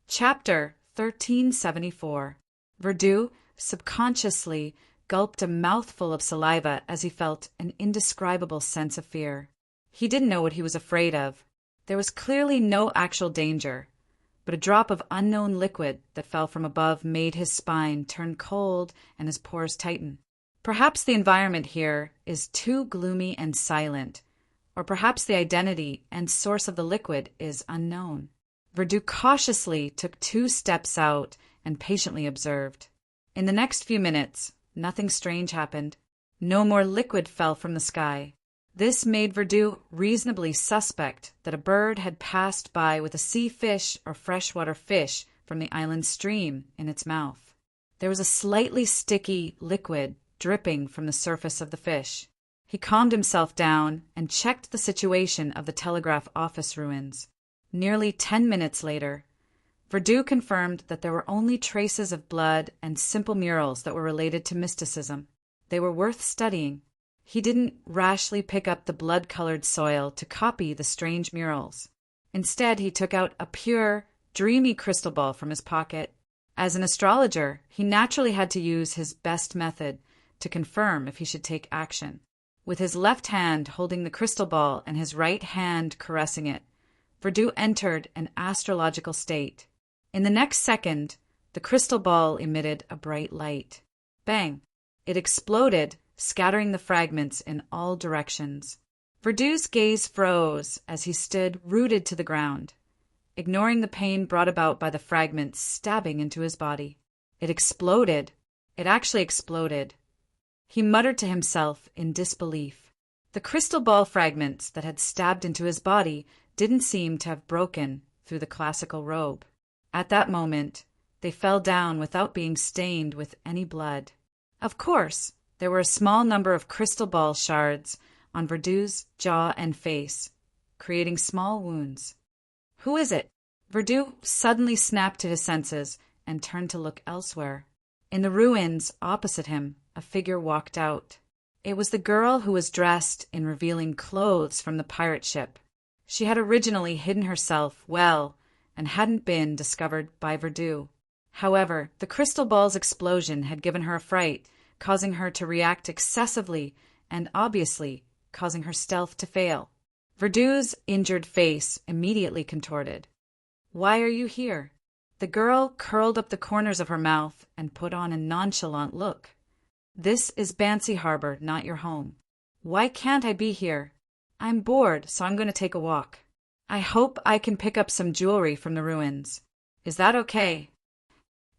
Chapter 1374. Verdu subconsciously gulped a mouthful of saliva as he felt an indescribable sense of fear. He didn't know what he was afraid of. There was clearly no actual danger, but a drop of unknown liquid that fell from above made his spine turn cold and his pores tighten. Perhaps the environment here is too gloomy and silent, or perhaps the identity and source of the liquid is unknown. Verdu cautiously took 2 steps out and patiently observed. In the next few minutes, nothing strange happened. No more liquid fell from the sky. This made Verdu reasonably suspect that a bird had passed by with a sea fish or freshwater fish from the island stream in its mouth. There was a slightly sticky liquid dripping from the surface of the fish. He calmed himself down and checked the situation of the telegraph office ruins. Nearly 10 minutes later, Verdu confirmed that there were only traces of blood and simple murals that were related to mysticism. They were worth studying. He didn't rashly pick up the blood-colored soil to copy the strange murals. Instead, he took out a pure, dreamy crystal ball from his pocket. As an astrologer, he naturally had to use his best method to confirm if he should take action. With his left hand holding the crystal ball and his right hand caressing it, Verdu entered an astrological state. In the next second, the crystal ball emitted a bright light. Bang! It exploded, scattering the fragments in all directions. Verdu's gaze froze as he stood rooted to the ground, ignoring the pain brought about by the fragments stabbing into his body. It exploded. It actually exploded. He muttered to himself in disbelief. The crystal ball fragments that had stabbed into his body didn't seem to have broken through the classical robe. At that moment, they fell down without being stained with any blood. Of course, there were a small number of crystal ball shards on Verdu's jaw and face, creating small wounds. Who is it? Verdu suddenly snapped to his senses and turned to look elsewhere. In the ruins opposite him, a figure walked out. It was the girl who was dressed in revealing clothes from the pirate ship. She had originally hidden herself well and hadn't been discovered by Verdu. However, the crystal ball's explosion had given her a fright, causing her to react excessively and obviously causing her stealth to fail. Verdu's injured face immediately contorted. "Why are you here?" The girl curled up the corners of her mouth and put on a nonchalant look. "This is Bancy Harbor, not your home." "Why can't I be here?" "I'm bored, so I'm going to take a walk." "I hope I can pick up some jewelry from the ruins. Is that okay?"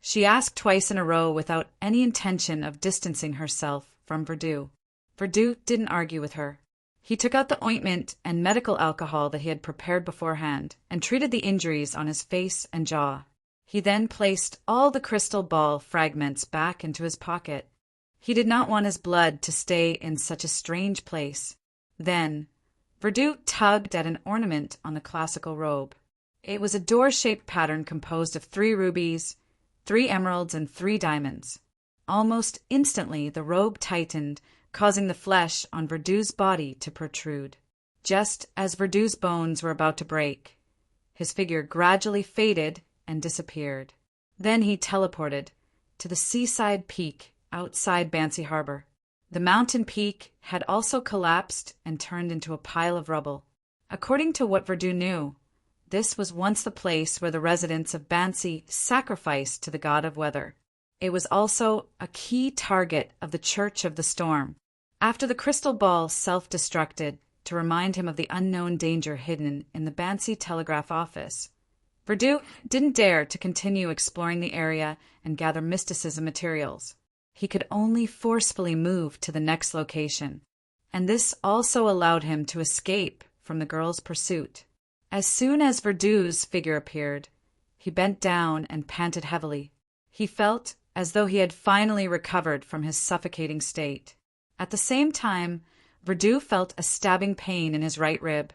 She asked twice in a row without any intention of distancing herself from Verdu. Verdu didn't argue with her. He took out the ointment and medical alcohol that he had prepared beforehand and treated the injuries on his face and jaw. He then placed all the crystal ball fragments back into his pocket. He did not want his blood to stay in such a strange place. Then, Verdu tugged at an ornament on the classical robe. It was a door-shaped pattern composed of 3 rubies, 3 emeralds, and 3 diamonds. Almost instantly, the robe tightened, causing the flesh on Verdu's body to protrude. Just as Verdu's bones were about to break, his figure gradually faded and disappeared. Then he teleported to the seaside peak outside Bancy Harbor. The mountain peak had also collapsed and turned into a pile of rubble. According to what Verdu knew, this was once the place where the residents of Bancy sacrificed to the god of weather. It was also a key target of the Church of the Storm. After the crystal ball self-destructed to remind him of the unknown danger hidden in the Bancy telegraph office, Verdu didn't dare to continue exploring the area and gather mysticism materials. He could only forcefully move to the next location, and this also allowed him to escape from the girl's pursuit. As soon as Verdu's figure appeared, he bent down and panted heavily. He felt as though he had finally recovered from his suffocating state. At the same time, Verdu felt a stabbing pain in his right rib,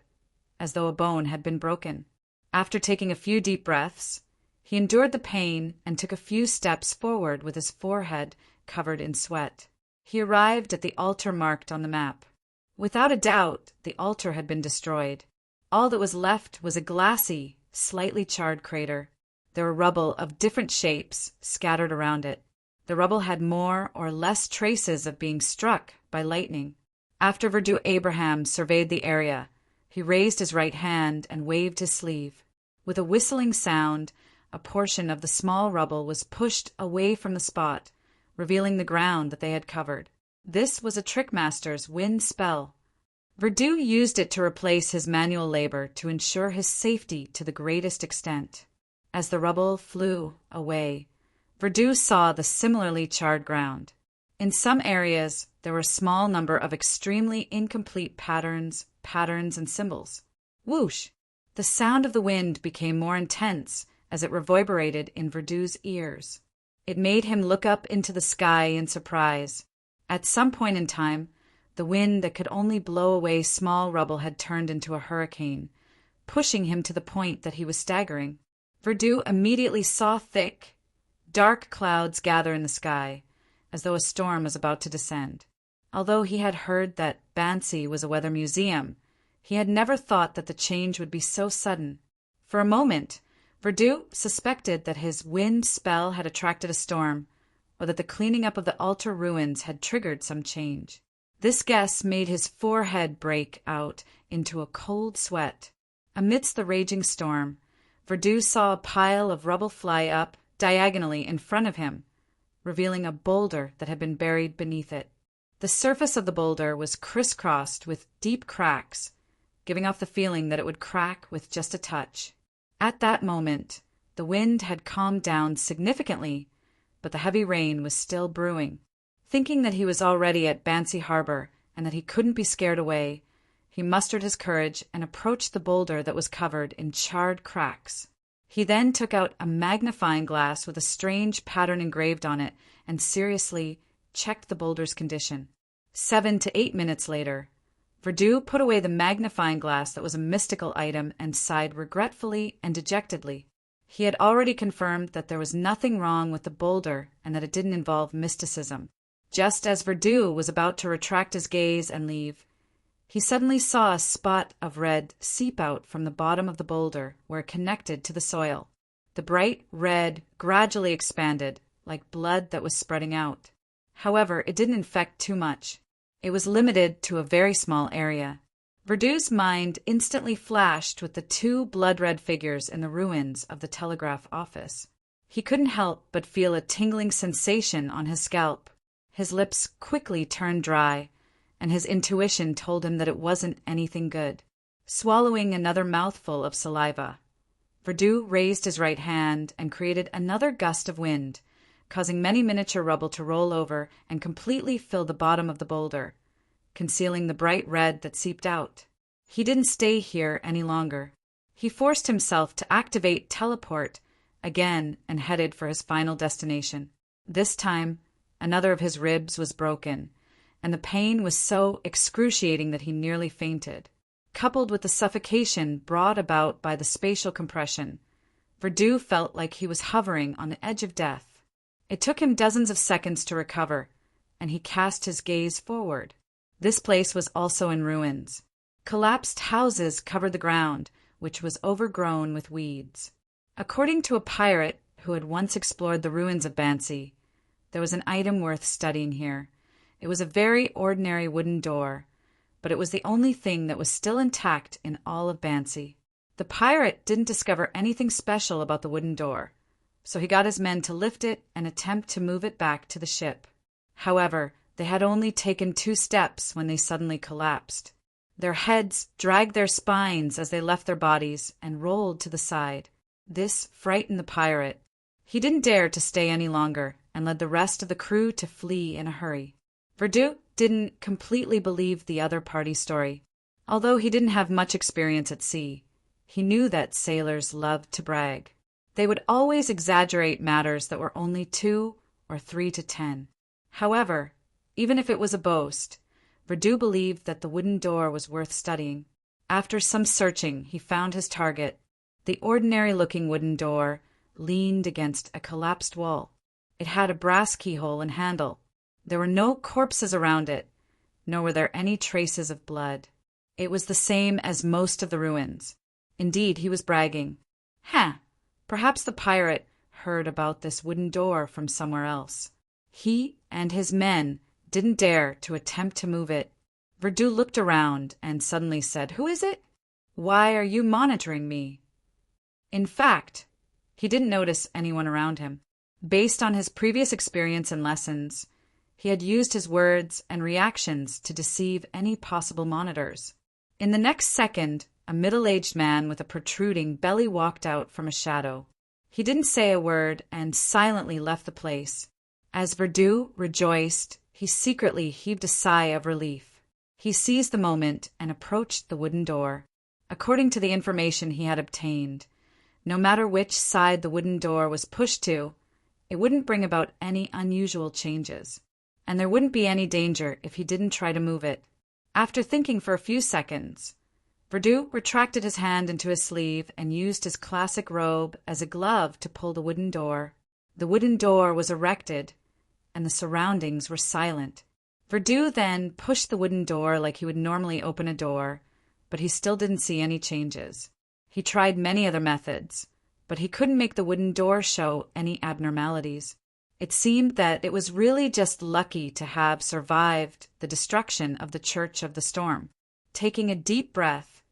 as though a bone had been broken. After taking a few deep breaths, he endured the pain and took a few steps forward with his forehead covered in sweat. He arrived at the altar marked on the map. Without a doubt, the altar had been destroyed. All that was left was a glassy, slightly charred crater. There were rubble of different shapes scattered around it. The rubble had more or less traces of being struck by lightning. After Verdu Abraham surveyed the area, he raised his right hand and waved his sleeve. With a whistling sound, a portion of the small rubble was pushed away from the spot, revealing the ground that they had covered. This was a trickmaster's wind spell. Verdu used it to replace his manual labor to ensure his safety to the greatest extent. As the rubble flew away, Verdu saw the similarly charred ground. In some areas, there were a small number of extremely incomplete patterns, and symbols. Whoosh! The sound of the wind became more intense as it reverberated in Verdu's ears. It made him look up into the sky in surprise. At some point in time, the wind that could only blow away small rubble had turned into a hurricane, pushing him to the point that he was staggering. Verdu immediately saw thick, dark clouds gather in the sky, as though a storm was about to descend. Although he had heard that Bansi was a weather museum, he had never thought that the change would be so sudden. For a moment, Verdu suspected that his wind spell had attracted a storm, or that the cleaning up of the altar ruins had triggered some change. This guess made his forehead break out into a cold sweat. Amidst the raging storm, Verdu saw a pile of rubble fly up diagonally in front of him, revealing a boulder that had been buried beneath it. The surface of the boulder was crisscrossed with deep cracks, giving off the feeling that it would crack with just a touch. At that moment, the wind had calmed down significantly, but the heavy rain was still brewing. Thinking that he was already at Bansi Harbor and that he couldn't be scared away, he mustered his courage and approached the boulder that was covered in charred cracks. He then took out a magnifying glass with a strange pattern engraved on it and seriously checked the boulder's condition. 7 to 8 minutes later, Verdu put away the magnifying glass that was a mystical item and sighed regretfully and dejectedly. He had already confirmed that there was nothing wrong with the boulder and that it didn't involve mysticism. Just as Verdu was about to retract his gaze and leave, he suddenly saw a spot of red seep out from the bottom of the boulder where it connected to the soil. The bright red gradually expanded, like blood that was spreading out. However, it didn't infect too much. It was limited to a very small area. Verdu's mind instantly flashed with the 2 blood-red figures in the ruins of the telegraph office. He couldn't help but feel a tingling sensation on his scalp. His lips quickly turned dry, and his intuition told him that it wasn't anything good. Swallowing another mouthful of saliva, Verdu raised his right hand and created another gust of wind, causing many miniature rubble to roll over and completely fill the bottom of the boulder, concealing the bright red that seeped out. He didn't stay here any longer. He forced himself to activate teleport again and headed for his final destination. This time, another of his ribs was broken, and the pain was so excruciating that he nearly fainted. Coupled with the suffocation brought about by the spatial compression, Verdu felt like he was hovering on the edge of death. It took him dozens of seconds to recover, and he cast his gaze forward. This place was also in ruins. Collapsed houses covered the ground, which was overgrown with weeds. According to a pirate who had once explored the ruins of Bansi, there was an item worth studying here. It was a very ordinary wooden door, but it was the only thing that was still intact in all of Bansi. The pirate didn't discover anything special about the wooden door, so he got his men to lift it and attempt to move it back to the ship. However, they had only taken 2 steps when they suddenly collapsed. Their heads dragged their spines as they left their bodies and rolled to the side. This frightened the pirate. He didn't dare to stay any longer and led the rest of the crew to flee in a hurry. Verdu didn't completely believe the other party's story. Although he didn't have much experience at sea, he knew that sailors loved to brag. They would always exaggerate matters that were only 2 or 3 to 10. However, even if it was a boast, Verdu believed that the wooden door was worth studying. After some searching, he found his target. The ordinary-looking wooden door leaned against a collapsed wall. It had a brass keyhole and handle. There were no corpses around it, nor were there any traces of blood. It was the same as most of the ruins. Indeed, he was bragging. Perhaps the pirate heard about this wooden door from somewhere else. He and his men didn't dare to attempt to move it. Verdu looked around and suddenly said, "Who is it? Why are you monitoring me?" In fact, he didn't notice anyone around him. Based on his previous experience and lessons, he had used his words and reactions to deceive any possible monitors. In the next second, a middle-aged man with a protruding belly walked out from a shadow. He didn't say a word and silently left the place. As Verdu rejoiced, he secretly heaved a sigh of relief. He seized the moment and approached the wooden door. According to the information he had obtained, no matter which side the wooden door was pushed to, it wouldn't bring about any unusual changes, and there wouldn't be any danger if he didn't try to move it. After thinking for a few seconds, Verdu retracted his hand into his sleeve and used his classic robe as a glove to pull the wooden door. The wooden door was erected, and the surroundings were silent. Verdu then pushed the wooden door like he would normally open a door, but he still didn't see any changes. He tried many other methods, but he couldn't make the wooden door show any abnormalities. It seemed that it was really just lucky to have survived the destruction of the Church of the Storm. Taking a deep breath,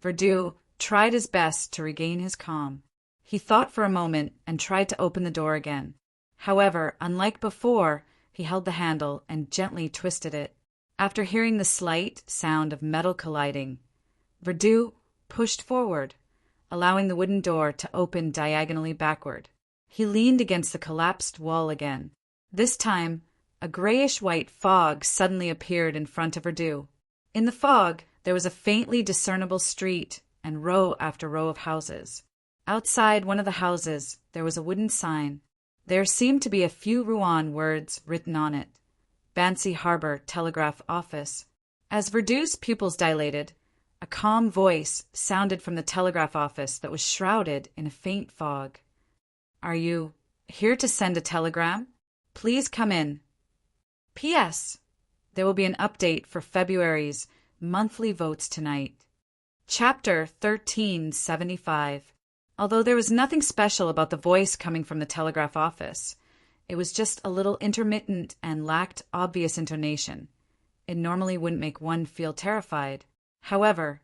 Verdu tried his best to regain his calm. He thought for a moment and tried to open the door again. However, unlike before, he held the handle and gently twisted it. After hearing the slight sound of metal colliding, Verdu pushed forward, allowing the wooden door to open diagonally backward. He leaned against the collapsed wall again. This time, a grayish-white fog suddenly appeared in front of Verdu. In the fog, there was a faintly discernible street and row after row of houses. Outside one of the houses, there was a wooden sign. There seemed to be a few Rouen words written on it. Bancy Harbor Telegraph Office. As Verdu's pupils dilated, a calm voice sounded from the telegraph office that was shrouded in a faint fog. "Are you here to send a telegram? Please come in. P.S. There will be an update for February's monthly votes tonight." Chapter 1375. Although there was nothing special about the voice coming from the telegraph office, it was just a little intermittent and lacked obvious intonation. It normally wouldn't make one feel terrified. However,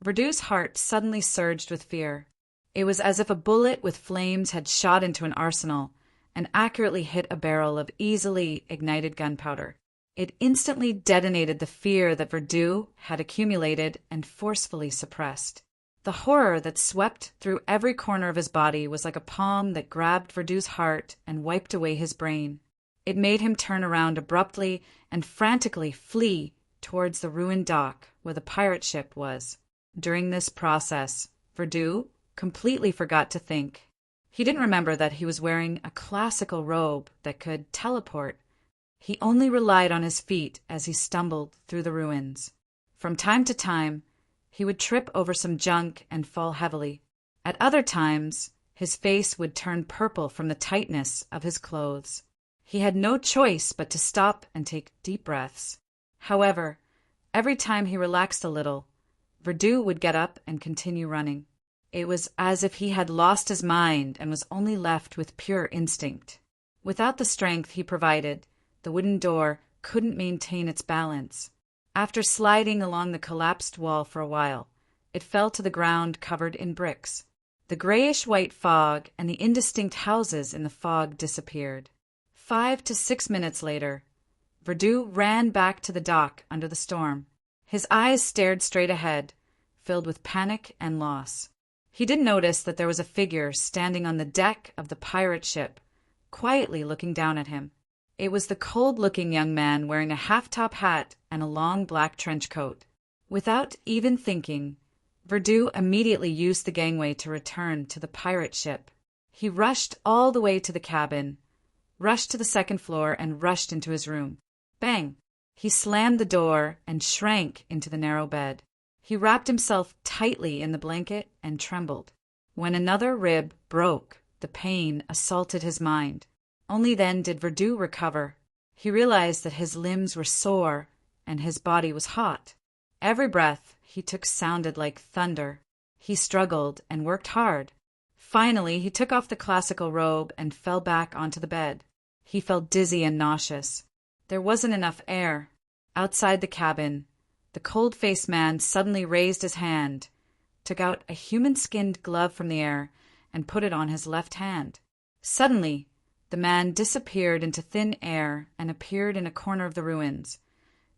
Verdu's heart suddenly surged with fear. It was as if a bullet with flames had shot into an arsenal and accurately hit a barrel of easily ignited gunpowder. It instantly detonated the fear that Verdu had accumulated and forcefully suppressed. The horror that swept through every corner of his body was like a palm that grabbed Verdu's heart and wiped away his brain. It made him turn around abruptly and frantically flee towards the ruined dock where the pirate ship was. During this process, Verdu completely forgot to think. He didn't remember that he was wearing a classical robe that could teleport. He only relied on his feet as he stumbled through the ruins. From time to time, he would trip over some junk and fall heavily. At other times, his face would turn purple from the tightness of his clothes. He had no choice but to stop and take deep breaths. However, every time he relaxed a little, Verdu would get up and continue running. It was as if he had lost his mind and was only left with pure instinct. Without the strength he provided, the wooden door couldn't maintain its balance. After sliding along the collapsed wall for a while, it fell to the ground covered in bricks. The grayish-white fog and the indistinct houses in the fog disappeared. 5 to 6 minutes later, Verdu ran back to the dock under the storm. His eyes stared straight ahead, filled with panic and loss. He didn't notice that there was a figure standing on the deck of the pirate ship, quietly looking down at him. It was the cold-looking young man wearing a half-top hat and a long black trench coat. Without even thinking, Verdu immediately used the gangway to return to the pirate ship. He rushed all the way to the cabin, rushed to the second floor, and rushed into his room. Bang! He slammed the door and shrank into the narrow bed. He wrapped himself tightly in the blanket and trembled. When another rib broke, the pain assaulted his mind. Only then did Verdu recover. He realized that his limbs were sore and his body was hot. Every breath he took sounded like thunder. He struggled and worked hard. Finally, he took off the classical robe and fell back onto the bed. He felt dizzy and nauseous. There wasn't enough air. Outside the cabin, the cold-faced man suddenly raised his hand, took out a human-skinned glove from the air, and put it on his left hand. Suddenly, the man disappeared into thin air and appeared in a corner of the ruins,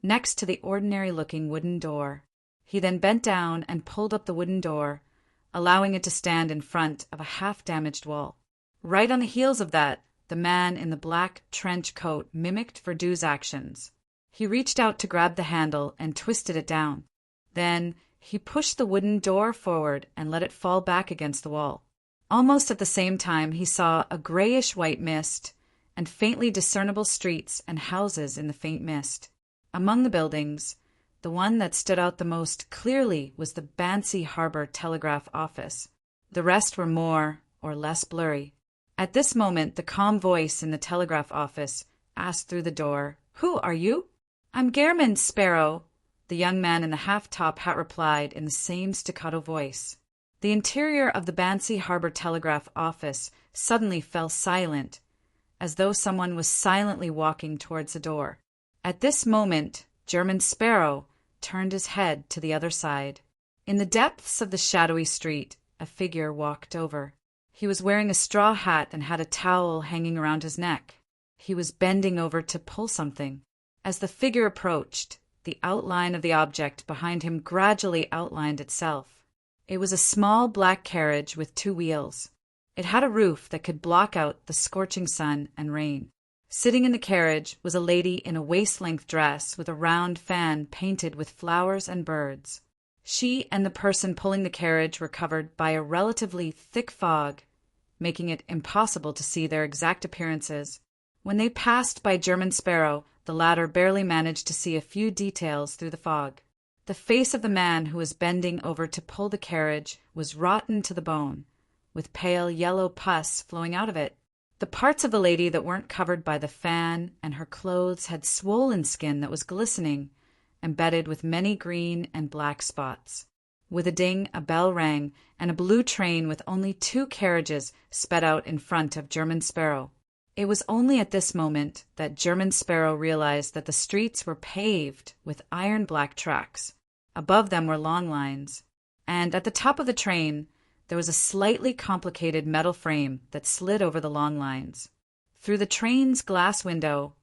next to the ordinary-looking wooden door. He then bent down and pulled up the wooden door, allowing it to stand in front of a half-damaged wall. Right on the heels of that, the man in the black trench coat mimicked Verdoux's actions. He reached out to grab the handle and twisted it down. Then he pushed the wooden door forward and let it fall back against the wall. Almost at the same time, he saw a grayish-white mist and faintly discernible streets and houses in the faint mist. Among the buildings, the one that stood out the most clearly was the Bancy Harbor Telegraph Office. The rest were more or less blurry. At this moment, the calm voice in the telegraph office asked through the door, "Who are you?" "I'm Gairman Sparrow," the young man in the half-top hat replied in the same staccato voice. The interior of the Bancy Harbor Telegraph Office suddenly fell silent, as though someone was silently walking towards the door. At this moment, German Sparrow turned his head to the other side. In the depths of the shadowy street, a figure walked over. He was wearing a straw hat and had a towel hanging around his neck. He was bending over to pull something. As the figure approached, the outline of the object behind him gradually outlined itself. It was a small black carriage with 2 wheels. It had a roof that could block out the scorching sun and rain. Sitting in the carriage was a lady in a waist-length dress with a round fan painted with flowers and birds. She and the person pulling the carriage were covered by a relatively thick fog, making it impossible to see their exact appearances. When they passed by German Sparrow, the latter barely managed to see a few details through the fog. The face of the man who was bending over to pull the carriage was rotten to the bone, with pale yellow pus flowing out of it. The parts of the lady that weren't covered by the fan and her clothes had swollen skin that was glistening, embedded with many green and black spots. With a ding, a bell rang, and a blue train with only 2 carriages sped out in front of German Sparrow. It was only at this moment that German Sparrow realized that the streets were paved with iron-black tracks. Above them were long lines, and at the top of the train there was a slightly complicated metal frame that slid over the long lines. Through the train's glass window,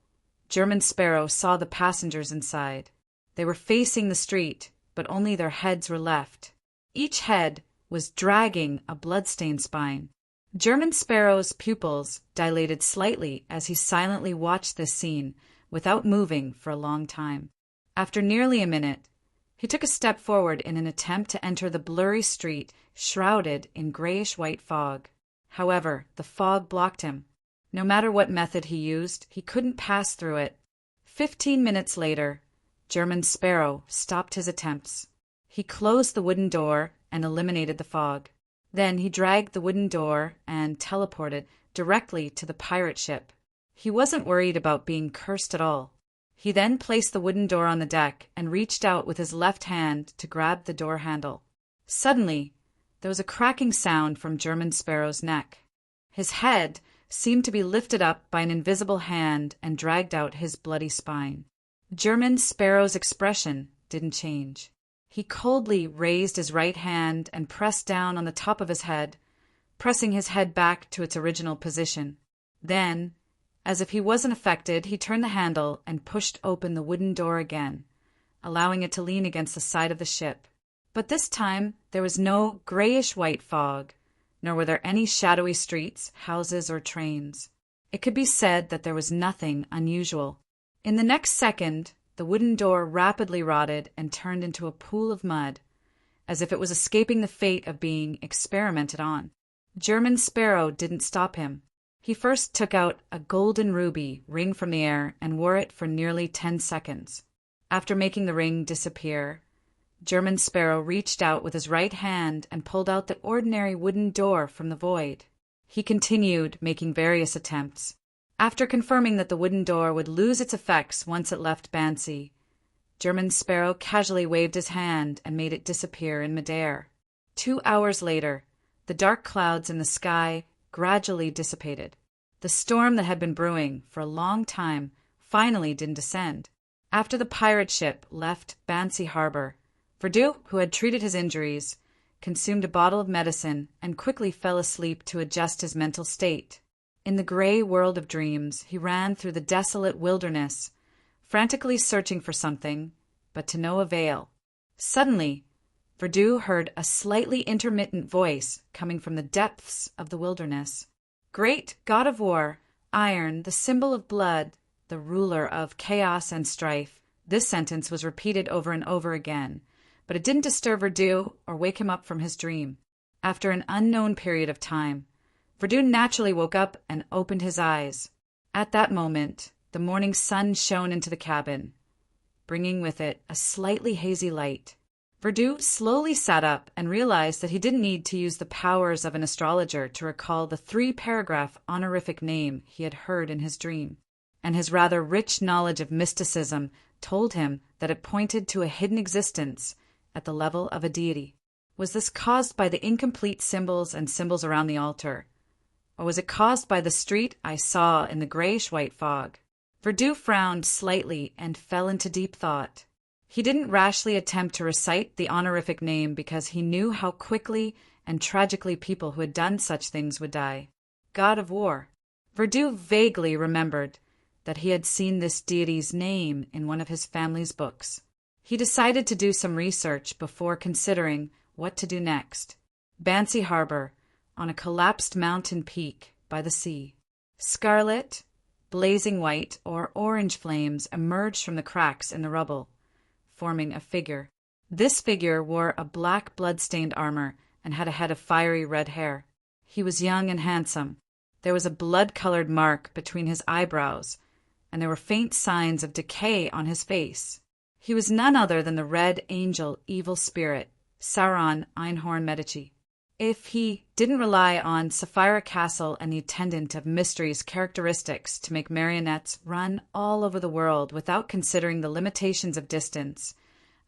German Sparrow saw the passengers inside. They were facing the street, but only their heads were left. Each head was dragging a blood-stained spine. German Sparrow's pupils dilated slightly as he silently watched this scene without moving for a long time. After nearly a minute, he took a step forward in an attempt to enter the blurry street shrouded in grayish-white fog. However, the fog blocked him. No matter what method he used, he couldn't pass through it. 15 minutes later, German Sparrow stopped his attempts. He closed the wooden door and eliminated the fog. Then he dragged the wooden door and teleported directly to the pirate ship. He wasn't worried about being cursed at all. He then placed the wooden door on the deck and reached out with his left hand to grab the door handle. Suddenly, there was a cracking sound from German Sparrow's neck. His head seemed to be lifted up by an invisible hand and dragged out his bloody spine. German Sparrow's expression didn't change. He coldly raised his right hand and pressed down on the top of his head, pressing his head back to its original position. Then, as if he wasn't affected, he turned the handle and pushed open the wooden door again, allowing it to lean against the side of the ship. But this time there was no grayish-white fog, nor were there any shadowy streets, houses, or trains. It could be said that there was nothing unusual. In the next second, the wooden door rapidly rotted and turned into a pool of mud, as if it was escaping the fate of being experimented on. German Sparrow didn't stop him. He first took out a golden ruby ring from the air and wore it for nearly 10 seconds. After making the ring disappear, German Sparrow reached out with his right hand and pulled out the ordinary wooden door from the void. He continued making various attempts. After confirming that the wooden door would lose its effects once it left Bancy, German Sparrow casually waved his hand and made it disappear in midair. 2 hours later, The dark clouds in the sky gradually dissipated. The storm that had been brewing for a long time finally didn't descend. After the pirate ship left Bansi Harbor, Verdu, who had treated his injuries, consumed a bottle of medicine and quickly fell asleep to adjust his mental state. In the gray world of dreams, he ran through the desolate wilderness, frantically searching for something, but to no avail. Suddenly, Verdu heard a slightly intermittent voice coming from the depths of the wilderness. Great God of War, Iron, the symbol of blood, the ruler of chaos and strife. This sentence was repeated over and over again, but it didn't disturb Verdu or wake him up from his dream. After an unknown period of time, Verdu naturally woke up and opened his eyes. At that moment, the morning sun shone into the cabin, bringing with it a slightly hazy light. Verdu slowly sat up and realized that he didn't need to use the powers of an astrologer to recall the 3-paragraph honorific name he had heard in his dream, and his rather rich knowledge of mysticism told him that it pointed to a hidden existence at the level of a deity. Was this caused by the incomplete symbols and symbols around the altar? Or was it caused by the street I saw in the grayish-white fog? Verdu frowned slightly and fell into deep thought. He didn't rashly attempt to recite the honorific name because he knew how quickly and tragically people who had done such things would die. God of War. Verdu vaguely remembered that he had seen this deity's name in one of his family's books. He decided to do some research before considering what to do next. Bansi Harbor, on a collapsed mountain peak by the sea. Scarlet, blazing white, or orange flames emerged from the cracks in the rubble, forming a figure. This figure wore a black blood-stained armor and had a head of fiery red hair. He was young and handsome. There was a blood-colored mark between his eyebrows, and there were faint signs of decay on his face. He was none other than the Red Angel Evil Spirit, Sauron Einhorn Medici. If he didn't rely on Sapphira Castle and the Attendant of Mystery's characteristics to make marionettes run all over the world without considering the limitations of distance,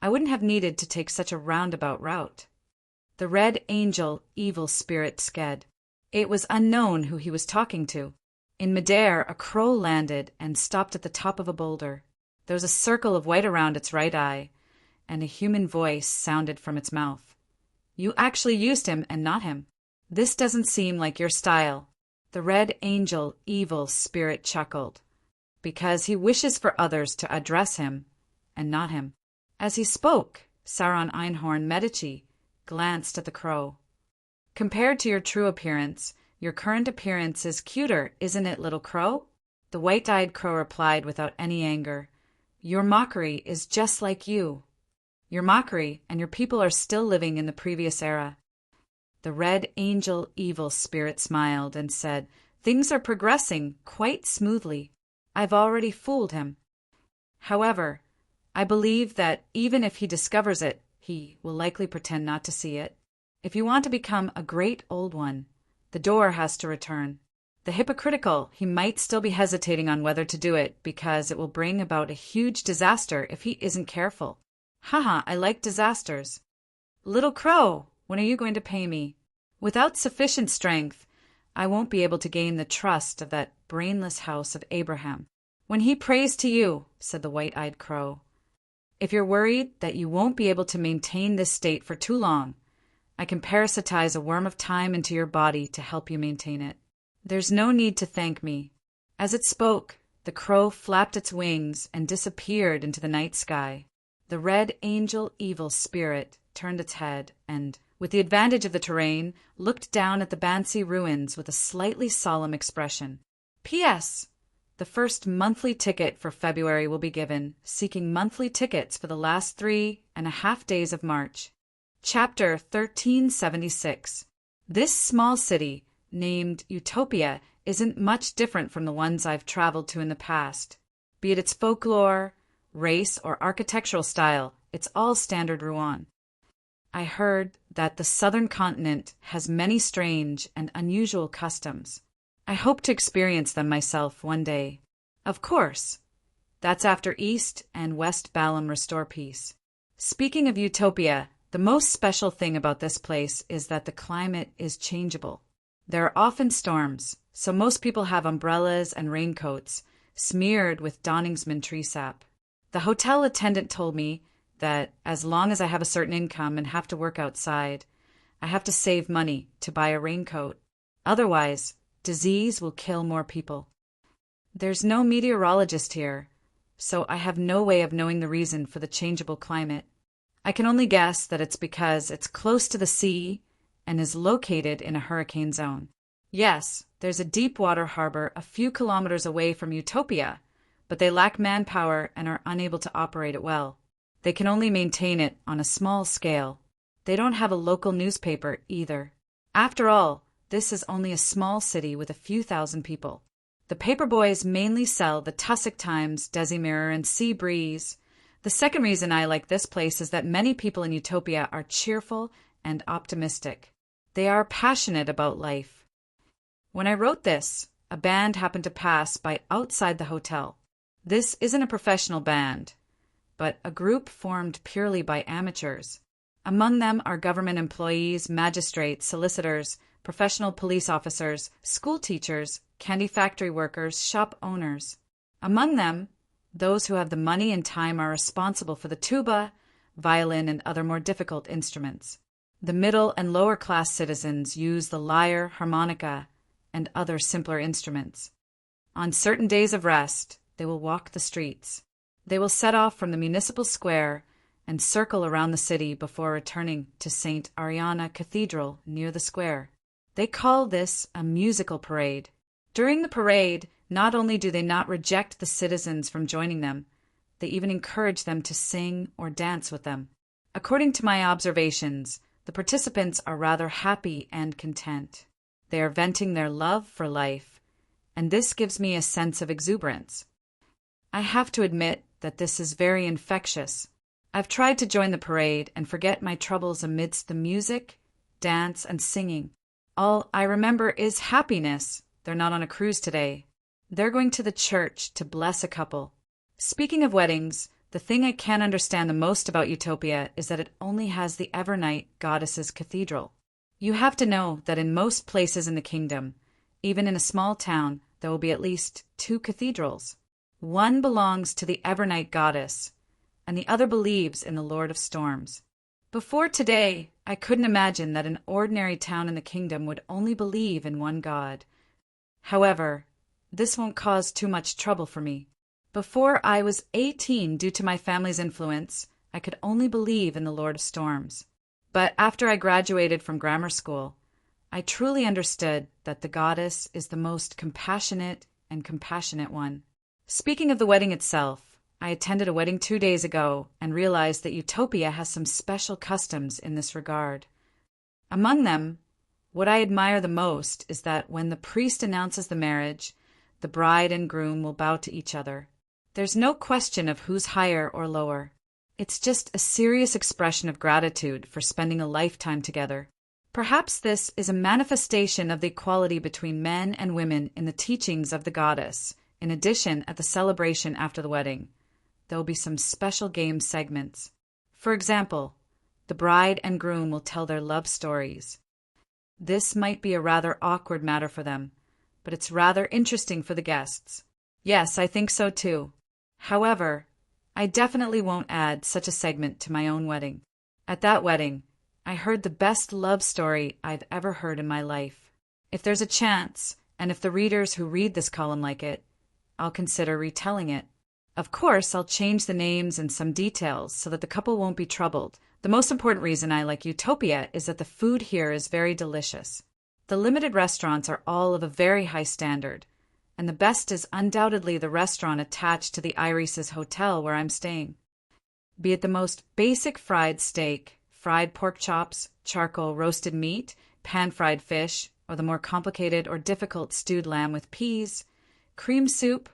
I wouldn't have needed to take such a roundabout route. The Red Angel Evil Spirit sked. It was unknown who he was talking to. In midair, a crow landed and stopped at the top of a boulder. There was a circle of white around its right eye, and a human voice sounded from its mouth. You actually used him and not him. This doesn't seem like your style. The Red Angel Evil Spirit chuckled, because he wishes for others to address him and not him. As he spoke, Sauron Einhorn Medici glanced at the crow. Compared to your true appearance, your current appearance is cuter, isn't it, little crow? The white-eyed crow replied without any anger. Your mockery is just like you. Your mockery and your people are still living in the previous era. The Red Angel Evil Spirit smiled and said, Things are progressing quite smoothly. I've already fooled him. However, I believe that even if he discovers it, he will likely pretend not to see it. If you want to become a great old one, the door has to return. The hypocritical, he might still be hesitating on whether to do it because it will bring about a huge disaster if he isn't careful. Haha, I like disasters. Little crow, when are you going to pay me? Without sufficient strength, I won't be able to gain the trust of that brainless house of Abraham. When he prays to you, said the white-eyed crow, if you're worried that you won't be able to maintain this state for too long, I can parasitize a worm of time into your body to help you maintain it. There's no need to thank me. As it spoke, the crow flapped its wings and disappeared into the night sky. The Red Angel Evil Spirit turned its head and, with the advantage of the terrain, looked down at the Bansi ruins with a slightly solemn expression. P.S. The first monthly ticket for February will be given, seeking monthly tickets for the last 3.5 days of March. Chapter 1376. This small city, named Utopia, isn't much different from the ones I've traveled to in the past. Be it its folklore, race, or architectural style, it's all standard Rouen. I heard that the southern continent has many strange and unusual customs. I hope to experience them myself one day. Of course, that's after East and West Balam restore peace. Speaking of Utopia, The most special thing about this place is that the climate is changeable. There are often storms, so most people have umbrellas and raincoats, smeared with Donningsman tree sap. The hotel attendant told me that as long as I have a certain income and have to work outside, I have to save money to buy a raincoat. Otherwise, disease will kill more people. There's no meteorologist here, so I have no way of knowing the reason for the changeable climate. I can only guess that it's because it's close to the sea and is located in a hurricane zone. Yes, there's a deep water harbor a few kilometers away from Utopia, but they lack manpower and are unable to operate it well. They can only maintain it on a small scale. They don't have a local newspaper either. After all, this is only a small city with a few thousand people. The paperboys mainly sell the Tussock Times, Desi Mirror, and Sea Breeze. The second reason I like this place is that many people in Utopia are cheerful and optimistic. They are passionate about life. When I wrote this, a band happened to pass by outside the hotel. This isn't a professional band, but a group formed purely by amateurs. Among them are government employees, magistrates, solicitors, professional police officers, school teachers, candy factory workers, shop owners. Among them, those who have the money and time are responsible for the tuba, violin, and other more difficult instruments. The middle and lower class citizens use the lyre, harmonica, and other simpler instruments. On certain days of rest, they will walk the streets. They will set off from the municipal square and circle around the city before returning to St. Ariana Cathedral near the square. They call this a musical parade. During the parade, not only do they not reject the citizens from joining them, they even encourage them to sing or dance with them. According to my observations, the participants are rather happy and content. They are venting their love for life, and this gives me a sense of exuberance. I have to admit that this is very infectious. I've tried to join the parade and forget my troubles amidst the music, dance, and singing. All I remember is happiness. They're not on a cruise today. They're going to the church to bless a couple. Speaking of weddings, the thing I can't understand the most about Utopia is that it only has the Evernight Goddess's Cathedral. You have to know that in most places in the kingdom, even in a small town, there will be at least 2 cathedrals. One belongs to the Evernight Goddess, and the other believes in the Lord of Storms. Before today, I couldn't imagine that an ordinary town in the kingdom would only believe in one god. However, this won't cause too much trouble for me. Before I was 18, due to my family's influence, I could only believe in the Lord of Storms. But after I graduated from grammar school, I truly understood that the goddess is the most compassionate and compassionate one. Speaking of the wedding itself, I attended a wedding 2 days ago and realized that Utopia has some special customs in this regard. Among them, what I admire the most is that when the priest announces the marriage, the bride and groom will bow to each other. There's no question of who's higher or lower. It's just a serious expression of gratitude for spending a lifetime together. Perhaps this is a manifestation of the equality between men and women in the teachings of the goddess. In addition, at the celebration after the wedding, there will be some special game segments. For example, the bride and groom will tell their love stories. This might be a rather awkward matter for them, but it's rather interesting for the guests. Yes, I think so too. However, I definitely won't add such a segment to my own wedding. At that wedding, I heard the best love story I've ever heard in my life. If there's a chance, and if the readers who read this column like it, I'll consider retelling it. Of course, I'll change the names and some details so that the couple won't be troubled. The most important reason I like Utopia is that the food here is very delicious. The limited restaurants are all of a very high standard, and the best is undoubtedly the restaurant attached to the Iris's hotel where I'm staying. Be it the most basic fried steak, fried pork chops, charcoal roasted meat, pan-fried fish, or the more complicated or difficult stewed lamb with peas, cream soup,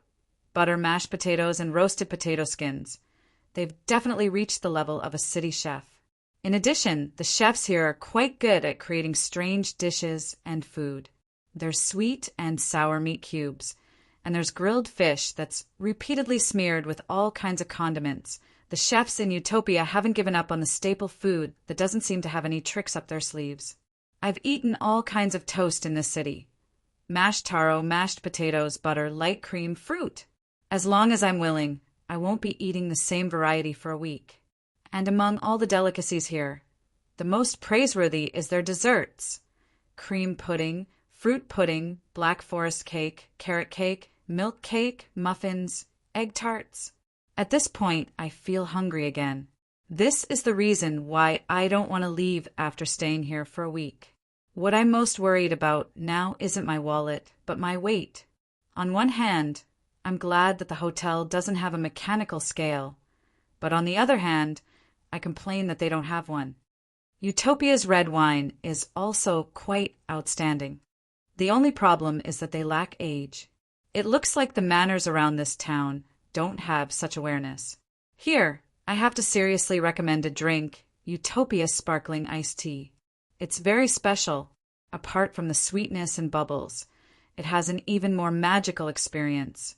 butter, mashed potatoes, and roasted potato skins, they've definitely reached the level of a city chef. In addition, the chefs here are quite good at creating strange dishes and food. There's sweet and sour meat cubes, and there's grilled fish that's repeatedly smeared with all kinds of condiments, The chefs in Utopia haven't given up on the staple food that doesn't seem to have any tricks up their sleeves. I've eaten all kinds of toast in this city. Mashed taro, mashed potatoes, butter, light cream, fruit. As long as I'm willing, I won't be eating the same variety for a week. And among all the delicacies here, the most praiseworthy is their desserts. Cream pudding, fruit pudding, black forest cake, carrot cake, milk cake, muffins, egg tarts. At this point, I feel hungry again. This is the reason why I don't want to leave after staying here for a week. What I'm most worried about now isn't my wallet, but my weight. On one hand, I'm glad that the hotel doesn't have a mechanical scale, but on the other hand, I complain that they don't have one. Utopia's red wine is also quite outstanding. The only problem is that they lack age. It looks like the manners around this town don't have such awareness. Here, I have to seriously recommend a drink, Utopia Sparkling Iced Tea. It's very special. Apart from the sweetness and bubbles, it has an even more magical experience.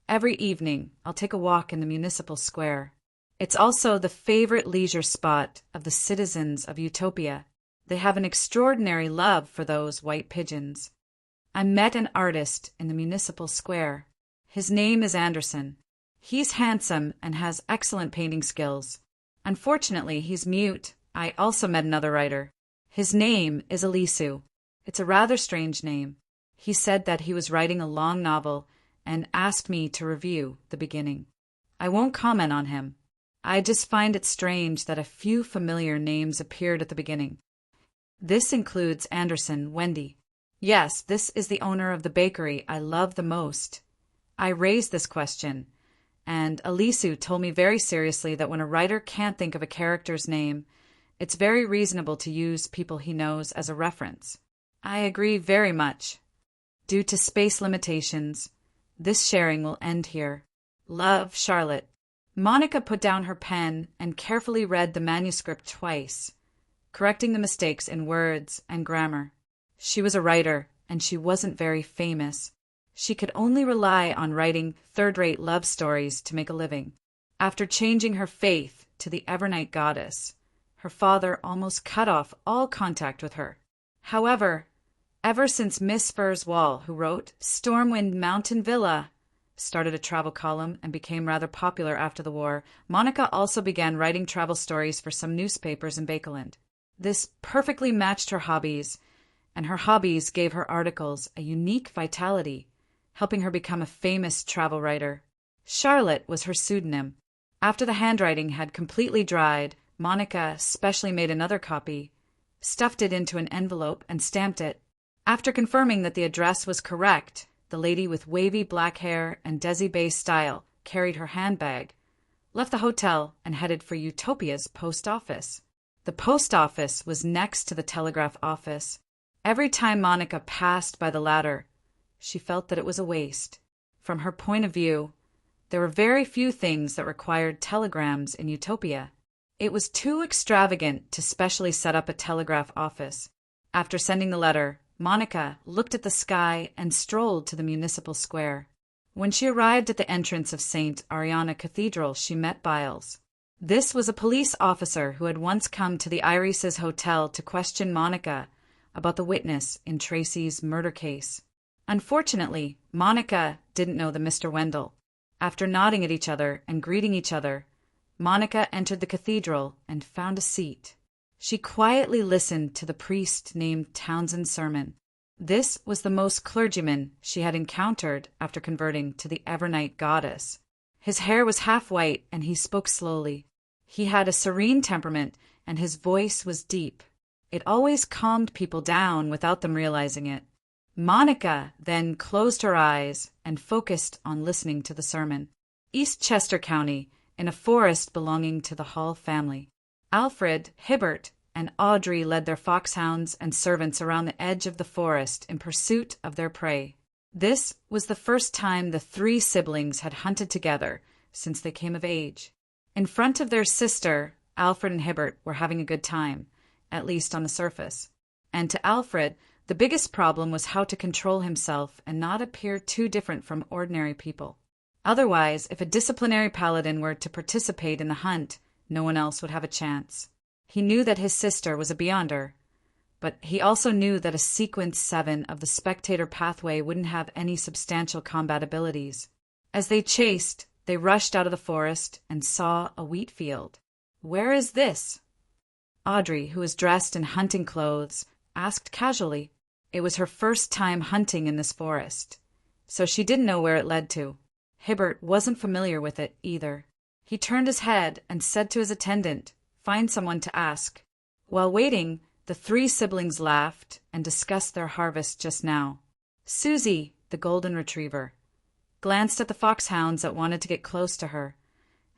Every evening, I'll take a walk in the municipal square. It's also the favorite leisure spot of the citizens of Utopia. They have an extraordinary love for those white pigeons. I met an artist in the municipal square. His name is Anderson. He's handsome and has excellent painting skills. Unfortunately, he's mute. I also met another writer. His name is Elisu. It's a rather strange name. He said that he was writing a long novel and asked me to review the beginning. I won't comment on him. I just find it strange that a few familiar names appeared at the beginning. This includes Anderson, Wendy. Yes, this is the owner of the bakery I love the most. I raised this question, and Elisu told me very seriously that when a writer can't think of a character's name, it's very reasonable to use people he knows as a reference. I agree very much. Due to space limitations, this sharing will end here. Love, Charlotte. Monica put down her pen and carefully read the manuscript twice, correcting the mistakes in words and grammar. She was a writer, and she wasn't very famous. She could only rely on writing third-rate love stories to make a living. After changing her faith to the Evernight goddess, her father almost cut off all contact with her. However, ever since Miss Fur's Wall, who wrote Stormwind Mountain Villa, started a travel column and became rather popular after the war, Monica also began writing travel stories for some newspapers in Bakeland. This perfectly matched her hobbies, and her hobbies gave her articles a unique vitality, helping her become a famous travel writer. Charlotte was her pseudonym. After the handwriting had completely dried, Monica specially made another copy, stuffed it into an envelope, and stamped it. After confirming that the address was correct, the lady with wavy black hair and Desi Bay style carried her handbag, left the hotel, and headed for Utopia's post office. The post office was next to the telegraph office. Every time Monica passed by the latter, she felt that it was a waste. From her point of view, there were very few things that required telegrams in Utopia. It was too extravagant to specially set up a telegraph office. After sending the letter, Monica looked at the sky and strolled to the municipal square. When she arrived at the entrance of St. Ariana Cathedral, she met Biles. This was a police officer who had once come to the Irises Hotel to question Monica about the witness in Tracy's murder case. Unfortunately, Monica didn't know the Mr. Wendell. After nodding at each other and greeting each other, Monica entered the cathedral and found a seat. She quietly listened to the priest named Townsend's sermon. This was the most clergyman she had encountered after converting to the Evernight goddess. His hair was half white and he spoke slowly. He had a serene temperament and his voice was deep. It always calmed people down without them realizing it. Monica then closed her eyes and focused on listening to the sermon. East Chester County, in a forest belonging to the Hall family. Alfred, Hibbert, and Audrey led their foxhounds and servants around the edge of the forest in pursuit of their prey. This was the first time the three siblings had hunted together since they came of age. In front of their sister, Alfred and Hibbert were having a good time, at least on the surface. And to Alfred, the biggest problem was how to control himself and not appear too different from ordinary people. Otherwise, if a disciplinary paladin were to participate in the hunt, no one else would have a chance. He knew that his sister was a Beyonder, but he also knew that a Sequence 7 of the Spectator pathway wouldn't have any substantial combat abilities. As they chased, they rushed out of the forest and saw a wheat field. "Where is this?" Audrey, who was dressed in hunting clothes, asked casually. It was her first time hunting in this forest, so she didn't know where it led to. Hibbert wasn't familiar with it either. He turned his head and said to his attendant, "Find someone to ask." While waiting, the three siblings laughed and discussed their harvest just now. Susie, the golden retriever, glanced at the foxhounds that wanted to get close to her,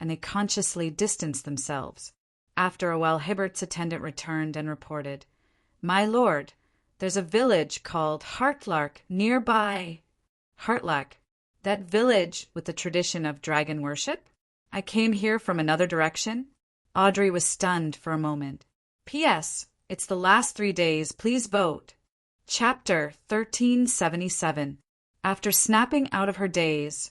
and they consciously distanced themselves. After a while, Hibbert's attendant returned and reported, "My lord, there's a village called Heartlark nearby." Heartlark? That village with the tradition of dragon worship? I came here from another direction? Audrey was stunned for a moment. P.S. It's the last 3 days. Please vote. Chapter 1377. After snapping out of her daze,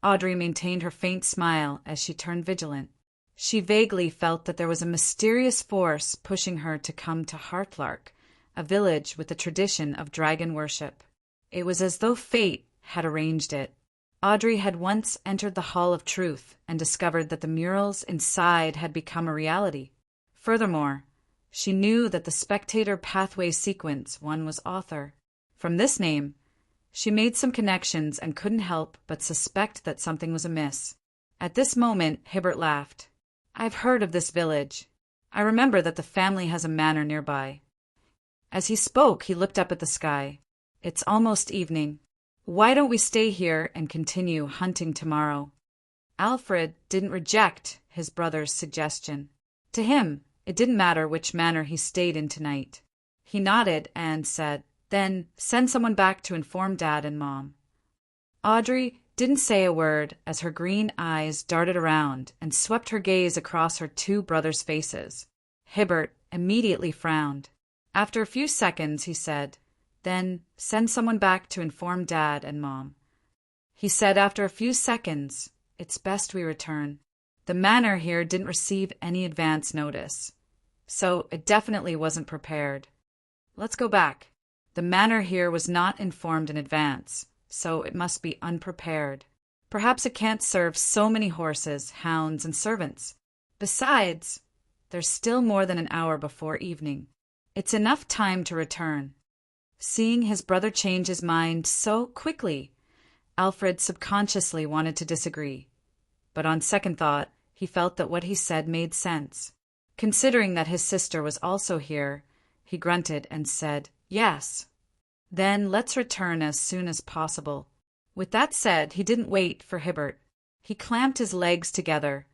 Audrey maintained her faint smile as she turned vigilant. She vaguely felt that there was a mysterious force pushing her to come to Heartlark, a village with a tradition of dragon worship. It was as though fate had arranged it. Audrey had once entered the Hall of Truth and discovered that the murals inside had become a reality. Furthermore, she knew that the Spectator Pathway Sequence one was author. From this name, she made some connections and couldn't help but suspect that something was amiss. At this moment, Hibbert laughed. "I've heard of this village. I remember that the family has a manor nearby." As he spoke, he looked up at the sky. "It's almost evening. Why don't we stay here and continue hunting tomorrow?" Alfred didn't reject his brother's suggestion. To him, it didn't matter which manor he stayed in tonight. He nodded and said, "Then send someone back to inform Dad and Mom." Audrey didn't say a word as her green eyes darted around and swept her gaze across her two brothers' faces. Hibbert immediately frowned. After a few seconds, he said, "Then send someone back to inform Dad and Mom." He said after a few seconds, "It's best we return. The manor here didn't receive any advance notice, so it definitely wasn't prepared. Let's go back. The manor here was not informed in advance, so it must be unprepared. Perhaps it can't serve so many horses, hounds, and servants. Besides, there's still more than an hour before evening. It's enough time to return." Seeing his brother change his mind so quickly, Alfred subconsciously wanted to disagree. But on second thought, he felt that what he said made sense. Considering that his sister was also here, he grunted and said, "Yes. Then let's return as soon as possible." With that said, he didn't wait for Hibbert. He clamped his legs together,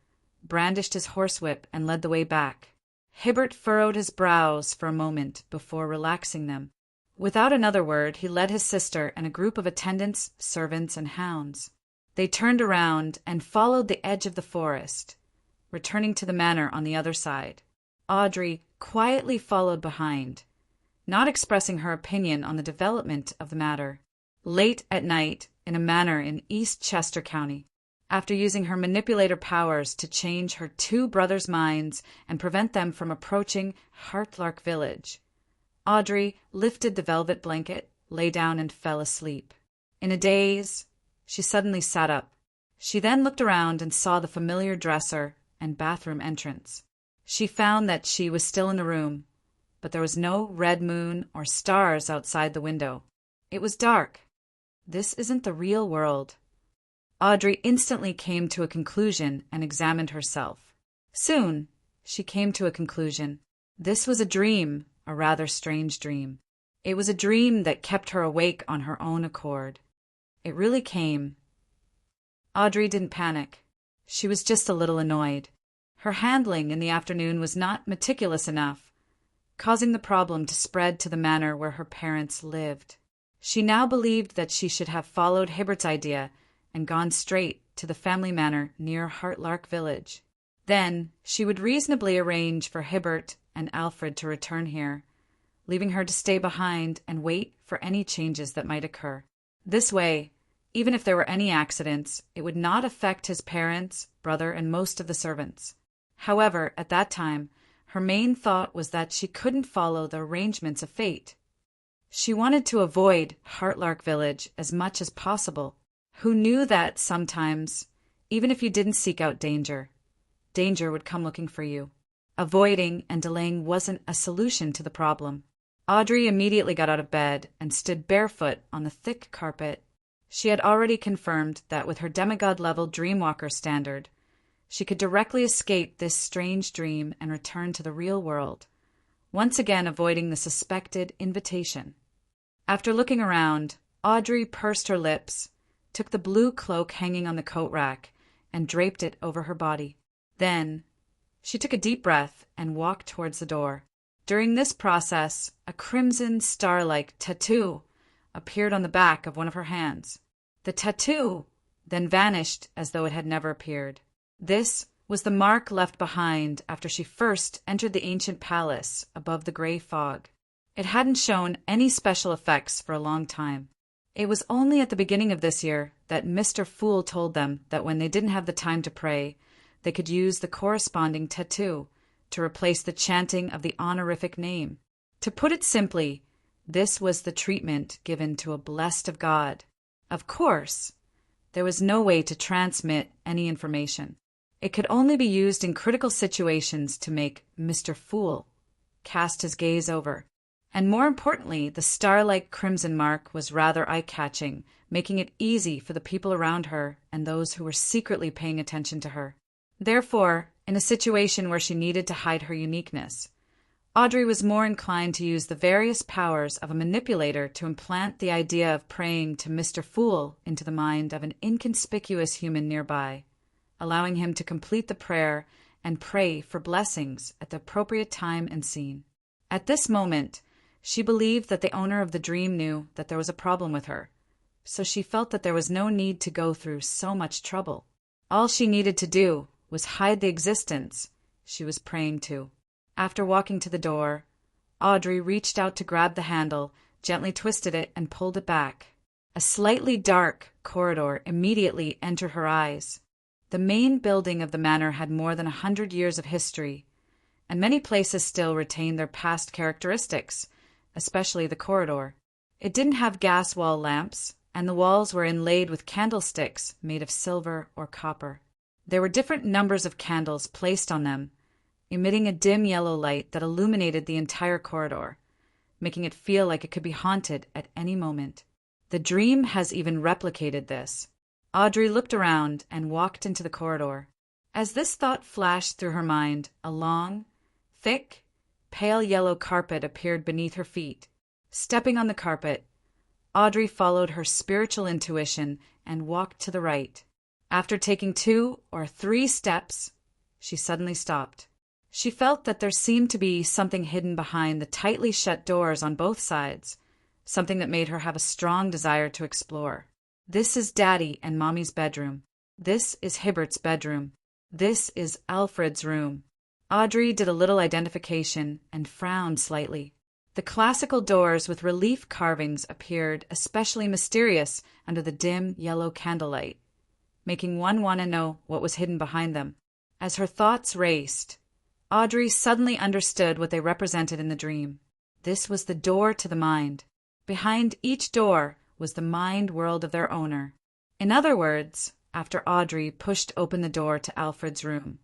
brandished his horsewhip, and led the way back. Hibbert furrowed his brows for a moment before relaxing them. Without another word, he led his sister and a group of attendants, servants, and hounds. They turned around and followed the edge of the forest, returning to the manor on the other side. Audrey quietly followed behind, not expressing her opinion on the development of the matter. Late at night, in a manor in East Chester County, after using her manipulator powers to change her two brothers' minds and prevent them from approaching Heartlark Village, Audrey lifted the velvet blanket, lay down, and fell asleep. In a daze, she suddenly sat up. She then looked around and saw the familiar dresser and bathroom entrance. She found that she was still in the room, but there was no red moon or stars outside the window. It was dark. This isn't the real world. Audrey instantly came to a conclusion and examined herself. Soon, she came to a conclusion. This was a dream, a rather strange dream. It was a dream that kept her awake on her own accord. It really came. Audrey didn't panic. She was just a little annoyed. Her handling in the afternoon was not meticulous enough, causing the problem to spread to the manor where her parents lived. She now believed that she should have followed Hibbert's idea and gone straight to the family manor near Heartlark Village. Then she would reasonably arrange for Hibbert and Alfred to return here, leaving her to stay behind and wait for any changes that might occur. This way, Even if there were any accidents, it would not affect his parents, brother, and most of the servants. However, at that time, her main thought was that she couldn't follow the arrangements of fate. She wanted to avoid Heartlark Village as much as possible. Who knew that sometimes, even if you didn't seek out danger, danger would come looking for you. Avoiding and delaying wasn't a solution to the problem. Audrey immediately got out of bed and stood barefoot on the thick carpet. She had already confirmed that with her demigod-level Dreamwalker standard, she could directly escape this strange dream and return to the real world, once again avoiding the suspected invitation. After looking around, Audrey pursed her lips, took the blue cloak hanging on the coat rack, and draped it over her body. Then, she took a deep breath and walked towards the door. During this process, a crimson star-like tattoo appeared on the back of one of her hands. The tattoo then vanished as though it had never appeared. This was the mark left behind after she first entered the ancient palace above the gray fog. It hadn't shown any special effects for a long time. It was only at the beginning of this year that Mr. Fool told them that when they didn't have the time to pray, they could use the corresponding tattoo to replace the chanting of the honorific name. To put it simply, this was the treatment given to a blessed of God. Of course, there was no way to transmit any information. It could only be used in critical situations to make Mr. Fool cast his gaze over. And more importantly, the star-like crimson mark was rather eye-catching, making it easy for the people around her and those who were secretly paying attention to her. Therefore, in a situation where she needed to hide her uniqueness, Audrey was more inclined to use the various powers of a manipulator to implant the idea of praying to Mr. Fool into the mind of an inconspicuous human nearby, allowing him to complete the prayer and pray for blessings at the appropriate time and scene. At this moment, she believed that the owner of the dream knew that there was a problem with her, so she felt that there was no need to go through so much trouble. All she needed to do was hide the existence she was praying to. After walking to the door, Audrey reached out to grab the handle, gently twisted it, and pulled it back. A slightly dark corridor immediately entered her eyes. The main building of the manor had more than 100 years of history, and many places still retained their past characteristics, especially the corridor. It didn't have gas wall lamps, and the walls were inlaid with candlesticks made of silver or copper. There were different numbers of candles placed on them, emitting a dim yellow light that illuminated the entire corridor, making it feel like it could be haunted at any moment. The dream has even replicated this. Audrey looked around and walked into the corridor. As this thought flashed through her mind, a long, thick, pale yellow carpet appeared beneath her feet. Stepping on the carpet, Audrey followed her spiritual intuition and walked to the right. After taking 2 or 3 steps, she suddenly stopped. She felt that there seemed to be something hidden behind the tightly shut doors on both sides, something that made her have a strong desire to explore. This is Daddy and Mommy's bedroom. This is Hibbert's bedroom. This is Alfred's room. Audrey did a little identification and frowned slightly. The classical doors with relief carvings appeared especially mysterious under the dim yellow candlelight, making one want to know what was hidden behind them. As her thoughts raced, Audrey suddenly understood what they represented in the dream. This was the door to the mind. Behind each door was the mind world of their owner. In other words, after Audrey pushed open the door to Alfred's room,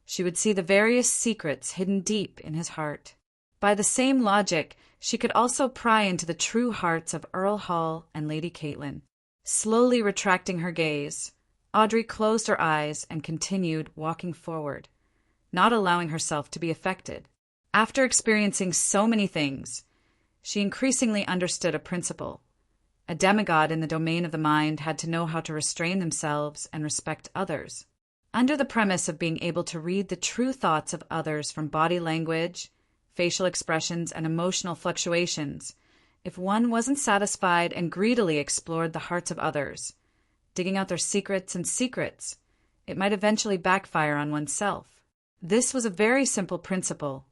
she would see the various secrets hidden deep in his heart. By the same logic, she could also pry into the true hearts of Earl Hall and Lady Caitlin. Slowly retracting her gaze, Audrey closed her eyes and continued walking forward, not allowing herself to be affected. After experiencing so many things, she increasingly understood a principle. A demigod in the domain of the mind had to know how to restrain themselves and respect others. Under the premise of being able to read the true thoughts of others from body language, facial expressions, and emotional fluctuations, if one wasn't satisfied and greedily explored the hearts of others, digging out their secrets, it might eventually backfire on oneself. This was a very simple principle.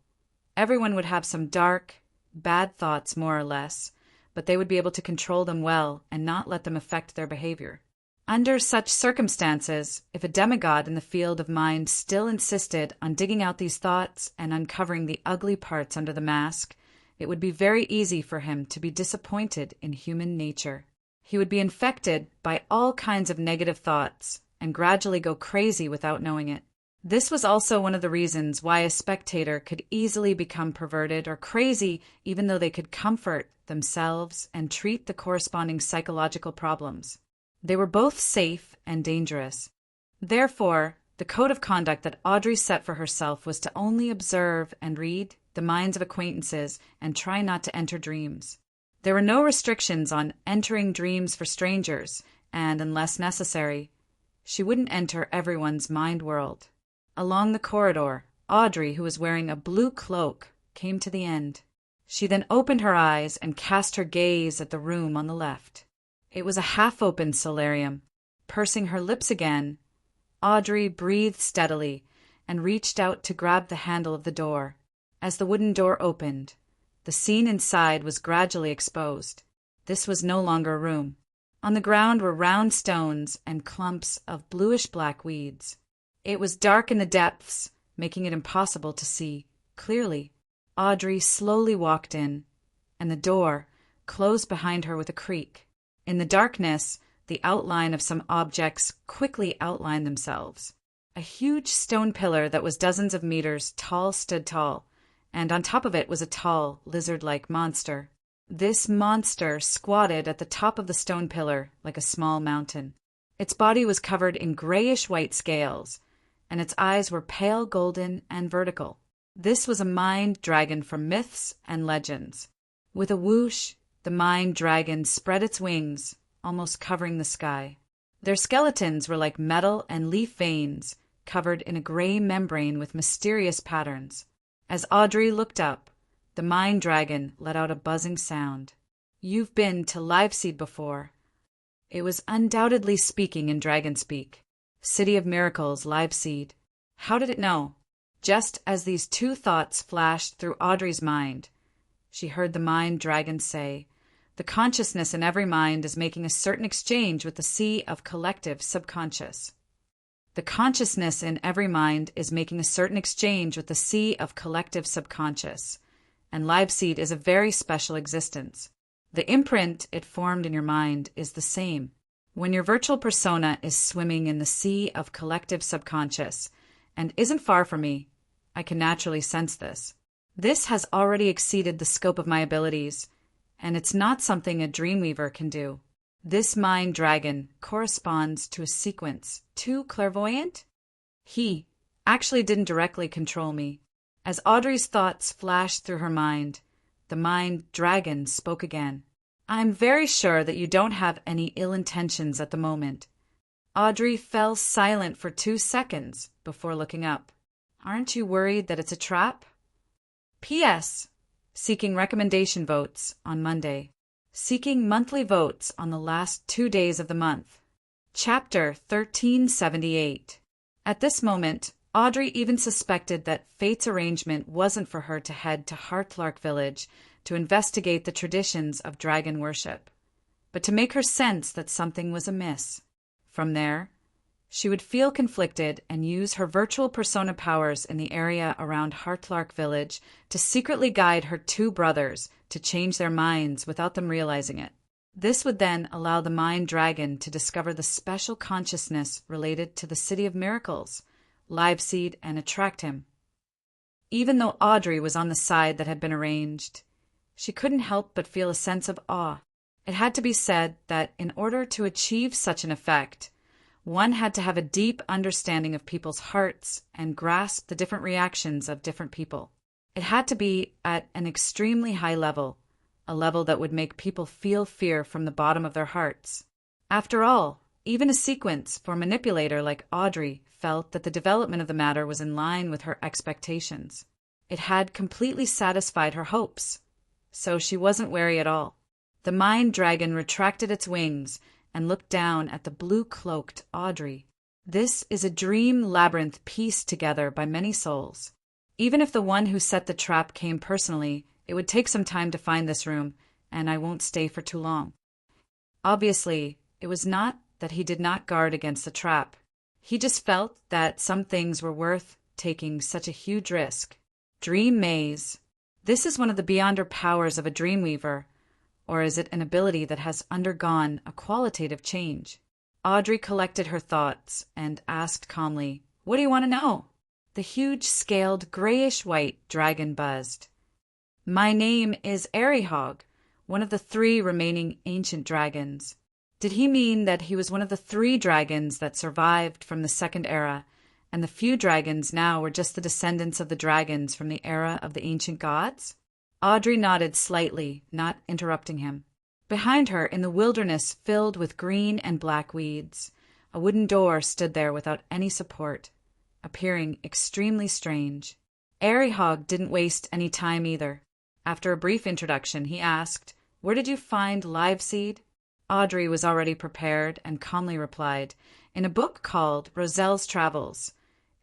Everyone would have some dark, bad thoughts more or less, but they would be able to control them well and not let them affect their behavior. Under such circumstances, if a demigod in the field of mind still insisted on digging out these thoughts and uncovering the ugly parts under the mask, it would be very easy for him to be disappointed in human nature. He would be infected by all kinds of negative thoughts and gradually go crazy without knowing it. This was also one of the reasons why a spectator could easily become perverted or crazy even though they could comfort themselves and treat the corresponding psychological problems. They were both safe and dangerous. Therefore, the code of conduct that Audrey set for herself was to only observe and read the minds of acquaintances and try not to enter dreams. There were no restrictions on entering dreams for strangers, and, unless necessary, she wouldn't enter everyone's mind world. Along the corridor, Audrey, who was wearing a blue cloak, came to the end. She then opened her eyes and cast her gaze at the room on the left. It was a half-open solarium. Pursing her lips again, Audrey breathed steadily and reached out to grab the handle of the door. As the wooden door opened, the scene inside was gradually exposed. This was no longer a room. On the ground were round stones and clumps of bluish-black weeds. It was dark in the depths, making it impossible to see clearly. Audrey slowly walked in, and the door closed behind her with a creak. In the darkness, the outline of some objects quickly outlined themselves. A huge stone pillar that was dozens of meters tall stood tall, and on top of it was a tall, lizard-like monster. This monster squatted at the top of the stone pillar like a small mountain. Its body was covered in grayish-white scales, and its eyes were pale golden and vertical. This was a mind dragon from myths and legends. With a whoosh, the mind dragon spread its wings, almost covering the sky. Their skeletons were like metal and leaf veins, covered in a gray membrane with mysterious patterns. As Audrey looked up, the mind dragon let out a buzzing sound. "You've been to Liveseed before." It was undoubtedly speaking in dragon speak. City of Miracles, Liveseed. How did it know? Just as these two thoughts flashed through Audrey's mind, she heard the mind dragon say, "The consciousness in every mind is making a certain exchange with the sea of collective subconscious." The consciousness in every mind is making a certain exchange with the sea of collective subconscious, and Liveseed is a very special existence. The imprint it formed in your mind is the same. When your virtual persona is swimming in the sea of collective subconscious, and isn't far from me, I can naturally sense this. This has already exceeded the scope of my abilities, and it's not something a dreamweaver can do. This mind dragon corresponds to a sequence too clairvoyant? He actually didn't directly control me. As Audrey's thoughts flashed through her mind, the mind dragon spoke again. "I'm very sure that you don't have any ill intentions at the moment." Audrey fell silent for 2 seconds before looking up. "Aren't you worried that it's a trap?" P.S. Seeking recommendation votes on Monday. Seeking monthly votes on the last 2 days of the month. Chapter 1378. At this moment, Audrey even suspected that fate's arrangement wasn't for her to head to Heartlark Village to investigate the traditions of dragon worship, but to make her sense that something was amiss. From there, she would feel conflicted and use her virtual persona powers in the area around Heartlark Village to secretly guide her 2 brothers to change their minds without them realizing it. This would then allow the mind dragon to discover the special consciousness related to the City of Miracles, Liveseed, and attract him. Even though Audrey was on the side that had been arranged, she couldn't help but feel a sense of awe. It had to be said that in order to achieve such an effect, one had to have a deep understanding of people's hearts and grasp the different reactions of different people. It had to be at an extremely high level, a level that would make people feel fear from the bottom of their hearts. After all, even a sequence for a manipulator like Audrey felt that the development of the matter was in line with her expectations. It had completely satisfied her hopes, so she wasn't wary at all. The mind dragon retracted its wings and looked down at the blue-cloaked Audrey. This is a dream labyrinth pieced together by many souls. Even if the one who set the trap came personally, it would take some time to find this room, and I won't stay for too long." Obviously, it was not that he did not guard against the trap. He just felt that some things were worth taking such a huge risk. Dream maze. This is one of the beyonder powers of a dreamweaver, or is it an ability that has undergone a qualitative change? Audrey collected her thoughts and asked calmly, "What do you want to know?" The huge, scaled, grayish-white dragon buzzed. "My name is Aerihog, one of the 3 remaining ancient dragons." Did he mean that he was one of the 3 dragons that survived from the Second Era, and the few dragons now were just the descendants of the dragons from the era of the ancient gods? Audrey nodded slightly, not interrupting him. Behind her, in the wilderness filled with green and black weeds, a wooden door stood there without any support, appearing extremely strange. Aerihog didn't waste any time either. After a brief introduction, he asked, "Where did you find Liveseed?" Audrey was already prepared and calmly replied, "In a book called Roselle's Travels.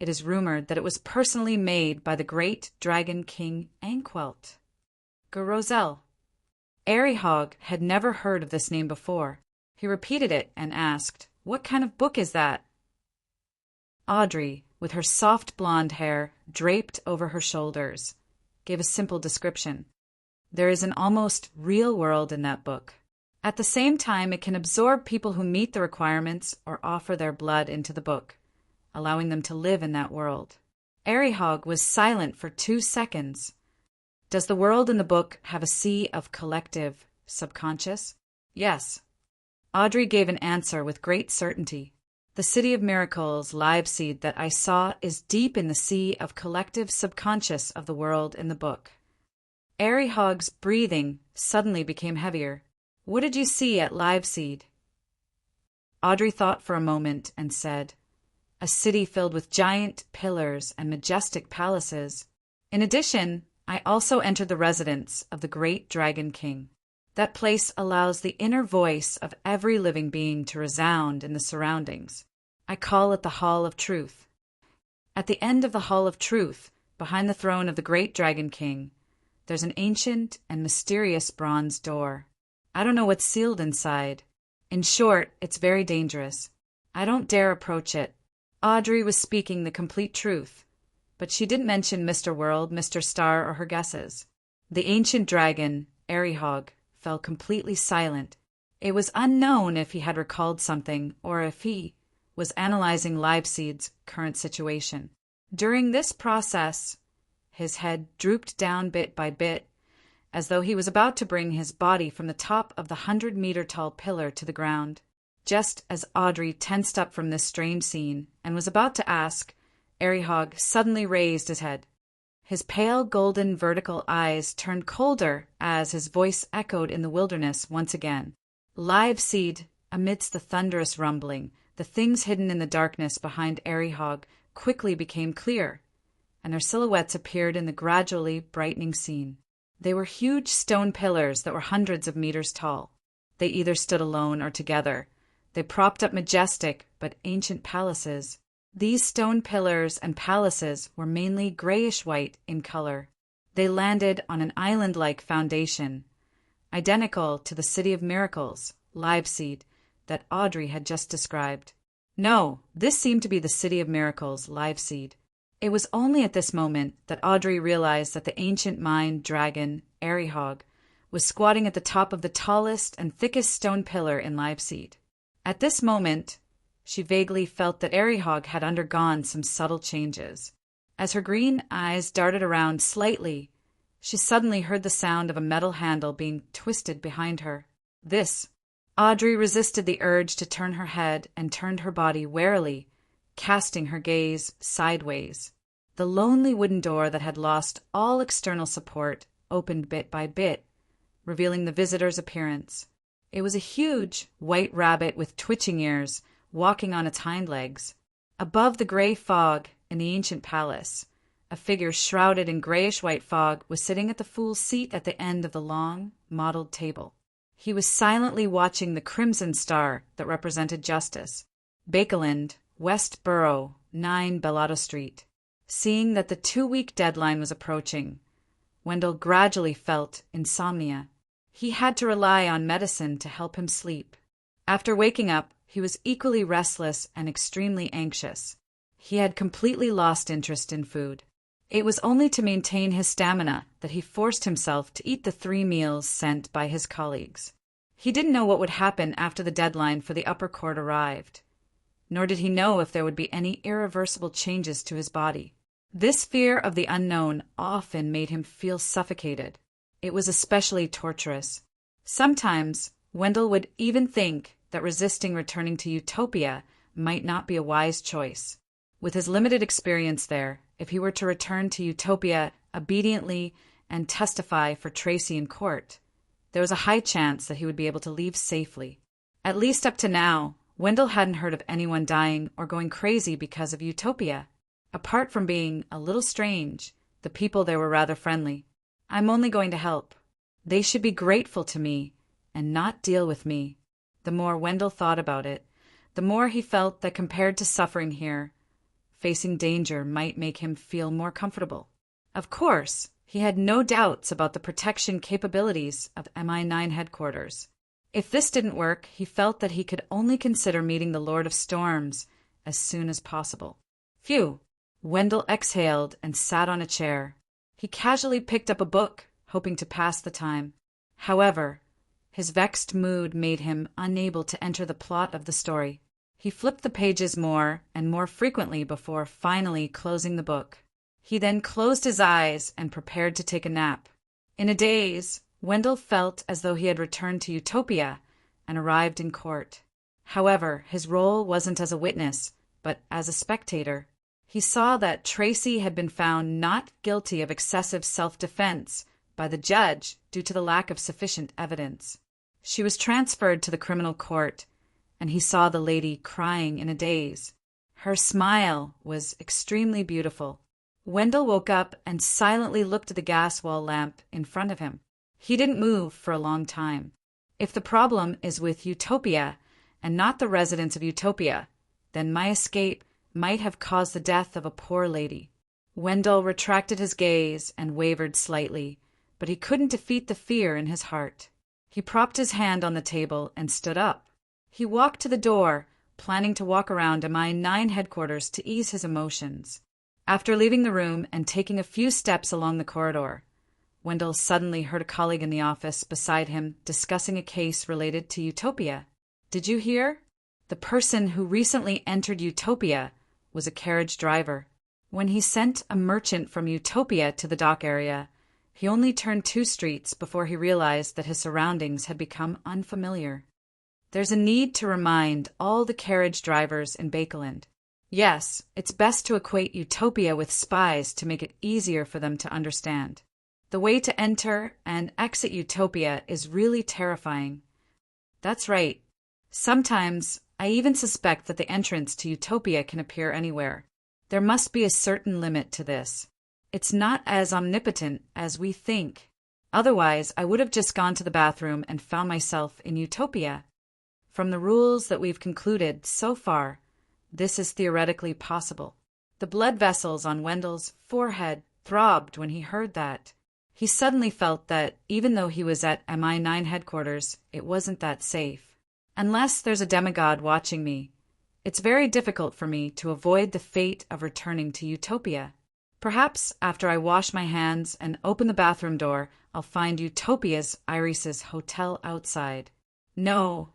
It is rumored that it was personally made by the great dragon king Anquelt." Roselle. Aerihog had never heard of this name before. He repeated it and asked, "What kind of book is that?" Audrey, with her soft blonde hair draped over her shoulders, gave a simple description. There is an almost real world in that book. At the same time, it can absorb people who meet the requirements or offer their blood into the book, allowing them to live in that world. Aerihog was silent for 2 seconds. Does the world in the book have a sea of collective subconscious? Yes. Audrey gave an answer with great certainty. The City of Miracles Liveseed that I saw is deep in the sea of collective subconscious of the world in the book. Aerihog's breathing suddenly became heavier. "What did you see at Liveseed?" Audrey thought for a moment and said, "A city filled with giant pillars and majestic palaces. In addition, I also entered the residence of the great Dragon King. That place allows the inner voice of every living being to resound in the surroundings. I call it the Hall of Truth. At the end of the Hall of Truth, behind the throne of the great Dragon King, there's an ancient and mysterious bronze door. I don't know what's sealed inside. In short, it's very dangerous. I don't dare approach it." Audrey was speaking the complete truth, but she didn't mention Mr. World, Mr. Star, or her guesses. The ancient dragon, Aerihog, fell completely silent. It was unknown if he had recalled something or if he was analyzing Liveseed's current situation. During this process, his head drooped down bit by bit, as though he was about to bring his body from the top of the 100-meter-tall pillar to the ground. Just as Audrey tensed up from this strange scene and was about to ask, Aerihog suddenly raised his head. His pale golden vertical eyes turned colder as his voice echoed in the wilderness once again. Liveseed, amidst the thunderous rumbling, the things hidden in the darkness behind Aerihog quickly became clear, and their silhouettes appeared in the gradually brightening scene. They were huge stone pillars that were hundreds of meters tall. They either stood alone or together. They propped up majestic but ancient palaces. These stone pillars and palaces were mainly grayish-white in color. They landed on an island-like foundation, identical to the City of Miracles, Liveseed, that Audrey had just described. No, this seemed to be the City of Miracles, Liveseed. It was only at this moment that Audrey realized that the ancient mind dragon, Aerihog, was squatting at the top of the tallest and thickest stone pillar in Liveseed. At this moment, she vaguely felt that Aerihog had undergone some subtle changes. As her green eyes darted around slightly, she suddenly heard the sound of a metal handle being twisted behind her. Audrey resisted the urge to turn her head and turned her body warily, casting her gaze sideways. The lonely wooden door that had lost all external support opened bit by bit, revealing the visitor's appearance. It was a huge white rabbit with twitching ears, walking on its hind legs. Above the gray fog in the ancient palace, a figure shrouded in grayish-white fog was sitting at the fool's seat at the end of the long, mottled table. He was silently watching the crimson star that represented justice. Bakeland, West Borough, 9 Bellotto Street. Seeing that the 2-week deadline was approaching, Wendell gradually felt insomnia. He had to rely on medicine to help him sleep. After waking up, he was equally restless and extremely anxious. He had completely lost interest in food. It was only to maintain his stamina that he forced himself to eat the 3 meals sent by his colleagues. He didn't know what would happen after the deadline for the upper court arrived, nor did he know if there would be any irreversible changes to his body. This fear of the unknown often made him feel suffocated. It was especially torturous. Sometimes, Wendell would even think that resisting returning to Utopia might not be a wise choice. With his limited experience there, if he were to return to Utopia obediently and testify for Tracy in court, there was a high chance that he would be able to leave safely. At least up to now, Wendell hadn't heard of anyone dying or going crazy because of Utopia. Apart from being a little strange, the people there were rather friendly. I'm only going to help. They should be grateful to me and not deal with me. The more Wendell thought about it, the more he felt that compared to suffering here, facing danger might make him feel more comfortable. Of course, he had no doubts about the protection capabilities of MI9 headquarters. If this didn't work, he felt that he could only consider meeting the Lord of Storms as soon as possible. Phew! Wendell exhaled and sat on a chair. He casually picked up a book, hoping to pass the time. However, his vexed mood made him unable to enter the plot of the story. He flipped the pages more and more frequently before finally closing the book. He then closed his eyes and prepared to take a nap. In a daze, Wendell felt as though he had returned to Utopia and arrived in court. However, his role wasn't as a witness, but as a spectator. He saw that Tracy had been found not guilty of excessive self-defense by the judge due to the lack of sufficient evidence. She was transferred to the criminal court, and he saw the lady crying in a daze. Her smile was extremely beautiful. Wendell woke up and silently looked at the gas wall lamp in front of him. He didn't move for a long time. If the problem is with Utopia and not the residents of Utopia, then my escape might have caused the death of a poor lady. Wendell retracted his gaze and wavered slightly, but he couldn't defeat the fear in his heart. He propped his hand on the table and stood up. He walked to the door, planning to walk around MI9 headquarters to ease his emotions. After leaving the room and taking a few steps along the corridor, Wendell suddenly heard a colleague in the office beside him discussing a case related to Utopia. Did you hear? The person who recently entered Utopia was a carriage driver. When he sent a merchant from Utopia to the dock area, he only turned 2 streets before he realized that his surroundings had become unfamiliar. There's a need to remind all the carriage drivers in Bakeland. Yes, it's best to equate Utopia with spies to make it easier for them to understand. The way to enter and exit Utopia is really terrifying. That's right. Sometimes I even suspect that the entrance to Utopia can appear anywhere. There must be a certain limit to this. It's not as omnipotent as we think. Otherwise, I would have just gone to the bathroom and found myself in Utopia. From the rules that we've concluded so far, this is theoretically possible. The blood vessels on Wendell's forehead throbbed when he heard that. He suddenly felt that even though he was at MI9 headquarters, it wasn't that safe. Unless there's a demigod watching me, it's very difficult for me to avoid the fate of returning to Utopia. Perhaps after I wash my hands and open the bathroom door, I'll find Utopia's Iris's hotel outside. No,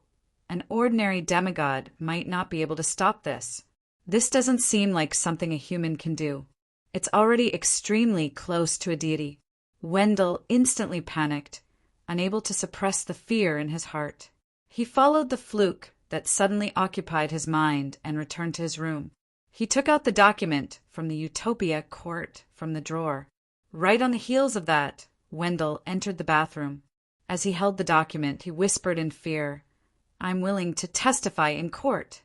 an ordinary demigod might not be able to stop this. This doesn't seem like something a human can do. It's already extremely close to a deity. Wendell instantly panicked, unable to suppress the fear in his heart. He followed the fluke that suddenly occupied his mind and returned to his room. He took out the document from the Utopia court from the drawer. Right on the heels of that, Wendell entered the bathroom. As he held the document, he whispered in fear, "I'm willing to testify in court.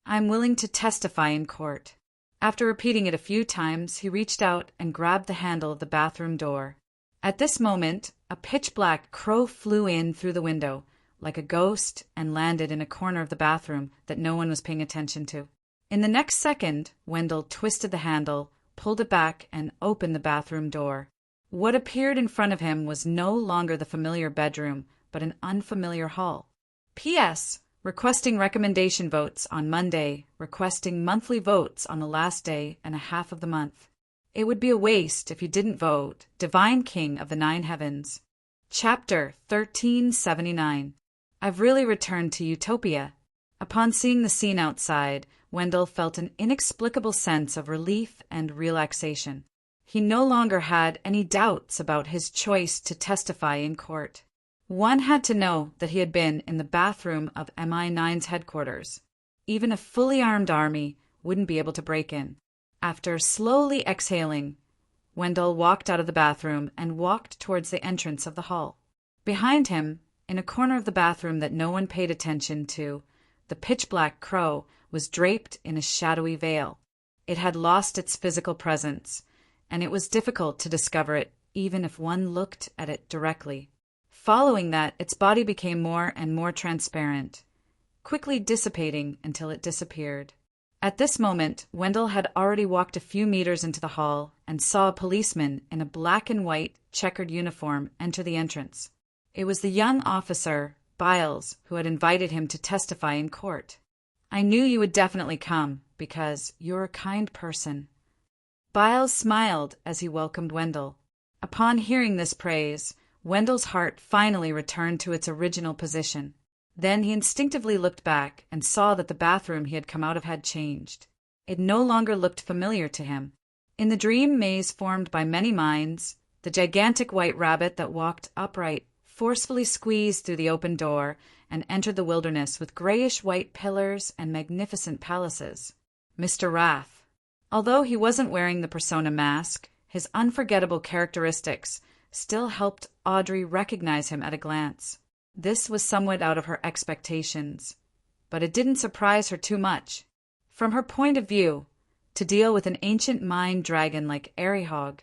I'm willing to testify in court." After repeating it a few times, he reached out and grabbed the handle of the bathroom door. At this moment, a pitch-black crow flew in through the window, like a ghost, and landed in a corner of the bathroom that no one was paying attention to. In the next second, Wendell twisted the handle, pulled it back, and opened the bathroom door. What appeared in front of him was no longer the familiar bedroom, but an unfamiliar hall. P.S. Requesting recommendation votes on Monday, requesting monthly votes on the last day and a half of the month. It would be a waste if you didn't vote, Divine King of the Nine Heavens. Chapter 1379. I've really returned to Utopia. Upon seeing the scene outside, Wendell felt an inexplicable sense of relief and relaxation. He no longer had any doubts about his choice to testify in court. One had to know that he had been in the bathroom of MI9's headquarters. Even a fully armed army wouldn't be able to break in. After slowly exhaling, Wendell walked out of the bathroom and walked towards the entrance of the hall. Behind him, in a corner of the bathroom that no one paid attention to, the pitch-black crow was draped in a shadowy veil. It had lost its physical presence, and it was difficult to discover it even if one looked at it directly. Following that, its body became more and more transparent, quickly dissipating until it disappeared. At this moment, Wendell had already walked a few meters into the hall and saw a policeman in a black and white checkered uniform enter the entrance. It was the young officer, Biles, who had invited him to testify in court. I knew you would definitely come, because you're a kind person. Biles smiled as he welcomed Wendell. Upon hearing this praise, Wendell's heart finally returned to its original position. Then he instinctively looked back and saw that the bathroom he had come out of had changed. It no longer looked familiar to him. In the dream maze formed by many minds, the gigantic white rabbit that walked upright forcefully squeezed through the open door and entered the wilderness with grayish-white pillars and magnificent palaces. Mr. Wrath. Although he wasn't wearing the persona mask, his unforgettable characteristics still helped Audrey recognize him at a glance. This was somewhat out of her expectations, but it didn't surprise her too much. From her point of view, to deal with an ancient mind dragon like Arihog,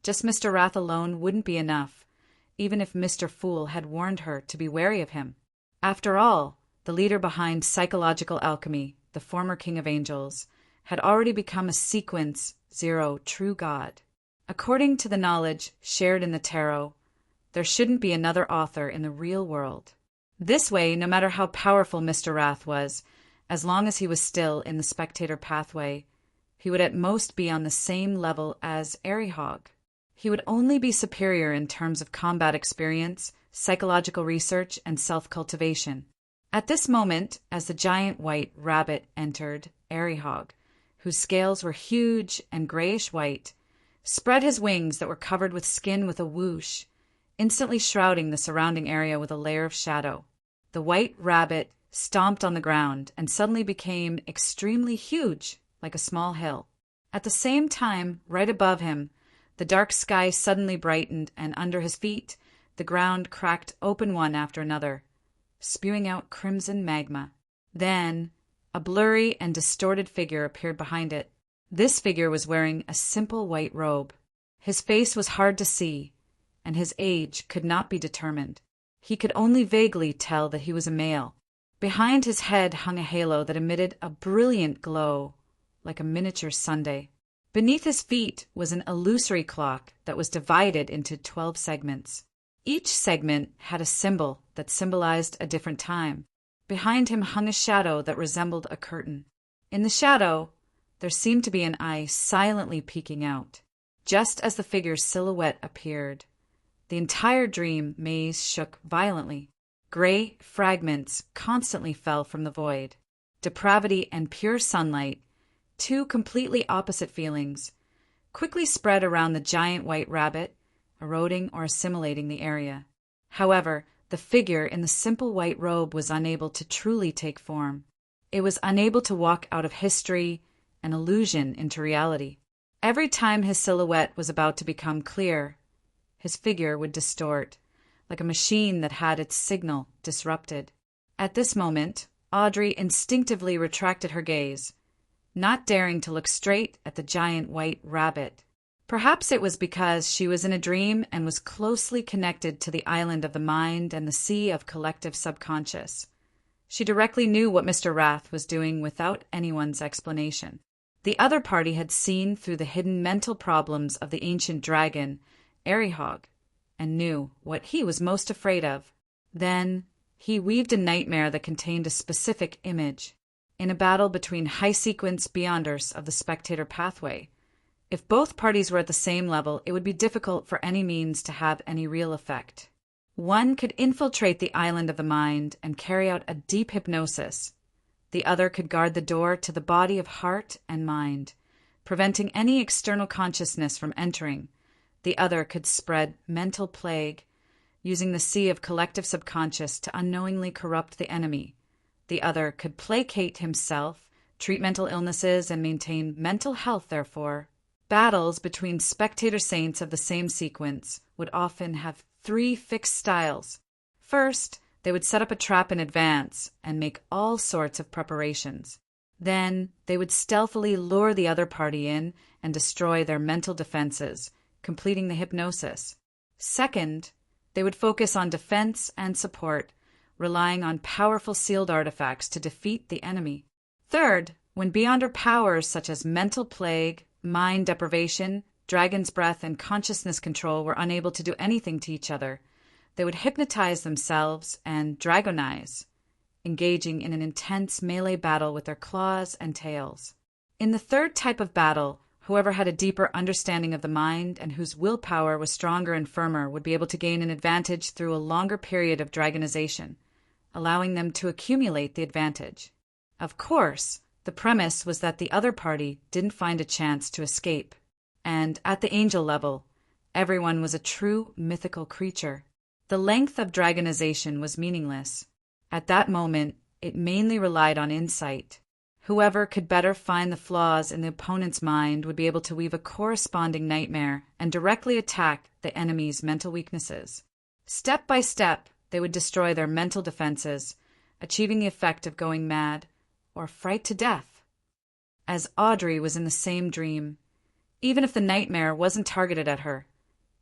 just Mr. Wrath alone wouldn't be enough, even if Mr. Fool had warned her to be wary of him. After all, the leader behind psychological alchemy, the former King of Angels, had already become a sequence zero true god. According to the knowledge shared in the tarot, there shouldn't be another author in the real world. This way, no matter how powerful Mr. Wrath was, as long as he was still in the spectator pathway, he would at most be on the same level as Arihog. He would only be superior in terms of combat experience, psychological research, and self-cultivation. At this moment, as the giant white rabbit entered, Arihog, whose scales were huge and grayish-white, spread his wings that were covered with skin with a whoosh, instantly shrouding the surrounding area with a layer of shadow. The white rabbit stomped on the ground and suddenly became extremely huge, like a small hill. At the same time, right above him, the dark sky suddenly brightened, and under his feet, the ground cracked open one after another, spewing out crimson magma. Then, a blurry and distorted figure appeared behind it. This figure was wearing a simple white robe. His face was hard to see, and his age could not be determined. He could only vaguely tell that he was a male. Behind his head hung a halo that emitted a brilliant glow, like a miniature sundae. Beneath his feet was an illusory clock that was divided into 12 segments. Each segment had a symbol that symbolized a different time. Behind him hung a shadow that resembled a curtain. In the shadow, there seemed to be an eye silently peeking out. Just as the figure's silhouette appeared, the entire dream maze shook violently. Gray fragments constantly fell from the void. Depravity and pure sunlight, two completely opposite feelings, quickly spread around the giant white rabbit, eroding or assimilating the area. However, the figure in the simple white robe was unable to truly take form. It was unable to walk out of history and illusion into reality. Every time his silhouette was about to become clear, his figure would distort, like a machine that had its signal disrupted. At this moment, Audrey instinctively retracted her gaze, not daring to look straight at the giant white rabbit. Perhaps it was because she was in a dream and was closely connected to the island of the mind and the sea of collective subconscious. She directly knew what Mr. Wrath was doing without anyone's explanation. The other party had seen through the hidden mental problems of the ancient dragon Arihog, and knew what he was most afraid of. Then he weaved a nightmare that contained a specific image. In a battle between high-sequence Beyonders of the spectator pathway, if both parties were at the same level, it would be difficult for any means to have any real effect. One could infiltrate the island of the mind and carry out a deep hypnosis. The other could guard the door to the body of heart and mind, preventing any external consciousness from entering. The other could spread mental plague, using the sea of collective subconscious to unknowingly corrupt the enemy. The other could placate himself, treat mental illnesses, and maintain mental health. Therefore, battles between spectator saints of the same sequence would often have 3 fixed styles. First, they would set up a trap in advance and make all sorts of preparations. Then, they would stealthily lure the other party in and destroy their mental defenses, completing the hypnosis. Second, they would focus on defense and support, relying on powerful sealed artifacts to defeat the enemy. Third, when Beyonder powers such as mental plague, mind deprivation, dragon's breath, and consciousness control were unable to do anything to each other, they would hypnotize themselves and dragonize, engaging in an intense melee battle with their claws and tails. In the third type of battle, whoever had a deeper understanding of the mind and whose willpower was stronger and firmer would be able to gain an advantage through a longer period of dragonization, allowing them to accumulate the advantage. Of course, the premise was that the other party didn't find a chance to escape, and at the angel level, everyone was a true mythical creature. The length of dragonization was meaningless. At that moment, it mainly relied on insight. Whoever could better find the flaws in the opponent's mind would be able to weave a corresponding nightmare and directly attack the enemy's mental weaknesses. Step by step, they would destroy their mental defenses, achieving the effect of going mad or fright to death. As Audrey was in the same dream, even if the nightmare wasn't targeted at her,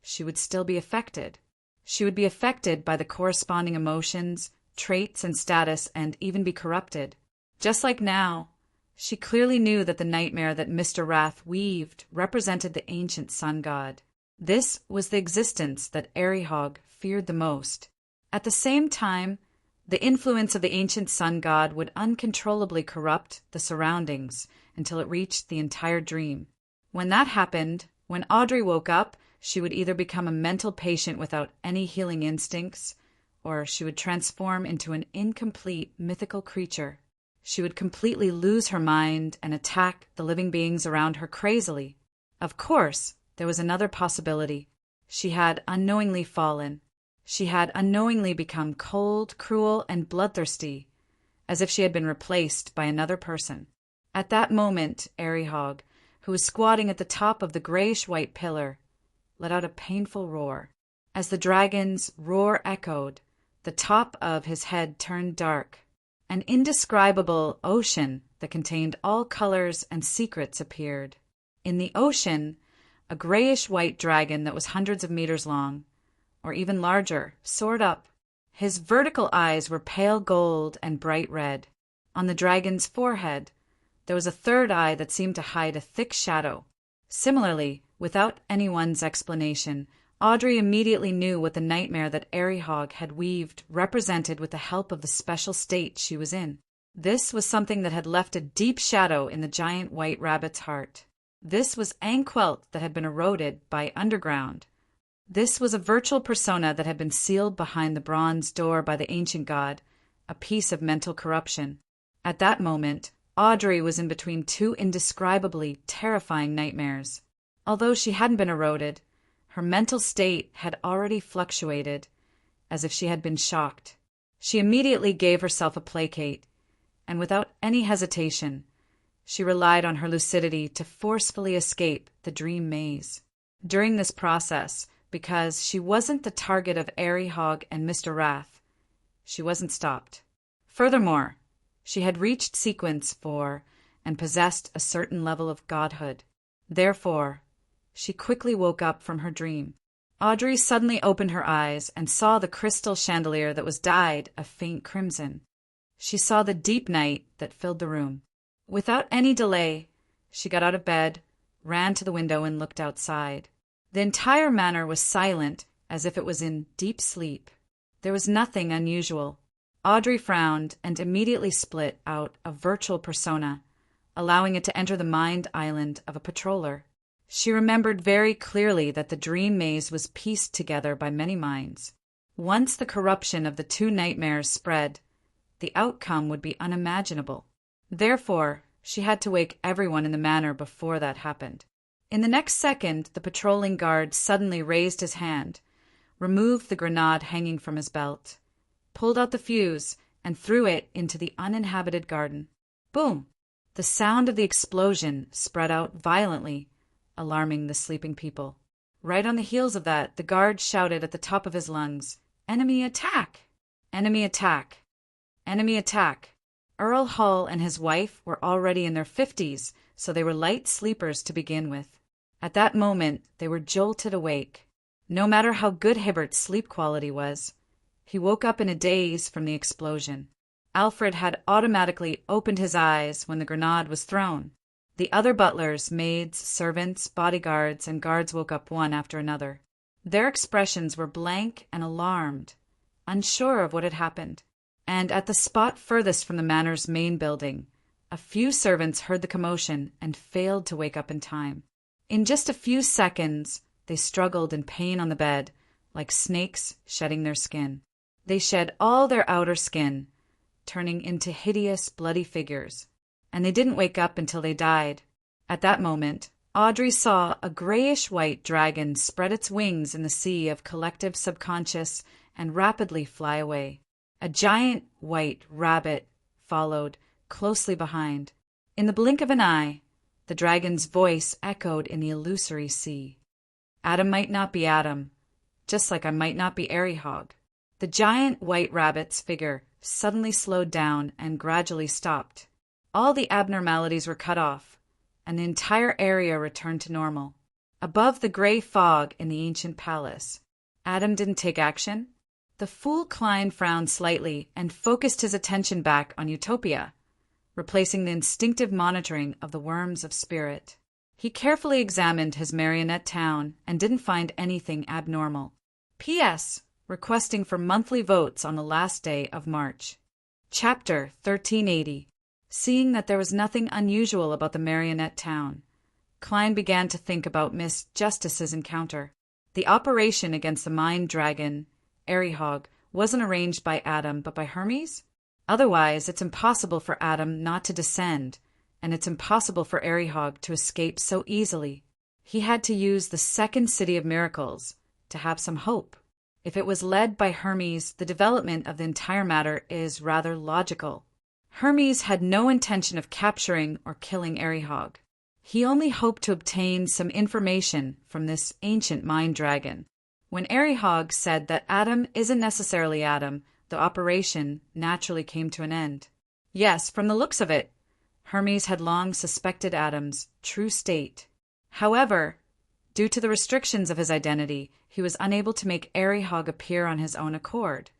she would still be affected. She would be affected by the corresponding emotions, traits, and status, and even be corrupted. Just like now, she clearly knew that the nightmare that Mr. Wrath weaved represented the ancient sun god. This was the existence that Arihog feared the most. At the same time, the influence of the ancient sun god would uncontrollably corrupt the surroundings until it reached the entire dream. When that happened, when Audrey woke up, she would either become a mental patient without any healing instincts, or she would transform into an incomplete mythical creature. She would completely lose her mind and attack the living beings around her crazily. Of course, there was another possibility. She had unknowingly fallen. She had unknowingly become cold, cruel, and bloodthirsty, as if she had been replaced by another person. At that moment, Arihog, who was squatting at the top of the grayish-white pillar, let out a painful roar. As the dragon's roar echoed, the top of his head turned dark. An indescribable ocean that contained all colors and secrets appeared. In the ocean, a grayish-white dragon that was hundreds of meters long, or even larger, soared up. His vertical eyes were pale gold and bright red. On the dragon's forehead, there was a third eye that seemed to hide a thick shadow. Similarly, without anyone's explanation, Audrey immediately knew what the nightmare that Arihog had weaved represented with the help of the special state she was in. This was something that had left a deep shadow in the giant white rabbit's heart. This was Anquelt that had been eroded by underground. This was a virtual persona that had been sealed behind the bronze door by the ancient god, a piece of mental corruption. At that moment, Audrey was in between 2 indescribably terrifying nightmares. Although she hadn't been eroded, her mental state had already fluctuated, as if she had been shocked. She immediately gave herself a placate, and without any hesitation, she relied on her lucidity to forcefully escape the dream maze. During this process, because she wasn't the target of Arihog and Mr. Wrath, she wasn't stopped. Furthermore, she had reached sequence 4 and possessed a certain level of godhood. Therefore, she quickly woke up from her dream. Audrey suddenly opened her eyes and saw the crystal chandelier that was dyed a faint crimson. She saw the deep night that filled the room. Without any delay, she got out of bed, ran to the window, and looked outside. The entire manor was silent, as if it was in deep sleep. There was nothing unusual. Audrey frowned and immediately split out a virtual persona, allowing it to enter the mind island of a patroller. She remembered very clearly that the dream maze was pieced together by many minds. Once the corruption of the two nightmares spread, the outcome would be unimaginable. Therefore, she had to wake everyone in the manor before that happened. In the next second, the patrolling guard suddenly raised his hand, removed the grenade hanging from his belt, pulled out the fuse, and threw it into the uninhabited garden. Boom! The sound of the explosion spread out violently, alarming the sleeping people. Right on the heels of that, the guard shouted at the top of his lungs, "Enemy attack! Enemy attack! Enemy attack!" Earl Hull and his wife were already in their 50s, so they were light sleepers to begin with. At that moment, they were jolted awake. No matter how good Hibbert's sleep quality was, he woke up in a daze from the explosion. Alfred had automatically opened his eyes when the grenade was thrown. The other butlers, maids, servants, bodyguards, and guards woke up one after another. Their expressions were blank and alarmed, unsure of what had happened. And at the spot furthest from the manor's main building, a few servants heard the commotion and failed to wake up in time. In just a few seconds, they struggled in pain on the bed, like snakes shedding their skin. They shed all their outer skin, turning into hideous, bloody figures. And they didn't wake up until they died. At that moment, Audrey saw a grayish-white dragon spread its wings in the sea of collective subconscious and rapidly fly away. A giant white rabbit followed closely behind. In the blink of an eye, the dragon's voice echoed in the illusory sea. Adam might not be Adam, just like I might not be Airihog. The giant white rabbit's figure suddenly slowed down and gradually stopped. All the abnormalities were cut off, and the entire area returned to normal. Above the gray fog in the ancient palace, Adam didn't take action. The fool Klein frowned slightly and focused his attention back on Utopia, replacing the instinctive monitoring of the worms of spirit. He carefully examined his marionette town and didn't find anything abnormal. P.S. Requesting for monthly votes on the last day of March. Chapter 1380. Seeing that there was nothing unusual about the marionette town, Klein began to think about Miss Justice's encounter. The operation against the mind dragon, Airihog, wasn't arranged by Adam but by Hermes? Otherwise, it's impossible for Adam not to descend, and it's impossible for Airihog to escape so easily. He had to use the second city of miracles to have some hope. If it was led by Hermes, the development of the entire matter is rather logical. Hermes had no intention of capturing or killing Airihog. He only hoped to obtain some information from this ancient mind dragon. When Airihog said that Adam isn't necessarily Adam, the operation naturally came to an end. Yes, from the looks of it, Hermes had long suspected Adam's true state. However, due to the restrictions of his identity, he was unable to make Airihog appear on his own accord.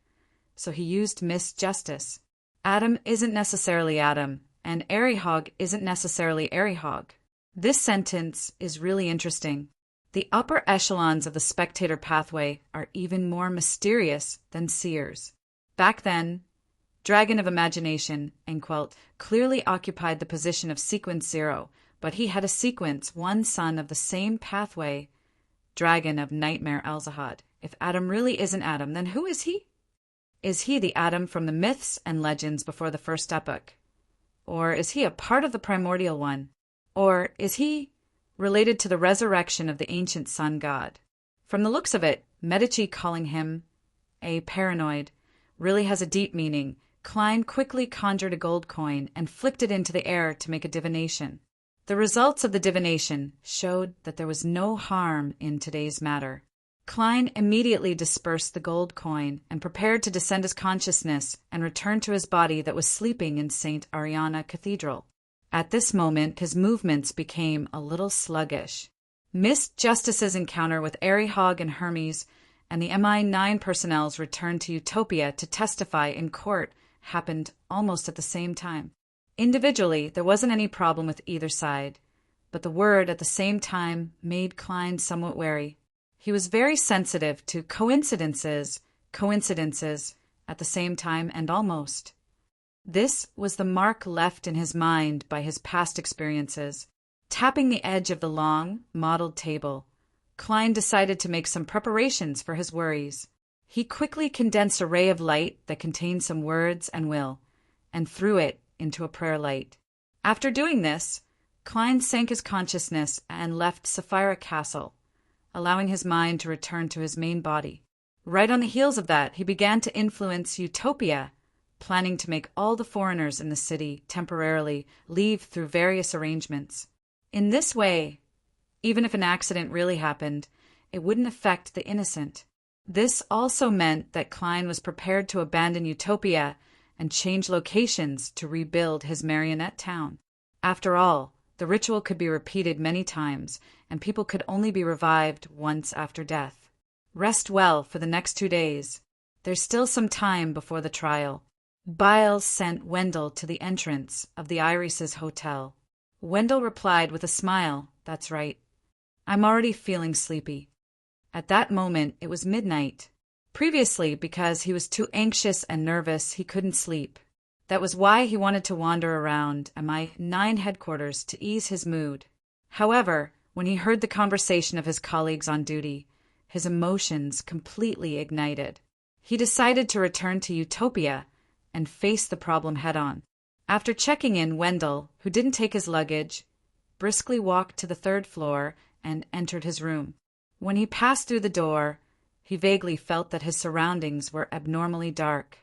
So he used Miss Justice. Adam isn't necessarily Adam, and Airihog isn't necessarily Airihog. This sentence is really interesting. The upper echelons of the spectator pathway are even more mysterious than seers. Back then, Dragon of Imagination, Enquelt, clearly occupied the position of Sequence 0, but he had a Sequence, one son of the same pathway, Dragon of Nightmare Alzahad. If Adam really isn't Adam, then who is he? Is he the Adam from the myths and legends before the first epoch? Or is he a part of the primordial one? Or is he related to the resurrection of the ancient sun god? From the looks of it, Medici calling him a paranoid really has a deep meaning. Klein quickly conjured a gold coin and flicked it into the air to make a divination. The results of the divination showed that there was no harm in today's matter. Klein immediately dispersed the gold coin and prepared to descend his consciousness and return to his body that was sleeping in St. Ariana Cathedral. At this moment, his movements became a little sluggish. Miss Justice's encounter with Airihog and Hermes and the MI9 personnel's return to Utopia to testify in court happened almost at the same time. Individually, there wasn't any problem with either side, but the word at the same time made Klein somewhat wary. He was very sensitive to coincidences at the same time, and almost. This was the mark left in his mind by his past experiences. Tapping the edge of the long, mottled table, Klein decided to make some preparations for his worries. He quickly condensed a ray of light that contained some words and will, and threw it into a prayer light. After doing this, Klein sank his consciousness and left Sapphira Castle, allowing his mind to return to his main body. Right on the heels of that, he began to influence Utopia, planning to make all the foreigners in the city temporarily leave through various arrangements. In this way, even if an accident really happened, it wouldn't affect the innocent. This also meant that Klein was prepared to abandon Utopia and change locations to rebuild his marionette town. After all, the ritual could be repeated many times, and people could only be revived once after death. Rest well for the next 2 days. There's still some time before the trial. Biles sent Wendell to the entrance of the Iris' hotel. Wendell replied with a smile, "That's right. I'm already feeling sleepy." At that moment, it was midnight. Previously, because he was too anxious and nervous, he couldn't sleep. That was why he wanted to wander around MI9 headquarters to ease his mood. However, when he heard the conversation of his colleagues on duty, his emotions completely ignited. He decided to return to Utopia and face the problem head-on. After checking in, Wendell, who didn't take his luggage, briskly walked to the 3rd floor and entered his room. When he passed through the door, he vaguely felt that his surroundings were abnormally dark.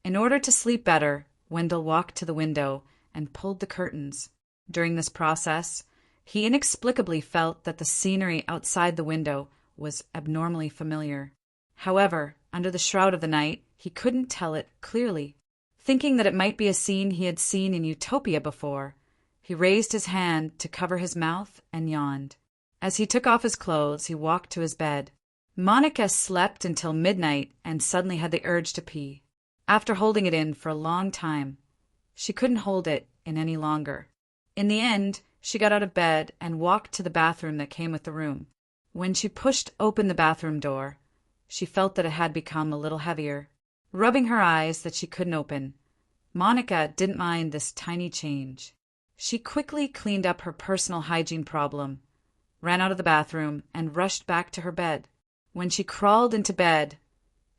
In order to sleep better, Wendell walked to the window and pulled the curtains. During this process, he inexplicably felt that the scenery outside the window was abnormally familiar. However, under the shroud of the night, he couldn't tell it clearly. Thinking that it might be a scene he had seen in Utopia before, he raised his hand to cover his mouth and yawned. As he took off his clothes, he walked to his bed. Monica slept until midnight and suddenly had the urge to pee. After holding it in for a long time, she couldn't hold it in any longer. In the end, she got out of bed and walked to the bathroom that came with the room. When she pushed open the bathroom door, she felt that it had become a little heavier. Rubbing her eyes that she couldn't open, Monica didn't mind this tiny change. She quickly cleaned up her personal hygiene problem, ran out of the bathroom, and rushed back to her bed. When she crawled into bed,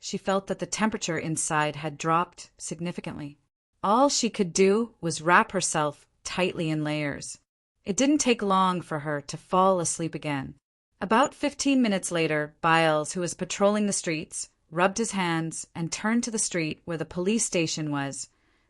she felt that the temperature inside had dropped significantly. All she could do was wrap herself tightly in layers. It didn't take long for her to fall asleep again. About 15 minutes later, Biles, who was patrolling the streets, rubbed his hands and turned to the street where the police station was,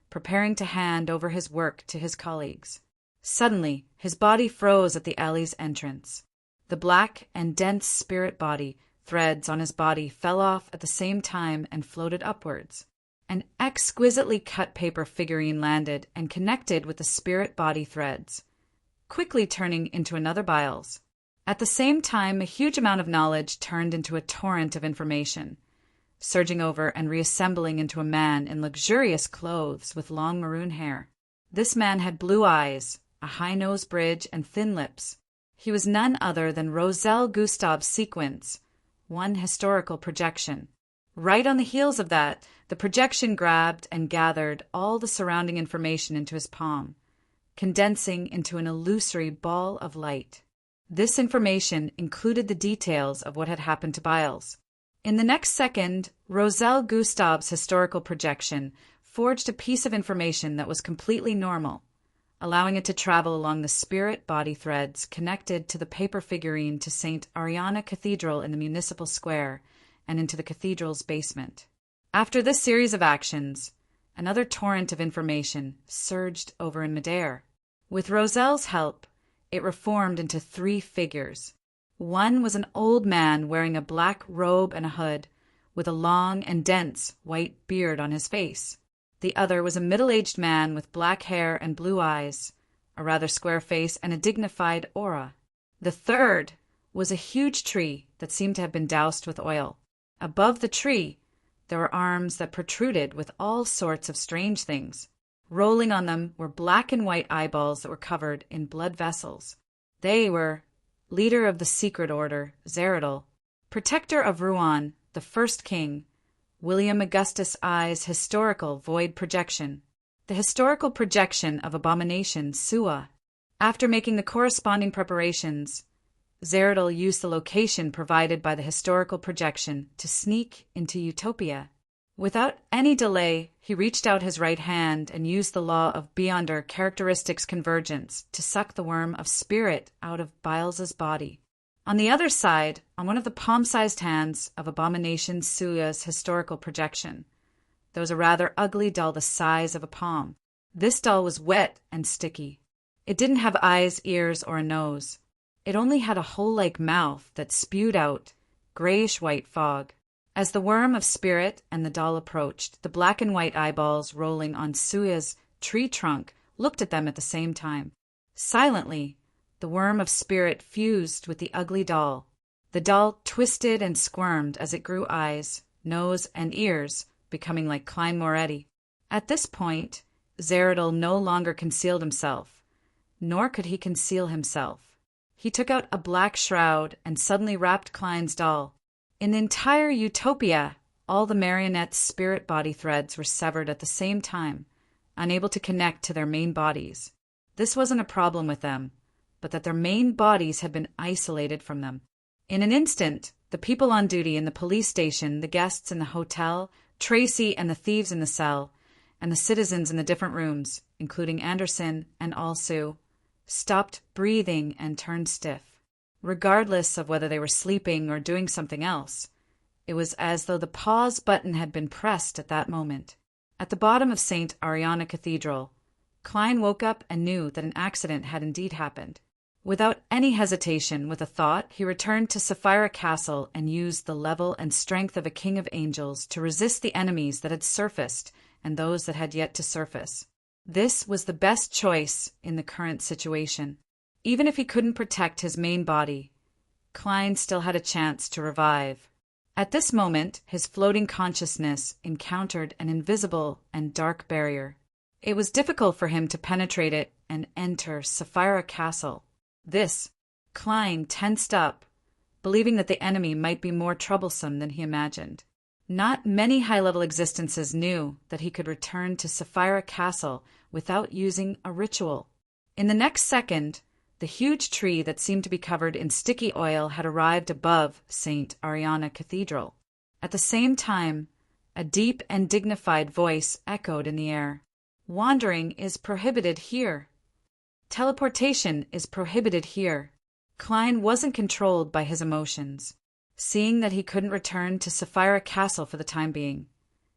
preparing to hand over his work to his colleagues. Suddenly, his body froze at the alley's entrance. The black and dense spirit body threads on his body fell off at the same time and floated upwards. An exquisitely cut paper figurine landed and connected with the spirit body threads, quickly turning into another Biles. At the same time, a huge amount of knowledge turned into a torrent of information, surging over and reassembling into a man in luxurious clothes with long maroon hair. This man had blue eyes, a high nose bridge, and thin lips. He was none other than Roselle Gustav's sequence, one historical projection. Right on the heels of that, the projection grabbed and gathered all the surrounding information into his palm, condensing into an illusory ball of light. This information included the details of what had happened to Biles. In the next second, Roselle Gustav's historical projection forged a piece of information that was completely normal, allowing it to travel along the spirit body threads connected to the paper figurine to St. Ariana Cathedral in the municipal square and into the cathedral's basement. After this series of actions, another torrent of information surged over in midair. With Roselle's help, it reformed into 3 figures. One was an old man wearing a black robe and a hood, with a long and dense white beard on his face. The other was a middle-aged man with black hair and blue eyes, a rather square face, and a dignified aura. The third was a huge tree that seemed to have been doused with oil. Above the tree, there were arms that protruded with all sorts of strange things. Rolling on them were black and white eyeballs that were covered in blood vessels. They were leader of the secret order, Zeradol. Protector of Rouen, the first king, William Augustus I's historical void projection. The historical projection of abomination Sua. After making the corresponding preparations, Zeradol used the location provided by the historical projection to sneak into Utopia. Without any delay, he reached out his right hand and used the law of Beyonder characteristics convergence to suck the worm of spirit out of Biles's body. On the other side, on one of the palm-sized hands of Abomination Suya's historical projection, there was a rather ugly doll the size of a palm. This doll was wet and sticky. It didn't have eyes, ears, or a nose. It only had a hole-like mouth that spewed out grayish-white fog. As the worm of spirit and the doll approached, the black and white eyeballs rolling on Suya's tree trunk looked at them at the same time. Silently, the worm of spirit fused with the ugly doll. The doll twisted and squirmed as it grew eyes, nose, and ears, becoming like Klein Moretti. At this point, Zeradol no longer concealed himself, nor could he conceal himself. He took out a black shroud and suddenly wrapped Klein's doll. In the entire Utopia, all the marionette's spirit body threads were severed at the same time, unable to connect to their main bodies. This wasn't a problem with them, but that their main bodies had been isolated from them. In an instant, the people on duty in the police station, the guests in the hotel, Tracy and the thieves in the cell, and the citizens in the different rooms, including Anderson and Alsou, stopped breathing and turned stiff. Regardless of whether they were sleeping or doing something else, it was as though the pause button had been pressed at that moment. At the bottom of St. Ariana Cathedral, Klein woke up and knew that an accident had indeed happened. Without any hesitation, with a thought, he returned to Sapphira Castle and used the level and strength of a king of angels to resist the enemies that had surfaced and those that had yet to surface. This was the best choice in the current situation. Even if he couldn't protect his main body, Klein still had a chance to revive. At this moment, his floating consciousness encountered an invisible and dark barrier. It was difficult for him to penetrate it and enter Sapphira Castle. Klein tensed up, believing that the enemy might be more troublesome than he imagined. Not many high-level existences knew that he could return to Sapphira Castle without using a ritual. In the next second, the huge tree that seemed to be covered in sticky oil had arrived above St. Ariana Cathedral. At the same time, a deep and dignified voice echoed in the air. "Wandering is prohibited here. Teleportation is prohibited here." Klein wasn't controlled by his emotions. Seeing that he couldn't return to Sapphira Castle for the time being,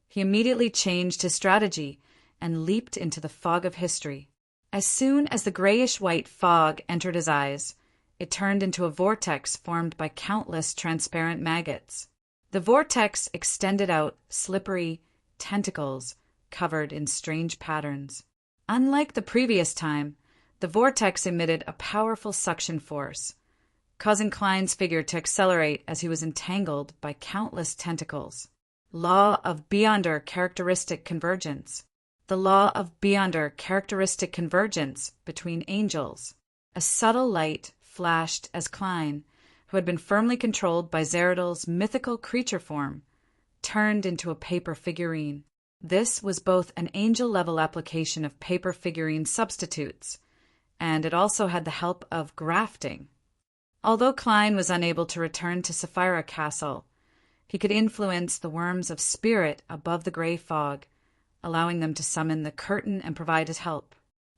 he immediately changed his strategy and leaped into the fog of history. As soon as the grayish-white fog entered his eyes, it turned into a vortex formed by countless transparent maggots. The vortex extended out slippery tentacles covered in strange patterns. Unlike the previous time, the vortex emitted a powerful suction force, causing Klein's figure to accelerate as he was entangled by countless tentacles. Law of Beyonder characteristic convergence. The law of Beyonder characteristic convergence between angels. A subtle light flashed as Klein, who had been firmly controlled by Zeradol's mythical creature form, turned into a paper figurine. This was both an angel-level application of paper figurine substitutes, and it also had the help of grafting. Although Klein was unable to return to Sapphira Castle, he could influence the worms of spirit above the gray fog, allowing them to summon the curtain and provide his help.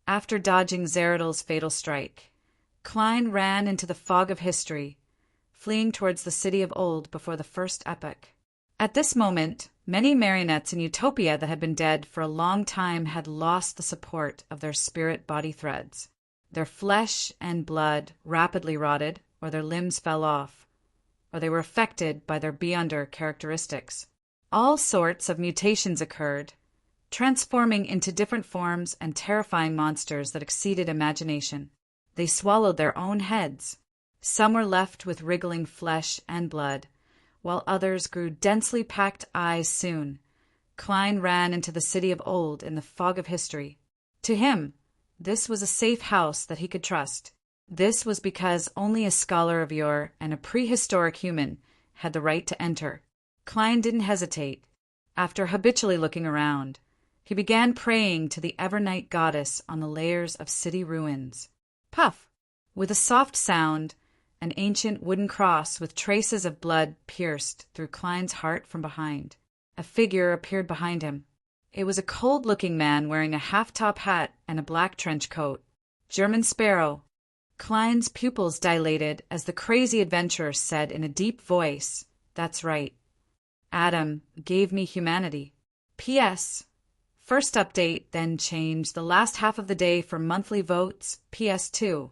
After dodging Zeradol's fatal strike, Klein ran into the fog of history, fleeing towards the city of old before the first epoch. At this moment, many marionettes in Utopia that had been dead for a long time had lost the support of their spirit body threads. Their flesh and blood rapidly rotted, or their limbs fell off, or they were affected by their Beyonder characteristics. All sorts of mutations occurred, transforming into different forms and terrifying monsters that exceeded imagination. They swallowed their own heads. Some were left with wriggling flesh and blood, while others grew densely packed eyes soon. Klein ran into the city of old in the fog of history. To him, this was a safe house that he could trust. This was because only a scholar of yore and a prehistoric human had the right to enter. Klein didn't hesitate. After habitually looking around, he began praying to the ever-night goddess on the layers of city ruins. Puff! With a soft sound, an ancient wooden cross with traces of blood pierced through Klein's heart from behind. A figure appeared behind him. It was a cold-looking man wearing a half-top hat and a black trench coat. German Sparrow. Klein's pupils dilated as the crazy adventurer said in a deep voice, "That's right. Adam gave me humanity. P.S. First update, then change the last half of the day for monthly votes. PS2.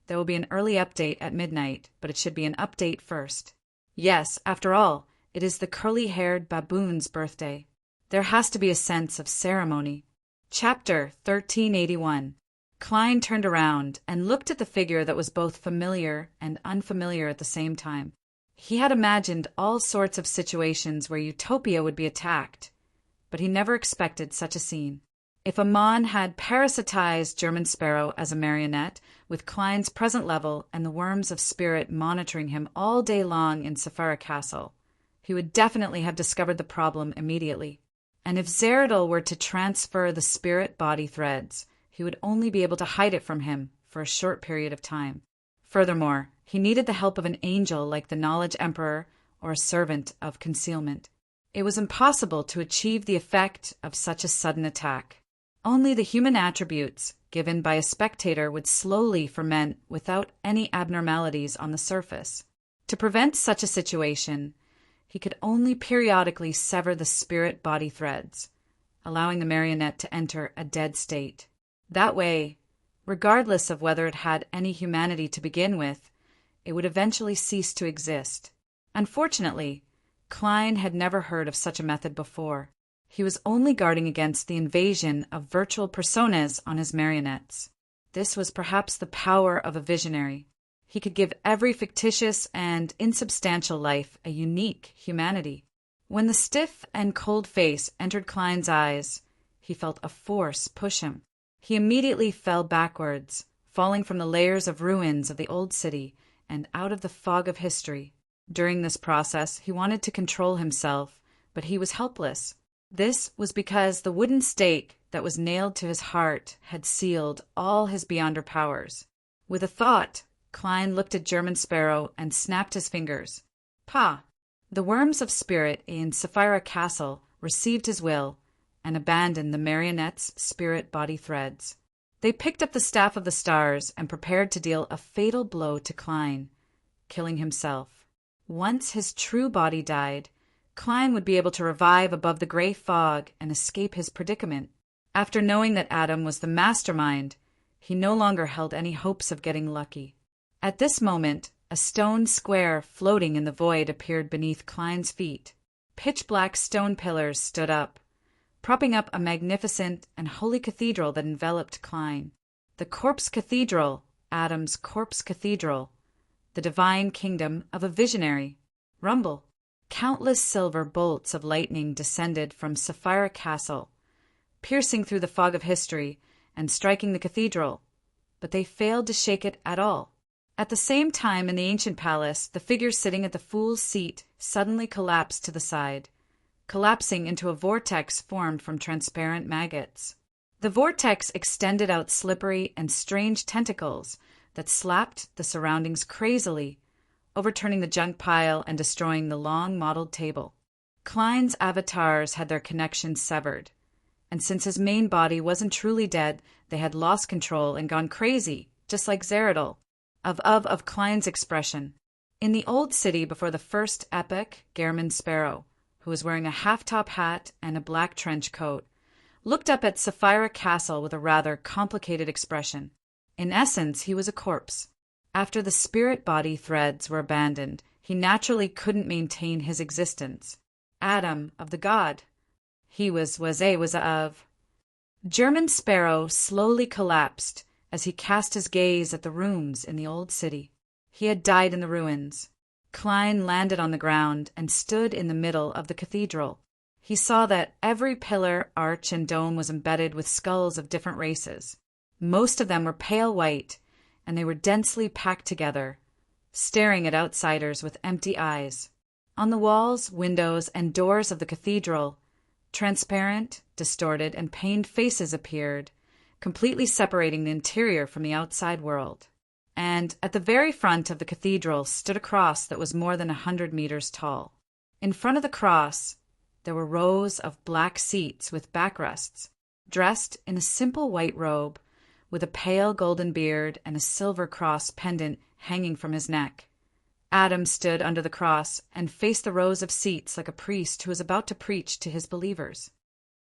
There will be an early update at midnight, but it should be an update first. Yes, after all, it is the curly-haired baboon's birthday. There has to be a sense of ceremony." Chapter 1381. Klein turned around and looked at the figure that was both familiar and unfamiliar at the same time. He had imagined all sorts of situations where Utopia would be attacked, but he never expected such a scene. If Amon had parasitized German Sparrow as a marionette, with Klein's present level and the worms of spirit monitoring him all day long in Sapphira Castle, he would definitely have discovered the problem immediately. And if Zeradol were to transfer the spirit-body threads, he would only be able to hide it from him for a short period of time. Furthermore, he needed the help of an angel like the Knowledge Emperor or a servant of concealment. It was impossible to achieve the effect of such a sudden attack. Only the human attributes given by a spectator would slowly ferment without any abnormalities on the surface. To prevent such a situation, he could only periodically sever the spirit-body threads, allowing the marionette to enter a dead state. That way, regardless of whether it had any humanity to begin with, it would eventually cease to exist. Unfortunately, Klein had never heard of such a method before. He was only guarding against the invasion of virtual personas on his marionettes. This was perhaps the power of a visionary. He could give every fictitious and insubstantial life a unique humanity. When the stiff and cold face entered Klein's eyes, he felt a force push him. He immediately fell backwards, falling from the layers of ruins of the old city and out of the fog of history. During this process, he wanted to control himself, but he was helpless. This was because the wooden stake that was nailed to his heart had sealed all his Beyonder powers. With a thought, Klein looked at German Sparrow and snapped his fingers. Pa! The worms of spirit in Sapphira Castle received his will and abandoned the marionette's spirit-body threads. They picked up the Staff of the Stars and prepared to deal a fatal blow to Klein, killing himself. Once his true body died, Klein would be able to revive above the gray fog and escape his predicament. After knowing that Adam was the mastermind, he no longer held any hopes of getting lucky. At this moment, a stone square floating in the void appeared beneath Klein's feet. Pitch-black stone pillars stood up, propping up a magnificent and holy cathedral that enveloped Klein. The Corpse Cathedral, Adam's Corpse Cathedral, the divine kingdom of a visionary. Rumble. Countless silver bolts of lightning descended from Sapphira Castle, piercing through the fog of history and striking the cathedral, but they failed to shake it at all. At the same time, in the ancient palace, the figure sitting at the fool's seat suddenly collapsed to the side, collapsing into a vortex formed from transparent maggots. The vortex extended out slippery and strange tentacles that slapped the surroundings crazily, overturning the junk pile and destroying the long modeled table. Klein's avatars had their connections severed, and since his main body wasn't truly dead, they had lost control and gone crazy, just like Zeradol, of Klein's expression. In the old city before the first epoch, German Sparrow, who was wearing a half-top hat and a black trench coat, looked up at Sapphira Castle with a rather complicated expression. In essence, he was a corpse. After the spirit-body threads were abandoned, he naturally couldn't maintain his existence. Adam of the god. He was of. German Sparrow slowly collapsed as he cast his gaze at the rooms in the old city. He had died in the ruins. Klein landed on the ground and stood in the middle of the cathedral. He saw that every pillar, arch, and dome was embedded with skulls of different races. Most of them were pale white, and they were densely packed together, staring at outsiders with empty eyes. On the walls, windows, and doors of the cathedral, transparent, distorted, and pained faces appeared, completely separating the interior from the outside world. And at the very front of the cathedral stood a cross that was more than 100 meters tall. In front of the cross, there were rows of black seats with backrests, dressed in a simple white robe, with a pale golden beard and a silver cross pendant hanging from his neck. Adam stood under the cross and faced the rows of seats like a priest who was about to preach to his believers.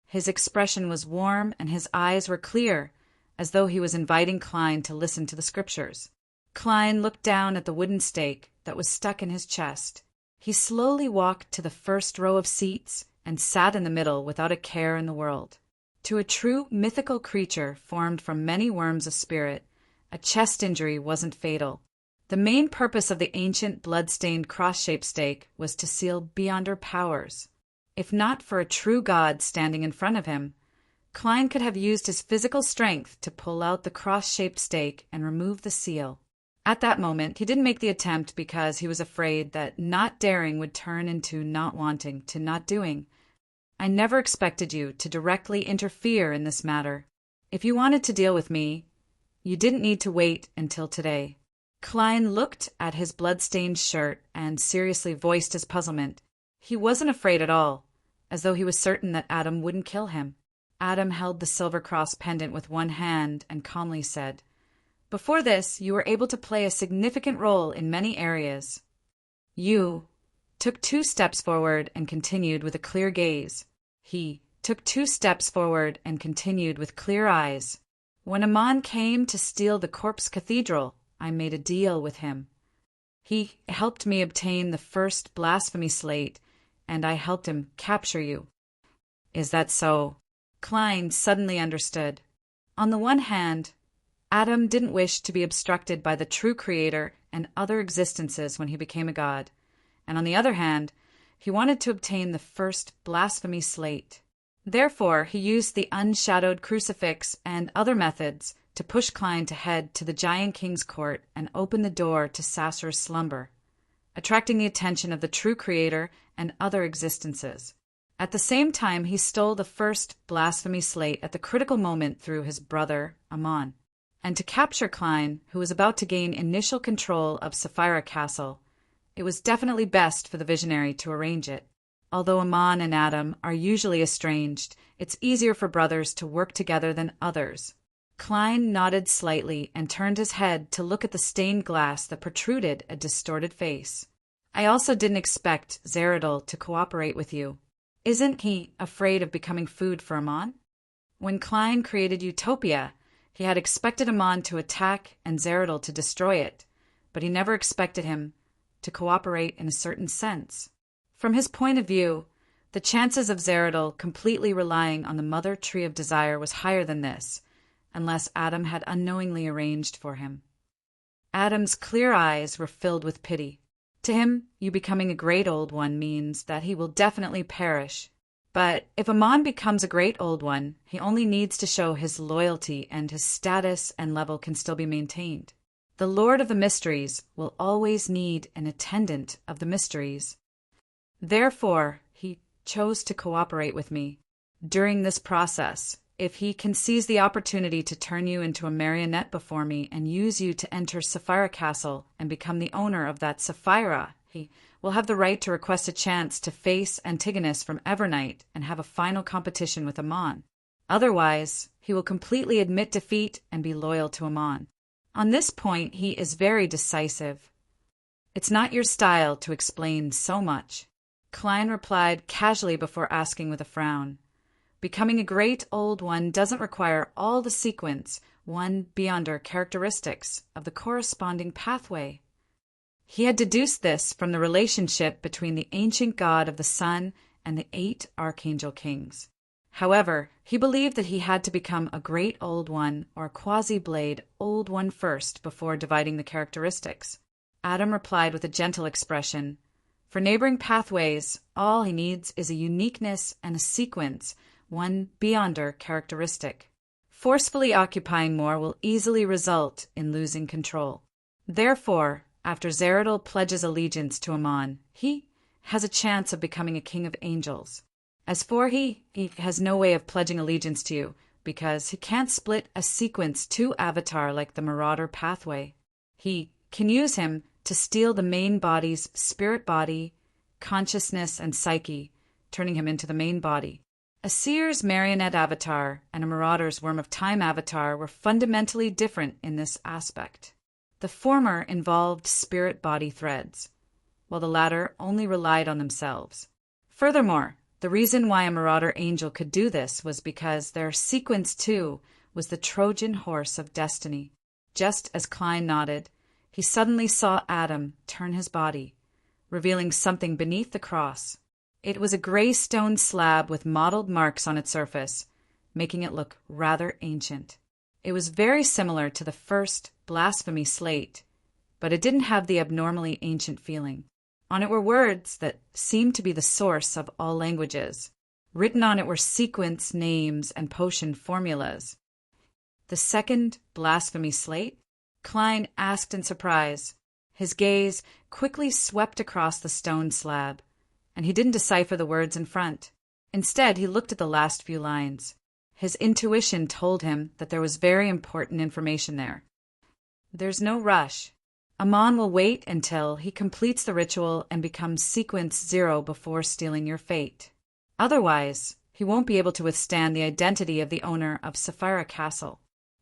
His expression was warm and his eyes were clear, as though he was inviting Klein to listen to the scriptures. Klein looked down at the wooden stake that was stuck in his chest. He slowly walked to the first row of seats and sat in the middle without a care in the world. To a true mythical creature formed from many worms of spirit, a chest injury wasn't fatal. The main purpose of the ancient blood-stained cross-shaped stake was to seal beyonder powers. If not for a true god standing in front of him, Klein could have used his physical strength to pull out the cross-shaped stake and remove the seal. At that moment, he didn't make the attempt because he was afraid that not daring would turn into not wanting to not doing. I never expected you to directly interfere in this matter. If you wanted to deal with me, you didn't need to wait until today. Klein looked at his blood-stained shirt and seriously voiced his puzzlement. He wasn't afraid at all, as though he was certain that Adam wouldn't kill him. Adam held the silver cross pendant with one hand and calmly said, "Before this, you were able to play a significant role in many areas. You took 2 steps forward and continued with a clear gaze. He took 2 steps forward and continued with clear eyes. When Amon came to steal the corpse cathedral, I made a deal with him. He helped me obtain the first blasphemy slate, and I helped him capture you." "Is that so?" Klein suddenly understood. On the one hand, Adam didn't wish to be obstructed by the true creator and other existences when he became a god, and on the other hand, he wanted to obtain the first blasphemy slate. Therefore, he used the unshadowed crucifix and other methods to push Klein to head to the Giant King's court and open the door to Sassur's slumber, attracting the attention of the true creator and other existences. At the same time, he stole the first blasphemy slate at the critical moment through his brother, Amon. And to capture Klein, who was about to gain initial control of Sapphira Castle, it was definitely best for the visionary to arrange it. Although Amon and Adam are usually estranged, it's easier for brothers to work together than others. Klein nodded slightly and turned his head to look at the stained glass that protruded a distorted face. "I also didn't expect Zeradol to cooperate with you. Isn't he afraid of becoming food for Amon? When Klein created Utopia, he had expected Amon to attack and Zeradol to destroy it, but he never expected him to cooperate in a certain sense. From his point of view, the chances of Zeradol completely relying on the Mother Tree of Desire was higher than this, unless Adam had unknowingly arranged for him." Adam's clear eyes were filled with pity. To him, you becoming a great old one means that he will definitely perish. But if Amon becomes a great old one, he only needs to show his loyalty and his status and level can still be maintained. The Lord of the Mysteries will always need an attendant of the mysteries. Therefore, he chose to cooperate with me. During this process, if he can seize the opportunity to turn you into a marionette before me and use you to enter Sapphira Castle and become the owner of that Sapphira, he will have the right to request a chance to face Antigonus from Evernight and have a final competition with Amon. Otherwise, he will completely admit defeat and be loyal to Amon. On this point, he is very decisive. It's not your style to explain so much. Klein replied casually before asking with a frown. Becoming a great old one doesn't require all the sequence, one beyonder characteristics of the corresponding pathway. He had deduced this from the relationship between the ancient god of the sun and the 8 archangel kings. However, he believed that he had to become a great old one or a quasi-blade old one first before dividing the characteristics. Adam replied with a gentle expression. For neighboring pathways, all he needs is a uniqueness and a sequence, one beyonder characteristic. Forcefully occupying more will easily result in losing control. Therefore, after Zeradol pledges allegiance to Amon, he has a chance of becoming a king of angels. As for he has no way of pledging allegiance to you, because he can't split a sequence to avatar like the Marauder pathway. He can use him to steal the main body's spirit body, consciousness, and psyche, turning him into the main body. A seer's marionette avatar and a marauder's worm of time avatar were fundamentally different in this aspect. The former involved spirit body threads, while the latter only relied on themselves. Furthermore, the reason why a marauder angel could do this was because their sequence 2 was the Trojan horse of destiny. Just as Klein nodded, he suddenly saw Adam turn his body, revealing something beneath the cross. It was a gray stone slab with mottled marks on its surface, making it look rather ancient. It was very similar to the first blasphemy slate, but it didn't have the abnormally ancient feeling. On it were words that seemed to be the source of all languages. Written on it were sequence names and potion formulas. The second blasphemy slate? Klein asked in surprise. His gaze quickly swept across the stone slab, and he didn't decipher the words in front. Instead, he looked at the last few lines. His intuition told him that there was very important information there. There's no rush. Amon will wait until he completes the ritual and becomes sequence 0 before stealing your fate. Otherwise, he won't be able to withstand the identity of the owner of Sapphira Castle.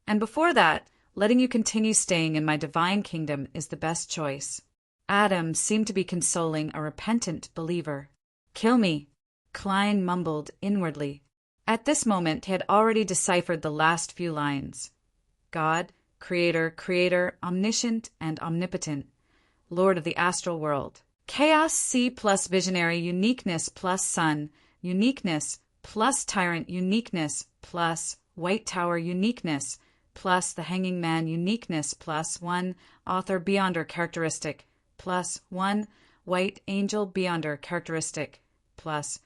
And before that, letting you continue staying in my divine kingdom is the best choice. Adam seemed to be consoling a repentant believer. Kill me, Klein mumbled inwardly. At this moment, he had already deciphered the last few lines. God, creator, omniscient and omnipotent, Lord of the astral world. Chaos C plus visionary, uniqueness plus sun, uniqueness plus tyrant, uniqueness plus white tower, uniqueness plus the hanging man, uniqueness plus 1 author beyonder characteristic, plus 1 white angel beyonder characteristic, plus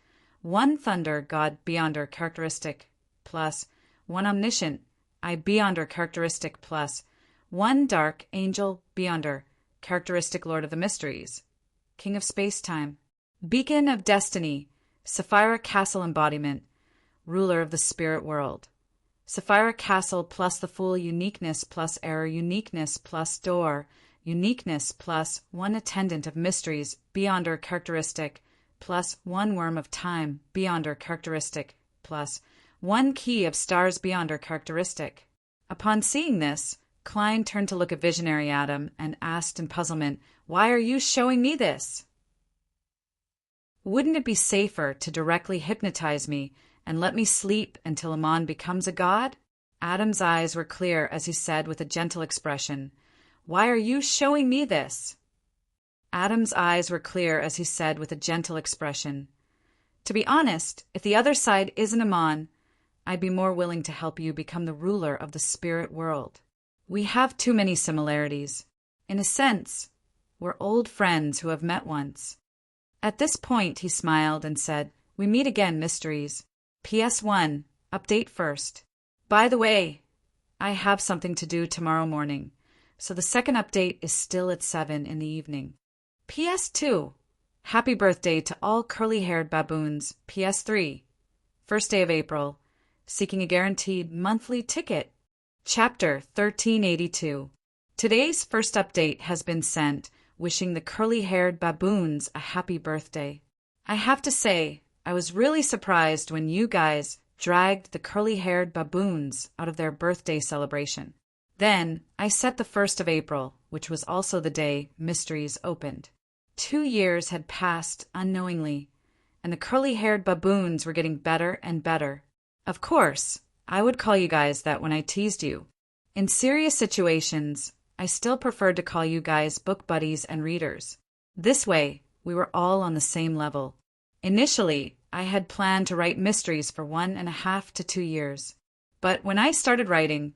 1 thunder god beyonder characteristic, plus 1 omniscient I beyonder characteristic, plus 1 dark angel beyonder characteristic, Lord of the Mysteries, King of Space-Time, Beacon of Destiny, Sapphira Castle embodiment, ruler of the spirit world. Sapphira Castle plus the Fool, uniqueness plus error, uniqueness plus door, uniqueness plus 1 attendant of mysteries beyonder characteristic, plus 1 worm of time beyonder characteristic, plus 1 key of stars beyonder characteristic. Upon seeing this, Klein turned to look at visionary Adam and asked in puzzlement, "Why are you showing me this?" Wouldn't it be safer to directly hypnotize me and let me sleep until Amon becomes a god? Adam's eyes were clear as he said with a gentle expression, "Why are you showing me this?" Adam's eyes were clear as he said with a gentle expression, "To be honest, if the other side isn't Amon, I'd be more willing to help you become the ruler of the spirit world. We have too many similarities. In a sense, we're old friends who have met once." At this point, he smiled and said, "We meet again, Mysteries. PS1, update first. By the way, I have something to do tomorrow morning, so the second update is still at 7 in the evening. PS2, happy birthday to all curly-haired baboons. PS3, first day of April, seeking a guaranteed monthly ticket. Chapter 1382. Today's first update has been sent, wishing the curly-haired baboons a happy birthday. I have to say, I was really surprised when you guys dragged the curly-haired baboons out of their birthday celebration. Then, I set the 1st of April, which was also the day Mysteries opened. 2 years had passed unknowingly, and the curly-haired baboons were getting better and better. Of course, I would call you guys that when I teased you. In serious situations, I still preferred to call you guys book buddies and readers. This way, we were all on the same level. Initially, I had planned to write mysteries for 1.5 to 2 years. But when I started writing,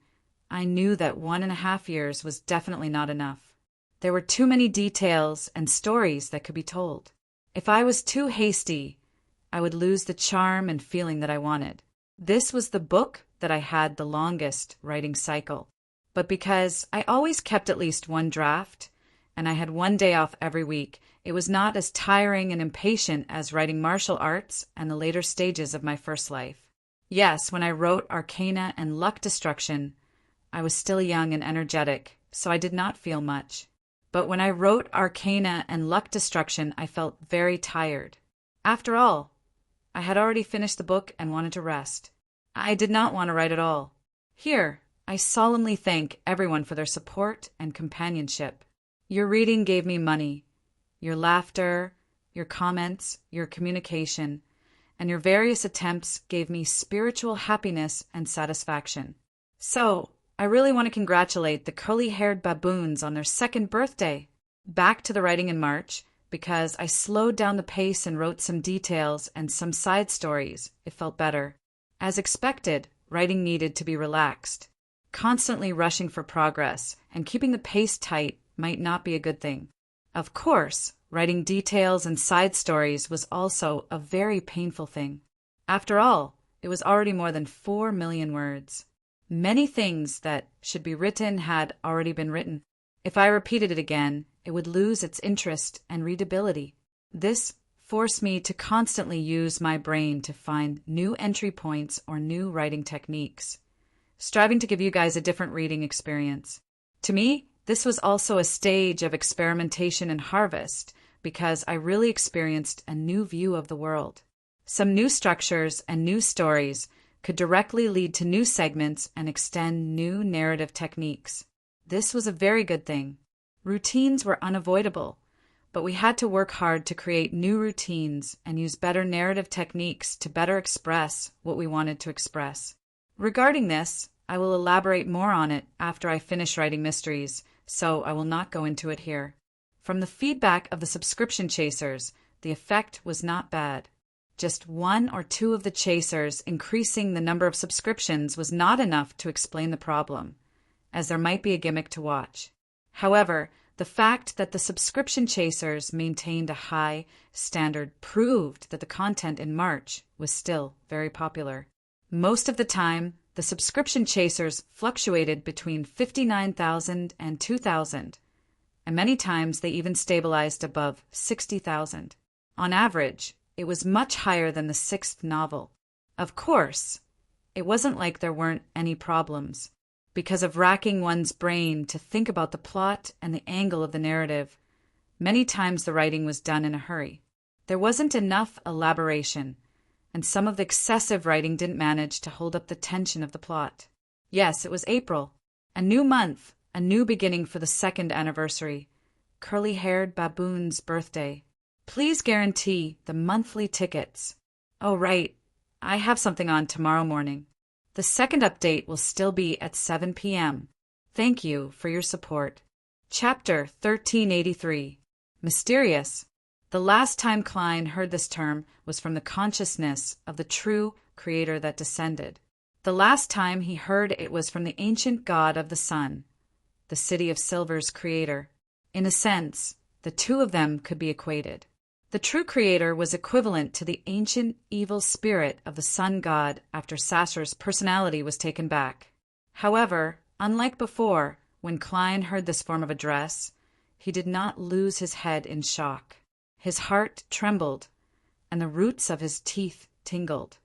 I knew that 1.5 years was definitely not enough. There were too many details and stories that could be told. If I was too hasty, I would lose the charm and feeling that I wanted. This was the book that I had the longest writing cycle. But because I always kept at least 1 draft, and I had one day off every week. It was not as tiring and impatient as writing martial arts and the later stages of my first life. Yes, when I wrote Arcana and Luck Destruction, I was still young and energetic, so I did not feel much. But when I wrote Arcana and Luck Destruction, I felt very tired. After all, I had already finished the book and wanted to rest. I did not want to write at all. Here, I solemnly thank everyone for their support and companionship. Your reading gave me money. Your laughter, your comments, your communication, and your various attempts gave me spiritual happiness and satisfaction. So, I really want to congratulate the curly-haired baboons on their second birthday. Back to the writing in March, because I slowed down the pace and wrote some details and some side stories. It felt better. As expected, writing needed to be relaxed. Constantly rushing for progress and keeping the pace tight might not be a good thing. Of course, writing details and side stories was also a very painful thing. After all, it was already more than 4 million words. Many things that should be written had already been written. If I repeated it again, it would lose its interest and readability. This forced me to constantly use my brain to find new entry points or new writing techniques, striving to give you guys a different reading experience. To me, this was also a stage of experimentation and harvest because I really experienced a new view of the world. Some new structures and new stories could directly lead to new segments and extend new narrative techniques. This was a very good thing. Routines were unavoidable, but we had to work hard to create new routines and use better narrative techniques to better express what we wanted to express. Regarding this, I will elaborate more on it after I finish writing mysteries, so I will not go into it here. From the feedback of the subscription chasers, the effect was not bad. Just 1 or 2 of the chasers increasing the number of subscriptions was not enough to explain the problem, as there might be a gimmick to watch. However, the fact that the subscription chasers maintained a high standard proved that the content in March was still very popular. Most of the time, the subscription chasers fluctuated between 59,000 and 2,000, and many times they even stabilized above 60,000. On average, it was much higher than the 6th novel. Of course, it wasn't like there weren't any problems. Because of racking one's brain to think about the plot and the angle of the narrative, many times the writing was done in a hurry. There wasn't enough elaboration, and some of the excessive writing didn't manage to hold up the tension of the plot. Yes, it was April. A new month, a new beginning for the 2nd anniversary. Curly-haired baboon's birthday. Please guarantee the monthly tickets. Oh, right. I have something on tomorrow morning. The second update will still be at 7 p.m. Thank you for your support. Chapter 1383. Mysterious. The last time Klein heard this term was from the consciousness of the true creator that descended. The last time he heard it was from the ancient god of the sun, the City of Silver's creator. In a sense, the two of them could be equated. The true creator was equivalent to the ancient evil spirit of the sun god after Sasser's personality was taken back. However, unlike before, when Klein heard this form of address, he did not lose his head in shock. His heart trembled, and the roots of his teeth tingled.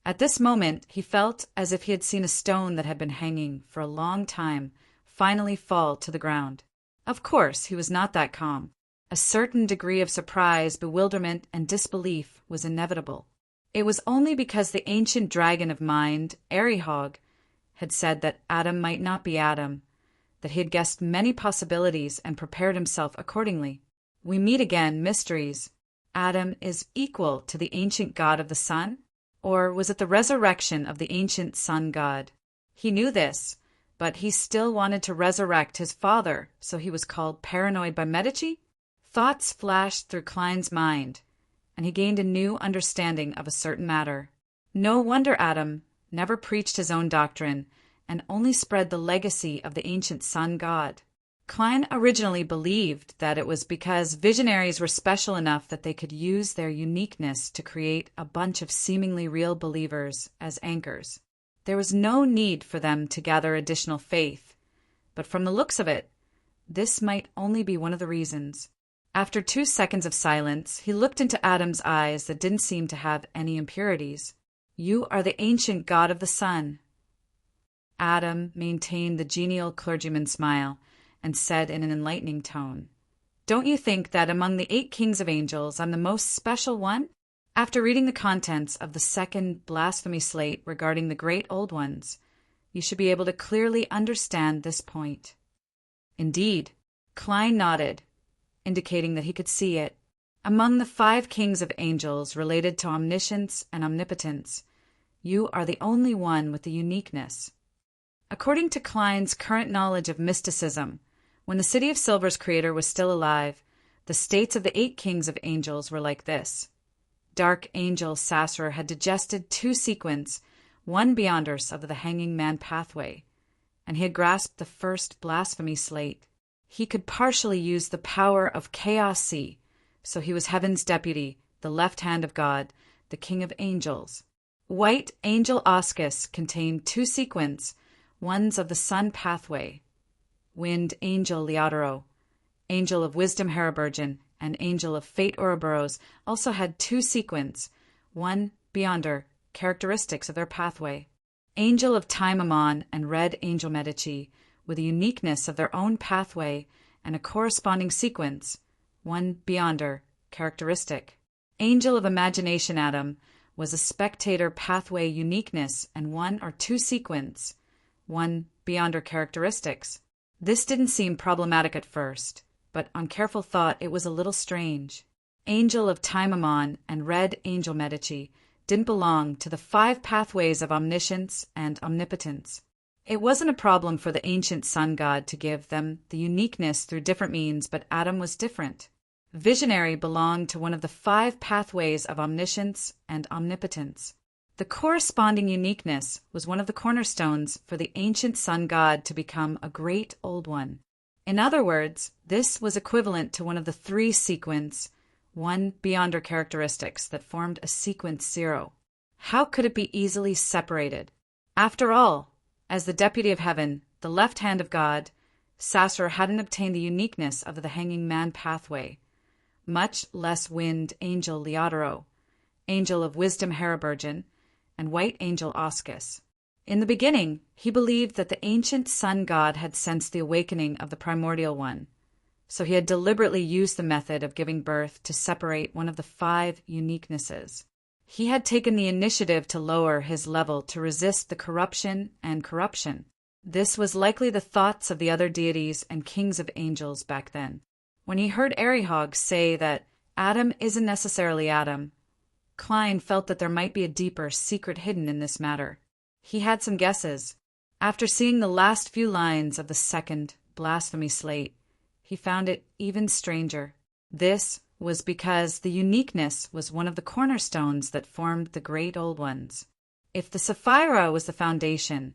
At this moment, he felt as if he had seen a stone that had been hanging for a long time finally fall to the ground. Of course, he was not that calm. A certain degree of surprise, bewilderment, and disbelief was inevitable. It was only because the ancient dragon of mind, Arihog, had said that Adam might not be Adam, that he had guessed many possibilities and prepared himself accordingly. We meet again, mysteries. Adam is equal to the ancient god of the sun? Or was it the resurrection of the ancient sun god? He knew this, but he still wanted to resurrect his father, so he was called paranoid by Medici? Thoughts flashed through Klein's mind, and he gained a new understanding of a certain matter. No wonder Adam never preached his own doctrine and only spread the legacy of the ancient sun god. Klein originally believed that it was because visionaries were special enough that they could use their uniqueness to create a bunch of seemingly real believers as anchors. There was no need for them to gather additional faith, but from the looks of it, This might only be one of the reasons. After 2 seconds of silence, he looked into Adam's eyes that didn't seem to have any impurities. "You are the ancient god of the sun." Adam maintained the genial clergyman's smile and said in an enlightening tone, "Don't you think that among the 8 kings of angels I'm the most special one?" After reading the contents of the second blasphemy slate regarding the great old ones, you should be able to clearly understand this point. Indeed, Klein nodded, indicating that he could see it. Among the 5 kings of angels related to omniscience and omnipotence, you are the only one with the uniqueness. According to Klein's current knowledge of mysticism, when the City of Silver's creator was still alive, the states of the 8 kings of angels were like this. Dark angel Sasser had digested 2 sequins, one beyonders of the hanging man pathway, and he had grasped the first blasphemy slate. He could partially use the power of Chaos C, so he was heaven's deputy, the left hand of God, the king of angels. White angel Oscus contained 2 sequins, ones of the sun pathway. Wind angel Leodoro, angel of wisdom Heraburgen, and angel of fate Ouroboros also had 2 sequins, one beyonder, characteristics of their pathway. Angel of time Ammon and red angel Medici, with a uniqueness of their own pathway and a corresponding sequence, one beyonder, characteristic. Angel of imagination Adam was a spectator pathway uniqueness and 1 or 2 sequence, one beyonder characteristics. This didn't seem problematic at first, but on careful thought it was a little strange. Angel of time Ammon and red angel Medici didn't belong to the 5 pathways of omniscience and omnipotence. It wasn't a problem for the ancient sun god to give them the uniqueness through different means, but Adam was different. Visionary belonged to one of the 5 pathways of omniscience and omnipotence. The corresponding uniqueness was one of the cornerstones for the ancient sun god to become a great old one. In other words, this was equivalent to one of the 3 sequins, one beyonder characteristics that formed a sequence 0. How could it be easily separated? After all, as the deputy of heaven, the left hand of God, Sasser hadn't obtained the uniqueness of the hanging man pathway, much less wind angel Leodoro, angel of wisdom Heraburgen, and white angel Oscus. In the beginning, he believed that the ancient sun god had sensed the awakening of the primordial one, so he had deliberately used the method of giving birth to separate one of the 5 uniquenesses. He had taken the initiative to lower his level to resist the corruption and corruption. This was likely the thoughts of the other deities and kings of angels back then. When he heard Arihog say that Adam isn't necessarily Adam, Klein felt that there might be a deeper secret hidden in this matter. He had some guesses. After seeing the last few lines of the second blasphemy slate, he found it even stranger. This was because the uniqueness was one of the cornerstones that formed the great old ones. If the Sapphira was the foundation,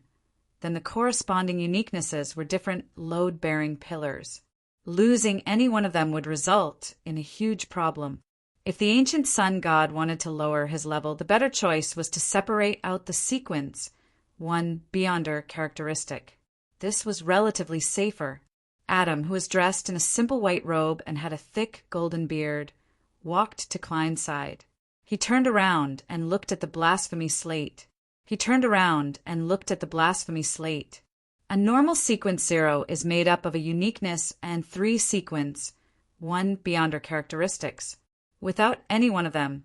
then the corresponding uniquenesses were different load-bearing pillars. Losing any one of them would result in a huge problem. If the ancient sun god wanted to lower his level, the better choice was to separate out the sequence, one beyonder characteristic. This was relatively safer. Adam, who was dressed in a simple white robe and had a thick golden beard, walked to Klein's side. He turned around and looked at the blasphemy slate. A normal sequence 0 is made up of a uniqueness and 3 sequence, one beyonder characteristics. Without any one of them,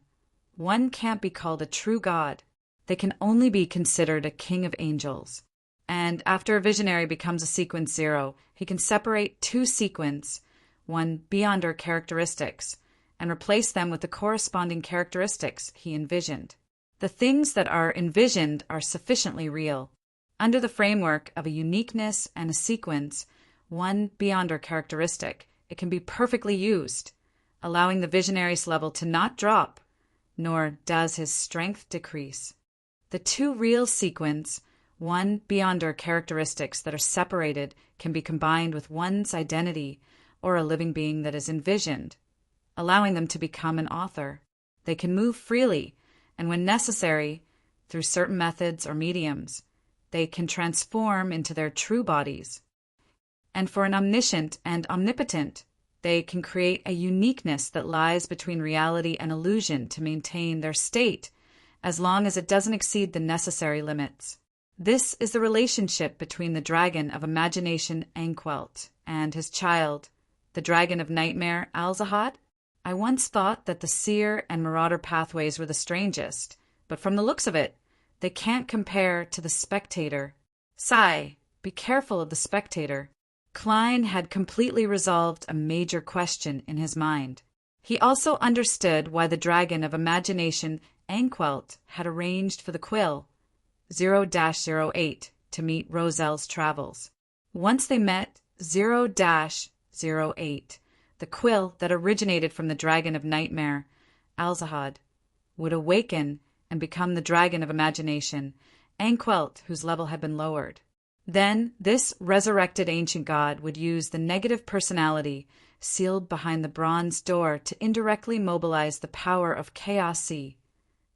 one can't be called a true god. They can only be considered a king of angels. And after a visionary becomes a sequence 0, he can separate 2 sequence, one beyonder characteristics, and replace them with the corresponding characteristics he envisioned. The things that are envisioned are sufficiently real. Under the framework of a uniqueness and a sequence, one beyonder characteristic, it can be perfectly used, allowing the visionary's level to not drop, nor does his strength decrease. The 2 real sequence, one beyonder characteristics that are separated can be combined with one's identity or a living being that is envisioned, allowing them to become an author. They can move freely, and when necessary, through certain methods or mediums, they can transform into their true bodies. And for an omniscient and omnipotent, they can create a uniqueness that lies between reality and illusion to maintain their state, as long as it doesn't exceed the necessary limits. This is the relationship between the dragon of imagination Ankwelt and his child, the dragon of nightmare Alzahad. I once thought that the seer and marauder pathways were the strangest, but from the looks of it, they can't compare to the spectator. Sigh, be careful of the spectator. Klein had completely resolved a major question in his mind. He also understood why the dragon of imagination Ankwelt had arranged for the quill 0-08 to meet Roselle's travels. Once they met 0-08, the quill that originated from the dragon of nightmare, Alzahad, would awaken and become the dragon of imagination, Ankwelt, whose level had been lowered. Then this resurrected ancient god would use the negative personality sealed behind the bronze door to indirectly mobilize the power of Chaos C,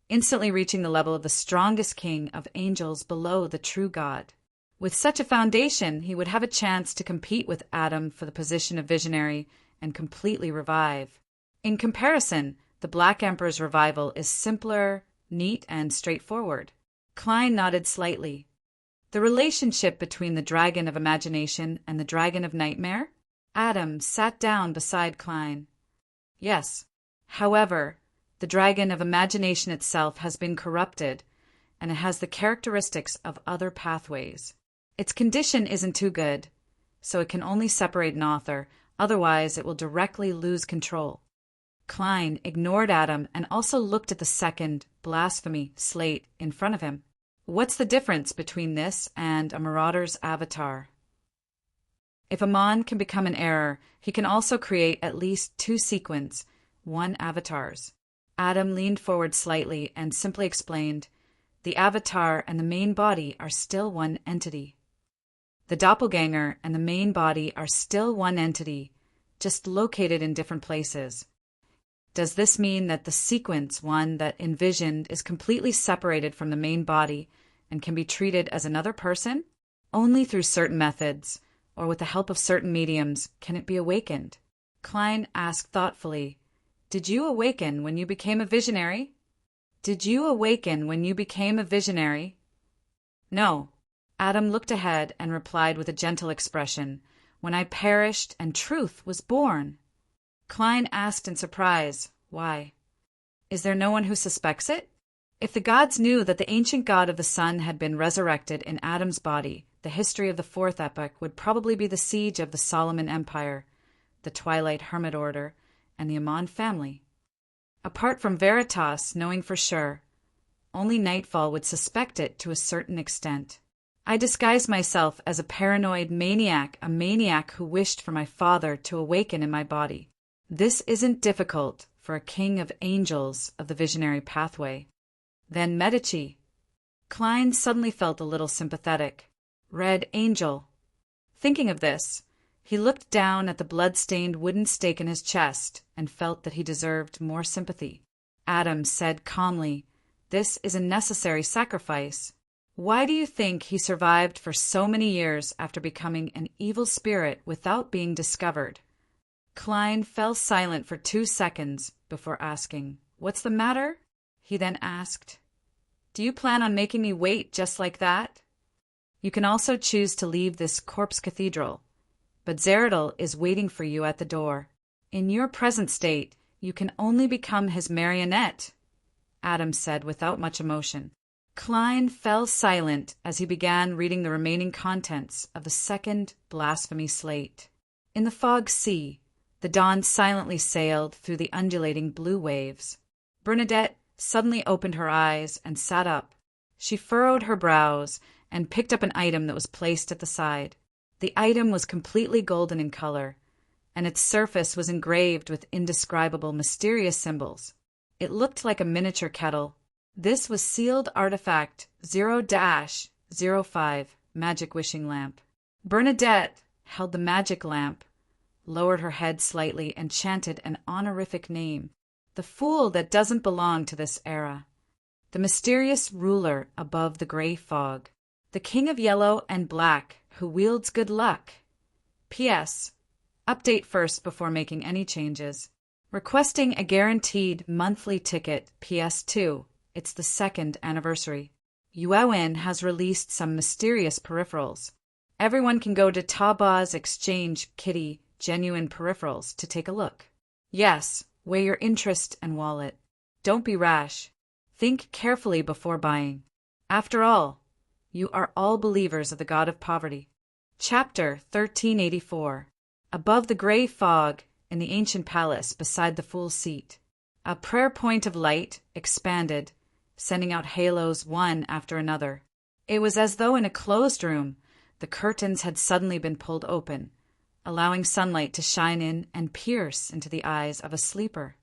instantly reaching the level of the strongest king of angels below the true god. With such a foundation, he would have a chance to compete with Adam for the position of visionary and completely revive. In comparison, the Black Emperor's revival is simpler, neat, and straightforward. Klein nodded slightly. The relationship between the dragon of imagination and the dragon of nightmare? Adam sat down beside Klein. Yes. However, the dragon of imagination itself has been corrupted, and it has the characteristics of other pathways. Its condition isn't too good, so it can only separate an author, otherwise it will directly lose control. Klein ignored Adam and also looked at the second blasphemy slate in front of him. What's the difference between this and a marauder's avatar? If Amon can become an error, he can also create at least 2 sequins, 1 avatars. Adam leaned forward slightly and simply explained, the avatar and the main body are still one entity. The doppelganger and the main body are still one entity, just located in different places. Does this mean that the sequence one that envisioned is completely separated from the main body and can be treated as another person? Only through certain methods, or with the help of certain mediums, can it be awakened. Klein asked thoughtfully, Did you awaken when you became a visionary? Did you awaken when you became a visionary? No. Adam looked ahead and replied with a gentle expression, When I perished and truth was born. Klein asked in surprise, Why? Is there no one who suspects it? If the gods knew that the ancient god of the sun had been resurrected in Adam's body, the history of the fourth epoch would probably be the siege of the Solomon Empire, the Twilight Hermit Order, and the Amon family. Apart from Veritas knowing for sure, only Nightfall would suspect it to a certain extent. I disguised myself as a paranoid maniac, a maniac who wished for my father to awaken in my body. This isn't difficult for a king of angels of the visionary pathway. Then Medici. Klein suddenly felt a little sympathetic. Red Angel. Thinking of this, he looked down at the blood-stained wooden stake in his chest and felt that he deserved more sympathy. Adam said calmly, This is a necessary sacrifice. Why do you think he survived for so many years after becoming an evil spirit without being discovered? Klein fell silent for 2 seconds before asking, What's the matter? He then asked, Do you plan on making me wait just like that? You can also choose to leave this corpse cathedral, but Zeradal is waiting for you at the door. In your present state, you can only become his marionette, Adam said without much emotion. Klein fell silent as he began reading the remaining contents of the second blasphemy slate. In the fog sea, the dawn silently sailed through the undulating blue waves. Bernadette suddenly opened her eyes and sat up. She furrowed her brows and picked up an item that was placed at the side. The item was completely golden in color, and its surface was engraved with indescribable, mysterious symbols. It looked like a miniature kettle. This was sealed artifact 0-05 magic wishing lamp. Bernadette held the magic lamp, lowered her head slightly, and chanted an honorific name. The fool that doesn't belong to this era. The mysterious ruler above the gray fog. The king of yellow and black who wields good luck. P.S. Update first before making any changes. Requesting a guaranteed monthly ticket. PS2. It's the 2nd anniversary. Yuewin has released some mysterious peripherals. Everyone can go to Taobao Exchange Kitty Genuine Peripherals to take a look. Yes, weigh your interest and wallet. Don't be rash. Think carefully before buying. After all, you are all believers of the God of Poverty. Chapter 1384. Above the gray fog in the ancient palace beside the Fool's Seat, a prayer point of light expanded, sending out halos one after another. It was as though in a closed room, the curtains had suddenly been pulled open, allowing sunlight to shine in and pierce into the eyes of a sleeper.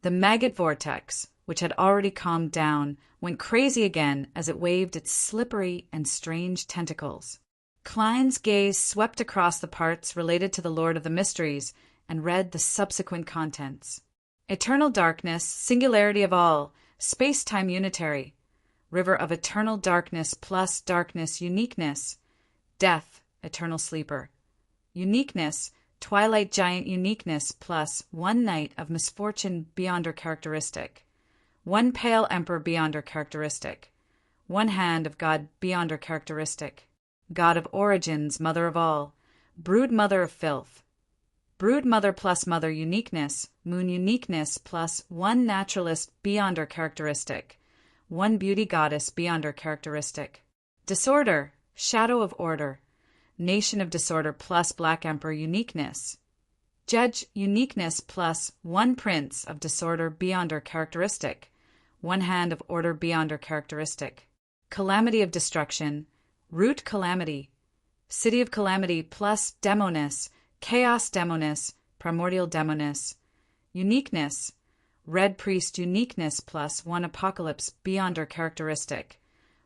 The maggot vortex, which had already calmed down, went crazy again as it waved its slippery and strange tentacles. Klein's gaze swept across the parts related to the Lord of the Mysteries and read the subsequent contents. Eternal darkness, singularity of all, space-time unitary, river of eternal darkness plus darkness uniqueness, death, eternal sleeper, uniqueness, twilight giant uniqueness plus one night of misfortune beyond her characteristic, one pale emperor beyond her characteristic, one hand of God beyond her characteristic, God of origins, mother of all, brood mother of filth, brood mother plus mother uniqueness, moon uniqueness plus one naturalist beyond her characteristic, one beauty goddess beyond her characteristic, disorder, shadow of order, nation of disorder plus black emperor uniqueness, judge uniqueness plus one prince of disorder beyond her characteristic, one hand of order beyond her characteristic, calamity of destruction, root calamity, city of calamity plus demoness, chaos demoness, primordial demoness, uniqueness, red priest uniqueness plus one apocalypse beyond her characteristic,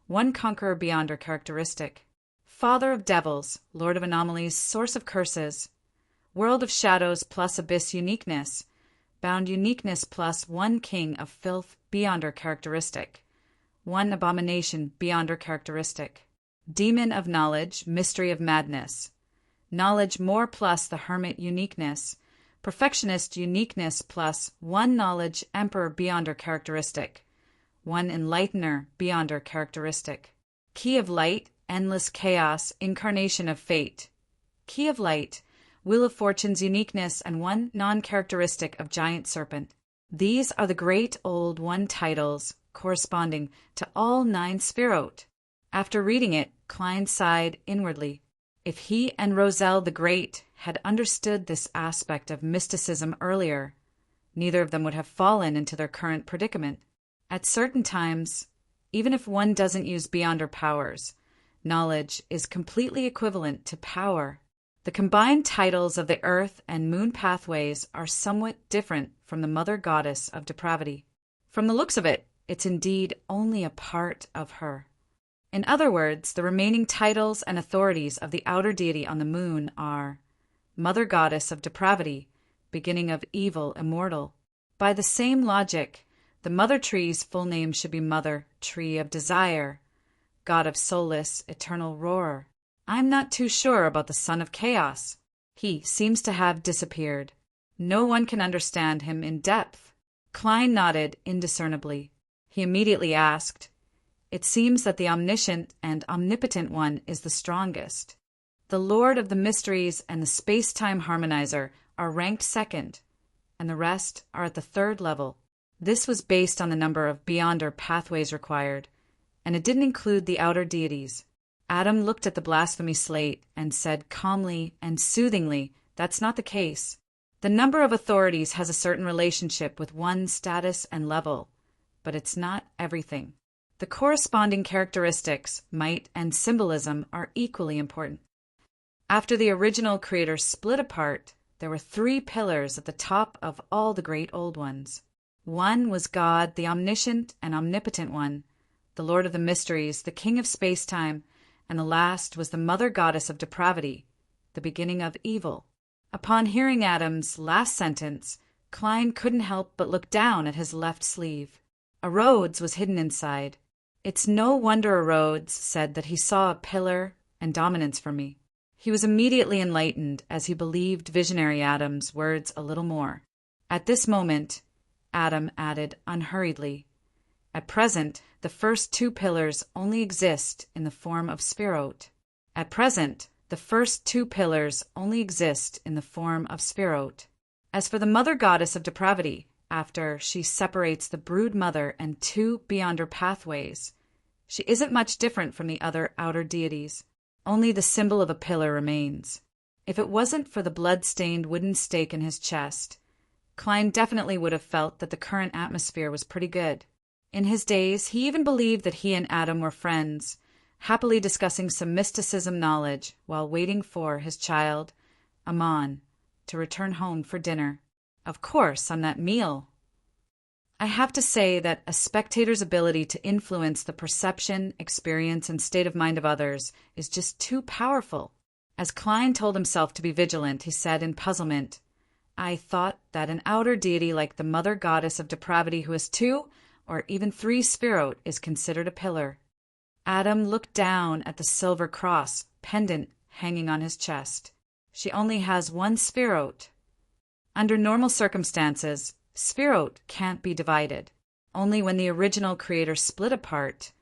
one conqueror beyond her characteristic, father of devils, lord of anomalies, source of curses, world of shadows plus abyss uniqueness, bound uniqueness plus one king of filth beyond her characteristic, one abomination beyond her characteristic, demon of knowledge, mystery of madness, knowledge more plus the hermit uniqueness, perfectionist uniqueness plus one knowledge emperor beyond her characteristic, one enlightener beyond her characteristic, key of light, endless chaos, incarnation of fate, key of light, wheel of fortune's uniqueness, and one non-characteristic of giant serpent. These are the great old one titles corresponding to all 9 Sphirot. After reading it, Klein sighed inwardly. If he and Roselle the Great had understood this aspect of mysticism earlier, neither of them would have fallen into their current predicament. At certain times, even if one doesn't use beyond her powers, knowledge is completely equivalent to power. The combined titles of the Earth and Moon pathways are somewhat different from the Mother Goddess of Depravity. From the looks of it, it's indeed only a part of her. In other words, the remaining titles and authorities of the outer deity on the moon are Mother Goddess of Depravity, beginning of evil, immortal. By the same logic, the Mother Tree's full name should be Mother Tree of Desire, God of Solace, Eternal Roarer. I'm not too sure about the Son of Chaos. He seems to have disappeared. No one can understand him in depth. Klein nodded indiscernibly. He immediately asked, "It seems that the omniscient and omnipotent one is the strongest. The Lord of the Mysteries and the space-time harmonizer are ranked second, and the rest are at the 3rd level." This was based on the number of beyonder pathways required, and it didn't include the outer deities. Adam looked at the blasphemy slate and said calmly and soothingly, "That's not the case. The number of authorities has a certain relationship with one's status and level, but it's not everything. The corresponding characteristics, might, and symbolism are equally important." After the original creator split apart, there were 3 pillars at the top of all the great old ones. One was God, the omniscient and omnipotent one, the Lord of the Mysteries, the King of space-time, and the last was the Mother Goddess of Depravity, the beginning of evil. Upon hearing Adam's last sentence, Klein couldn't help but look down at his left sleeve. A Rhodes was hidden inside. It's no wonder a Rhodes said that he saw a pillar and dominance for me. He was immediately enlightened as he believed visionary Adam's words a little more. At this moment, Adam added unhurriedly, "At present, the first two pillars only exist in the form of Sphirot. At present, the first two pillars only exist in the form of Sphirot. As for the mother goddess of depravity, after she separates the brood mother and two beyonder pathways, she isn't much different from the other outer deities. Only the symbol of a pillar remains. If it wasn't for the blood-stained wooden stake in his chest, Klein definitely would have felt that the current atmosphere was pretty good. In his days, he even believed that he and Adam were friends, happily discussing some mysticism knowledge while waiting for his child, Aman, to return home for dinner. Of course, on that meal. I have to say that a spectator's ability to influence the perception, experience, and state of mind of others is just too powerful. As Klein told himself to be vigilant, he said in puzzlement, "I thought that an outer deity like the mother goddess of depravity who has two or even three Sphirot is considered a pillar." Adam looked down at the silver cross pendant hanging on his chest. "She only has one Sphirot." Under normal circumstances, Sphirot can't be divided. Only when the original creator split apart,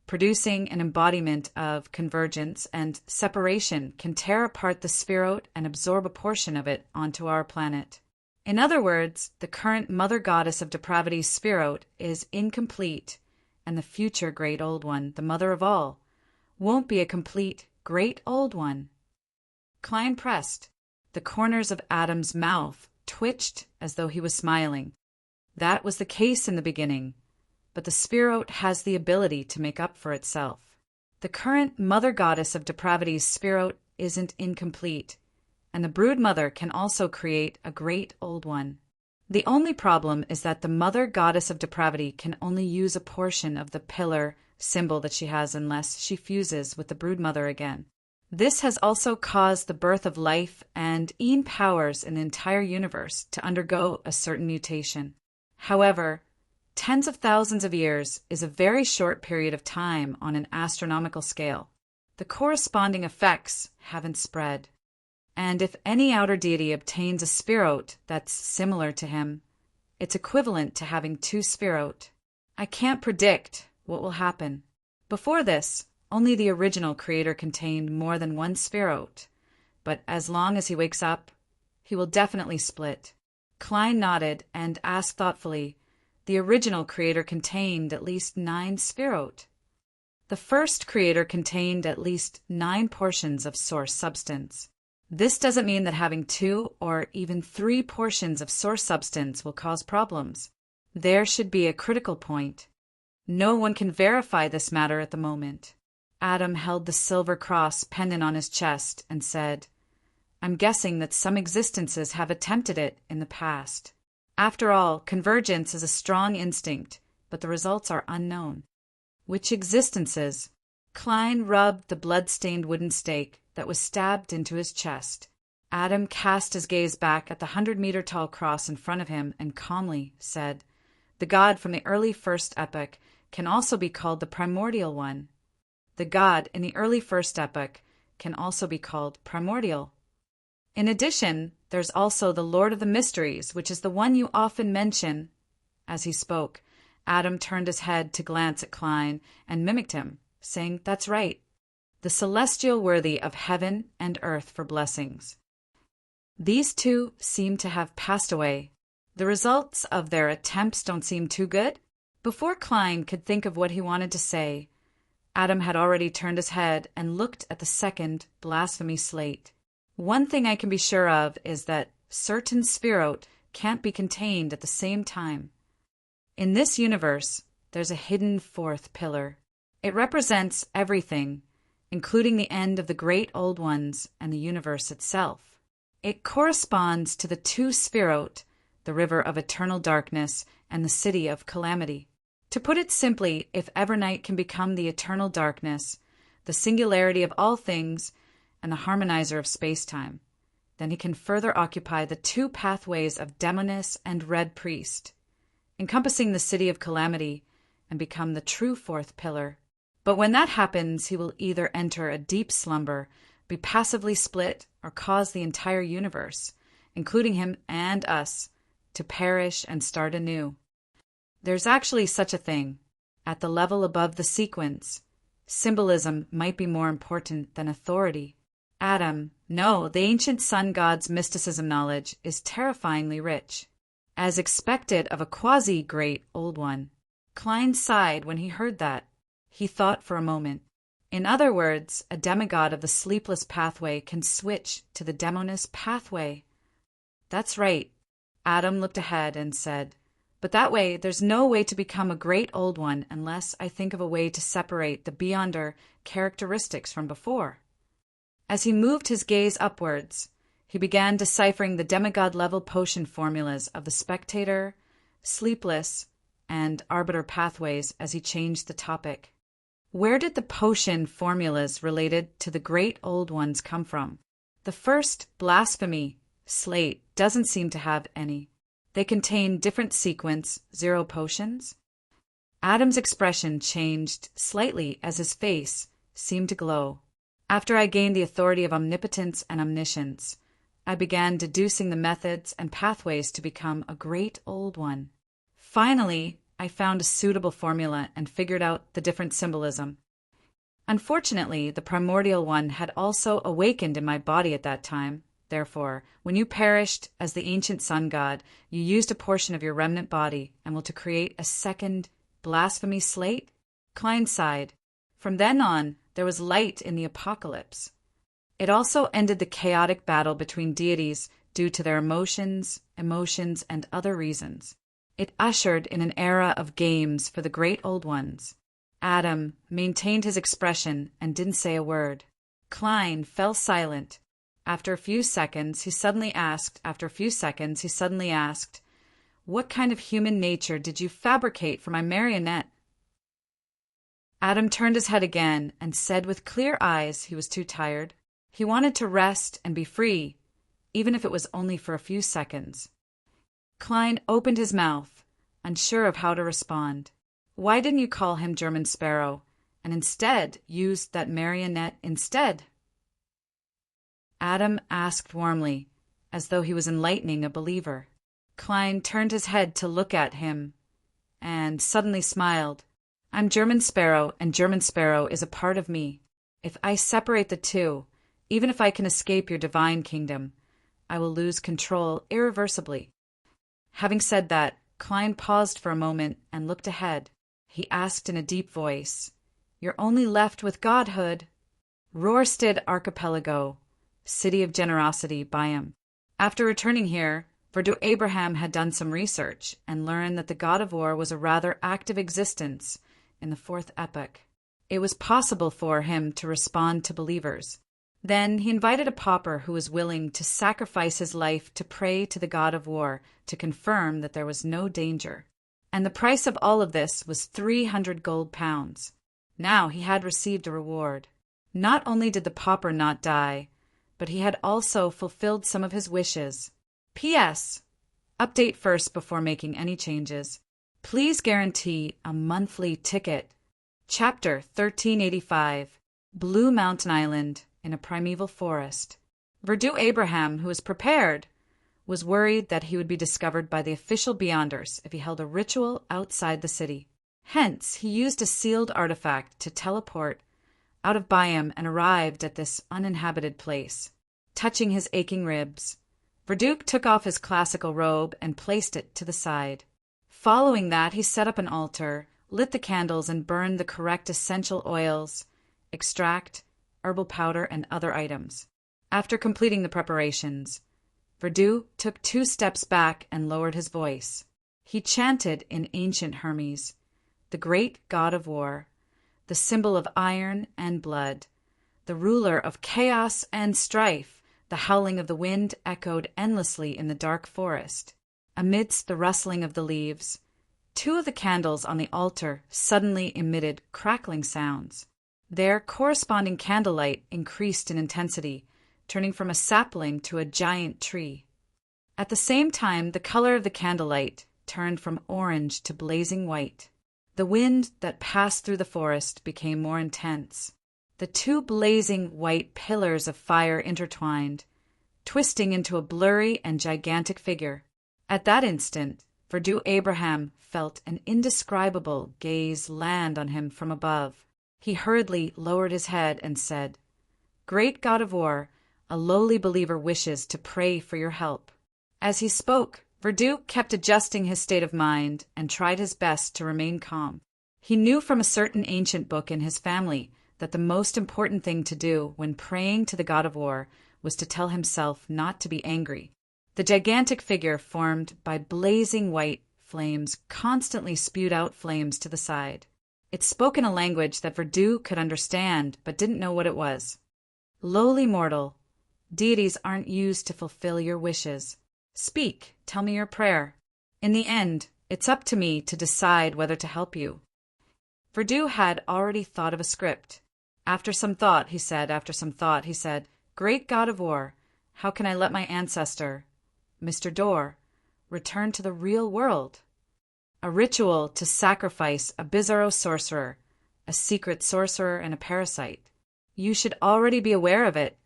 producing an embodiment of convergence and separation, can tear apart the Sphirot and absorb a portion of it onto our planet. In other words, the current mother goddess of depravity's Sphirot is incomplete, and the future great old one, the mother of all, won't be a complete great old one. Klein pressed. The corners of Adam's mouth twitched as though he was smiling. That was the case in the beginning, but the Sphirot has the ability to make up for itself. The current mother goddess of depravity's Sphirot isn't incomplete, and the brood mother can also create a great old one. The only problem is that the mother goddess of depravity can only use a portion of the pillar symbol that she has unless she fuses with the brood mother again. This has also caused the birth of life and e'en powers in the entire universe to undergo a certain mutation. However, tens of thousands of years is a very short period of time on an astronomical scale. The corresponding effects haven't spread. And if any outer deity obtains a Sphirot that's similar to him, it's equivalent to having two Sphirot. I can't predict what will happen. Before this, only the original creator contained more than one Sphirot, but as long as he wakes up, he will definitely split. Klein nodded and asked thoughtfully, "The original creator contained at least 9 Sphirot." The first creator contained at least 9 portions of source substance. This doesn't mean that having 2 or even 3 portions of source substance will cause problems. There should be a critical point. No one can verify this matter at the moment. Adam held the silver cross pendant on his chest and said, "I'm guessing that some existences have attempted it in the past. After all, convergence is a strong instinct, but the results are unknown." "Which existences?" Klein rubbed the blood-stained wooden stake that was stabbed into his chest. Adam cast his gaze back at the 100-meter-tall cross in front of him and calmly said, "The God from the early first epoch can also be called the primordial one. The God in the early first epoch can also be called primordial. In addition, there's also the Lord of the Mysteries, which is the one you often mention." As he spoke, Adam turned his head to glance at Klein and mimicked him, saying, "That's right. The celestial worthy of heaven and earth for blessings." These two seem to have passed away. The results of their attempts don't seem too good. Before Klein could think of what he wanted to say, Adam had already turned his head and looked at the second blasphemy slate. "One thing I can be sure of is that certain Sphirot can't be contained at the same time. In this universe, there's a hidden fourth pillar. It represents everything, including the end of the great old ones and the universe itself. It corresponds to the 2 Sphirot, the river of eternal darkness and the city of calamity. To put it simply, if Evernight can become the eternal darkness, the singularity of all things, and the harmonizer of space-time, then he can further occupy the 2 pathways of Demoness and Red Priest, encompassing the city of calamity, and become the true fourth pillar. But when that happens, he will either enter a deep slumber, be passively split, or cause the entire universe, including him and us, to perish and start anew. There's actually such a thing. At the level above the sequence, symbolism might be more important than authority. Adam, no, the ancient sun god's mysticism knowledge is terrifyingly rich, as expected of a quasi-great old one. Klein sighed when he heard that. He thought for a moment. In other words, a demigod of the sleepless pathway can switch to the demoness pathway. That's right. Adam looked ahead and said, but that way there's no way to become a great old one unless I think of a way to separate the beyonder characteristics from before. As he moved his gaze upwards, he began deciphering the demigod-level potion formulas of the spectator, sleepless, and arbiter pathways as he changed the topic. Where did the potion formulas related to the great old ones come from? The first, blasphemy, slate, doesn't seem to have any. They contain different sequence, 0 potions. Adam's expression changed slightly as his face seemed to glow. After I gained the authority of omnipotence and omniscience, I began deducing the methods and pathways to become a great old one. Finally, I found a suitable formula and figured out the different symbolism. Unfortunately, the primordial one had also awakened in my body at that time. Therefore, when you perished as the ancient sun god, you used a portion of your remnant body and will to create a second blasphemy slate? Klein sighed. From then on, there was light in the apocalypse. It also ended the chaotic battle between deities due to their emotions, and other reasons. It ushered in an era of games for the great old ones. Adam maintained his expression and didn't say a word. Klein fell silent. After a few seconds, he suddenly asked, what kind of human nature did you fabricate for my marionette? Adam turned his head again and said with clear eyes he was too tired. He wanted to rest and be free, even if it was only for a few seconds. Klein opened his mouth, unsure of how to respond. Why didn't you call him German Sparrow, and instead used that marionette instead? Adam asked warmly, as though he was enlightening a believer. Klein turned his head to look at him, and suddenly smiled. I'm German Sparrow, and German Sparrow is a part of me. If I separate the two, even if I can escape your divine kingdom, I will lose control irreversibly. Having said that, Klein paused for a moment and looked ahead. He asked in a deep voice, You're only left with godhood. Rohrstedt Archipelago, City of Generosity, Biome. After returning here, Verdu Abraham had done some research and learned that the god of war was a rather active existence in the fourth epoch. It was possible for him to respond to believers. Then he invited a pauper who was willing to sacrifice his life to pray to the god of war to confirm that there was no danger. And the price of all of this was 300 gold pounds. Now he had received a reward. Not only did the pauper not die, but he had also fulfilled some of his wishes. P.S. Update first before making any changes. Please guarantee a monthly ticket. Chapter 1385, Blue Mountain Island in a Primeval Forest. Verdu Abraham, who was prepared, was worried that he would be discovered by the official Beyonders if he held a ritual outside the city. Hence, he used a sealed artifact to teleport out of Biome and arrived at this uninhabited place. Touching his aching ribs, Verduc took off his classical robe and placed it to the side. Following that, he set up an altar, lit the candles, and burned the correct essential oils, extract, herbal powder, and other items. After completing the preparations, Verdu took 2 steps back and lowered his voice. He chanted in ancient Hermes, the great god of war, the symbol of iron and blood, the ruler of chaos and strife. The howling of the wind echoed endlessly in the dark forest. Amidst the rustling of the leaves, 2 of the candles on the altar suddenly emitted crackling sounds. Their corresponding candlelight increased in intensity, turning from a sapling to a giant tree. At the same time, the color of the candlelight turned from orange to blazing white. The wind that passed through the forest became more intense. The two blazing white pillars of fire intertwined, twisting into a blurry and gigantic figure. At that instant, Verdu Abraham felt an indescribable gaze land on him from above. He hurriedly lowered his head and said, "Great God of War, a lowly believer wishes to pray for your help." As he spoke, Verdu kept adjusting his state of mind and tried his best to remain calm. He knew from a certain ancient book in his family that the most important thing to do when praying to the God of War was to tell himself not to be angry. The gigantic figure formed by blazing white flames constantly spewed out flames to the side. It spoke in a language that Verdu could understand but didn't know what it was. "Lowly mortal, deities aren't used to fulfill your wishes. Speak, tell me your prayer. In the end, it's up to me to decide whether to help you." Verdu had already thought of a script. After some thought, he said, "Great God of War, how can I let my ancestor, Mr. Dor, return to the real world? A ritual to sacrifice a bizarro sorcerer, a secret sorcerer, and a parasite. You should already be aware of it,"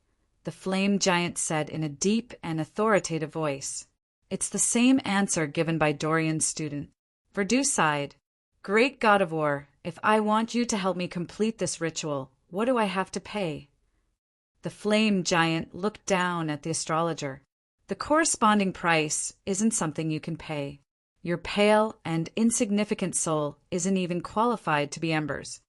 the flame giant said in a deep and authoritative voice. "It's the same answer given by Dorian's student." Verdu sighed. "Great God of War, if I want you to help me complete this ritual, what do I have to pay?" The flame giant looked down at the astrologer. "The corresponding price isn't something you can pay. Your pale and insignificant soul isn't even qualified to be embers."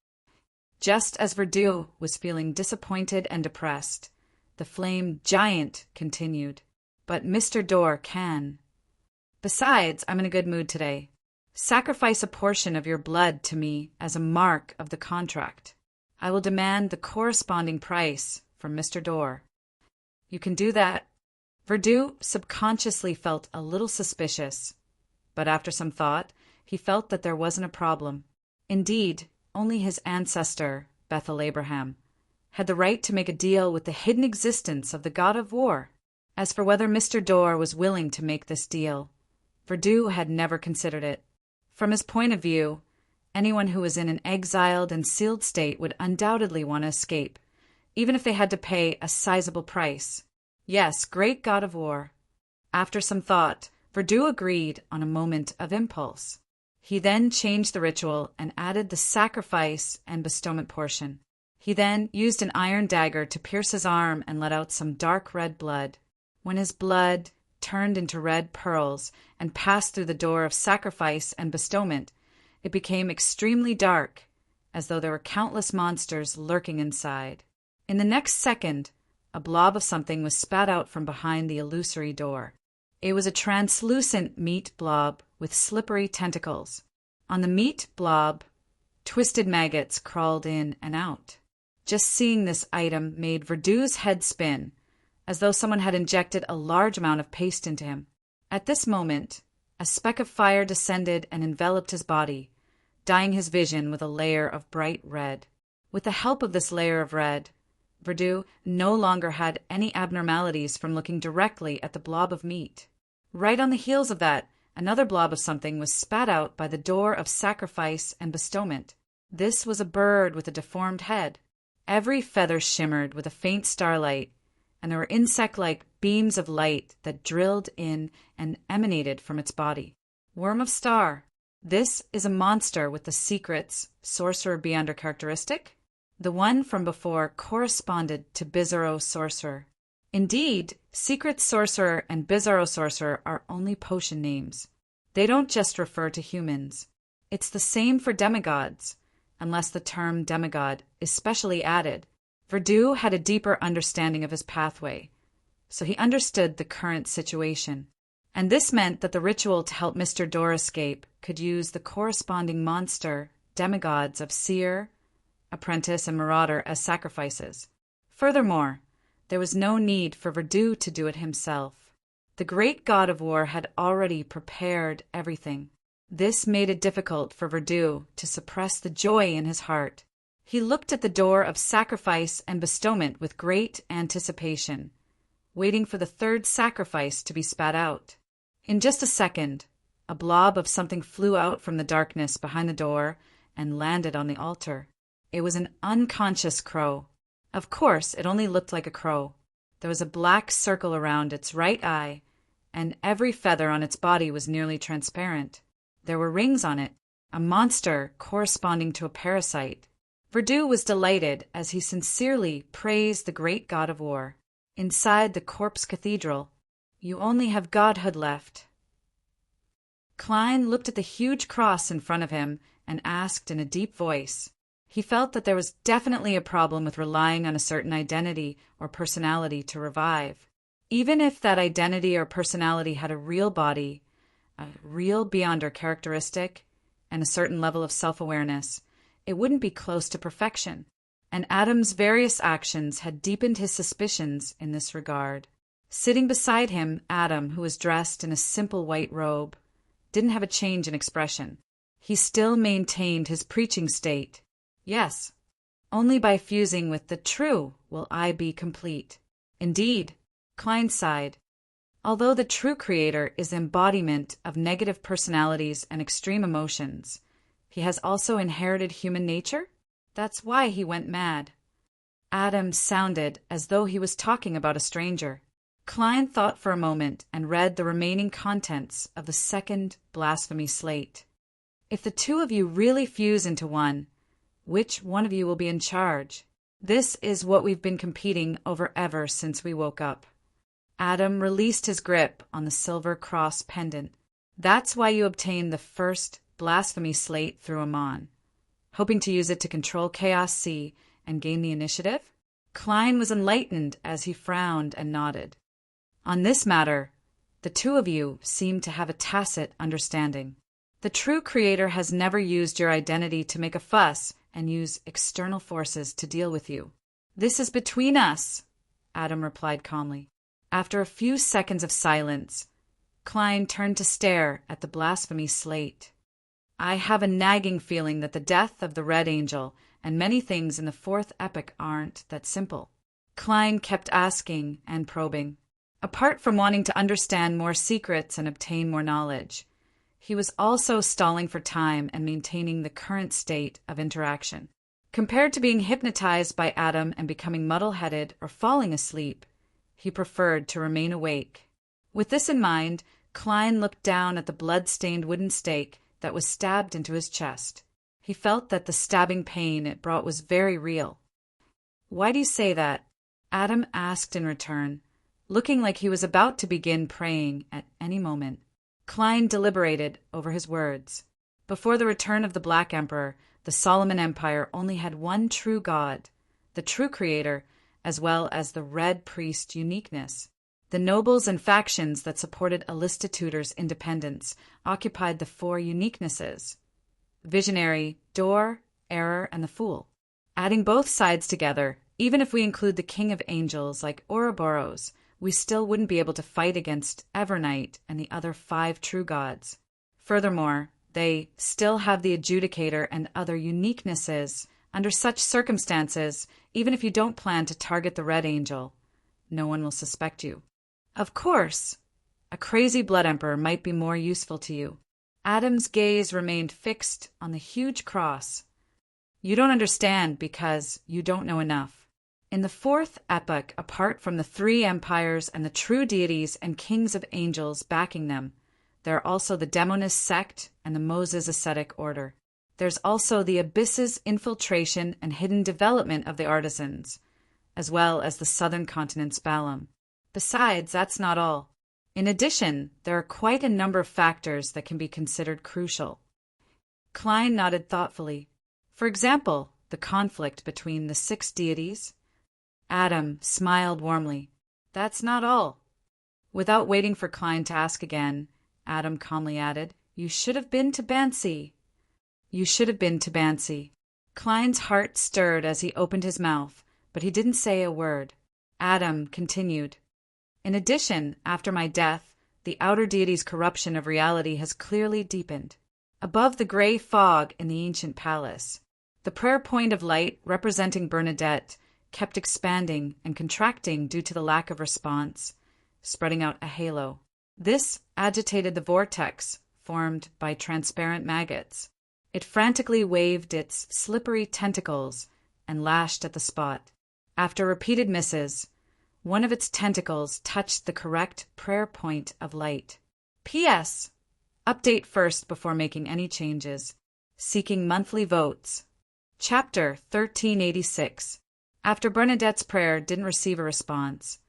Just as Verdu was feeling disappointed and depressed, the flame giant continued, "But Mr. Dor can. Besides, I'm in a good mood today. Sacrifice a portion of your blood to me as a mark of the contract. I will demand the corresponding price from Mr. Dor." "You can do that." Verdu subconsciously felt a little suspicious, but after some thought, he felt that there wasn't a problem. Indeed, only his ancestor, Bethel Abraham, had the right to make a deal with the hidden existence of the God of War. As for whether Mr. Dor was willing to make this deal, Verdu had never considered it. From his point of view, anyone who was in an exiled and sealed state would undoubtedly want to escape, even if they had to pay a sizable price. Yes, great God of War. After some thought, Verdu agreed on a moment of impulse. He then changed the ritual and added the sacrifice and bestowment portion. He then used an iron dagger to pierce his arm and let out some dark red blood. When his blood turned into red pearls and passed through the door of sacrifice and bestowment, it became extremely dark, as though there were countless monsters lurking inside. In the next second, a blob of something was spat out from behind the illusory door. It was a translucent meat blob with slippery tentacles. On the meat blob, twisted maggots crawled in and out. Just seeing this item made Verdu's head spin, as though someone had injected a large amount of paste into him. At this moment, a speck of fire descended and enveloped his body, dyeing his vision with a layer of bright red. With the help of this layer of red, Verdu no longer had any abnormalities from looking directly at the blob of meat. Right on the heels of that, another blob of something was spat out by the door of sacrifice and bestowment. This was a bird with a deformed head. Every feather shimmered with a faint starlight, and there were insect-like beams of light that drilled in and emanated from its body. Worm of Star. This is a monster with the secrets Sorcerer Beyonder characteristic. The one from before corresponded to Bizarro Sorcerer. Indeed, Secret Sorcerer and Bizarro Sorcerer are only potion names. They don't just refer to humans. It's the same for demigods, unless the term demigod is specially added. Verdu had a deeper understanding of his pathway, so he understood the current situation. And this meant that the ritual to help Mr. Dor escape could use the corresponding monster, demigods of Seer, Apprentice, and Marauder as sacrifices. Furthermore, there was no need for Verdu to do it himself. The great God of War had already prepared everything. This made it difficult for Verdu to suppress the joy in his heart. He looked at the door of sacrifice and bestowment with great anticipation, waiting for the third sacrifice to be spat out. In just a second, a blob of something flew out from the darkness behind the door and landed on the altar. It was an unconscious crow, Of course, it only looked like a crow. There was a black circle around its right eye, and every feather on its body was nearly transparent. There were rings on it, a monster corresponding to a parasite. Verdu was delighted as he sincerely praised the great god of war. Inside the corpse cathedral, you only have godhood left. Klein looked at the huge cross in front of him and asked in a deep voice. He felt that there was definitely a problem with relying on a certain identity or personality to revive. Even if that identity or personality had a real body, a real beyonder characteristic, and a certain level of self-awareness, it wouldn't be close to perfection. And Adam's various actions had deepened his suspicions in this regard. Sitting beside him, Adam, who was dressed in a simple white robe, didn't have a change in expression. He still maintained his preaching state. Yes, only by fusing with the true will I be complete. Indeed, Klein sighed. Although the true creator is the embodiment of negative personalities and extreme emotions, he has also inherited human nature? That's why he went mad. Adam sounded as though he was talking about a stranger. Klein thought for a moment and read the remaining contents of the second blasphemy slate. If the two of you really fuse into one, which one of you will be in charge? This is what we've been competing over ever since we woke up. Adam released his grip on the silver cross pendant. That's why you obtained the first blasphemy slate through Amon, hoping to use it to control Chaos C and gain the initiative? Klein was enlightened as he frowned and nodded. On this matter, the two of you seem to have a tacit understanding. The true creator has never used your identity to make a fuss and use external forces to deal with you. This is between us, Adam replied calmly. After a few seconds of silence, Klein turned to stare at the blasphemy slate. I have a nagging feeling that the death of the Red Angel and many things in the fourth epoch aren't that simple. Klein kept asking and probing. Apart from wanting to understand more secrets and obtain more knowledge, he was also stalling for time and maintaining the current state of interaction. Compared to being hypnotized by Adam and becoming muddle-headed or falling asleep, he preferred to remain awake. With this in mind, Klein looked down at the blood-stained wooden stake that was stabbed into his chest. He felt that the stabbing pain it brought was very real. Why do you say that? Adam asked in return, looking like he was about to begin praying at any moment. Klein deliberated over his words. Before the return of the Black Emperor, the Solomon Empire only had one true god, the true creator, as well as the Red Priest uniqueness. The nobles and factions that supported Alistitutor's independence occupied the four uniquenesses: Visionary, Door, Error, and the Fool. Adding both sides together, even if we include the King of Angels like Ouroboros, we still wouldn't be able to fight against Evernight and the other 5 true gods. Furthermore, they still have the Adjudicator and other uniquenesses. Under such circumstances, even if you don't plan to target the Red Angel, no one will suspect you. Of course, a crazy Blood Emperor might be more useful to you. Adam's gaze remained fixed on the huge cross. You don't understand because you don't know enough. In the fourth epoch, apart from the 3 empires and the true deities and kings of angels backing them, there are also the Demonist sect and the Moses ascetic order. There's also the Abyss's infiltration and hidden development of the artisans, as well as the southern continent's Balaam. Besides, that's not all. In addition, there are quite a number of factors that can be considered crucial. Klein nodded thoughtfully. For example, the conflict between the 6 deities. Adam smiled warmly. That's not all. Without waiting for Klein to ask again, Adam calmly added, You should have been to Bansi. You should have been to Bansi. Klein's heart stirred as he opened his mouth, but he didn't say a word. Adam continued. In addition, after my death, the outer deity's corruption of reality has clearly deepened. Above the gray fog in the ancient palace, the prayer point of light representing Bernadette kept expanding and contracting due to the lack of response, spreading out a halo. This agitated the vortex formed by transparent maggots. It frantically waved its slippery tentacles and lashed at the spot. After repeated misses, one of its tentacles touched the correct prayer point of light. P.S. Update first before making any changes. Seeking monthly votes. Chapter 1386. After Bernadette's prayer didn't receive a response,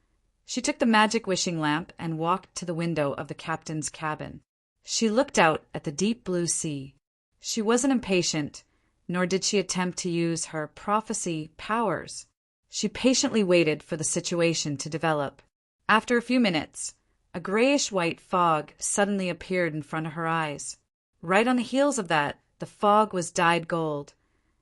she took the magic wishing lamp and walked to the window of the captain's cabin. She looked out at the deep blue sea. She wasn't impatient, nor did she attempt to use her prophecy powers. She patiently waited for the situation to develop. After a few minutes, a grayish-white fog suddenly appeared in front of her eyes. Right on the heels of that, the fog was dyed gold,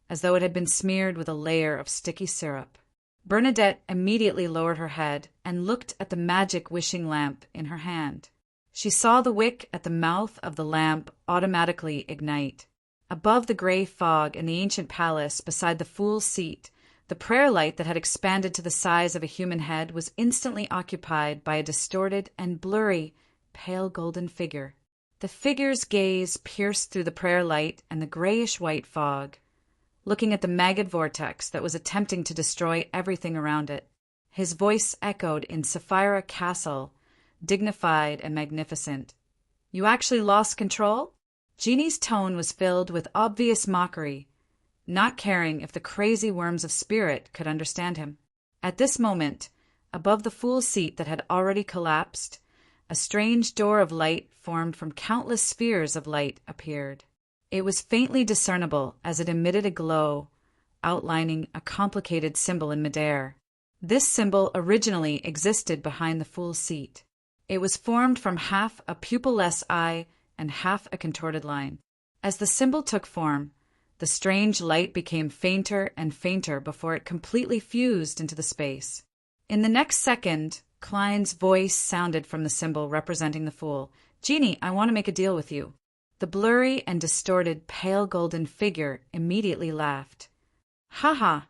as though it had been smeared with a layer of sticky syrup. Bernadette immediately lowered her head and looked at the magic wishing lamp in her hand. She saw the wick at the mouth of the lamp automatically ignite. Above the gray fog in the ancient palace beside the fool's seat, the prayer light that had expanded to the size of a human head was instantly occupied by a distorted and blurry, pale golden figure. The figure's gaze pierced through the prayer light and the grayish-white fog, looking at the maggot vortex that was attempting to destroy everything around it. His voice echoed in Sapphira Castle, dignified and magnificent. "You actually lost control?" Jeannie's tone was filled with obvious mockery, not caring if the crazy worms of spirit could understand him. At this moment, above the fool's seat that had already collapsed, a strange door of light formed from countless spheres of light appeared. It was faintly discernible as it emitted a glow, outlining a complicated symbol in midair. This symbol originally existed behind the fool's seat. It was formed from half a pupil-less eye and half a contorted line. As the symbol took form, the strange light became fainter and fainter before it completely fused into the space. In the next second, Klein's voice sounded from the symbol representing the fool. "Jeannie, I want to make a deal with you." The blurry and distorted pale golden figure immediately laughed. "Ha ha!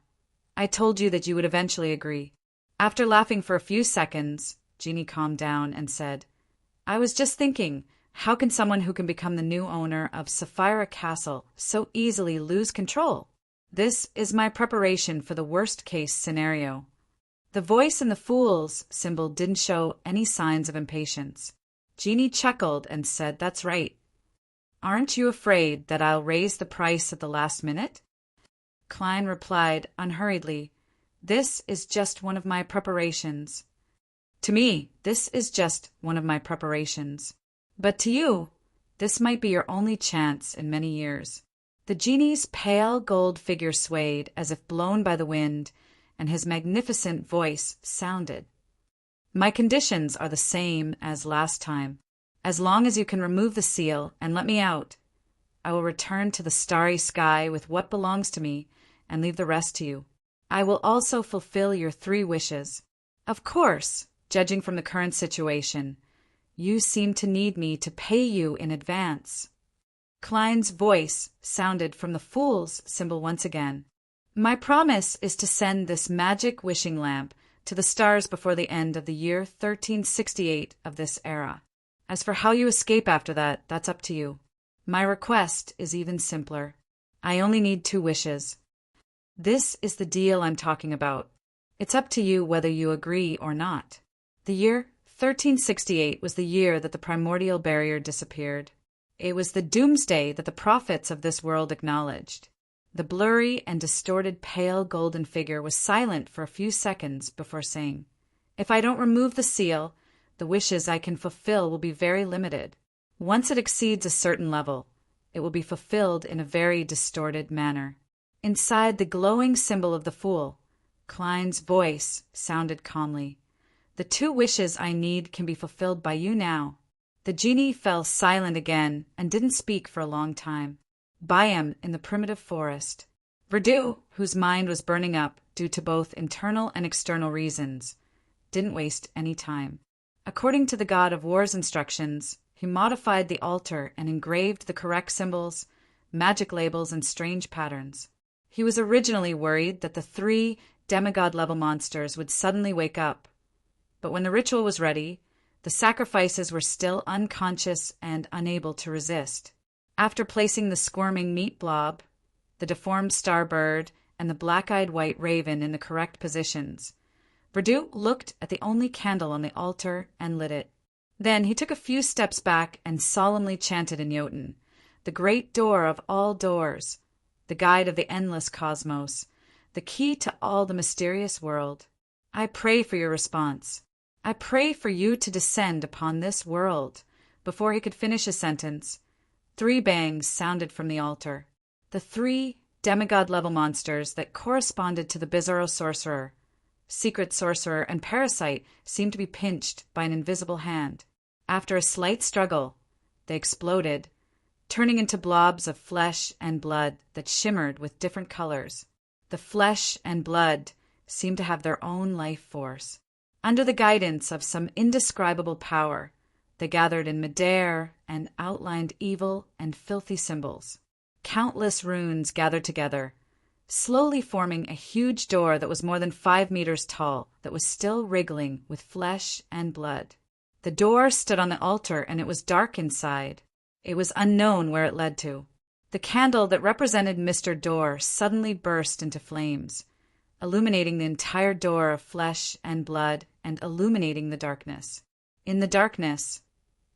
I told you that you would eventually agree." After laughing for a few seconds, Jeannie calmed down and said, "I was just thinking, how can someone who can become the new owner of Sapphira Castle so easily lose control? This is my preparation for the worst-case scenario." The voice in the fool's symbol didn't show any signs of impatience. Jeannie chuckled and said, "That's right. Aren't you afraid that I'll raise the price at the last minute?" Klein replied unhurriedly, "This is just one of my preparations. To me, this is just one of my preparations. But to you, this might be your only chance in many years." The genie's pale gold figure swayed as if blown by the wind, and his magnificent voice sounded. "My conditions are the same as last time. As long as you can remove the seal and let me out, I will return to the starry sky with what belongs to me and leave the rest to you. I will also fulfill your 3 wishes. Of course, judging from the current situation, you seem to need me to pay you in advance." Klein's voice sounded from the fool's symbol once again. "My promise is to send this magic wishing lamp to the stars before the end of the year 1368 of this era. As for how you escape after that, that's up to you. My request is even simpler. I only need 2 wishes. This is the deal I'm talking about. It's up to you whether you agree or not." The year 1368 was the year that the primordial barrier disappeared. It was the doomsday that the prophets of this world acknowledged. The blurry and distorted pale golden figure was silent for a few seconds before saying, "If I don't remove the seal, the wishes I can fulfill will be very limited. Once it exceeds a certain level, it will be fulfilled in a very distorted manner." Inside the glowing symbol of the fool, Klein's voice sounded calmly. "The 2 wishes I need can be fulfilled by you now." The genie fell silent again and didn't speak for a long time. Byam in the primitive forest. Verdu, whose mind was burning up due to both internal and external reasons, didn't waste any time. According to the god of war's instructions, he modified the altar and engraved the correct symbols, magic labels, and strange patterns. He was originally worried that the 3 demigod-level monsters would suddenly wake up. But when the ritual was ready, the sacrifices were still unconscious and unable to resist. After placing the squirming meat blob, the deformed starbird, and the black-eyed white raven in the correct positions. Verdu looked at the only candle on the altar and lit it. Then he took a few steps back and solemnly chanted in Jotun, the great door of all doors, the guide of the endless cosmos, the key to all the mysterious world. I pray for your response. I pray for you to descend upon this world. Before he could finish his sentence, 3 bangs sounded from the altar. The 3 demigod-level monsters that corresponded to the Bizarro sorcerer, secret sorcerer, and parasite seemed to be pinched by an invisible hand. After a slight struggle, they exploded, turning into blobs of flesh and blood that shimmered with different colors. The flesh and blood seemed to have their own life force. Under the guidance of some indescribable power, they gathered in midair and outlined evil and filthy symbols. Countless runes gathered together, slowly forming a huge door that was more than 5 meters tall, that was still wriggling with flesh and blood. The door stood on the altar, and it was dark inside. It was unknown where it led to. The candle that represented Mr. Door suddenly burst into flames, illuminating the entire door of flesh and blood and illuminating the darkness. In the darkness,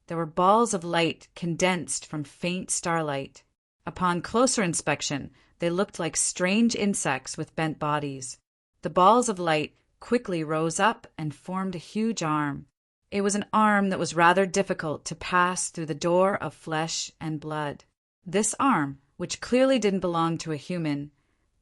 there were balls of light condensed from faint starlight. Upon closer inspection, they looked like strange insects with bent bodies. The balls of light quickly rose up and formed a huge arm. It was an arm that was rather difficult to pass through the door of flesh and blood. This arm, which clearly didn't belong to a human,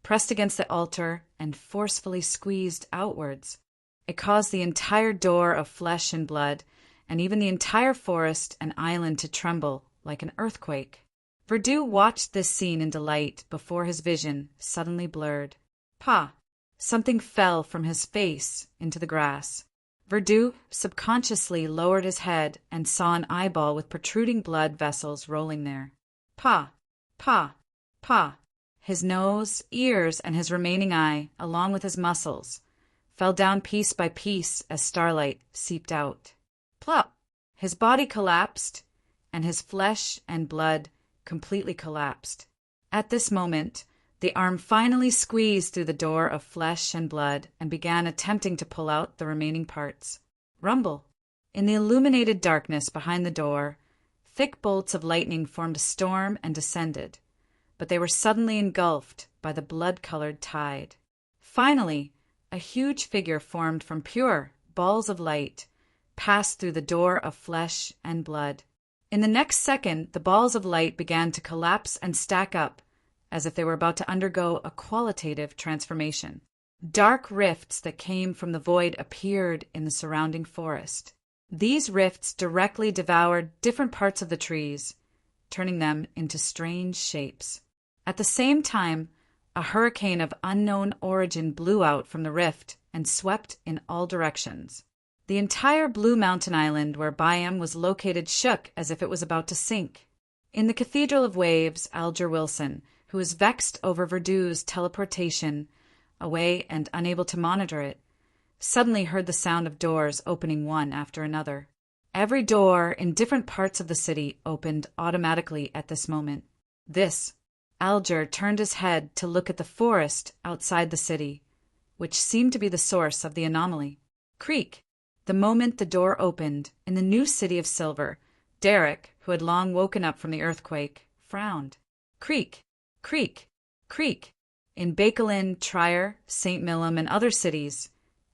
pressed against the altar and forcefully squeezed outwards. It caused the entire door of flesh and blood, and even the entire forest and island to tremble like an earthquake. Verdu watched this scene in delight before his vision suddenly blurred. Pa! Something fell from his face into the grass. Verdu subconsciously lowered his head and saw an eyeball with protruding blood vessels rolling there. Pa! Pa! Pa! His nose, ears, and his remaining eye, along with his muscles, fell down piece by piece as starlight seeped out. Plop! His body collapsed, and his flesh and blood completely collapsed. At this moment, the arm finally squeezed through the door of flesh and blood and began attempting to pull out the remaining parts. Rumble! In the illuminated darkness behind the door, thick bolts of lightning formed a storm and descended, but they were suddenly engulfed by the blood-colored tide. Finally, a huge figure formed from pure balls of light passed through the door of flesh and blood. In the next second, the balls of light began to collapse and stack up, as if they were about to undergo a qualitative transformation. Dark rifts that came from the void appeared in the surrounding forest. These rifts directly devoured different parts of the trees, turning them into strange shapes. At the same time, a hurricane of unknown origin blew out from the rift and swept in all directions. The entire Blue Mountain Island where Byam was located shook as if it was about to sink. In the Cathedral of Waves, Alger Wilson, who was vexed over Verdu's teleportation away and unable to monitor it, suddenly heard the sound of doors opening one after another. Every door in different parts of the city opened automatically at this moment. Alger turned his head to look at the forest outside the city, which seemed to be the source of the anomaly. Creak! The moment the door opened, in the new city of Silver, Derek, who had long woken up from the earthquake, frowned. Creak! Creak! Creak! In Bakelin, Trier, St. Millum, and other cities,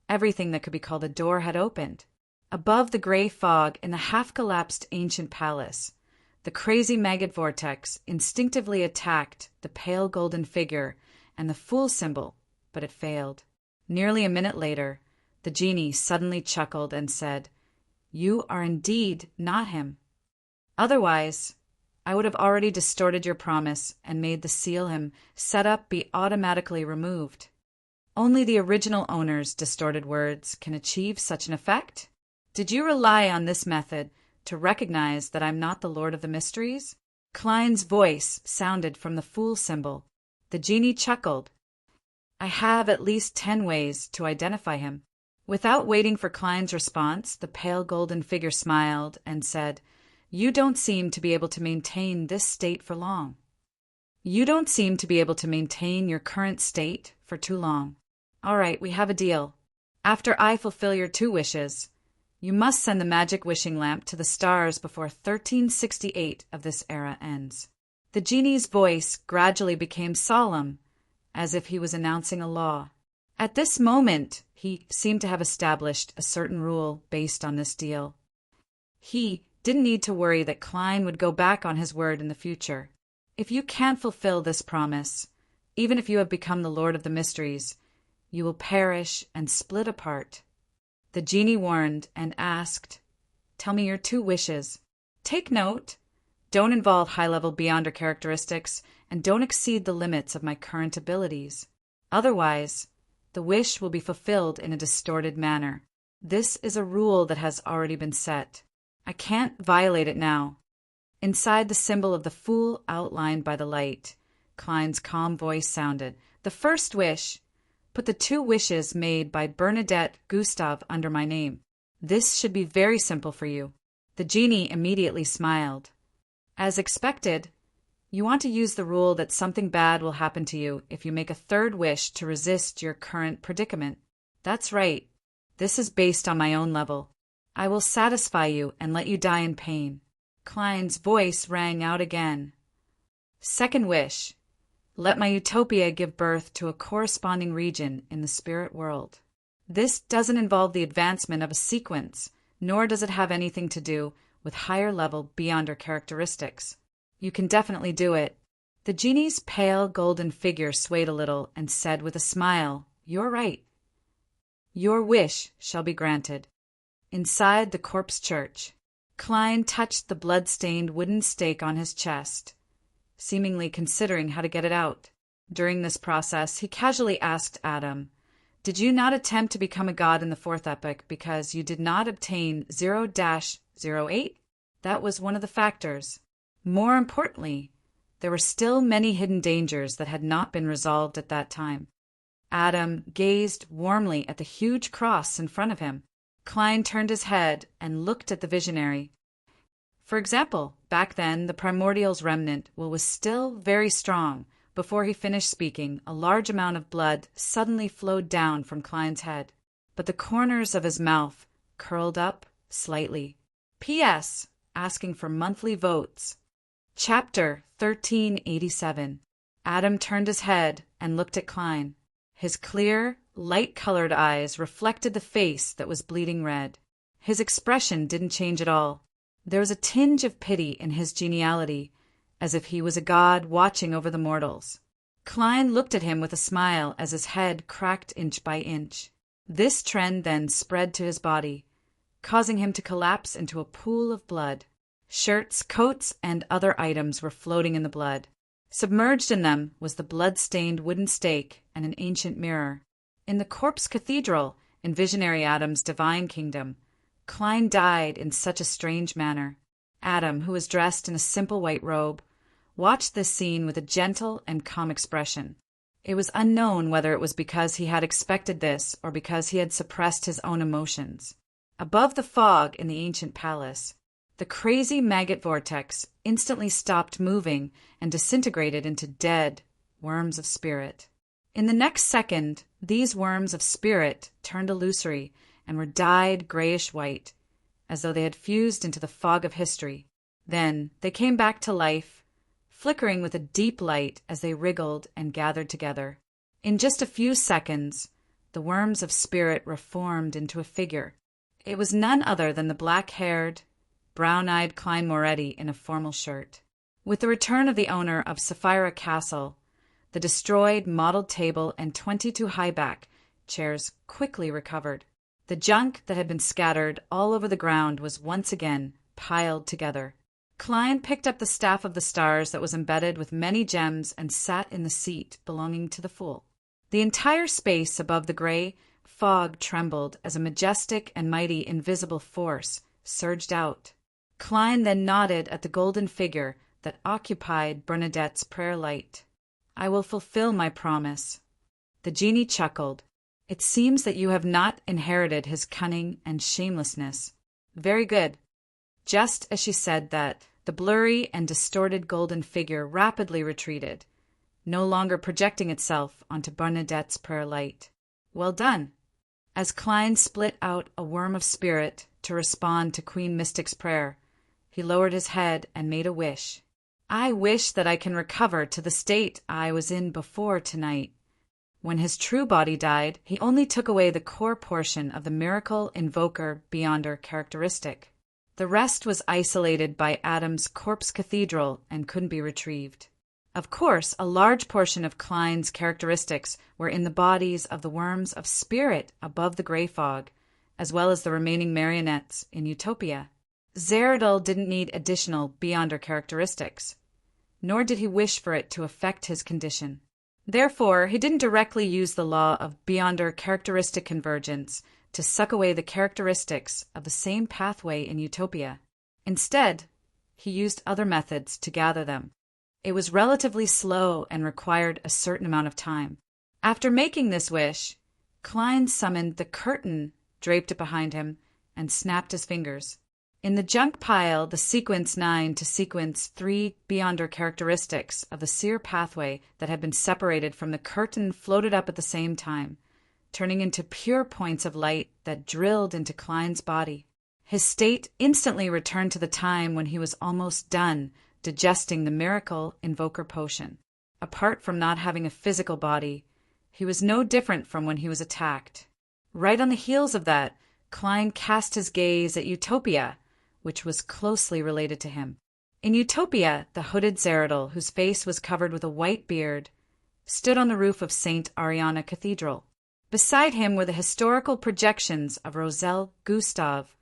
everything that could be called a door had opened. Above the gray fog in the half-collapsed ancient palace, the crazy maggot vortex instinctively attacked the pale golden figure and the fool symbol, but it failed. Nearly a minute later, the genie suddenly chuckled and said, "You are indeed not him. Otherwise, I would have already distorted your promise and made the seal him set up be automatically removed. Only the original owner's distorted words can achieve such an effect. Did you rely on this method to recognize that I'm not the Lord of the Mysteries?" Klein's voice sounded from the fool symbol. The genie chuckled. "I have at least 10 ways to identify him." Without waiting for Klein's response, the pale golden figure smiled and said, "You don't seem to be able to maintain this state for long." You don't seem to be able to maintain your current state for too long. All right, we have a deal. After I fulfill your 2 wishes, you must send the magic wishing lamp to the stars before 1368 of this era ends. The genie's voice gradually became solemn, as if he was announcing a law. At this moment, he seemed to have established a certain rule based on this deal. He didn't need to worry that Klein would go back on his word in the future. If you can't fulfill this promise, even if you have become the Lord of the Mysteries, you will perish and split apart. The genie warned and asked, "Tell me your 2 wishes. Take note. Don't involve high-level Beyonder characteristics, and don't exceed the limits of my current abilities. Otherwise, the wish will be fulfilled in a distorted manner. This is a rule that has already been set. I can't violate it now." Inside the symbol of the Fool outlined by the light, Klein's calm voice sounded. "The first wish. Put the 2 wishes made by Bernadette Gustave under my name. This should be very simple for you." The genie immediately smiled. "As expected, you want to use the rule that something bad will happen to you if you make a 3rd wish to resist your current predicament. That's right. This is based on my own level. I will satisfy you and let you die in pain." Klein's voice rang out again. "Second wish. Let my utopia give birth to a corresponding region in the spirit world. This doesn't involve the advancement of a sequence, nor does it have anything to do with higher-level Beyonder characteristics. You can definitely do it." The genie's pale golden figure swayed a little and said with a smile, "You're right. Your wish shall be granted." Inside the corpse church, Klein touched the blood-stained wooden stake on his chest, seemingly considering how to get it out. During this process, he casually asked Adam, "Did you not attempt to become a god in the 4th epoch because you did not obtain 0-08? That was one of the factors. More importantly, there were still many hidden dangers that had not been resolved at that time." Adam gazed warmly at the huge cross in front of him. Klein turned his head and looked at the visionary. "For example, back then the Primordial's remnant was still very strong. Before he finished speaking, a large amount of blood suddenly flowed down from Klein's head, but the corners of his mouth curled up slightly. P.S. Asking for monthly votes. Chapter 1387. Adam turned his head and looked at Klein. His clear, light-colored eyes reflected the face that was bleeding red. His expression didn't change at all. There was a tinge of pity in his geniality, as if he was a god watching over the mortals. Klein looked at him with a smile as his head cracked inch by inch. This trend then spread to his body, causing him to collapse into a pool of blood. Shirts, coats, and other items were floating in the blood. Submerged in them was the blood-stained wooden stake and an ancient mirror. In the corpse cathedral, in Visionary Adam's divine kingdom, Klein died in such a strange manner. Adam, who was dressed in a simple white robe, watched this scene with a gentle and calm expression. It was unknown whether it was because he had expected this or because he had suppressed his own emotions. Above the fog in the ancient palace, the crazy maggot vortex instantly stopped moving and disintegrated into dead worms of spirit. In the next second, these worms of spirit turned illusory and were dyed grayish-white, as though they had fused into the fog of history. Then they came back to life, flickering with a deep light as they wriggled and gathered together. In just a few seconds, the worms of spirit reformed into a figure. It was none other than the black-haired, brown-eyed Klein Moretti in a formal shirt. With the return of the owner of Sapphira Castle, the destroyed mottled table and 22 high-back chairs quickly recovered. The junk that had been scattered all over the ground was once again piled together. Klein picked up the staff of the stars that was embedded with many gems and sat in the seat belonging to the Fool. The entire space above the gray fog trembled as a majestic and mighty invisible force surged out. Klein then nodded at the golden figure that occupied Bernadette's prayer light. "I will fulfill my promise." The genie chuckled. "It seems that you have not inherited his cunning and shamelessness." "Very good." Just as she said that, the blurry and distorted golden figure rapidly retreated, no longer projecting itself onto Bernadette's prayer light. Well done. As Klein split out a worm of spirit to respond to Queen Mystic's prayer, he lowered his head and made a wish. I wish that I can recover to the state I was in before tonight. When his true body died, he only took away the core portion of the miracle invoker beyonder characteristic. The rest was isolated by Adam's corpse cathedral and couldn't be retrieved. Of course, a large portion of Klein's characteristics were in the bodies of the worms of spirit above the gray fog, as well as the remaining marionettes in Utopia. Zeradol didn't need additional beyonder characteristics, nor did he wish for it to affect his condition. Therefore, he didn't directly use the law of beyonder characteristic convergence to suck away the characteristics of the same pathway in Utopia. Instead, he used other methods to gather them. It was relatively slow and required a certain amount of time. After making this wish, Klein summoned the curtain draped behind him and snapped his fingers. In the junk pile, the sequence 9 to sequence 3 beyonder characteristics of the seer pathway that had been separated from the curtain floated up at the same time, turning into pure points of light that drilled into Klein's body. His state instantly returned to the time when he was almost done digesting the miracle invoker potion. Apart from not having a physical body, he was no different from when he was attacked. Right on the heels of that, Klein cast his gaze at Utopia, which was closely related to him. In Utopia, the hooded Zeradol, whose face was covered with a white beard, stood on the roof of St. Ariana Cathedral. Beside him were the historical projections of Roselle Gustav,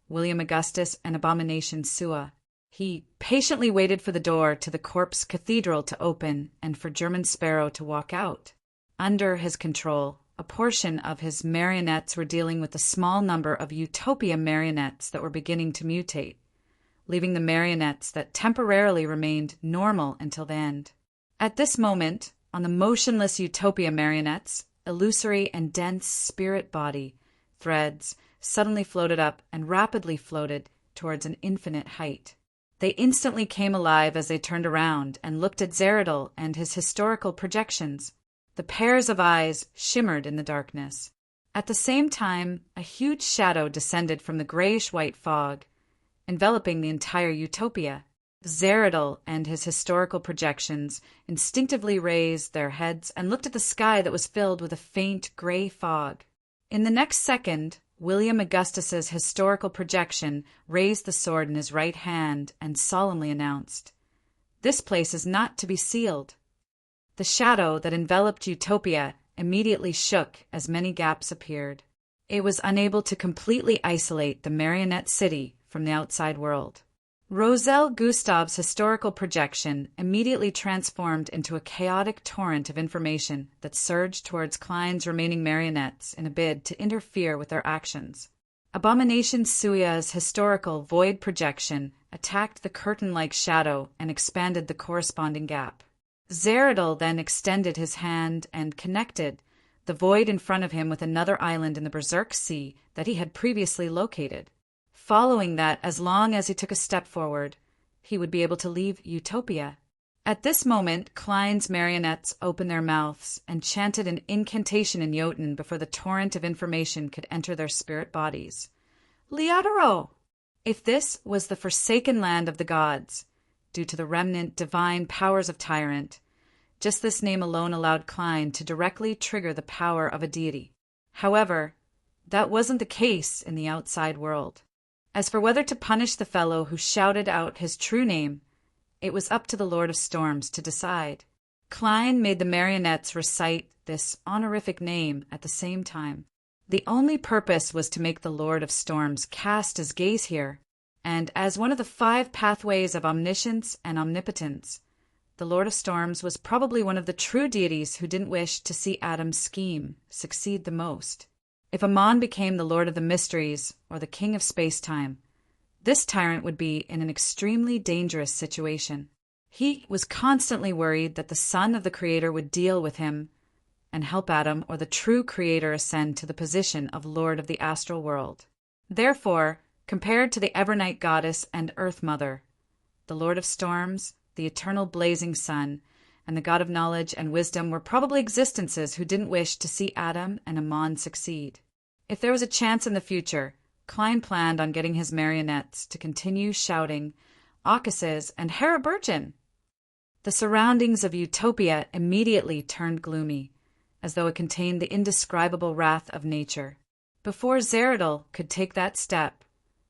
William Augustus, and Abomination Sua. He patiently waited for the door to the corpse cathedral to open and for German Sparrow to walk out. Under his control, a portion of his marionettes were dealing with the small number of Utopia marionettes that were beginning to mutate, leaving the marionettes that temporarily remained normal until the end. At this moment, on the motionless Utopia marionettes, illusory and dense spirit body threads suddenly floated up and rapidly floated towards an infinite height. They instantly came alive as they turned around and looked at Zeradol and his historical projections. The pairs of eyes shimmered in the darkness. At the same time, a huge shadow descended from the grayish-white fog, enveloping the entire Utopia. Zeradol and his historical projections instinctively raised their heads and looked at the sky that was filled with a faint gray fog. In the next second, William Augustus's historical projection raised the sword in his right hand and solemnly announced, "This place is not to be sealed." The shadow that enveloped Utopia immediately shook as many gaps appeared. It was unable to completely isolate the marionette city from the outside world. Roselle Gustav's historical projection immediately transformed into a chaotic torrent of information that surged towards Klein's remaining marionettes in a bid to interfere with their actions. Abomination Suya's historical void projection attacked the curtain-like shadow and expanded the corresponding gap. Zeradol then extended his hand and connected the void in front of him with another island in the Berserk Sea that he had previously located. Following that, as long as he took a step forward, he would be able to leave Utopia. At this moment, Klein's marionettes opened their mouths and chanted an incantation in Jotun before the torrent of information could enter their spirit bodies. Liadaro! If this was the forsaken land of the gods, due to the remnant divine powers of Tyrant, just this name alone allowed Klein to directly trigger the power of a deity. However, that wasn't the case in the outside world. As for whether to punish the fellow who shouted out his true name, it was up to the Lord of Storms to decide. Klein made the marionettes recite this honorific name at the same time. The only purpose was to make the Lord of Storms cast his gaze here, and as one of the 5 pathways of omniscience and omnipotence, the Lord of Storms was probably one of the true deities who didn't wish to see Adam's scheme succeed the most. If Amon became the Lord of the Mysteries or the King of Space-Time, this tyrant would be in an extremely dangerous situation. He was constantly worried that the son of the Creator would deal with him and help Adam or the true Creator ascend to the position of Lord of the Astral World. Therefore, compared to the Evernight Goddess and Earth Mother, the Lord of Storms, the eternal blazing sun, and the god of knowledge and wisdom were probably existences who didn't wish to see Adam and Amon succeed. If there was a chance in the future, Klein planned on getting his marionettes to continue shouting, "Aucuses and Haraburgen!" The surroundings of Utopia immediately turned gloomy, as though it contained the indescribable wrath of nature. Before Zeradal could take that step,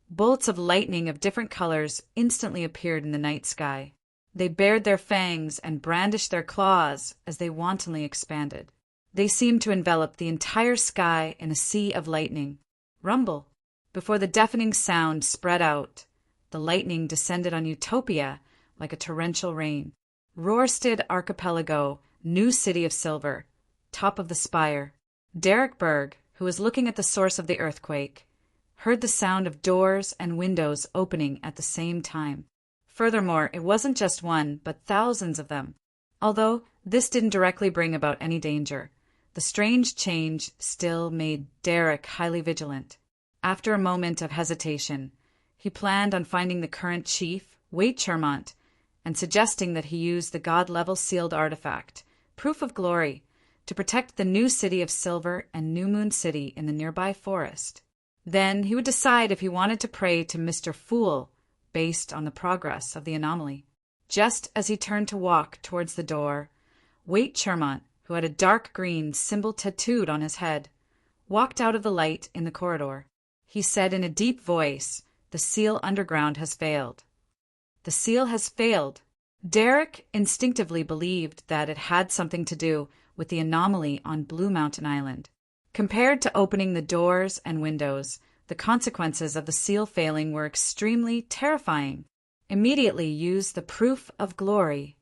bolts of lightning of different colors instantly appeared in the night sky. They bared their fangs and brandished their claws as they wantonly expanded. They seemed to envelop the entire sky in a sea of lightning. Rumble! Before the deafening sound spread out, the lightning descended on Utopia like a torrential rain. Roarsted Archipelago, new city of silver, top of the spire. Derek Berg, who was looking at the source of the earthquake, heard the sound of doors and windows opening at the same time. Furthermore, it wasn't just one, but thousands of them. Although this didn't directly bring about any danger, the strange change still made Derek highly vigilant. After a moment of hesitation, he planned on finding the current chief, Waite Chermont, and suggesting that he use the god-level sealed artifact, Proof of Glory, to protect the new city of Silver and New Moon City in the nearby forest. Then he would decide if he wanted to pray to Mr. Fool, based on the progress of the anomaly. Just as he turned to walk towards the door, Waite Chermont, who had a dark green symbol tattooed on his head, walked out of the light in the corridor. He said in a deep voice, "The seal underground has failed." The seal has failed. Derek instinctively believed that it had something to do with the anomaly on Blue Mountain Island. Compared to opening the doors and windows, the consequences of the seal failing were extremely terrifying. Immediately use the Proof of Glory,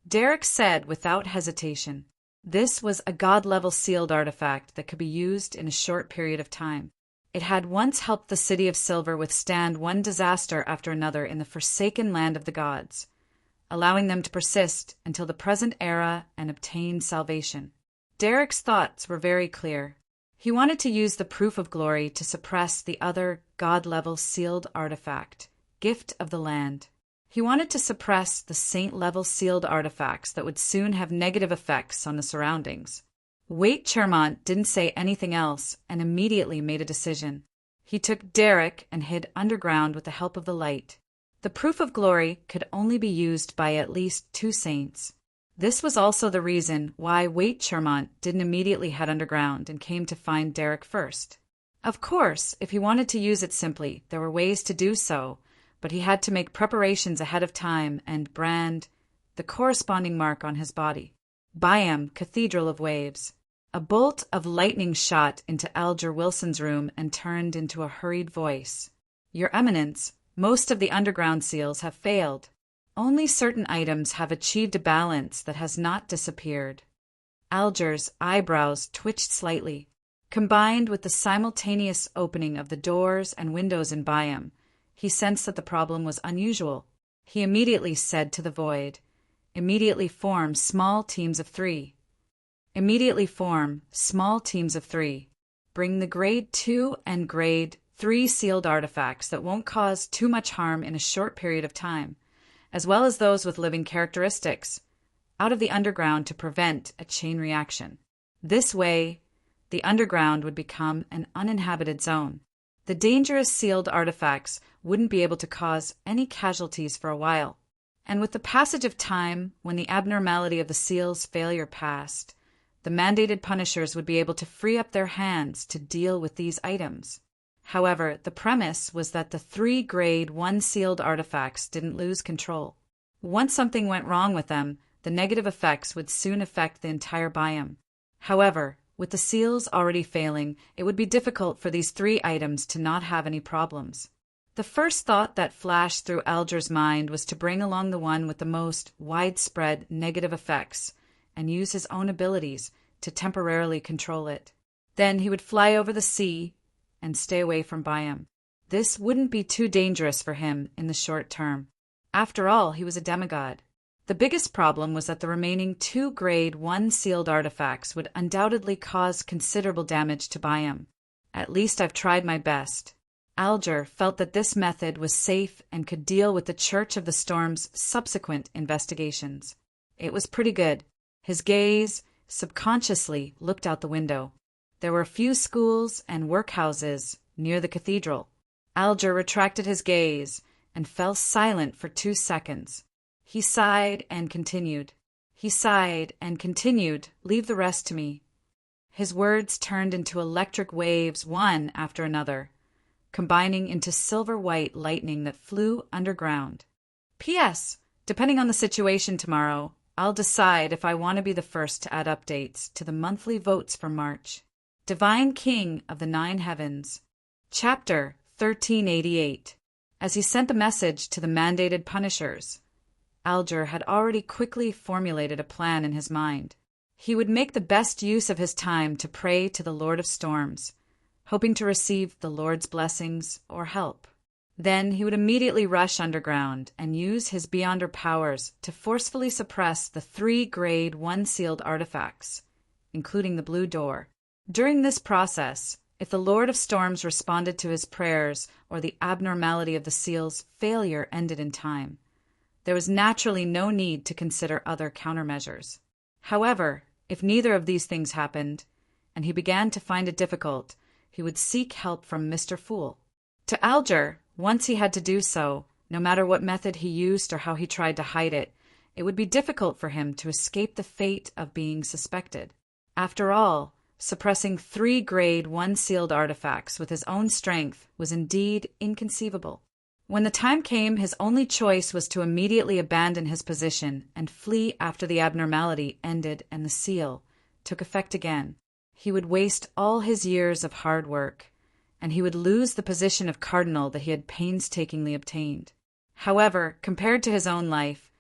Derek said without hesitation. This was a god-level sealed artifact that could be used in a short period of time. It had once helped the City of Silver withstand one disaster after another in the forsaken land of the gods, allowing them to persist until the present era and obtain salvation. Derek's thoughts were very clear. He wanted to use the Proof of Glory to suppress the other god-level sealed artifact, Gift of the Land. He wanted to suppress the saint-level sealed artifacts that would soon have negative effects on the surroundings. Waite Chermont didn't say anything else and immediately made a decision. He took Derek and hid underground with the help of the light. The Proof of Glory could only be used by at least 2 saints. This was also the reason why Waite Chermont didn't immediately head underground and came to find Derek first. Of course, if he wanted to use it simply, there were ways to do so, but he had to make preparations ahead of time and brand the corresponding mark on his body. Byam, Cathedral of Waves. A bolt of lightning shot into Alger Wilson's room and turned into a hurried voice. "Your Eminence, most of the underground seals have failed. Only certain items have achieved a balance that has not disappeared." Alger's eyebrows twitched slightly. Combined with the simultaneous opening of the doors and windows in Byam, he sensed that the problem was unusual. He immediately said to the void, "Immediately form small teams of 3. Immediately form small teams of 3. Bring the Grade 2 and Grade 3 sealed artifacts that won't cause too much harm in a short period of time, as well as those with living characteristics, out of the underground to prevent a chain reaction. This way, the underground would become an uninhabited zone. The dangerous sealed artifacts wouldn't be able to cause any casualties for a while. And with the passage of time, when the abnormality of the seal's failure passed, the mandated punishers would be able to free up their hands to deal with these items. However, the premise was that the 3 Grade 1 sealed artifacts didn't lose control. Once something went wrong with them, the negative effects would soon affect the entire biome. However, with the seals already failing, it would be difficult for these 3 items to not have any problems. The first thought that flashed through Alger's mind was to bring along the one with the most widespread negative effects and use his own abilities to temporarily control it. Then he would fly over the sea and stay away from Byam. This wouldn't be too dangerous for him in the short term. After all, he was a demigod. The biggest problem was that the remaining 2 Grade 1 sealed artifacts would undoubtedly cause considerable damage to Byam. At least I've tried my best. Alger felt that this method was safe and could deal with the Church of the Storm's subsequent investigations. It was pretty good. His gaze subconsciously looked out the window. There were a few schools and workhouses near the cathedral. Alger retracted his gaze and fell silent for 2 seconds. He sighed and continued. He sighed and continued, "Leave the rest to me." His words turned into electric waves one after another, combining into silver-white lightning that flew underground. P.S. Depending on the situation tomorrow, I'll decide if I want to be the first to add updates to the monthly votes for March. Divine King of the Nine Heavens. Chapter 1388. As he sent the message to the mandated punishers, Alger had already quickly formulated a plan in his mind. He would make the best use of his time to pray to the Lord of Storms, hoping to receive the Lord's blessings or help. Then he would immediately rush underground and use his Beyonder powers to forcefully suppress the 3 Grade 1 sealed artifacts, including the Blue Door. During this process, if the Lord of Storms responded to his prayers or the abnormality of the seal's failure ended in time, there was naturally no need to consider other countermeasures. However, if neither of these things happened, and he began to find it difficult, he would seek help from Mr. Fool. To Alger, once he had to do so, no matter what method he used or how he tried to hide it, it would be difficult for him to escape the fate of being suspected. After all, suppressing 3 Grade 1 sealed artifacts with his own strength was indeed inconceivable. When the time came, his only choice was to immediately abandon his position and flee after the abnormality ended and the seal took effect again. He would waste all his years of hard work, and he would lose the position of cardinal that he had painstakingly obtained. However, compared to his own life,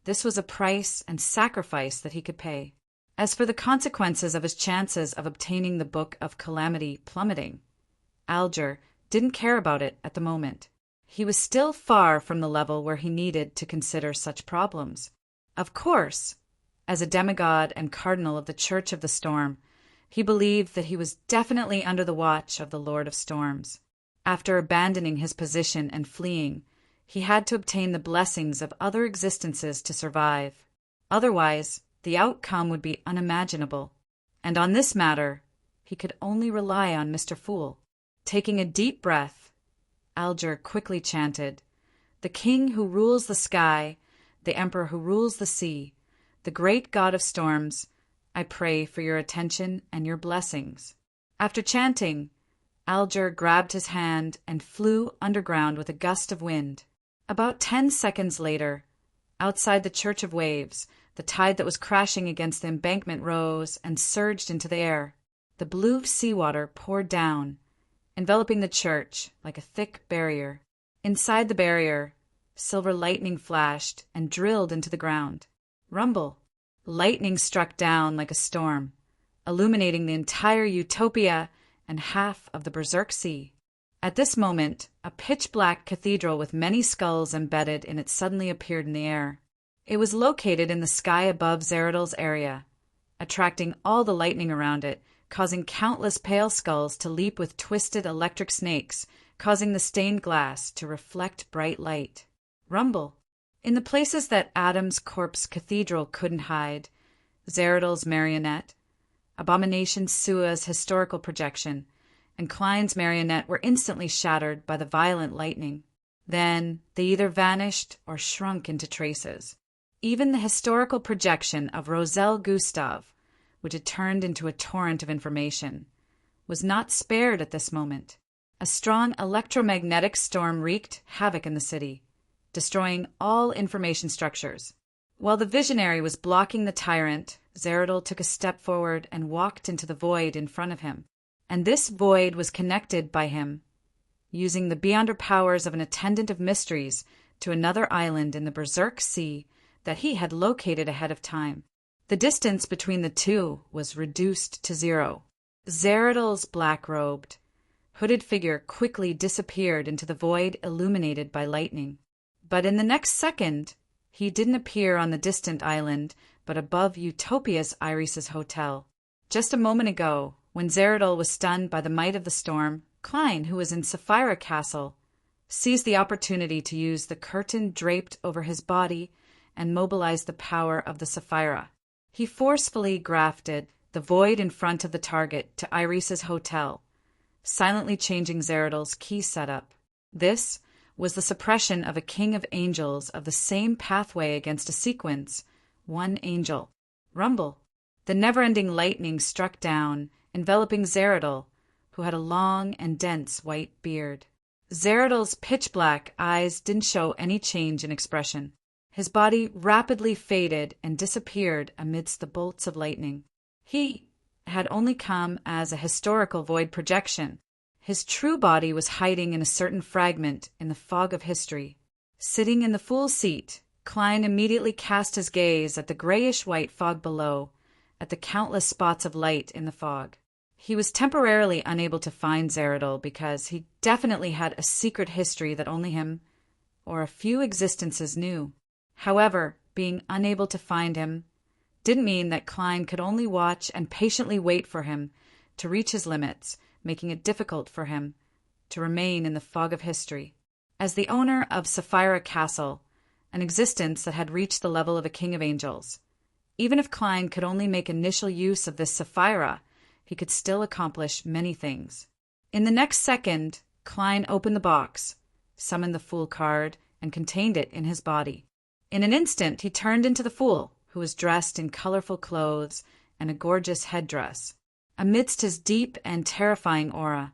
this was a price and sacrifice that he could pay. As for the consequences of his chances of obtaining the Book of Calamity plummeting, Alger didn't care about it at the moment. He was still far from the level where he needed to consider such problems. Of course, as a demigod and cardinal of the Church of the Storm, he believed that he was definitely under the watch of the Lord of Storms. After abandoning his position and fleeing, he had to obtain the blessings of other existences to survive. Otherwise, the outcome would be unimaginable. And on this matter, he could only rely on Mr. Fool. Taking a deep breath, Alger quickly chanted, "The King who rules the sky, the Emperor who rules the sea, the great God of storms, I pray for your attention and your blessings." After chanting, Alger grabbed his hand and flew underground with a gust of wind. About 10 seconds later, outside the Church of Waves, the tide that was crashing against the embankment rose and surged into the air. The blue seawater poured down, enveloping the church like a thick barrier. Inside the barrier, silver lightning flashed and drilled into the ground. Rumble. Lightning struck down like a storm, illuminating the entire Utopia and half of the Berserk Sea. At this moment, a pitch-black cathedral with many skulls embedded in it suddenly appeared in the air. It was located in the sky above Zeradol's area, attracting all the lightning around it, causing countless pale skulls to leap with twisted electric snakes, causing the stained glass to reflect bright light. Rumble. In the places that Adam's corpse cathedral couldn't hide, Zeradol's marionette, Abomination Sua's historical projection, and Klein's marionette were instantly shattered by the violent lightning. Then they either vanished or shrunk into traces. Even the historical projection of Roselle Gustav, which had turned into a torrent of information, was not spared at this moment. A strong electromagnetic storm wreaked havoc in the city, destroying all information structures. While the visionary was blocking the tyrant, Zeradol took a step forward and walked into the void in front of him. And this void was connected by him, using the beyonder powers of an attendant of mysteries, to another island in the Berserk Sea that he had located ahead of time. The distance between the two was reduced to 0. Zeradol's black-robed, hooded figure quickly disappeared into the void illuminated by lightning. But in the next second, he didn't appear on the distant island, but above Utopia's Iris's hotel. Just a moment ago, when Zeradol was stunned by the might of the storm, Klein, who was in Sapphira Castle, seized the opportunity to use the curtain draped over his body and mobilize the power of the Sapphira. He forcefully grafted the void in front of the target to Iris's hotel, silently changing Zeradol's key setup. This was the suppression of a king of angels of the same pathway against a sequence, one angel. Rumble. The never-ending lightning struck down, enveloping Zeradol, who had a long and dense white beard. Zeradol's pitch-black eyes didn't show any change in expression. His body rapidly faded and disappeared amidst the bolts of lightning. He had only come as a historical void projection. His true body was hiding in a certain fragment in the fog of history. Sitting in the fool seat, Klein immediately cast his gaze at the grayish-white fog below, at the countless spots of light in the fog. He was temporarily unable to find Zeradol because he definitely had a secret history that only him, or a few existences, knew. However, being unable to find him didn't mean that Klein could only watch and patiently wait for him to reach his limits, making it difficult for him to remain in the fog of history. As the owner of Sapphira Castle, an existence that had reached the level of a king of angels, even if Klein could only make initial use of this Sapphira, he could still accomplish many things. In the next second, Klein opened the box, summoned the Fool card, and contained it in his body. In an instant, he turned into the Fool, who was dressed in colorful clothes and a gorgeous headdress. Amidst his deep and terrifying aura,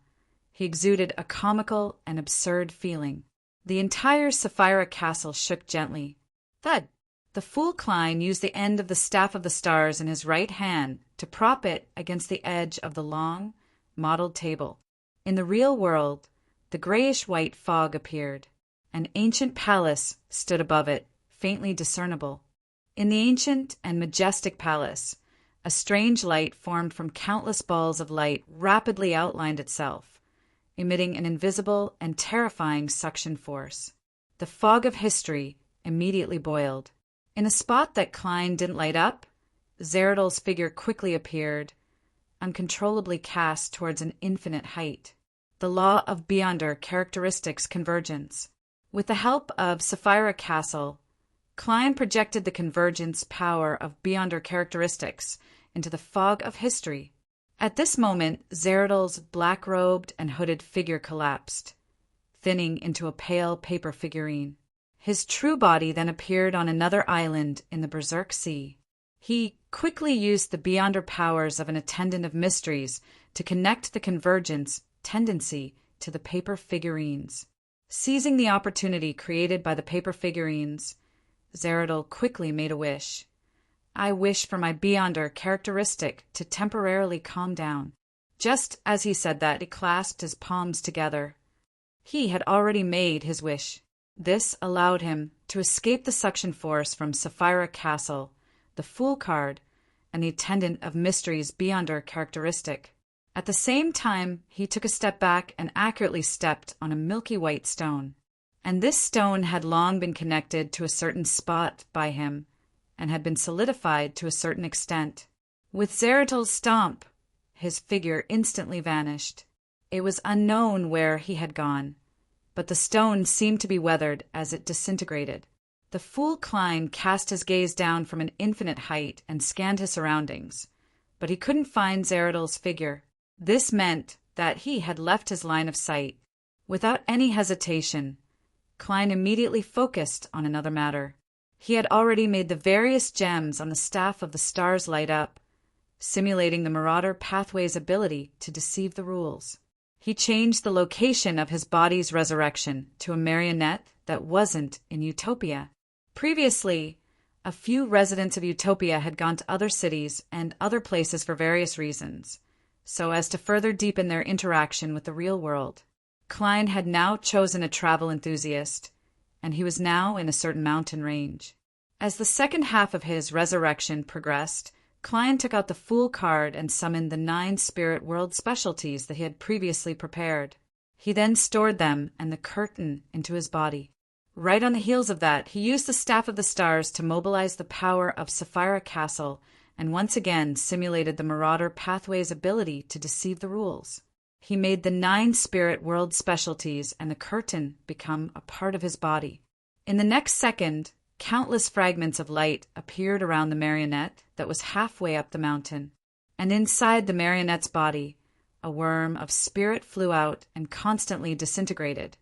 he exuded a comical and absurd feeling. The entire Sapphira Castle shook gently. Thud! The Fool Klein used the end of the Staff of the Stars in his right hand to prop it against the edge of the long, mottled table. In the real world, the grayish-white fog appeared. An ancient palace stood above it, faintly discernible. In the ancient and majestic palace, a strange light formed from countless balls of light rapidly outlined itself, emitting an invisible and terrifying suction force. The fog of history immediately boiled. In a spot that Klein didn't light up, Zeradol's figure quickly appeared, uncontrollably cast towards an infinite height. The law of Beyonder characteristics convergence. With the help of Sapphira Castle, Klein projected the convergence power of Beyonder characteristics into the fog of history. At this moment, Zeradol's black-robed and hooded figure collapsed, thinning into a pale paper figurine. His true body then appeared on another island in the Berserk Sea. He quickly used the Beyonder powers of an attendant of mysteries to connect the convergence tendency to the paper figurines. Seizing the opportunity created by the paper figurines, Zeradol quickly made a wish. I wish for my Beyonder characteristic to temporarily calm down. Just as he said that, he clasped his palms together. He had already made his wish. This allowed him to escape the suction force from Sapphira Castle, the Fool card, and the attendant of mysteries Beyonder characteristic. At the same time, he took a step back and accurately stepped on a milky white stone. And this stone had long been connected to a certain spot by him, and had been solidified to a certain extent. With Zeradol's stomp, his figure instantly vanished. It was unknown where he had gone, but the stone seemed to be weathered as it disintegrated. The Fool Klein cast his gaze down from an infinite height and scanned his surroundings, but he couldn't find Zeradol's figure. This meant that he had left his line of sight. Without any hesitation, Klein immediately focused on another matter. He had already made the various gems on the Staff of the Stars light up, simulating the Marauder Pathway's ability to deceive the rules. He changed the location of his body's resurrection to a marionette that wasn't in Utopia. Previously, a few residents of Utopia had gone to other cities and other places for various reasons, so as to further deepen their interaction with the real world. Klein had now chosen a travel enthusiast, and he was now in a certain mountain range. As the second half of his resurrection progressed, Klein took out the Fool card and summoned the 9 spirit world specialties that he had previously prepared. He then stored them and the curtain into his body. Right on the heels of that, he used the Staff of the Stars to mobilize the power of Sapphira Castle and once again simulated the Marauder Pathway's ability to deceive the rules. He made the 9 spirit world specialties and the curtain become a part of his body. In the next second, Countless fragments of light appeared around the marionette that was halfway up the mountain. And inside the marionette's body, a worm of spirit flew out and constantly disintegrated,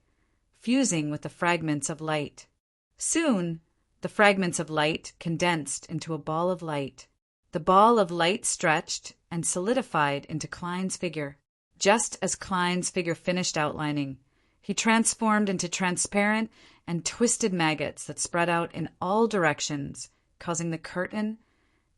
fusing with the fragments of light. Soon, the fragments of light condensed into a ball of light. The ball of light stretched and solidified into Klein's figure. Just as Klein's figure finished outlining, he transformed into transparent and twisted maggots that spread out in all directions, causing the curtain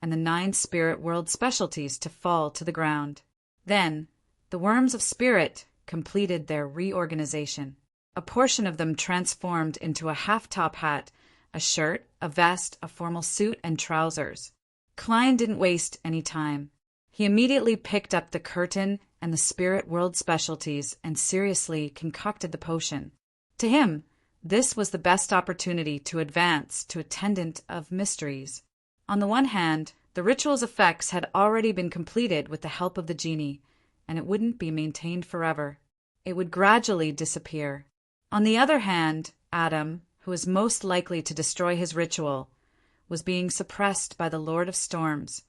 and the 9 spirit world specialties to fall to the ground. Then, the worms of spirit completed their reorganization. A portion of them transformed into a half-top hat, a shirt, a vest, a formal suit, and trousers. Klein didn't waste any time. He immediately picked up the curtain and the spirit world specialties and seriously concocted the potion. To him, this was the best opportunity to advance to Attendant of Mysteries. On the one hand, the ritual's effects had already been completed with the help of the genie, and it wouldn't be maintained forever. It would gradually disappear. On the other hand, Adam, who was most likely to destroy his ritual, was being suppressed by the Lord of Storms,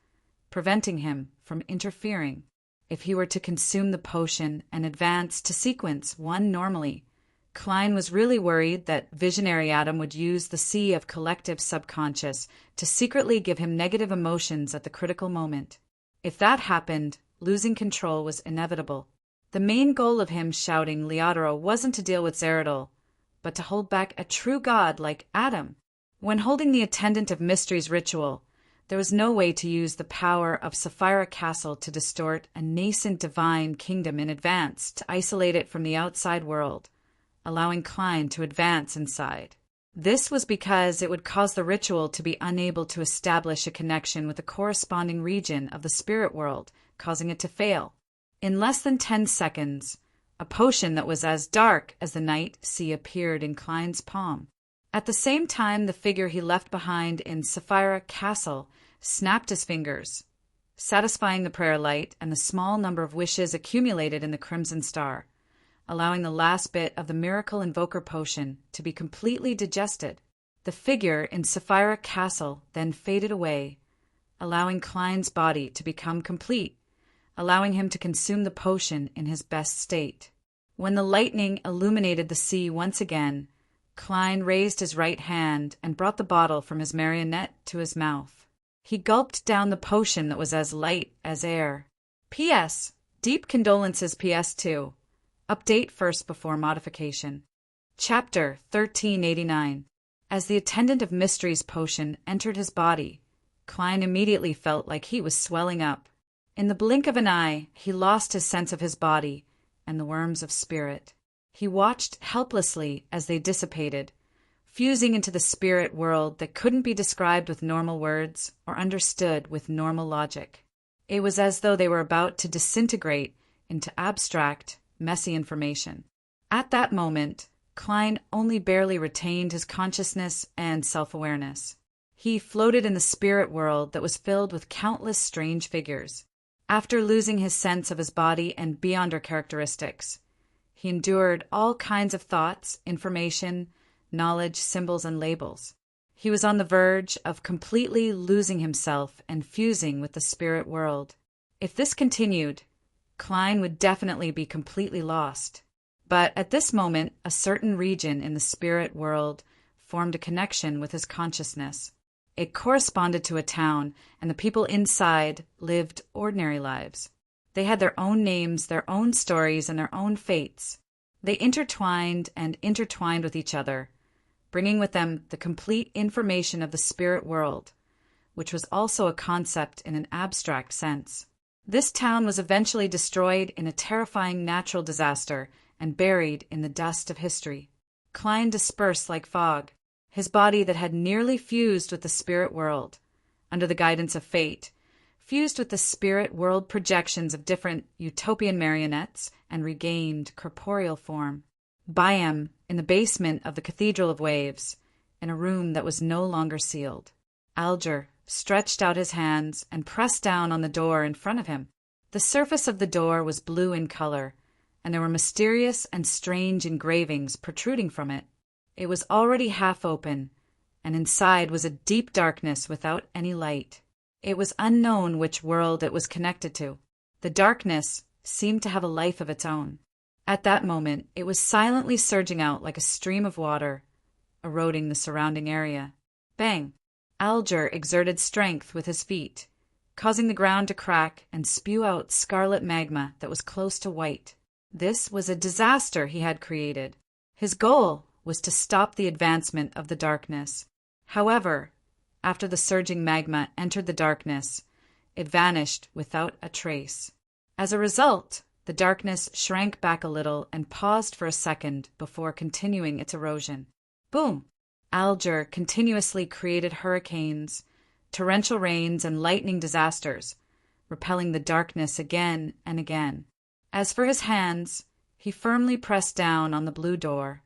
preventing him from interfering. If he were to consume the potion and advance to sequence 1 normally, Klein was really worried that visionary Adam would use the sea of collective subconscious to secretly give him negative emotions at the critical moment. If that happened, losing control was inevitable. The main goal of him shouting Leodoro wasn't to deal with Zeradol, but to hold back a true god like Adam. When holding the Attendant of Mysteries ritual, there was no way to use the power of Sapphira Castle to distort a nascent divine kingdom in advance to isolate it from the outside world, allowing Klein to advance inside. This was because it would cause the ritual to be unable to establish a connection with the corresponding region of the spirit world, causing it to fail. In less than 10 seconds, a potion that was as dark as the night sea appeared in Klein's palm. At the same time, the figure he left behind in Sapphira Castle snapped his fingers, satisfying the prayer light and the small number of wishes accumulated in the Crimson Star, allowing the last bit of the Miracle Invoker potion to be completely digested. The figure in Sapphira Castle then faded away, allowing Klein's body to become complete, allowing him to consume the potion in his best state. When the lightning illuminated the sea once again, Klein raised his right hand and brought the bottle from his marionette to his mouth. He gulped down the potion that was as light as air. P.S. Deep condolences PS2. Update first before modification. Chapter 1389. As the Attendant of Mysteries potion entered his body, Klein immediately felt like he was swelling up. In the blink of an eye, he lost his sense of his body and the worms of spirit. He watched helplessly as they dissipated, fusing into the spirit world that couldn't be described with normal words or understood with normal logic. It was as though they were about to disintegrate into abstract, messy information. At that moment, Klein only barely retained his consciousness and self-awareness. He floated in the spirit world that was filled with countless strange figures. After losing his sense of his body and beyonder characteristics, he endured all kinds of thoughts, information, knowledge, symbols, and labels. He was on the verge of completely losing himself and fusing with the spirit world. If this continued, Klein would definitely be completely lost. But at this moment, a certain region in the spirit world formed a connection with his consciousness. It corresponded to a town, and the people inside lived ordinary lives. They had their own names, their own stories, and their own fates. They intertwined with each other, bringing with them the complete information of the spirit world, which was also a concept in an abstract sense. This town was eventually destroyed in a terrifying natural disaster and buried in the dust of history. Klein dispersed like fog. His body that had nearly fused with the spirit world, under the guidance of fate, fused with the spirit world projections of different utopian marionettes and regained corporeal form. Byam, in the basement of the Cathedral of Waves, in a room that was no longer sealed. Alger stretched out his hands and pressed down on the door in front of him. The surface of the door was blue in color, and there were mysterious and strange engravings protruding from it. It was already half open, and inside was a deep darkness without any light. It was unknown which world it was connected to. The darkness seemed to have a life of its own. At that moment, it was silently surging out like a stream of water, eroding the surrounding area. Bang! Alger exerted strength with his feet, causing the ground to crack and spew out scarlet magma that was close to white. This was a disaster he had created. His goal was to stop the advancement of the darkness. However, after the surging magma entered the darkness, it vanished without a trace. As a result, the darkness shrank back a little and paused for a second before continuing its erosion. Boom! Alger continuously created hurricanes, torrential rains, and lightning disasters, repelling the darkness again and again. As for his hands, he firmly pressed down on the blue door,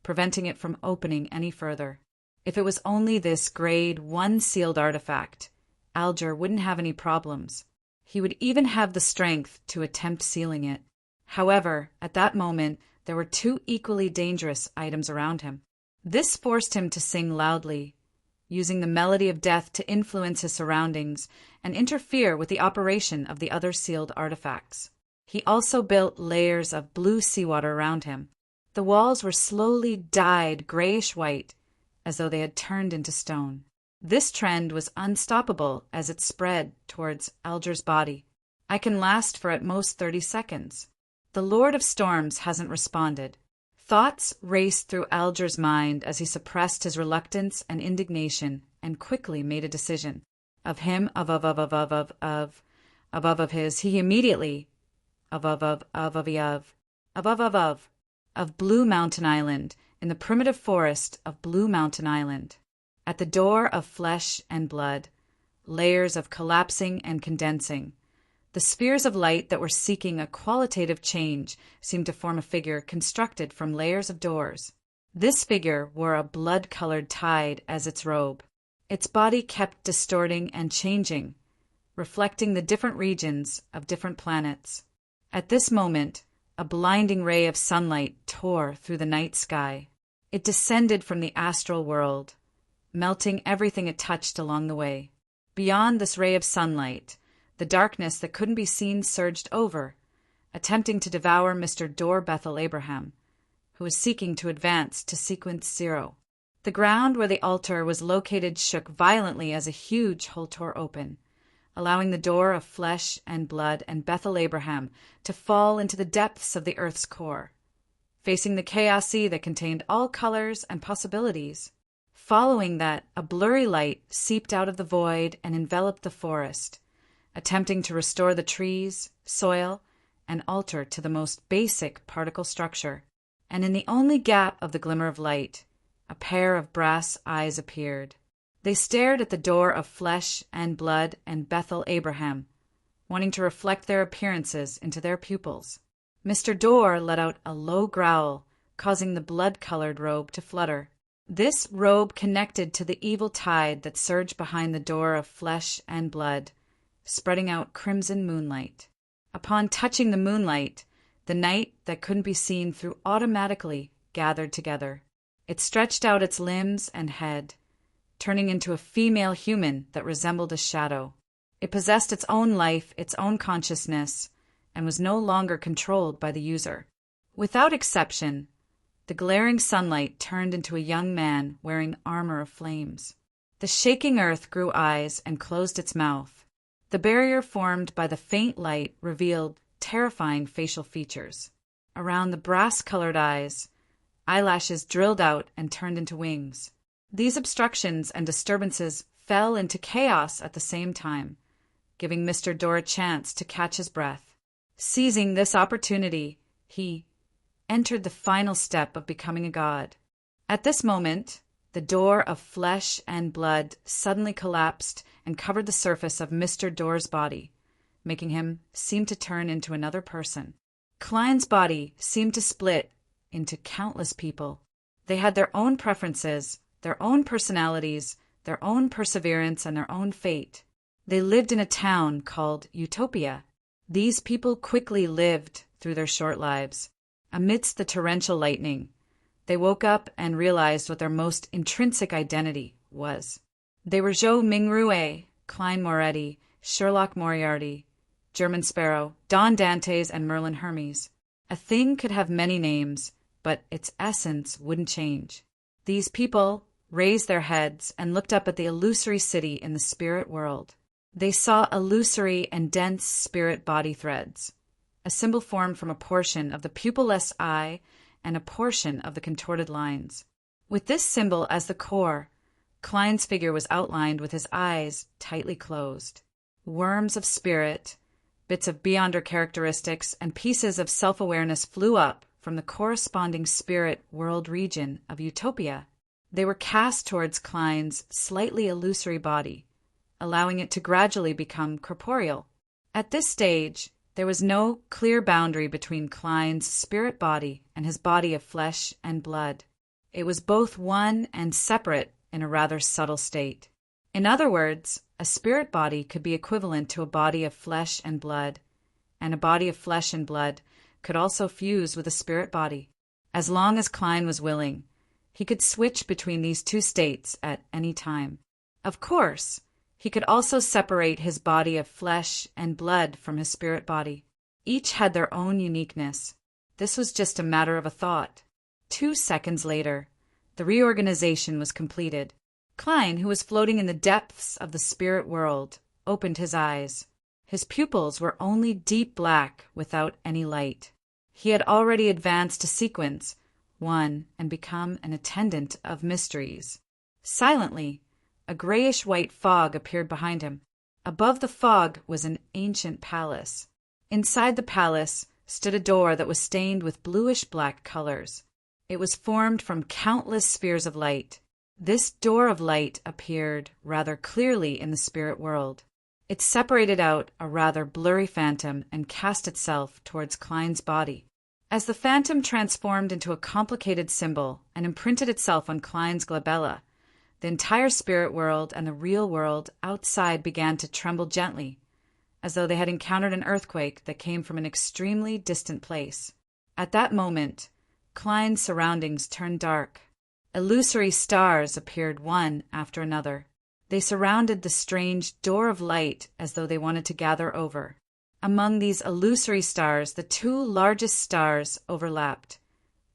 preventing it from opening any further. If it was only this Grade 1 sealed artifact, Alger wouldn't have any problems. He would even have the strength to attempt sealing it. However, at that moment, there were two equally dangerous items around him. This forced him to sing loudly, using the melody of death to influence his surroundings and interfere with the operation of the other sealed artifacts. He also built layers of blue seawater around him. The walls were slowly dyed grayish-white, as though they had turned into stone. This trend was unstoppable as it spread towards Alger's body. I can last for at most 30 seconds. The Lord of Storms hasn't responded. Thoughts raced through Alger's mind as he suppressed his reluctance and indignation and quickly made a decision. Of him, of his, he immediately, of Blue Mountain Island, in the primitive forest of Blue Mountain Island. At the door of flesh and blood, layers of collapsing and condensing. The spheres of light that were seeking a qualitative change seemed to form a figure constructed from layers of doors. This figure wore a blood-colored tide as its robe. Its body kept distorting and changing, reflecting the different regions of different planets. At this moment, a blinding ray of sunlight tore through the night sky. It descended from the astral world, melting everything it touched along the way. Beyond this ray of sunlight, the darkness that couldn't be seen surged over, attempting to devour Mr. Dor Bethel Abraham, who was seeking to advance to Sequence 0. The ground where the altar was located shook violently as a huge hole tore open, allowing the door of flesh and blood and Bethel Abraham to fall into the depths of the earth's core, facing the chaos sea that contained all colors and possibilities. Following that, a blurry light seeped out of the void and enveloped the forest, attempting to restore the trees, soil, and altar to the most basic particle structure. And in the only gap of the glimmer of light, a pair of brass eyes appeared. They stared at the door of flesh and blood and Bethel Abraham, wanting to reflect their appearances into their pupils. Mr. Dor let out a low growl, causing the blood-colored robe to flutter. This robe connected to the evil tide that surged behind the door of flesh and blood, spreading out crimson moonlight. Upon touching the moonlight, the night that couldn't be seen through automatically gathered together. It stretched out its limbs and head, turning into a female human that resembled a shadow. It possessed its own life, its own consciousness, and was no longer controlled by the user. Without exception, the glaring sunlight turned into a young man wearing armor of flames. The shaking earth grew eyes and closed its mouth. The barrier formed by the faint light revealed terrifying facial features. Around the brass-colored eyes, eyelashes drilled out and turned into wings. These obstructions and disturbances fell into chaos at the same time, giving Mr. Dor a chance to catch his breath. Seizing this opportunity, he entered the final step of becoming a god. At this moment, the door of flesh and blood suddenly collapsed and covered the surface of Mr. Dor's body, making him seem to turn into another person. Klein's body seemed to split into countless people. They had their own preferences, their own personalities, their own perseverance, and their own fate. They lived in a town called Utopia. These people quickly lived through their short lives. Amidst the torrential lightning, they woke up and realized what their most intrinsic identity was. They were Zhou Mingrue, Klein Moretti, Sherlock Moriarty, German Sparrow, Don Dantes, and Merlin Hermes. A thing could have many names, but its essence wouldn't change. These people raised their heads and looked up at the illusory city in the spirit world. They saw illusory and dense spirit body threads, a symbol formed from a portion of the pupilless eye and a portion of the contorted lines. With this symbol as the core, Klein's figure was outlined with his eyes tightly closed. Worms of spirit, bits of beyonder characteristics, and pieces of self-awareness flew up from the corresponding spirit world region of Utopia. They were cast towards Klein's slightly illusory body, allowing it to gradually become corporeal. At this stage, there was no clear boundary between Klein's spirit body and his body of flesh and blood. It was both one and separate in a rather subtle state. In other words, a spirit body could be equivalent to a body of flesh and blood, and a body of flesh and blood could also fuse with a spirit body. As long as Klein was willing, he could switch between these two states at any time. Of course, he could also separate his body of flesh and blood from his spirit body. Each had their own uniqueness. This was just a matter of a thought. 2 seconds later, the reorganization was completed. Klein, who was floating in the depths of the spirit world, opened his eyes. His pupils were only deep black without any light. He had already advanced to sequence 1 and become an attendant of mysteries. Silently, a grayish-white fog appeared behind him. Above the fog was an ancient palace. Inside the palace stood a door that was stained with bluish-black colors. It was formed from countless spheres of light. This door of light appeared rather clearly in the spirit world. It separated out a rather blurry phantom and cast itself towards Klein's body. As the phantom transformed into a complicated symbol and imprinted itself on Klein's glabella, the entire spirit world and the real world outside began to tremble gently, as though they had encountered an earthquake that came from an extremely distant place. At that moment, Klein's surroundings turned dark. Illusory stars appeared one after another. They surrounded the strange door of light as though they wanted to gather over. Among these illusory stars, the 2 largest stars overlapped,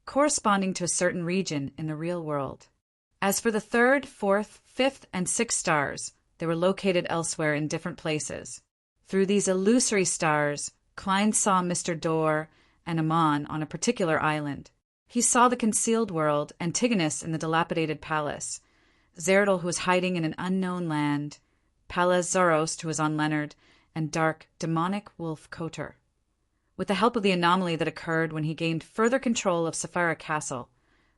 corresponding to a certain region in the real world. As for the 3rd, 4th, 5th, and 6th stars, they were located elsewhere in different places. Through these illusory stars, Klein saw Mr. Dor and Amon on a particular island. He saw the concealed world, Antigonus in the dilapidated palace, Zerdal who was hiding in an unknown land, Pallas Zorost who was on Leonard, and dark, demonic wolf Kotor. With the help of the anomaly that occurred when he gained further control of Sapphira Castle,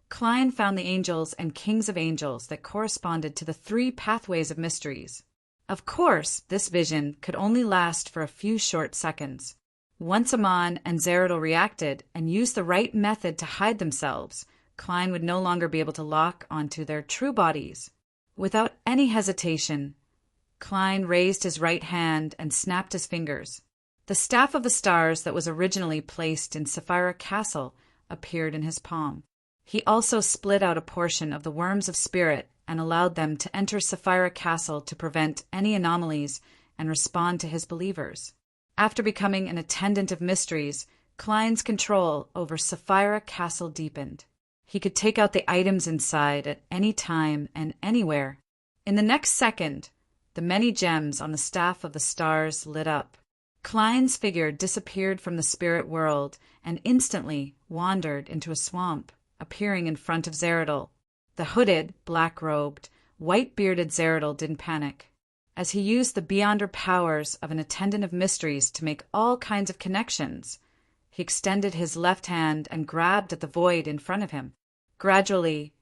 Klein found the angels and kings of angels that corresponded to the 3 pathways of mysteries. Of course, this vision could only last for a few short seconds. Once Amon and Zerdal reacted and used the right method to hide themselves, Klein would no longer be able to lock onto their true bodies. Without any hesitation, Klein raised his right hand and snapped his fingers. The staff of the stars that was originally placed in Sapphira Castle appeared in his palm. He also split out a portion of the worms of spirit and allowed them to enter Sapphira Castle to prevent any anomalies and respond to his believers. After becoming an attendant of mysteries, Klein's control over Sapphira Castle deepened. He could take out the items inside at any time and anywhere. In the next second, the many gems on the staff of the stars lit up. Klein's figure disappeared from the spirit world and instantly wandered into a swamp, appearing in front of Zerdal. The hooded, black-robed, white-bearded Zerdal didn't panic. As he used the beyonder powers of an attendant of mysteries to make all kinds of connections, he extended his left hand and grabbed at the void in front of him. Gradually,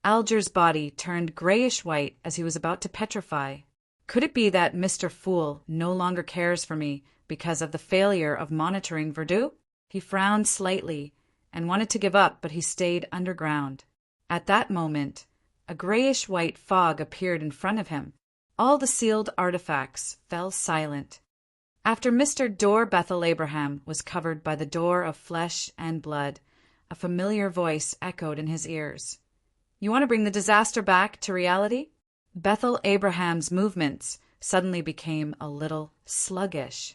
Alger's body turned grayish-white as he was about to petrify. Could it be that Mr. Fool no longer cares for me because of the failure of monitoring Verdú? He frowned slightly and wanted to give up, but he stayed underground. At that moment, a grayish-white fog appeared in front of him. All the sealed artifacts fell silent. After Mr. Dor Bethel Abraham was covered by the door of flesh and blood, a familiar voice echoed in his ears. "You want to bring the disaster back to reality?" Bethel Abraham's movements suddenly became a little sluggish.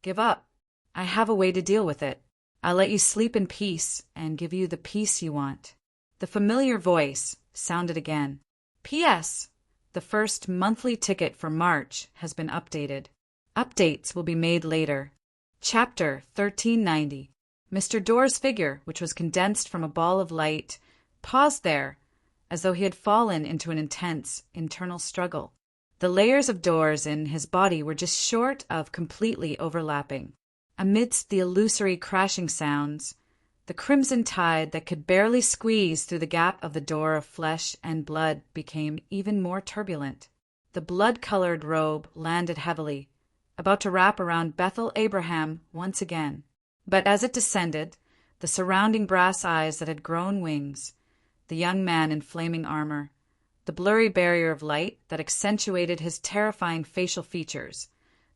"Give up. I have a way to deal with it. I'll let you sleep in peace and give you the peace you want." The familiar voice sounded again. "P.S. The first monthly ticket for March has been updated. Updates will be made later." Chapter 1390. Mr. Dorr's figure, which was condensed from a ball of light, paused there, as though he had fallen into an intense internal struggle. The layers of doors in his body were just short of completely overlapping. Amidst the illusory crashing sounds, the crimson tide that could barely squeeze through the gap of the door of flesh and blood became even more turbulent. The blood-colored robe landed heavily, about to wrap around Bethel Abraham once again. But as it descended, the surrounding brass eyes that had grown wings, the young man in flaming armor, the blurry barrier of light that accentuated his terrifying facial features,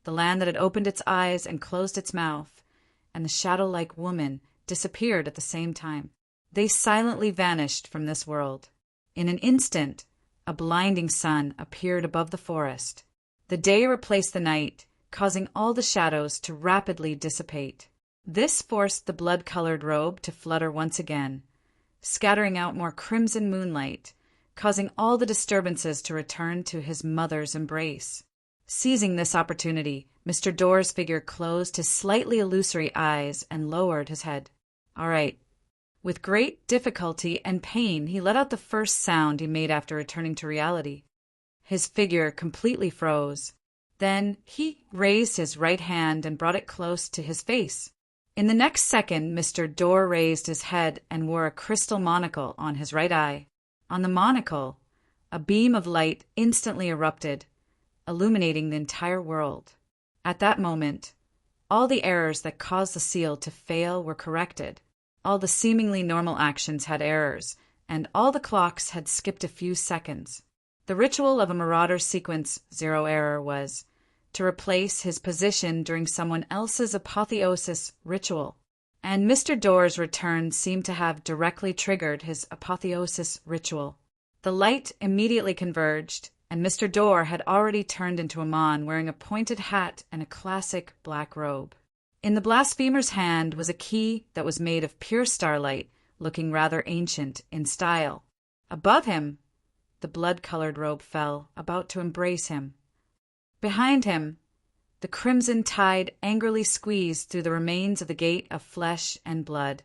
the land that had opened its eyes and closed its mouth, and the shadow-like woman disappeared at the same time. They silently vanished from this world. In an instant, a blinding sun appeared above the forest. The day replaced the night, causing all the shadows to rapidly dissipate. This forced the blood-colored robe to flutter once again, scattering out more crimson moonlight, causing all the disturbances to return to his mother's embrace. Seizing this opportunity, Mr. Dorr's figure closed his slightly illusory eyes and lowered his head. "All right." With great difficulty and pain, he let out the first sound he made after returning to reality. His figure completely froze. Then he raised his right hand and brought it close to his face. In the next second, Mr. Dorr raised his head and wore a crystal monocle on his right eye. On the monocle, a beam of light instantly erupted, illuminating the entire world. At that moment, all the errors that caused the seal to fail were corrected. All the seemingly normal actions had errors, and all the clocks had skipped a few seconds. The ritual of a marauder sequence zero error was to replace his position during someone else's apotheosis ritual, and Mr. Dorr's return seemed to have directly triggered his apotheosis ritual. The light immediately converged, and Mr. Dorr had already turned into a mon wearing a pointed hat and a classic black robe. In the blasphemer's hand was a key that was made of pure starlight, looking rather ancient in style. Above him, the blood-colored robe fell, about to embrace him. Behind him, the crimson tide angrily squeezed through the remains of the gate of flesh and blood,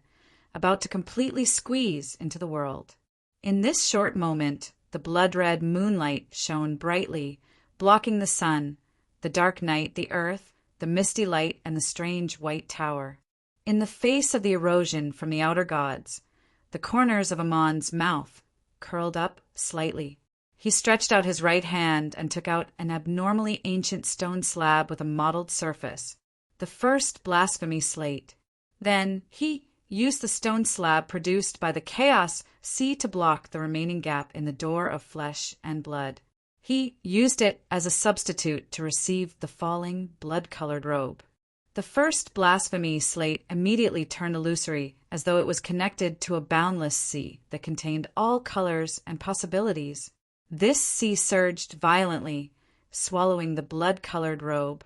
about to completely squeeze into the world. In this short moment, the blood-red moonlight shone brightly, blocking the sun, the dark night, the earth, the misty light, and the strange white tower. In the face of the erosion from the outer gods, the corners of Amon's mouth curled up slightly. He stretched out his right hand and took out an abnormally ancient stone slab with a mottled surface, the first blasphemy slate. Then he used the stone slab produced by the chaos sea to block the remaining gap in the door of flesh and blood. He used it as a substitute to receive the falling blood-colored robe. The first blasphemy slate immediately turned illusory, as though it was connected to a boundless sea that contained all colors and possibilities. This sea surged violently, swallowing the blood-colored robe,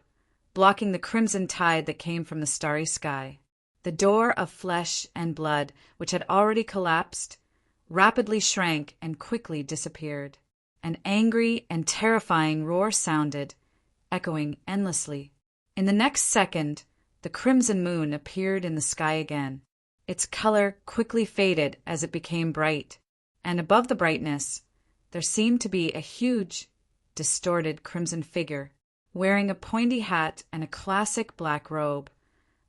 blocking the crimson tide that came from the starry sky. The door of flesh and blood, which had already collapsed, rapidly shrank and quickly disappeared. An angry and terrifying roar sounded, echoing endlessly. In the next second, the crimson moon appeared in the sky again. Its color quickly faded as it became bright, and above the brightness, there seemed to be a huge, distorted crimson figure, wearing a pointy hat and a classic black robe.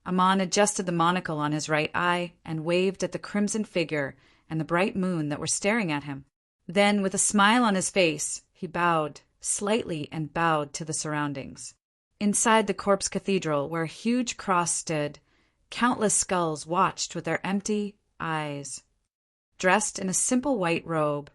Amon adjusted the monocle on his right eye and waved at the crimson figure and the bright moon that were staring at him. Then, with a smile on his face, he bowed slightly and bowed to the surroundings. Inside the corpse cathedral, where a huge cross stood, countless skulls watched with their empty eyes. Dressed in a simple white robe,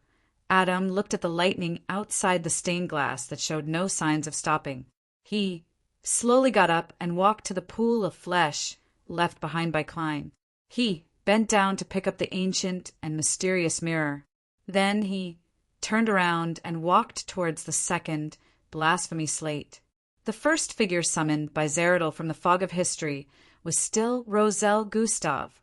Adam looked at the lightning outside the stained glass that showed no signs of stopping. He slowly got up and walked to the pool of flesh left behind by Klein. He bent down to pick up the ancient and mysterious mirror. Then he turned around and walked towards the second blasphemy slate. The first figure summoned by Zeradal from the fog of history was still Roselle Gustav,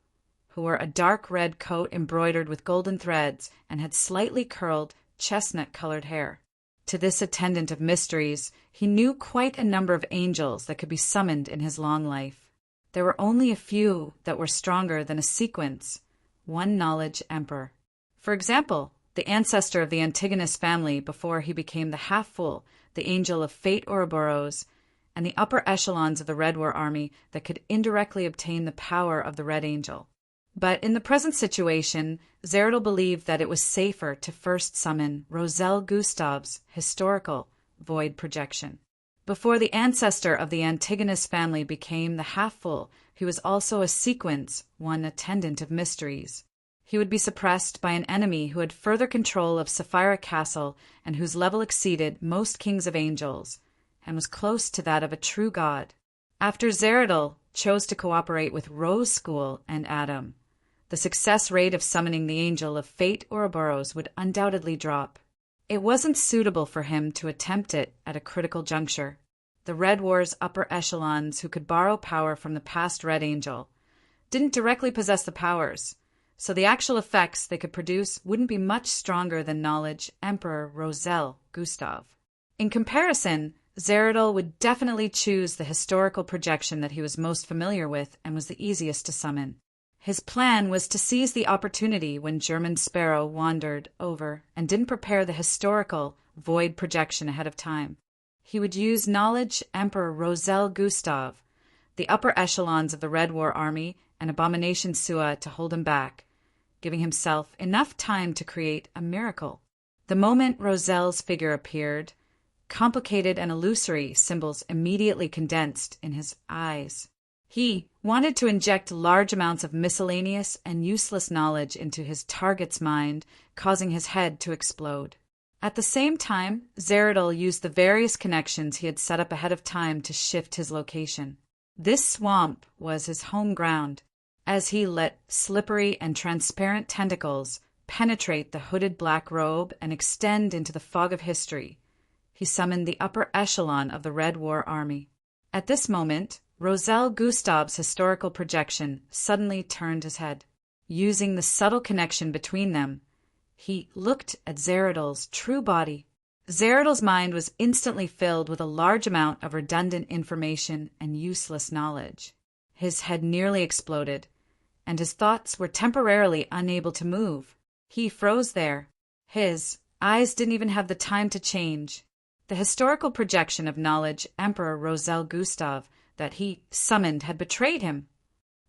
who wore a dark red coat embroidered with golden threads and had slightly curled, chestnut-colored hair. To this attendant of mysteries, he knew quite a number of angels that could be summoned in his long life. There were only a few that were stronger than a sequence, one knowledge emperor. For example, the ancestor of the Antigonus family before he became the half-fool, the angel of fate Ouroboros, and the upper echelons of the Red War army that could indirectly obtain the power of the Red Angel. But in the present situation, Zeradal believed that it was safer to first summon Roselle Gustav's historical void projection. Before the ancestor of the Antigonus family became the half-fool, he was also a sequence, one attendant of mysteries. He would be suppressed by an enemy who had further control of Sapphira Castle and whose level exceeded most kings of angels, and was close to that of a true god. After Zeradal chose to cooperate with Rose School and Adam, the success rate of summoning the angel of fate Ouroboros would undoubtedly drop. It wasn't suitable for him to attempt it at a critical juncture. The Red War's upper echelons, who could borrow power from the past Red Angel, didn't directly possess the powers, so the actual effects they could produce wouldn't be much stronger than knowledge Emperor Roselle Gustav. In comparison, Zeradal would definitely choose the historical projection that he was most familiar with and was the easiest to summon. His plan was to seize the opportunity when German Sparrow wandered over and didn't prepare the historical void projection ahead of time. He would use knowledge Emperor Roselle Gustav, the upper echelons of the Red War army, and Abomination Sua to hold him back, giving himself enough time to create a miracle. The moment Roselle's figure appeared, complicated and illusory symbols immediately condensed in his eyes. He wanted to inject large amounts of miscellaneous and useless knowledge into his target's mind, causing his head to explode. At the same time, Zeradal used the various connections he had set up ahead of time to shift his location. This swamp was his home ground, as he let slippery and transparent tentacles penetrate the hooded black robe and extend into the fog of history. He summoned the upper echelon of the Red War army. At this moment, Roselle Gustav's historical projection suddenly turned his head. Using the subtle connection between them, he looked at Zeradal's true body. Zeradal's mind was instantly filled with a large amount of redundant information and useless knowledge. His head nearly exploded, and his thoughts were temporarily unable to move. He froze there. His eyes didn't even have the time to change. The historical projection of knowledge Emperor Roselle Gustav that he summoned had betrayed him.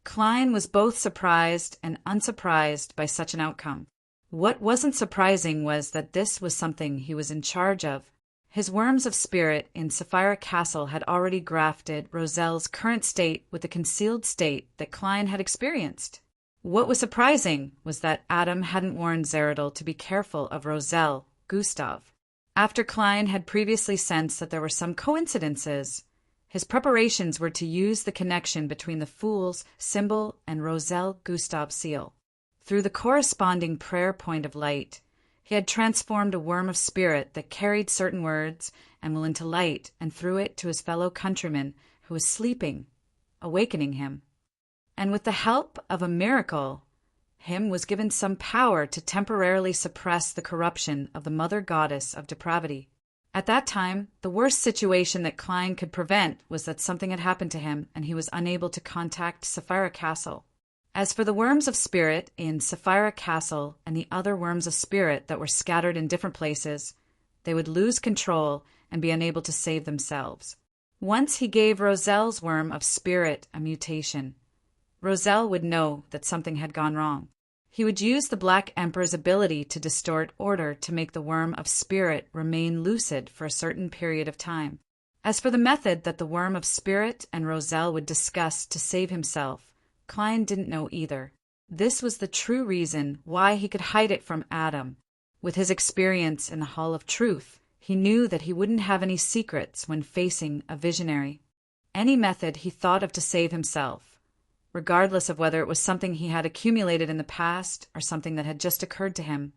Klein was both surprised and unsurprised by such an outcome. What wasn't surprising was that this was something he was in charge of. His worms of spirit in Sapphira Castle had already grafted Roselle's current state with the concealed state that Klein had experienced. What was surprising was that Adam hadn't warned Zeradal to be careful of Roselle Gustav. After Klein had previously sensed that there were some coincidences, his preparations were to use the connection between the Fool's symbol and Roselle Gustav's seal. Through the corresponding prayer point of light, he had transformed a worm of spirit that carried certain words and will into light and threw it to his fellow countryman who was sleeping, awakening him. And with the help of a miracle, him was given some power to temporarily suppress the corruption of the mother goddess of depravity. At that time, the worst situation that Klein could prevent was that something had happened to him and he was unable to contact Sapphira Castle. As for the worms of spirit in Sapphira Castle and the other worms of spirit that were scattered in different places, they would lose control and be unable to save themselves. Once he gave Roselle's worm of spirit a mutation, Roselle would know that something had gone wrong. He would use the Black Emperor's ability to distort order to make the worm of spirit remain lucid for a certain period of time. As for the method that the worm of spirit and Roselle would discuss to save himself, Klein didn't know either. This was the true reason why he could hide it from Adam. With his experience in the Hall of Truth, he knew that he wouldn't have any secrets when facing a visionary. Any method he thought of to save himself, regardless of whether it was something he had accumulated in the past or something that had just occurred to him,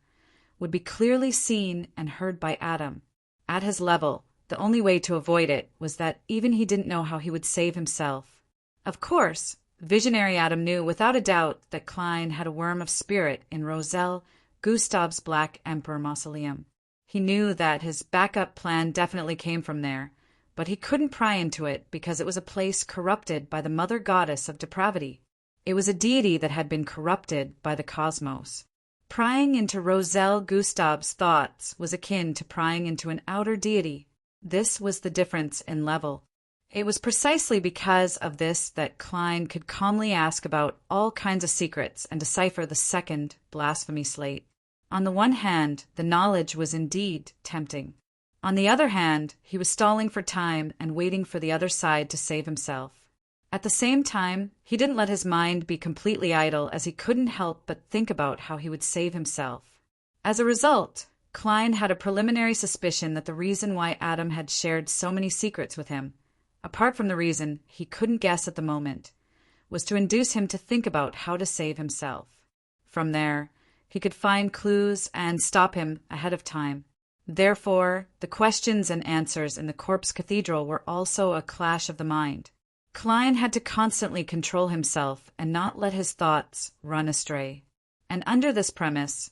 would be clearly seen and heard by Adam. At his level, the only way to avoid it was that even he didn't know how he would save himself. Of course, visionary Adam knew without a doubt that Klein had a worm of spirit in Roselle Gustav's Black Emperor mausoleum. He knew that his backup plan definitely came from there, but he couldn't pry into it because it was a place corrupted by the mother goddess of depravity. It was a deity that had been corrupted by the cosmos. Prying into Roselle Gustav's thoughts was akin to prying into an outer deity. This was the difference in level. It was precisely because of this that Klein could calmly ask about all kinds of secrets and decipher the second blasphemy slate. On the one hand, the knowledge was indeed tempting. On the other hand, he was stalling for time and waiting for the other side to save himself. At the same time, he didn't let his mind be completely idle, as he couldn't help but think about how he would save himself. As a result, Klein had a preliminary suspicion that the reason why Adam had shared so many secrets with him, apart from the reason he couldn't guess at the moment, was to induce him to think about how to save himself. From there, he could find clues and stop him ahead of time. Therefore, the questions and answers in the Corpse Cathedral were also a clash of the mind. Klein had to constantly control himself and not let his thoughts run astray. And under this premise,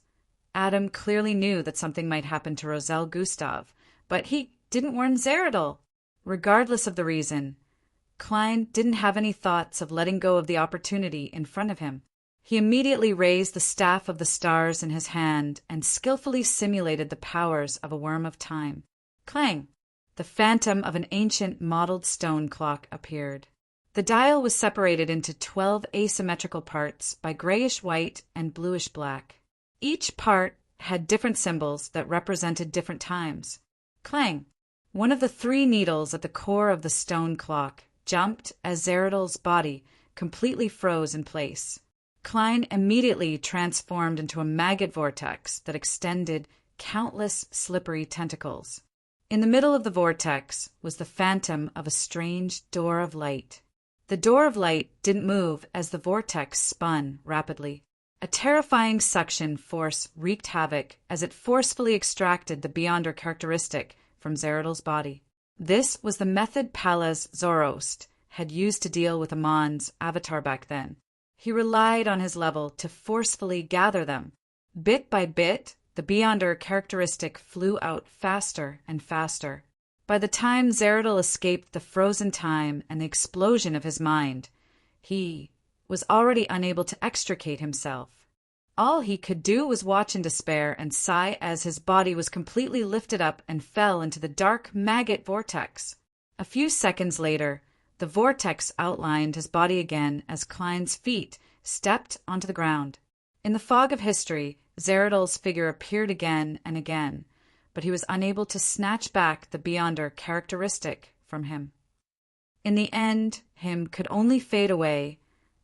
Adam clearly knew that something might happen to Roselle Gustav, but he didn't warn Zeradol. Regardless of the reason, Klein didn't have any thoughts of letting go of the opportunity in front of him. He immediately raised the staff of the stars in his hand and skillfully simulated the powers of a worm of time. Clang! The phantom of an ancient mottled stone clock appeared. The dial was separated into 12 asymmetrical parts by grayish-white and bluish-black. Each part had different symbols that represented different times. Clang! One of the 3 needles at the core of the stone clock jumped as Zeradol's body completely froze in place. Klein immediately transformed into a maggot vortex that extended countless slippery tentacles. In the middle of the vortex was the phantom of a strange door of light. The door of light didn't move as the vortex spun rapidly. A terrifying suction force wreaked havoc as it forcefully extracted the Beyonder characteristic from Zeradol's body. This was the method Pallas Zoroast had used to deal with Amon's avatar back then. He relied on his level to forcefully gather them. Bit by bit, the Beyonder characteristic flew out faster and faster. By the time Zeradol escaped the frozen time and the explosion of his mind, he was already unable to extricate himself. All he could do was watch in despair and sigh as his body was completely lifted up and fell into the dark maggot vortex. A few seconds later, the vortex outlined his body again as Klein's feet stepped onto the ground. In the fog of history, Zeradol's figure appeared again and again, but he was unable to snatch back the Beyonder characteristic from him. In the end, him could only fade away,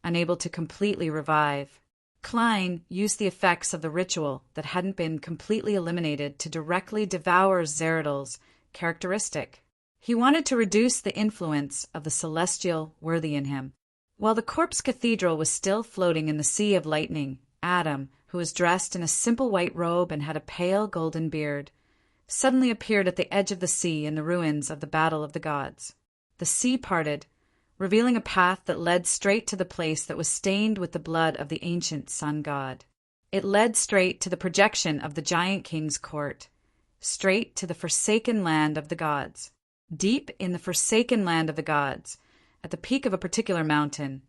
unable to completely revive. Klein used the effects of the ritual that hadn't been completely eliminated to directly devour Zeradol's characteristic. He wanted to reduce the influence of the celestial worthy in him. While the Corpse Cathedral was still floating in the sea of lightning, Adam, who was dressed in a simple white robe and had a pale golden beard, suddenly appeared at the edge of the sea in the ruins of the Battle of the Gods. The sea parted, revealing a path that led straight to the place that was stained with the blood of the ancient sun god. It led straight to the projection of the Giant King's court, straight to the forsaken land of the gods. Deep in the forsaken land of the gods, at the peak of a particular mountain,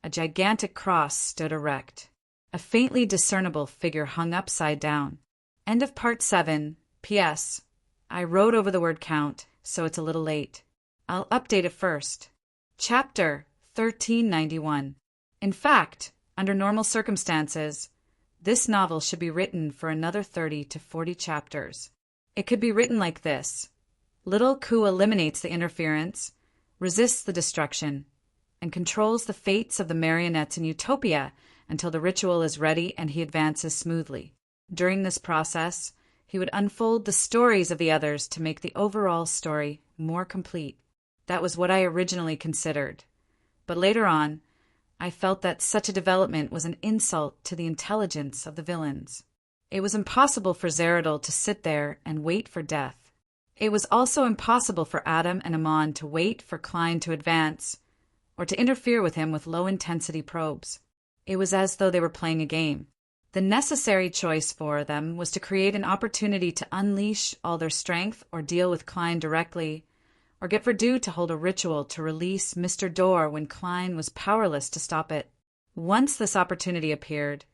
a gigantic cross stood erect. A faintly discernible figure hung upside down. End of Part 7. P.S. I wrote over the word count, so it's a little late. I'll update it first. Chapter 1391. In fact, under normal circumstances, this novel should be written for another 30 to 40 chapters. It could be written like this. Little Ku eliminates the interference, resists the destruction, and controls the fates of the marionettes in Utopia until the ritual is ready and he advances smoothly. During this process, he would unfold the stories of the others to make the overall story more complete. That was what I originally considered. But later on, I felt that such a development was an insult to the intelligence of the villains. It was impossible for Zeradol to sit there and wait for death. It was also impossible for Adam and Amon to wait for Klein to advance, or to interfere with him with low-intensity probes. It was as though they were playing a game. The necessary choice for them was to create an opportunity to unleash all their strength or deal with Klein directly, or get Verdú to hold a ritual to release Mr. Door when Klein was powerless to stop it. Once this opportunity appeared,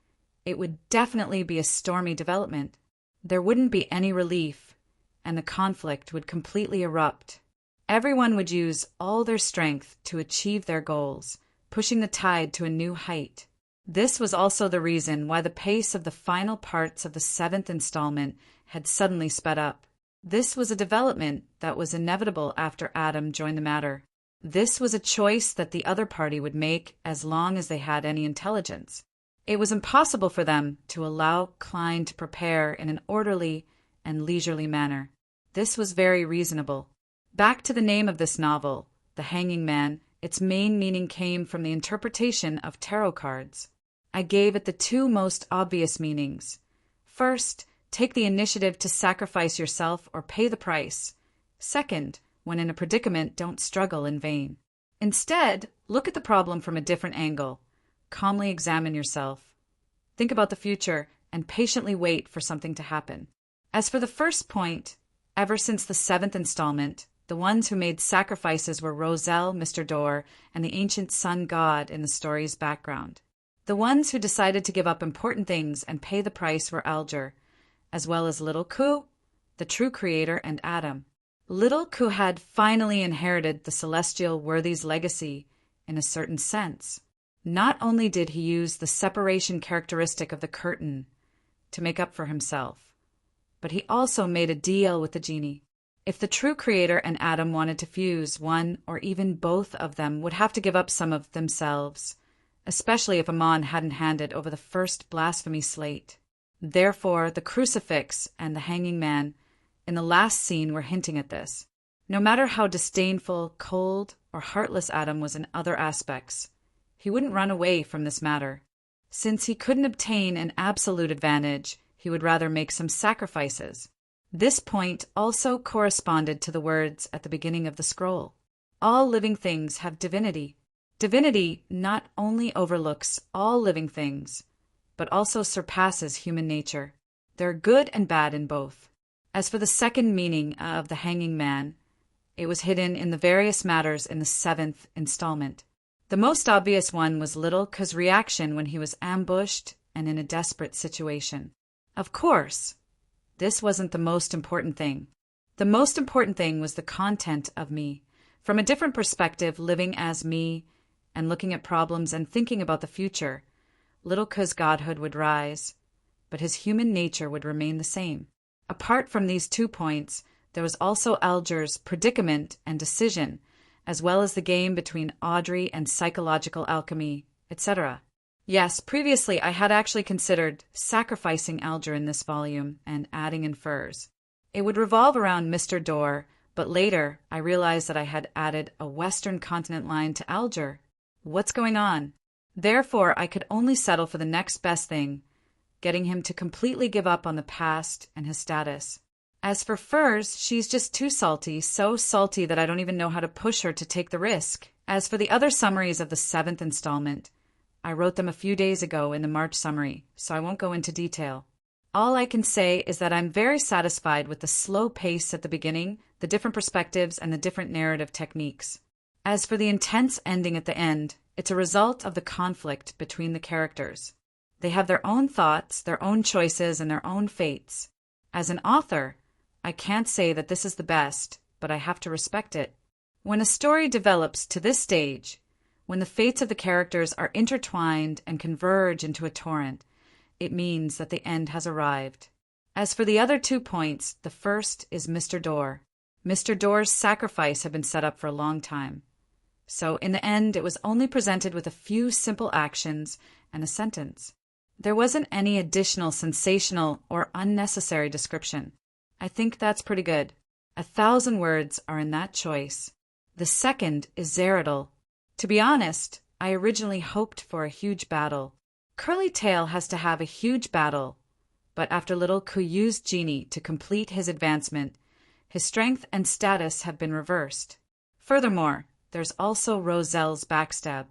it would definitely be a stormy development. There wouldn't be any relief, and the conflict would completely erupt. Everyone would use all their strength to achieve their goals, pushing the tide to a new height. This was also the reason why the pace of the final parts of the 7th installment had suddenly sped up. This was a development that was inevitable after Adam joined the matter. This was a choice that the other party would make as long as they had any intelligence. It was impossible for them to allow Klein to prepare in an orderly and leisurely manner. This was very reasonable. Back to the name of this novel, The Hanging Man, its main meaning came from the interpretation of tarot cards. I gave it the two most obvious meanings. First, take the initiative to sacrifice yourself or pay the price. Second, when in a predicament, don't struggle in vain. Instead, look at the problem from a different angle. Calmly examine yourself. Think about the future and patiently wait for something to happen. As for the first point, ever since the 7th installment, the ones who made sacrifices were Roselle, Mr. Door, and the ancient sun god in the story's background. The ones who decided to give up important things and pay the price were Alger, as well as Little Ku, the true creator, and Adam. Little Ku had finally inherited the celestial worthy's legacy in a certain sense. Not only did he use the separation characteristic of the curtain to make up for himself, but he also made a deal with the genie. If the true creator and Adam wanted to fuse, one or even both of them would have to give up some of themselves, especially if Amon hadn't handed over the first blasphemy slate. Therefore, the crucifix and the hanging man in the last scene were hinting at this. No matter how disdainful, cold, or heartless Adam was in other aspects, he wouldn't run away from this matter. Since he couldn't obtain an absolute advantage, he would rather make some sacrifices. This point also corresponded to the words at the beginning of the scroll. All living things have divinity. Divinity not only overlooks all living things, but also surpasses human nature. There are good and bad in both. As for the second meaning of the hanging man, it was hidden in the various matters in the 7th installment. The most obvious one was Little Ku's reaction when he was ambushed and in a desperate situation. Of course, this wasn't the most important thing. The most important thing was the content of me. From a different perspective, living as me and looking at problems and thinking about the future, Little Ku's godhood would rise, but his human nature would remain the same. Apart from these 2 points, there was also Alger's predicament and decision, as well as the game between Audrey and psychological alchemy, etc. Yes, previously I had actually considered sacrificing Alger in this volume and adding in furs. It would revolve around Mr. Door, but later I realized that I had added a Western continent line to Alger. What's going on? Therefore, I could only settle for the next best thing, getting him to completely give up on the past and his status. As for Furs, she's just too salty, so salty that I don't even know how to push her to take the risk. As for the other summaries of the 7th installment, I wrote them a few days ago in the March summary, so I won't go into detail. All I can say is that I'm very satisfied with the slow pace at the beginning, the different perspectives, and the different narrative techniques. As for the intense ending at the end, it's a result of the conflict between the characters. They have their own thoughts, their own choices, and their own fates. As an author, I can't say that this is the best, but I have to respect it. When a story develops to this stage, when the fates of the characters are intertwined and converge into a torrent, it means that the end has arrived. As for the other 2 points, the first is Mr. Door. Mr. Door's sacrifice had been set up for a long time. So in the end, it was only presented with a few simple actions and a sentence. There wasn't any additional sensational or unnecessary description. I think that's pretty good. 1,000 words are in that choice. The second is Zeradol. To be honest, I originally hoped for a huge battle. Curly Tail has to have a huge battle, but after little used genie to complete his advancement, his strength and status have been reversed. Furthermore, there's also Roselle's backstab.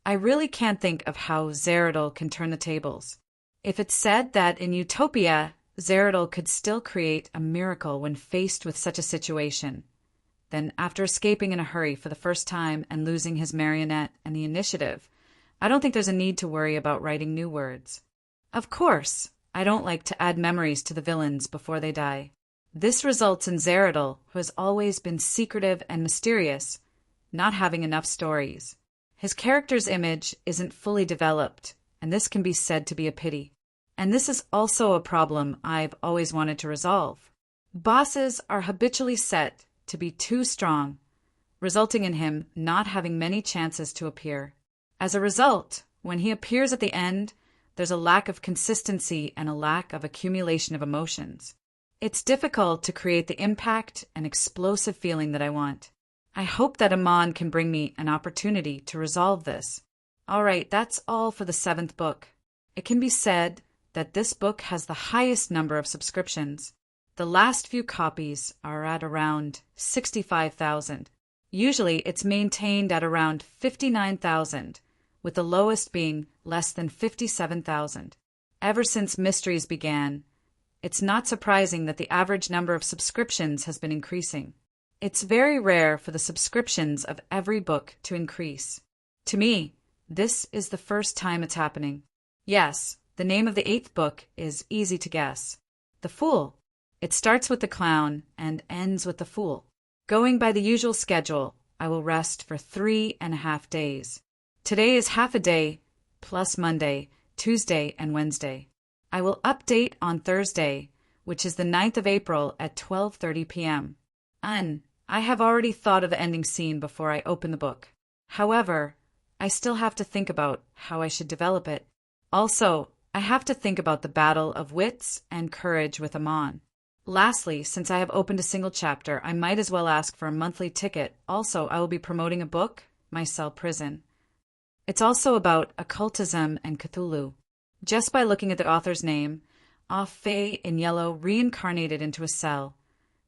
I really can't think of how Zeradol can turn the tables. If it's said that in Utopia, Zeradol could still create a miracle when faced with such a situation, then after escaping in a hurry for the first time and losing his marionette and the initiative, I don't think there's a need to worry about writing new words. Of course, I don't like to add memories to the villains before they die. This results in Zeradol, who has always been secretive and mysterious, not having enough stories. His character's image isn't fully developed, and this can be said to be a pity. And this is also a problem I've always wanted to resolve. Bosses are habitually set to be too strong, resulting in him not having many chances to appear. As a result, when he appears at the end, there's a lack of consistency and a lack of accumulation of emotions. It's difficult to create the impact and explosive feeling that I want. I hope that Aman can bring me an opportunity to resolve this. All right, that's all for the 7th book. It can be said that this book has the highest number of subscriptions. The last few copies are at around 65,000. Usually it's maintained at around 59,000, with the lowest being less than 57,000. Ever since Mysteries began, it's not surprising that the average number of subscriptions has been increasing. It's very rare for the subscriptions of every book to increase. To me, this is the first time it's happening. Yes, the name of the 8th book is easy to guess. The Fool. It starts with the clown and ends with the fool. Going by the usual schedule, I will rest for 3.5 days. Today is half a day, plus Monday, Tuesday, and Wednesday. I will update on Thursday, which is the 9th of April at 12:30 p.m. I have already thought of the ending scene before I open the book. However, I still have to think about how I should develop it. Also, I have to think about the battle of wits and courage with Aman. Lastly, since I have opened a single chapter, I might as well ask for a monthly ticket. Also, I will be promoting a book, My Cell Prison. It's also about occultism and Cthulhu. Just by looking at the author's name, Faye in yellow reincarnated into a cell,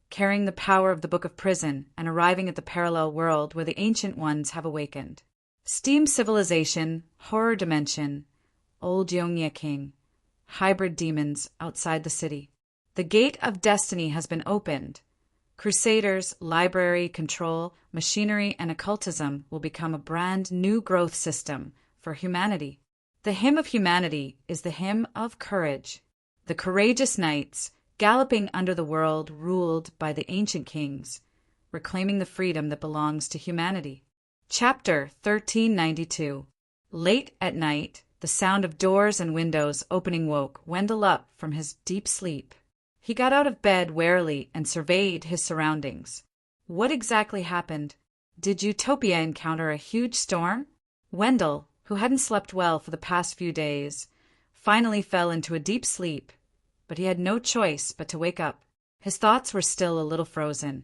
carrying the power of the Book of Prison and arriving at the parallel world where the Ancient Ones have awakened. Steam civilization, horror dimension, old Yongya king, hybrid demons outside the city. The gate of destiny has been opened. Crusaders, library, control, machinery, and occultism will become a brand new growth system for humanity. The hymn of humanity is the hymn of courage. The courageous knights, galloping under the world ruled by the ancient kings, reclaiming the freedom that belongs to humanity. Chapter 1392. Late at night, the sound of doors and windows opening woke Wendell up from his deep sleep. He got out of bed warily and surveyed his surroundings. What exactly happened? Did Utopia encounter a huge storm? Wendell, who hadn't slept well for the past few days, finally fell into a deep sleep, but he had no choice but to wake up. His thoughts were still a little frozen,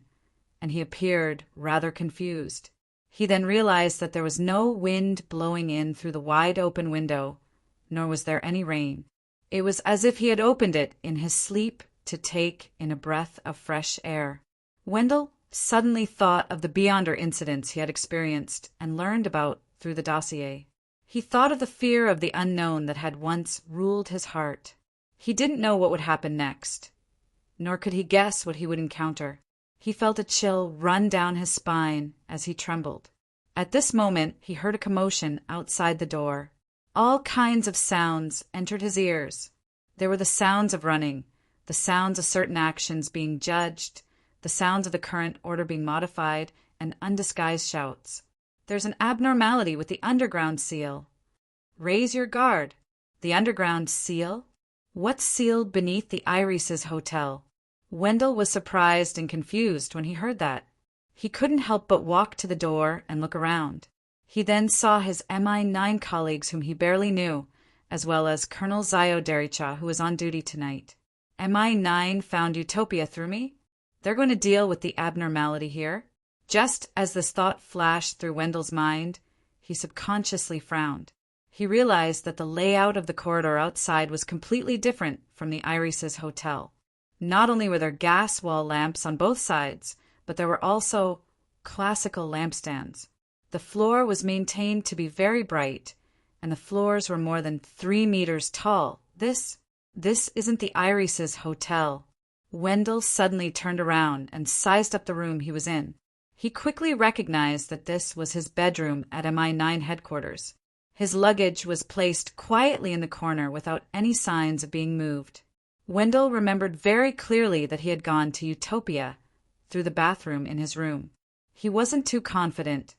and he appeared rather confused. He then realized that there was no wind blowing in through the wide-open window, nor was there any rain. It was as if he had opened it in his sleep to take in a breath of fresh air. Wendell suddenly thought of the Beyonder incidents he had experienced and learned about through the dossier. He thought of the fear of the unknown that had once ruled his heart. He didn't know what would happen next, nor could he guess what he would encounter. He felt a chill run down his spine as he trembled. At this moment, he heard a commotion outside the door. All kinds of sounds entered his ears. There were the sounds of running, the sounds of certain actions being judged, the sounds of the current order being modified, and undisguised shouts. There's an abnormality with the underground seal. Raise your guard. The underground seal? What's sealed beneath the Iris's hotel? Wendell was surprised and confused when he heard that. He couldn't help but walk to the door and look around. He then saw his MI9 colleagues whom he barely knew, as well as Colonel Zio Dericha, who was on duty tonight. MI9 found Utopia through me? They're going to deal with the abnormality here. Just as this thought flashed through Wendell's mind, he subconsciously frowned. He realized that the layout of the corridor outside was completely different from the Iris's hotel. Not only were there gas wall lamps on both sides, but there were also classical lampstands. The floor was maintained to be very bright, and the floors were more than 3 meters tall. This isn't the Iris's hotel. Wendell suddenly turned around and sized up the room he was in. He quickly recognized that this was his bedroom at MI9 headquarters. His luggage was placed quietly in the corner without any signs of being moved. Wendell remembered very clearly that he had gone to Utopia through the bathroom in his room. He wasn't too confident,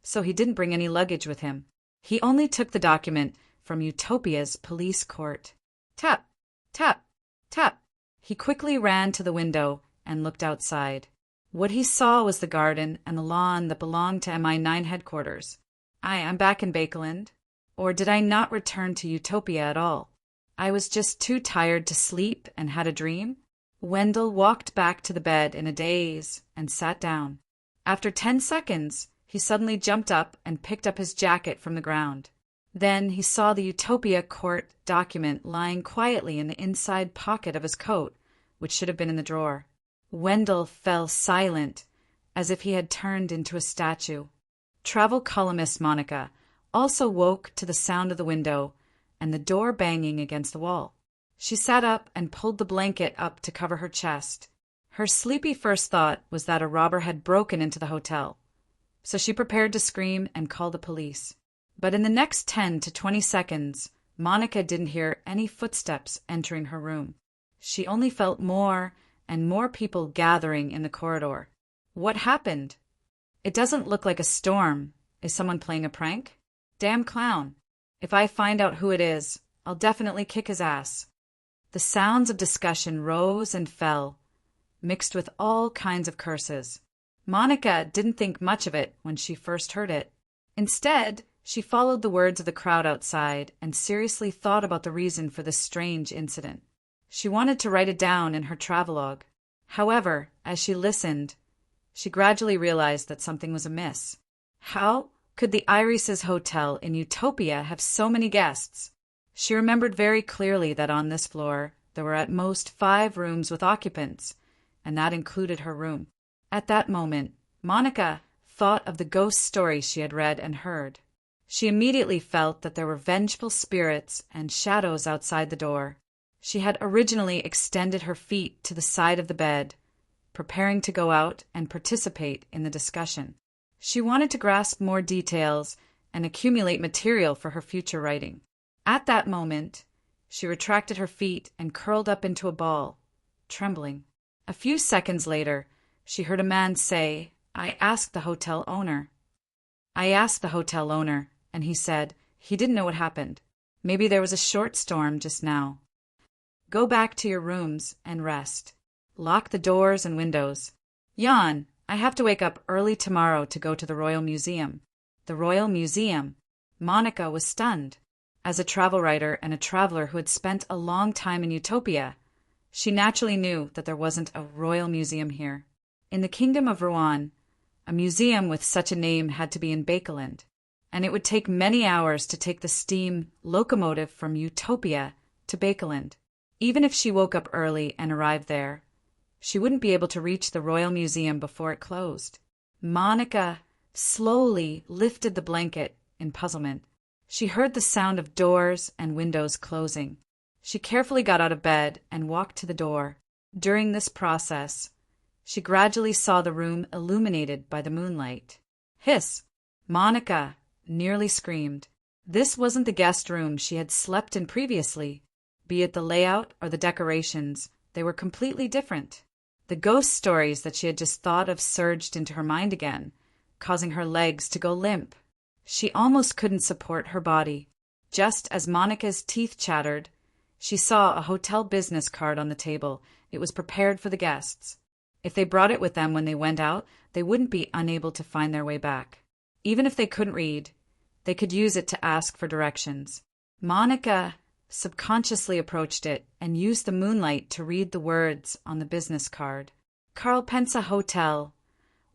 so he didn't bring any luggage with him. He only took the document from Utopia's police court. Tap, tap, tap. He quickly ran to the window and looked outside. What he saw was the garden and the lawn that belonged to MI9 headquarters. I'm back in Bakeland. Or did I not return to Utopia at all? I was just too tired to sleep and had a dream? Wendell walked back to the bed in a daze and sat down. After 10 seconds, he suddenly jumped up and picked up his jacket from the ground. Then he saw the Utopia court document lying quietly in the inside pocket of his coat, which should have been in the drawer. Wendell fell silent, as if he had turned into a statue. Travel columnist Monica also woke to the sound of the window and the door banging against the wall. She sat up and pulled the blanket up to cover her chest. Her sleepy first thought was that a robber had broken into the hotel, so she prepared to scream and call the police. But in the next 10 to 20 seconds, Monica didn't hear any footsteps entering her room. She only felt more and more people gathering in the corridor. What happened? It doesn't look like a storm. Is someone playing a prank? Damn clown. If I find out who it is, I'll definitely kick his ass. The sounds of discussion rose and fell, mixed with all kinds of curses. Monica didn't think much of it when she first heard it. Instead, she followed the words of the crowd outside and seriously thought about the reason for this strange incident. She wanted to write it down in her travelogue. However, as she listened, she gradually realized that something was amiss. How could the Iris's hotel in Utopia have so many guests? She remembered very clearly that on this floor there were at most 5 rooms with occupants, and that included her room. At that moment, Monica thought of the ghost stories she had read and heard. She immediately felt that there were vengeful spirits and shadows outside the door. She had originally extended her feet to the side of the bed, preparing to go out and participate in the discussion. She wanted to grasp more details and accumulate material for her future writing. At that moment, she retracted her feet and curled up into a ball, trembling. A few seconds later, she heard a man say, I asked the hotel owner, and he said he didn't know what happened. Maybe there was a short storm just now. Go back to your rooms and rest. Lock the doors and windows. Jan, I have to wake up early tomorrow to go to the Royal Museum. The Royal Museum? Monica was stunned. As a travel writer and a traveler who had spent a long time in Utopia, she naturally knew that there wasn't a royal museum here. In the Kingdom of Rouen, a museum with such a name had to be in Bakeland, and it would take many hours to take the steam locomotive from Utopia to Bakeland. Even if she woke up early and arrived there, she wouldn't be able to reach the Royal Museum before it closed. Monica slowly lifted the blanket in puzzlement. She heard the sound of doors and windows closing. She carefully got out of bed and walked to the door. During this process, she gradually saw the room illuminated by the moonlight. Hiss! Monica nearly screamed. This wasn't the guest room she had slept in previously. Be it the layout or the decorations, they were completely different. The ghost stories that she had just thought of surged into her mind again, causing her legs to go limp. She almost couldn't support her body. Just as Monica's teeth chattered, she saw a hotel business card on the table. It was prepared for the guests. If they brought it with them when they went out, they wouldn't be unable to find their way back. Even if they couldn't read, they could use it to ask for directions. Monica subconsciously approached it and used the moonlight to read the words on the business card. Carl Pensa Hotel,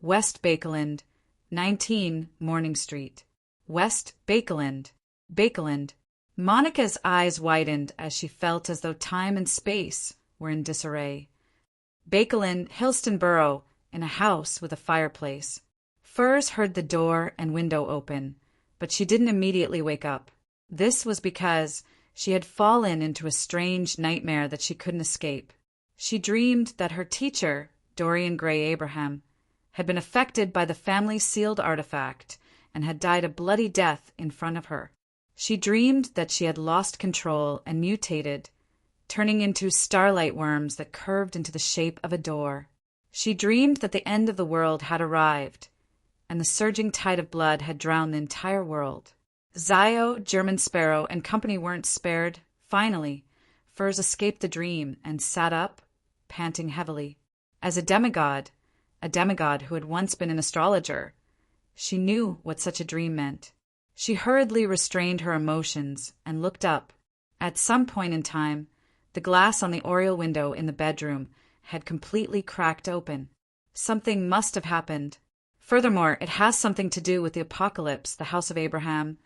West Bakeland, 19 Morning Street. West Bakeland. Bakeland. Monica's eyes widened as she felt as though time and space were in disarray. Bakeland, Hillstonborough, in a house with a fireplace. Furs heard the door and window open, but she didn't immediately wake up. This was because she had fallen into a strange nightmare that she couldn't escape. She dreamed that her teacher, Dorian Gray Abraham, had been affected by the family's sealed artifact and had died a bloody death in front of her. She dreamed that she had lost control and mutated, turning into starlight worms that curved into the shape of a door. She dreamed that the end of the world had arrived, and the surging tide of blood had drowned the entire world. Zio, German Sparrow, and company weren't spared. Finally, Furs escaped the dream and sat up, panting heavily. As a demigod who had once been an astrologer, she knew what such a dream meant. She hurriedly restrained her emotions and looked up. At some point in time, the glass on the oriel window in the bedroom had completely cracked open. Something must have happened. Furthermore, it has something to do with the apocalypse, the House of Abraham,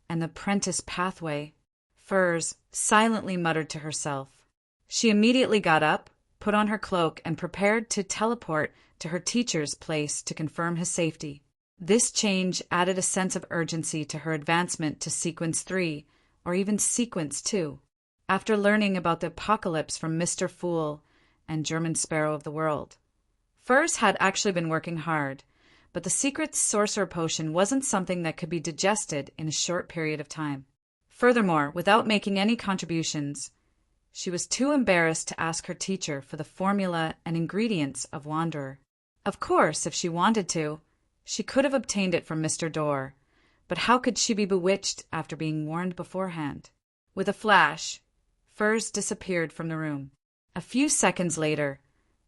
and the Prentice pathway. Furs silently muttered to herself. She immediately got up, put on her cloak, and prepared to teleport to her teacher's place to confirm his safety. This change added a sense of urgency to her advancement to Sequence 3, or even Sequence 2. After learning about the apocalypse from Mr. Fool and German Sparrow of the World, Furs had actually been working hard, but the secret sorcerer potion wasn't something that could be digested in a short period of time. Furthermore, without making any contributions, she was too embarrassed to ask her teacher for the formula and ingredients of Wanderer. Of course, if she wanted to, she could have obtained it from Mr. Dorr, but how could she be bewitched after being warned beforehand? With a flash, Furs disappeared from the room. A few seconds later,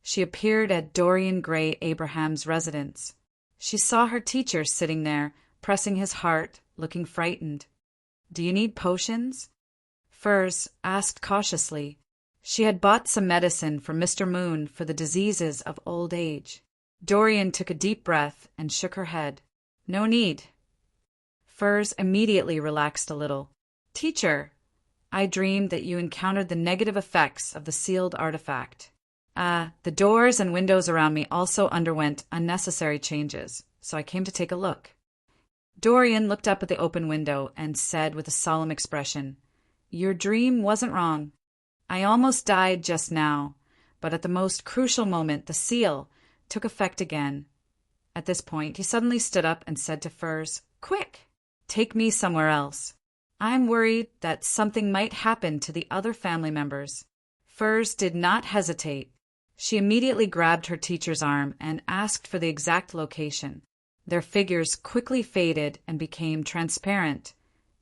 she appeared at Dorian Gray Abraham's residence. She saw her teacher sitting there, pressing his heart, looking frightened. "Do you need potions?" Furs asked cautiously. She had bought some medicine from Mr. Moon for the diseases of old age. Dorian took a deep breath and shook her head. "No need." Furs immediately relaxed a little. "Teacher, I dreamed that you encountered the negative effects of the sealed artifact. The doors and windows around me also underwent unnecessary changes, so I came to take a look." Dorian looked up at the open window and said with a solemn expression, "Your dream wasn't wrong. I almost died just now, but at the most crucial moment the seal took effect again." At this point, he suddenly stood up and said to Furs, "Quick! Take me somewhere else. I'm worried that something might happen to the other family members." Furs did not hesitate. She immediately grabbed her teacher's arm and asked for the exact location. Their figures quickly faded and became transparent,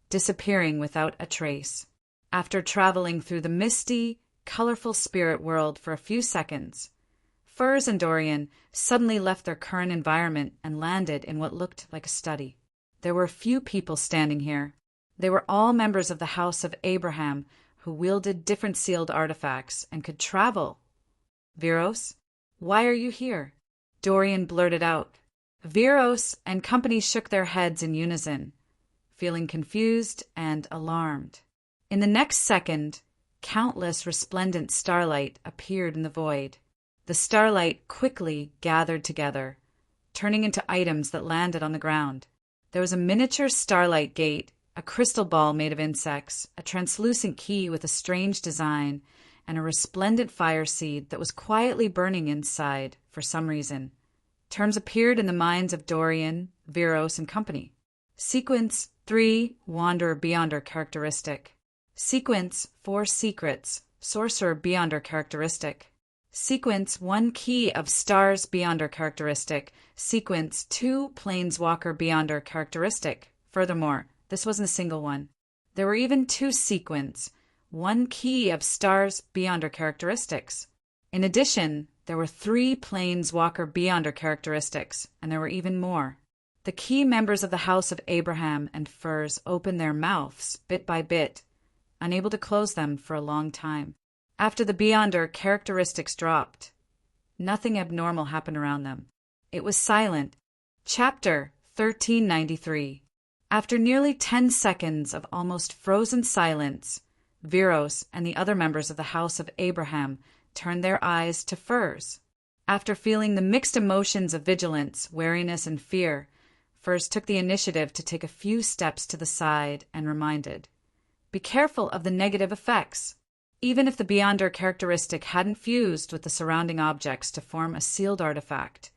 disappearing without a trace. After traveling through the misty, colorful spirit world for a few seconds, Furs and Dorian suddenly left their current environment and landed in what looked like a study. There were few people standing here. They were all members of the House of Abraham who wielded different sealed artifacts and could travel. "Viros, why are you here?" Dorian blurted out. Viros and company shook their heads in unison, feeling confused and alarmed. In the next second, countless resplendent starlight appeared in the void. The starlight quickly gathered together, turning into items that landed on the ground. There was a miniature starlight gate, a crystal ball made of insects, a translucent key with a strange design, and a resplendent fire seed that was quietly burning inside for some reason. Terms appeared in the minds of Dorian, Viros, and company. Sequence 3, Wanderer Beyonder characteristic. Sequence 4, Secrets, Sorcerer Beyonder characteristic. Sequence 1, Key of Stars Beyonder characteristic. Sequence 2, Planeswalker Beyonder characteristic. Furthermore, this wasn't a single one. There were even 2 Sequence 1, Key of Stars Beyonder characteristics. In addition, there were 3 Planeswalker Beyonder characteristics, and there were even more. The key members of the House of Abraham and Furs opened their mouths, bit by bit, unable to close them for a long time. After the Beyonder characteristics dropped, nothing abnormal happened around them. It was silent. Chapter 1393. After nearly 10 seconds of almost frozen silence, Viros and the other members of the House of Abraham turned their eyes to Furs. After feeling the mixed emotions of vigilance, wariness, and fear, Furs took the initiative to take a few steps to the side and reminded, "Be careful of the negative effects." Even if the Beyonder characteristic hadn't fused with the surrounding objects to form a sealed artifact,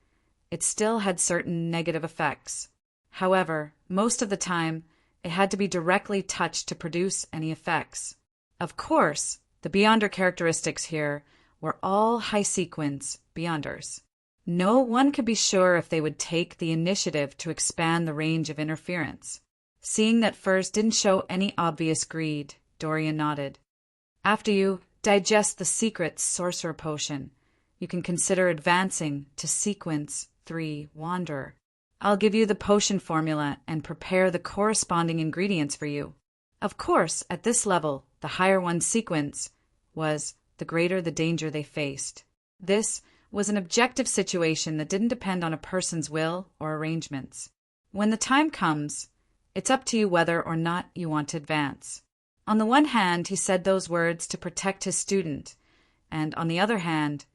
it still had certain negative effects. However, most of the time, it had to be directly touched to produce any effects. Of course, the Beyonder characteristics here were all high-sequence Beyonders. No one could be sure if they would take the initiative to expand the range of interference. Seeing that Furs didn't show any obvious greed, Dorian nodded. "After you digest the secret sorcerer potion, you can consider advancing to sequence 3 Wanderer. I'll give you the potion formula and prepare the corresponding ingredients for you." Of course, at this level, the higher one's sequence was, the greater the danger they faced. This was an objective situation that didn't depend on a person's will or arrangements. When the time comes, it's up to you whether or not you want to advance. On the one hand, he said those words to protect his student, and on the other hand,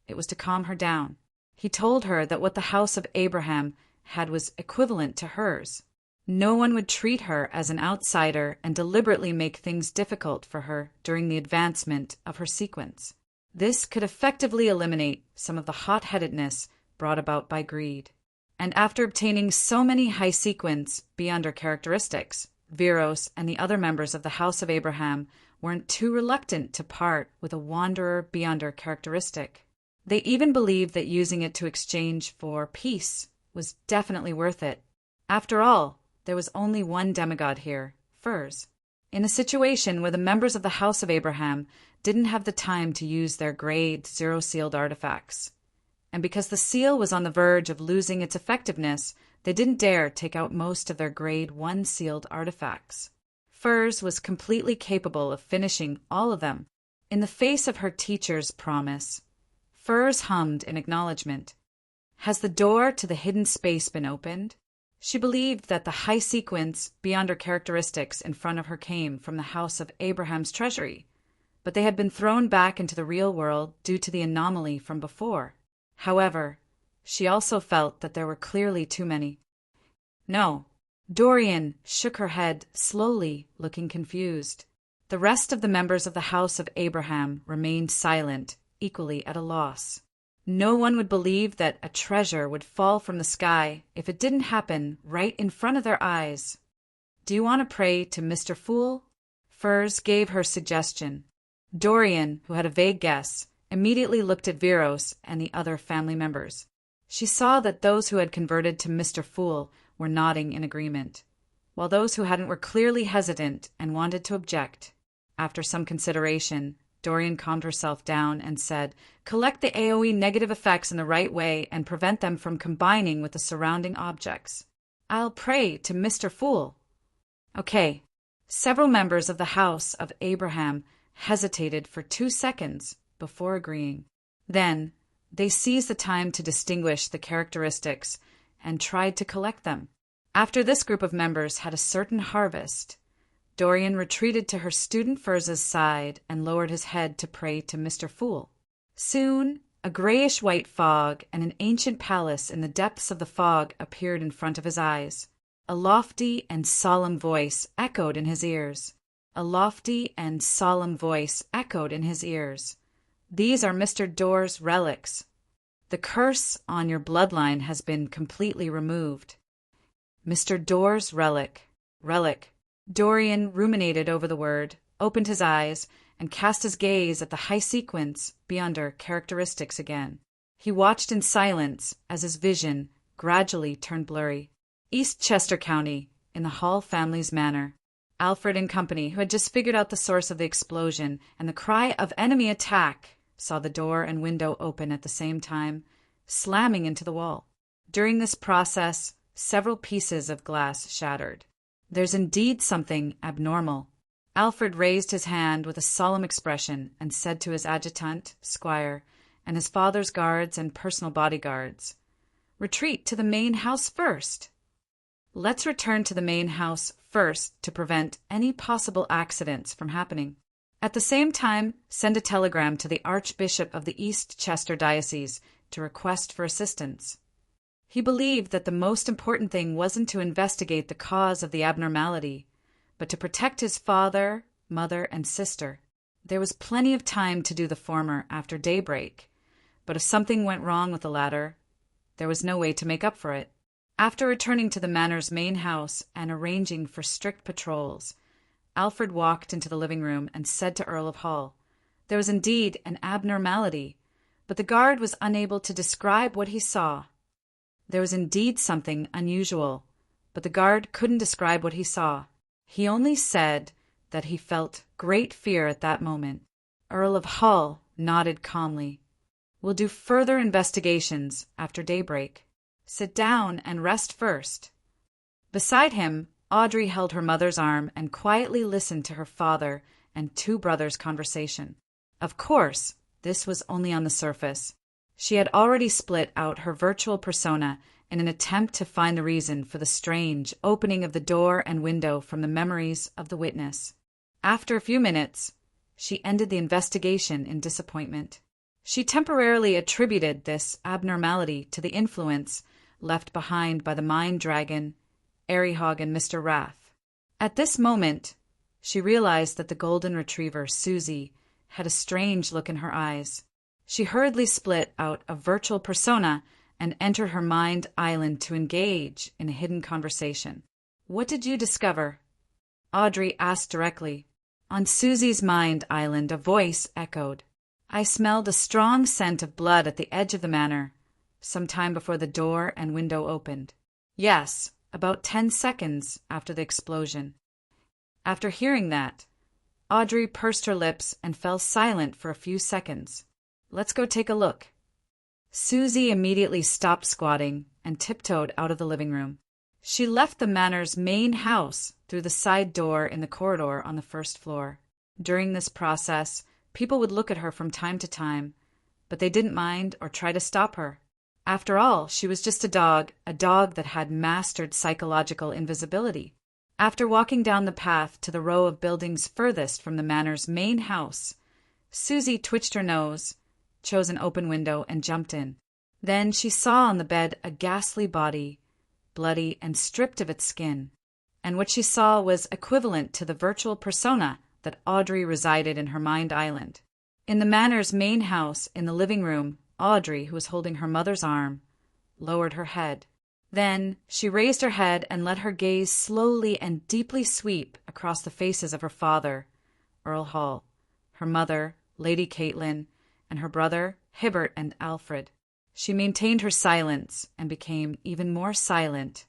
it was to calm her down. He told her that what the House of Abraham had was equivalent to hers. No one would treat her as an outsider and deliberately make things difficult for her during the advancement of her sequence. This could effectively eliminate some of the hot-headedness brought about by greed. And after obtaining so many high-sequence Beyonder characteristics, Viros and the other members of the House of Abraham weren't too reluctant to part with a Wanderer Beyonder characteristic. They even believed that using it to exchange for peace was definitely worth it. After all, there was only one demigod here, Furs. In a situation where the members of the House of Abraham didn't have the time to use their grade 0 sealed artifacts, and because the seal was on the verge of losing its effectiveness, they didn't dare take out most of their grade 1 sealed artifacts. Furs was completely capable of finishing all of them. In the face of her teacher's promise, Furs hummed in acknowledgement. Has the door to the hidden space been opened? She believed that the high-sequence Beyonder characteristics in front of her came from the House of Abraham's treasury, but they had been thrown back into the real world due to the anomaly from before. However, she also felt that there were clearly too many. No. Dorian shook her head slowly, looking confused. The rest of the members of the House of Abraham remained silent, equally at a loss. No one would believe that a treasure would fall from the sky if it didn't happen right in front of their eyes. "Do you want to pray to Mr. Fool?" Furs gave her suggestion. Dorian, who had a vague guess, immediately looked at Viros and the other family members. She saw that those who had converted to Mr. Fool were nodding in agreement, while those who hadn't were clearly hesitant and wanted to object. After some consideration, Dorian calmed herself down and said, "Collect the AoE negative effects in the right way and prevent them from combining with the surrounding objects. I'll pray to Mr. Fool." Okay. Several members of the House of Abraham hesitated for 2 seconds before agreeing. Then, they seized the time to distinguish the characteristics and tried to collect them. After this group of members had a certain harvest, Dorian retreated to her student Furz's side and lowered his head to pray to Mr. Fool. Soon, a grayish-white fog and an ancient palace in the depths of the fog appeared in front of his eyes. A lofty and solemn voice echoed in his ears. A lofty and solemn voice echoed in his ears. "These are Mr. Dor's relics. The curse on your bloodline has been completely removed." Mr. Dor's relic. Dorian ruminated over the word, opened his eyes, and cast his gaze at the high-sequence Beyonder characteristics again. He watched in silence as his vision gradually turned blurry. East Chester County, in the Hall family's manor. Alfred and company, who had just figured out the source of the explosion and the cry of enemy attack, saw the door and window open at the same time, slamming into the wall. During this process, several pieces of glass shattered. "There's indeed something abnormal." Alfred raised his hand with a solemn expression and said to his adjutant, squire, and his father's guards and personal bodyguards, "Retreat to the main house first." Let's return to the main house first to prevent any possible accidents from happening. At the same time, send a telegram to the Archbishop of the East Chester Diocese to request for assistance. He believed that the most important thing wasn't to investigate the cause of the abnormality, but to protect his father, mother, and sister. There was plenty of time to do the former after daybreak, but if something went wrong with the latter, there was no way to make up for it. After returning to the manor's main house and arranging for strict patrols, Alfred walked into the living room and said to Earl of Hull, there was indeed an abnormality, but the guard was unable to describe what he saw. There was indeed something unusual, but the guard couldn't describe what he saw. He only said that he felt great fear at that moment. Earl of Hull nodded calmly. We'll do further investigations after daybreak. Sit down and rest first. Beside him, Audrey held her mother's arm and quietly listened to her father and two brothers' conversation. Of course, this was only on the surface. She had already split out her virtual persona in an attempt to find the reason for the strange opening of the door and window from the memories of the witness. After a few minutes, she ended the investigation in disappointment. She temporarily attributed this abnormality to the influence left behind by the Mind Dragon, Airihog, and Mr. Wrath. At this moment, she realized that the golden retriever, Susie, had a strange look in her eyes. She hurriedly split out a virtual persona and entered her mind island to engage in a hidden conversation. What did you discover? Audrey asked directly. On Susie's mind island, a voice echoed. I smelled a strong scent of blood at the edge of the manor, some time before the door and window opened. Yes, about 10 seconds after the explosion. After hearing that, Audrey pursed her lips and fell silent for a few seconds. Let's go take a look. Susie immediately stopped squatting and tiptoed out of the living room. She left the manor's main house through the side door in the corridor on the first floor. During this process, people would look at her from time to time, but they didn't mind or try to stop her. After all, she was just a dog that had mastered psychological invisibility. After walking down the path to the row of buildings furthest from the manor's main house, Susie twitched her nose, chose an open window, and jumped in. Then she saw on the bed a ghastly body, bloody and stripped of its skin, and what she saw was equivalent to the virtual persona that Audrey resided in her mind island. In the manor's main house, in the living room, Audrey, who was holding her mother's arm, lowered her head. Then she raised her head and let her gaze slowly and deeply sweep across the faces of her father, Earl Hull, her mother, Lady Caitlin, and her brother, Hibbert and Alfred. She maintained her silence and became even more silent.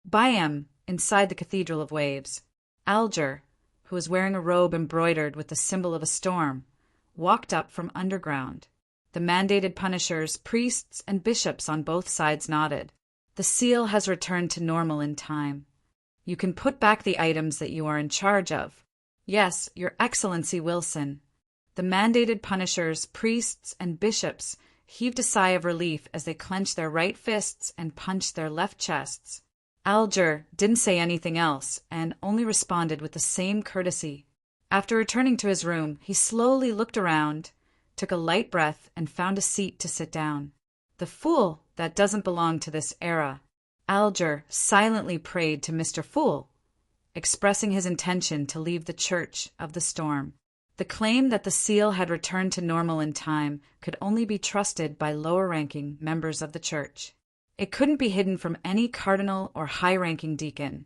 Byam, inside the Cathedral of Waves, Alger, who was wearing a robe embroidered with the symbol of a storm, walked up from underground. The mandated punishers, priests, and bishops on both sides nodded. The seal has returned to normal in time. You can put back the items that you are in charge of. Yes, Your Excellency Wilson. The mandated punishers, priests, and bishops heaved a sigh of relief as they clenched their right fists and punched their left chests. Alger didn't say anything else and only responded with the same courtesy. After returning to his room, he slowly looked around, took a light breath, and found a seat to sit down. The fool that doesn't belong to this era. Alger silently prayed to Mr. Fool, expressing his intention to leave the Church of the Storm. The claim that the seal had returned to normal in time could only be trusted by lower-ranking members of the Church. It couldn't be hidden from any cardinal or high-ranking deacon,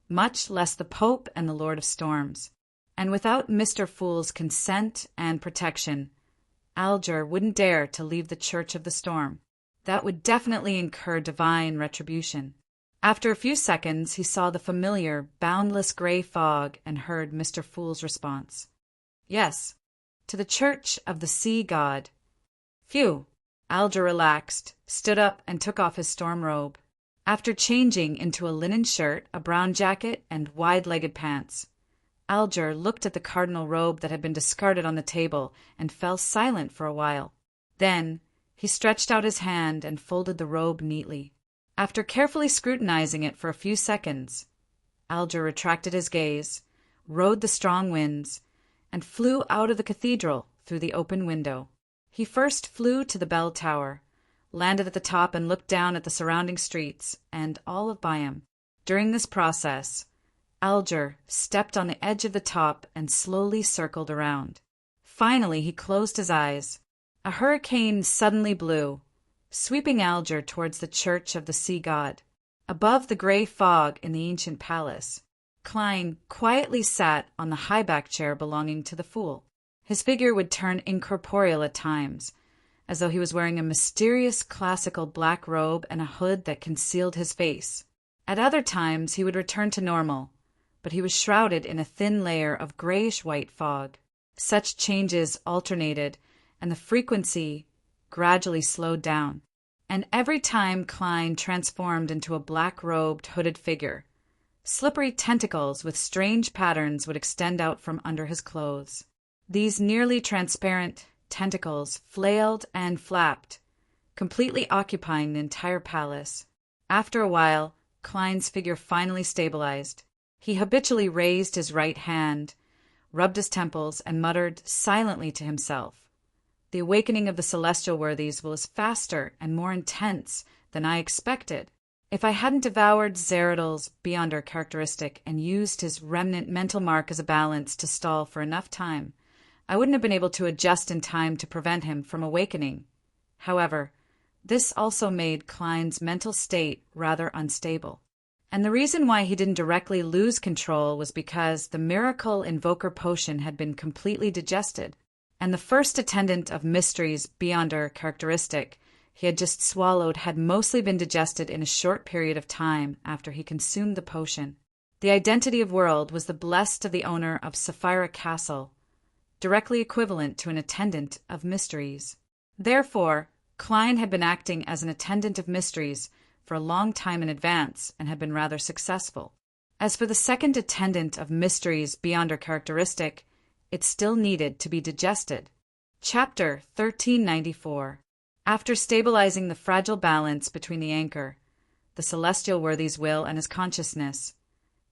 much less the Pope and the Lord of Storms. And without Mr. Fool's consent and protection, Alger wouldn't dare to leave the Church of the Storm. That would definitely incur divine retribution. After a few seconds, he saw the familiar, boundless gray fog and heard Mr. Fool's response. Yes, to the Church of the Sea God. Phew! Alger relaxed, stood up, and took off his storm robe. After changing into a linen shirt, a brown jacket, and wide-legged pants, Alger looked at the cardinal robe that had been discarded on the table and fell silent for a while. Then he stretched out his hand and folded the robe neatly. After carefully scrutinizing it for a few seconds, Alger retracted his gaze, rode the strong winds, and flew out of the cathedral through the open window. He first flew to the bell tower, landed at the top and looked down at the surrounding streets and all of Byam. During this process, Alger stepped on the edge of the top and slowly circled around. Finally, he closed his eyes. A hurricane suddenly blew, sweeping Alger towards the church of the sea god. Above the gray fog in the ancient palace, Klein quietly sat on the high-back chair belonging to the fool. His figure would turn incorporeal at times, as though he was wearing a mysterious classical black robe and a hood that concealed his face. At other times he would return to normal, but he was shrouded in a thin layer of grayish-white fog. Such changes alternated, and the frequency gradually slowed down. And every time Klein transformed into a black-robed, hooded figure, slippery tentacles with strange patterns would extend out from under his clothes. These nearly transparent tentacles flailed and flapped, completely occupying the entire palace. After a while, Klein's figure finally stabilized. He habitually raised his right hand, rubbed his temples, and muttered silently to himself. The awakening of the celestial worthies was faster and more intense than I expected. If I hadn't devoured Zeradol's beyond our characteristic and used his remnant mental mark as a balance to stall for enough time, I wouldn't have been able to adjust in time to prevent him from awakening. However, this also made Klein's mental state rather unstable. And the reason why he didn't directly lose control was because the miracle invoker potion had been completely digested, and the first attendant of mysteries beyond our characteristic he had just swallowed had mostly been digested in a short period of time after he consumed the potion. The identity of world was the blessed of the owner of Sapphira Castle, directly equivalent to an attendant of mysteries. Therefore, Klein had been acting as an attendant of mysteries for a long time in advance and had been rather successful. As for the second attendant of mysteries beyond our characteristic, it still needed to be digested. Chapter 1394. After stabilizing the fragile balance between the anchor, the celestial worthy's will and his consciousness,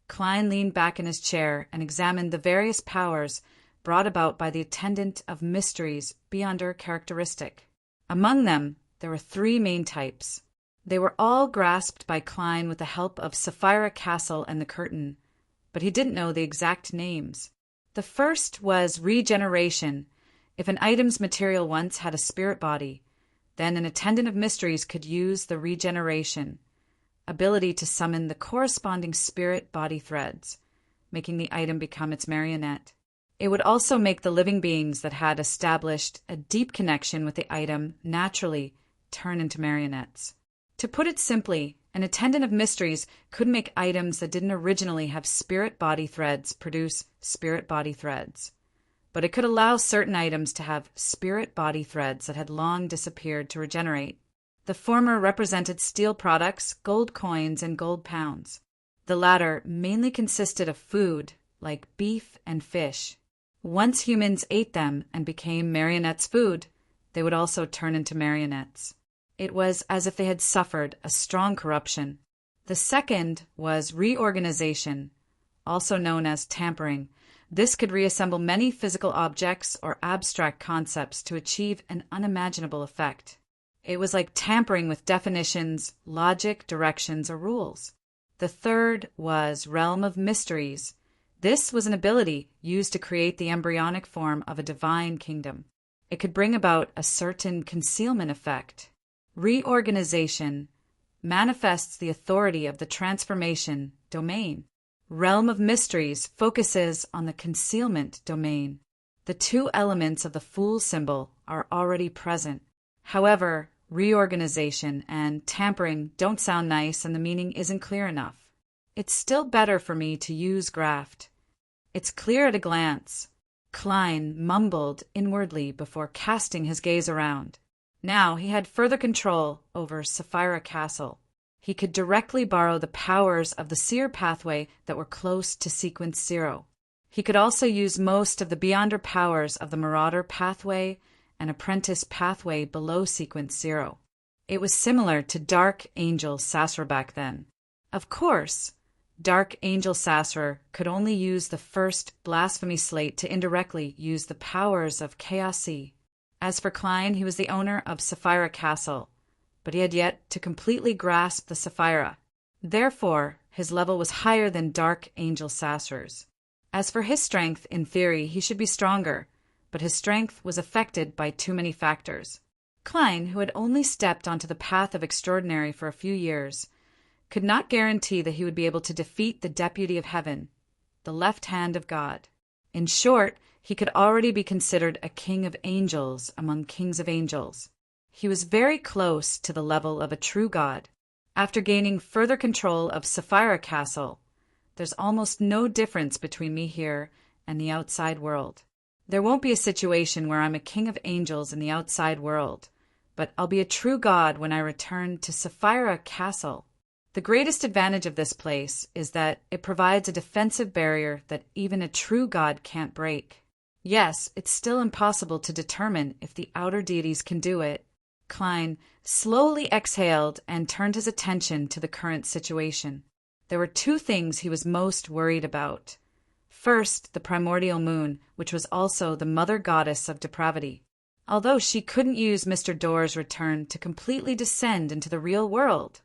Klein leaned back in his chair and examined the various powers brought about by the attendant of mysteries beyond our characteristic. Among them, there were three main types. They were all grasped by Klein with the help of Sapphira Castle and the Curtain, but he didn't know the exact names. The first was regeneration. If an item's material once had a spirit body, then an attendant of mysteries could use the regeneration ability to summon the corresponding spirit body threads, making the item become its marionette. It would also make the living beings that had established a deep connection with the item naturally turn into marionettes. To put it simply, an attendant of mysteries could make items that didn't originally have spirit body threads produce spirit body threads, but it could allow certain items to have spirit body threads that had long disappeared to regenerate. The former represented steel products, gold coins, and gold pounds. The latter mainly consisted of food like beef and fish. Once humans ate them and became marionettes' food, they would also turn into marionettes. It was as if they had suffered a strong corruption. The second was reorganization, also known as tampering. This could reassemble many physical objects or abstract concepts to achieve an unimaginable effect. It was like tampering with definitions, logic, directions, or rules. The third was realm of mysteries. This was an ability used to create the embryonic form of a divine kingdom. It could bring about a certain concealment effect. Reorganization manifests the authority of the transformation domain. Realm of mysteries focuses on the concealment domain. The two elements of the fool symbol are already present. However, reorganization and tampering don't sound nice and the meaning isn't clear enough. It's still better for me to use graft. It's clear at a glance. Klein mumbled inwardly before casting his gaze around. Now he had further control over Sapphira Castle. He could directly borrow the powers of the seer pathway that were close to Sequence 0. He could also use most of the beyonder powers of the Marauder pathway and Apprentice pathway below Sequence 0. It was similar to Dark Angel Sasra back then. Of course, Dark Angel Sasra could only use the first blasphemy slate to indirectly use the powers of Chaos-E. As for Klein, he was the owner of Sapphira Castle, but he had yet to completely grasp the Sapphira. Therefore, his level was higher than Dark Angel Sasra's. As for his strength, in theory, he should be stronger, but his strength was affected by too many factors. Klein, who had only stepped onto the path of extraordinary for a few years, could not guarantee that he would be able to defeat the Deputy of Heaven, the left hand of God. In short, he could already be considered a king of angels among kings of angels. He was very close to the level of a true god. After gaining further control of Sapphira Castle, there's almost no difference between me here and the outside world. There won't be a situation where I'm a king of angels in the outside world, but I'll be a true god when I return to Sapphira Castle. The greatest advantage of this place is that it provides a defensive barrier that even a true god can't break. Yes, it's still impossible to determine if the outer deities can do it. Klein slowly exhaled and turned his attention to the current situation. There were two things he was most worried about. First, the primordial moon, which was also the mother goddess of depravity. Although she couldn't use Mr. Door's return to completely descend into the real world,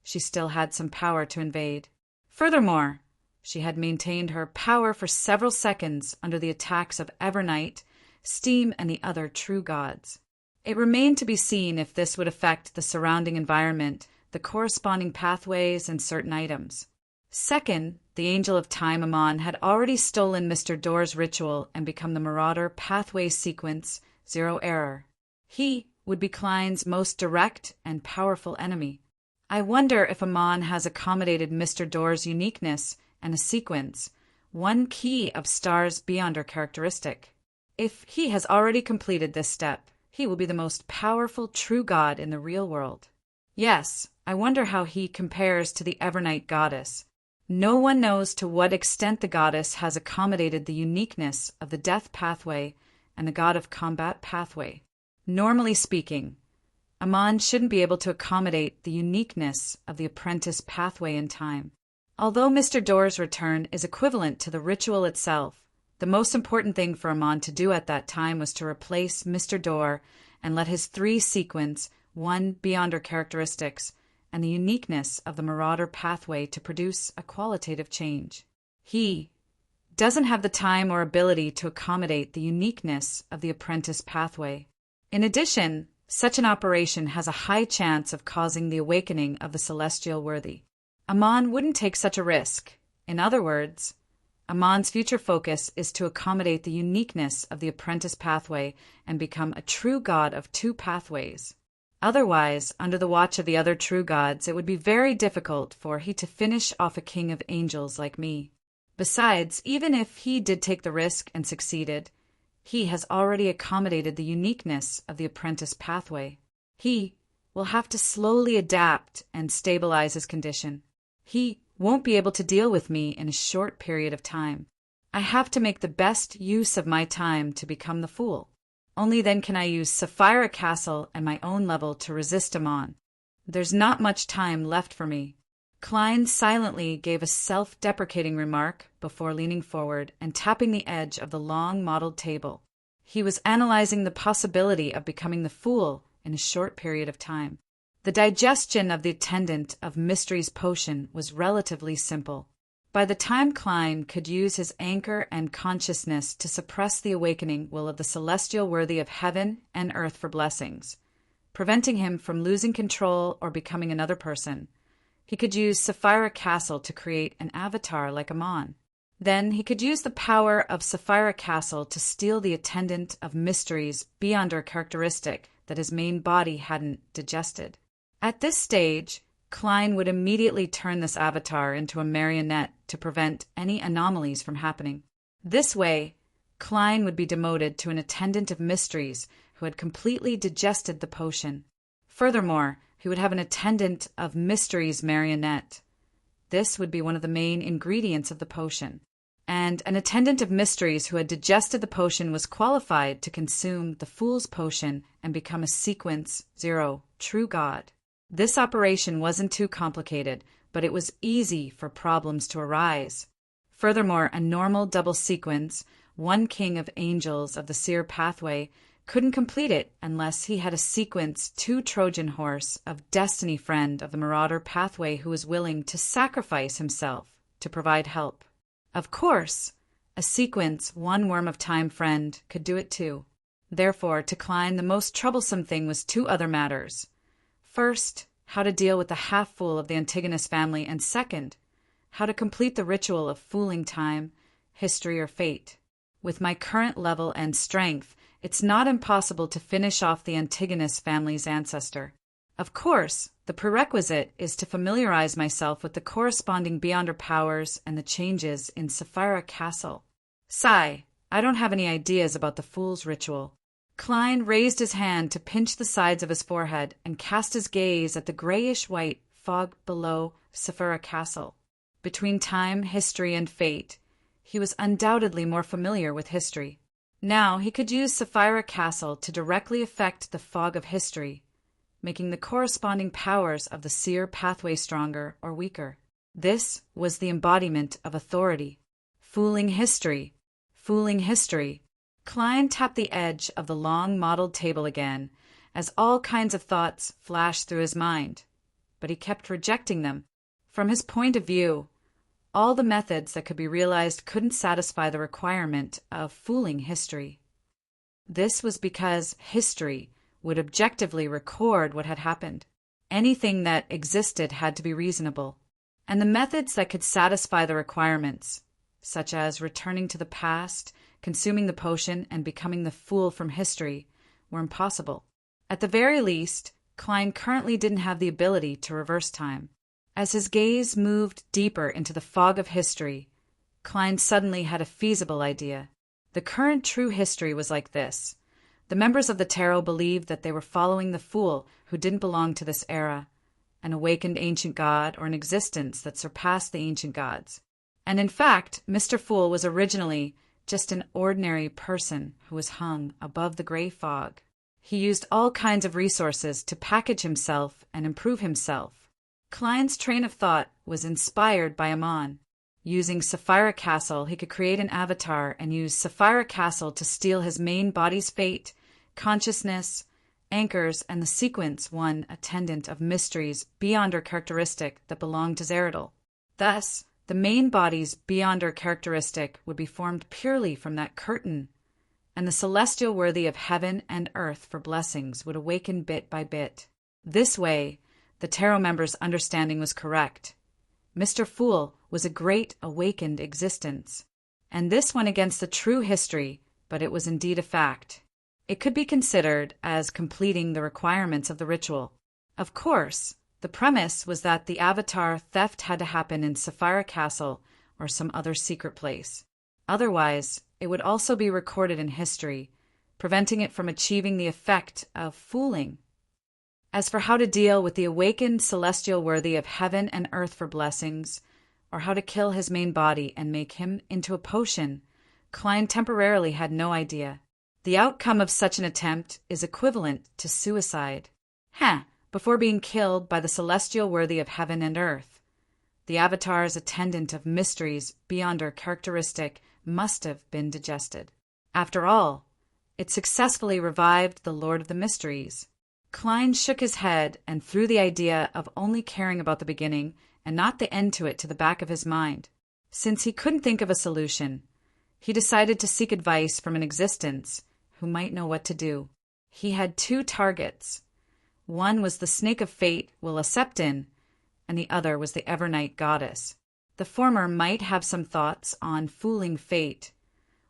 she still had some power to invade. Furthermore, she had maintained her power for several seconds under the attacks of Evernight, Steam, and the other true gods. It remained to be seen if this would affect the surrounding environment, the corresponding pathways, and certain items. Second, the Angel of Time Amon had already stolen Mr. Door's ritual and become the Marauder Pathway Sequence, Zero Error. He would be Klein's most direct and powerful enemy. I wonder if Amon has accommodated Mr. Door's uniqueness and a sequence, one key of stars beyond her characteristic. If he has already completed this step, he will be the most powerful true god in the real world. Yes, I wonder how he compares to the Evernight goddess. No one knows to what extent the goddess has accommodated the uniqueness of the death pathway and the god of combat pathway. Normally speaking, Amon shouldn't be able to accommodate the uniqueness of the apprentice pathway in time. Although Mr. Door's return is equivalent to the ritual itself, the most important thing for Amon to do at that time was to replace Mr. Door and let his three sequence, one beyond her characteristics, and the uniqueness of the Marauder pathway to produce a qualitative change. He doesn't have the time or ability to accommodate the uniqueness of the apprentice pathway. In addition, such an operation has a high chance of causing the awakening of the celestial worthy. Amon wouldn't take such a risk. In other words, Amon's future focus is to accommodate the uniqueness of the apprentice pathway and become a true god of two pathways. Otherwise, under the watch of the other true gods, it would be very difficult for he to finish off a king of angels like me. Besides, even if he did take the risk and succeeded, he has already accommodated the uniqueness of the apprentice pathway. He will have to slowly adapt and stabilize his condition. He won't be able to deal with me in a short period of time. I have to make the best use of my time to become the fool. Only then can I use Sapphira Castle and my own level to resist Amon. There's not much time left for me. Klein silently gave a self-deprecating remark before leaning forward and tapping the edge of the long mottled table. He was analyzing the possibility of becoming the fool in a short period of time. The digestion of the attendant of Mystery's potion was relatively simple. By the time Klein could use his anchor and consciousness to suppress the awakening will of the celestial worthy of heaven and earth for blessings, preventing him from losing control or becoming another person, he could use Sapphira Castle to create an avatar like Amon. Then he could use the power of Sapphira Castle to steal the attendant of mysteries beyond her characteristic that his main body hadn't digested. At this stage, Klein would immediately turn this avatar into a marionette to prevent any anomalies from happening. This way, Klein would be demoted to an attendant of mysteries who had completely digested the potion. Furthermore, he would have an attendant of mysteries marionette. This would be one of the main ingredients of the potion. And an attendant of mysteries who had digested the potion was qualified to consume the fool's potion and become a sequence 0 true God. This operation wasn't too complicated, but it was easy for problems to arise. Furthermore, a normal double sequence, one king of angels of the seer pathway, couldn't complete it unless he had a sequence 2 Trojan horse of destiny friend of the marauder pathway who was willing to sacrifice himself to provide help. Of course, a sequence 1 worm of time friend could do it too. Therefore, to Klein, the most troublesome thing was 2 other matters. First, how to deal with the half-fool of the Antigonus family, and second, how to complete the ritual of fooling time, history, or fate. With my current level and strength, it's not impossible to finish off the Antigonus family's ancestor. Of course, the prerequisite is to familiarize myself with the corresponding Beyonder powers and the changes in Sapphira Castle. Sigh, I don't have any ideas about the fool's ritual. Klein raised his hand to pinch the sides of his forehead and cast his gaze at the grayish-white fog below Sapphira Castle. Between time, history, and fate, he was undoubtedly more familiar with history. Now he could use Sapphira Castle to directly affect the fog of history, making the corresponding powers of the seer pathway stronger or weaker. This was the embodiment of authority. Fooling history. Fooling history. Klein tapped the edge of the long mottled table again, as all kinds of thoughts flashed through his mind, but he kept rejecting them. From his point of view, all the methods that could be realized couldn't satisfy the requirement of fooling history. This was because history would objectively record what had happened. Anything that existed had to be reasonable, and the methods that could satisfy the requirements, such as returning to the past, consuming the potion, and becoming the fool from history, were impossible. At the very least, Klein currently didn't have the ability to reverse time. As his gaze moved deeper into the fog of history, Klein suddenly had a feasible idea. The current true history was like this. The members of the tarot believed that they were following the fool who didn't belong to this era, an awakened ancient god or an existence that surpassed the ancient gods. And in fact, Mr. Fool was originally just an ordinary person who was hung above the gray fog. He used all kinds of resources to package himself and improve himself. Klein's train of thought was inspired by Amon. Using Sapphira Castle, he could create an avatar and use Sapphira Castle to steal his main body's fate, consciousness, anchors, and the sequence one attendant of mysteries Beyonder characteristic that belonged to Zeradol. Thus, the main body's Beyonder characteristic would be formed purely from that curtain, and the celestial worthy of heaven and earth for blessings would awaken bit by bit. This way, the tarot member's understanding was correct. Mr. Fool was a great awakened existence, and this went against the true history, but it was indeed a fact. It could be considered as completing the requirements of the ritual. Of course, the premise was that the avatar theft had to happen in Sapphira Castle or some other secret place. Otherwise, it would also be recorded in history, preventing it from achieving the effect of fooling. As for how to deal with the awakened celestial worthy of heaven and earth for blessings, or how to kill his main body and make him into a potion, Klein temporarily had no idea. The outcome of such an attempt is equivalent to suicide. Before being killed by the celestial worthy of heaven and earth. The avatar's attendant of mysteries beyond our characteristic must have been digested. After all, it successfully revived the Lord of the Mysteries. Klein shook his head and threw the idea of only caring about the beginning and not the end to it to the back of his mind. Since he couldn't think of a solution, he decided to seek advice from an existence who might know what to do. He had 2 targets. One was the snake of fate, Willa Septon, and the other was the Evernight goddess. The former might have some thoughts on fooling fate,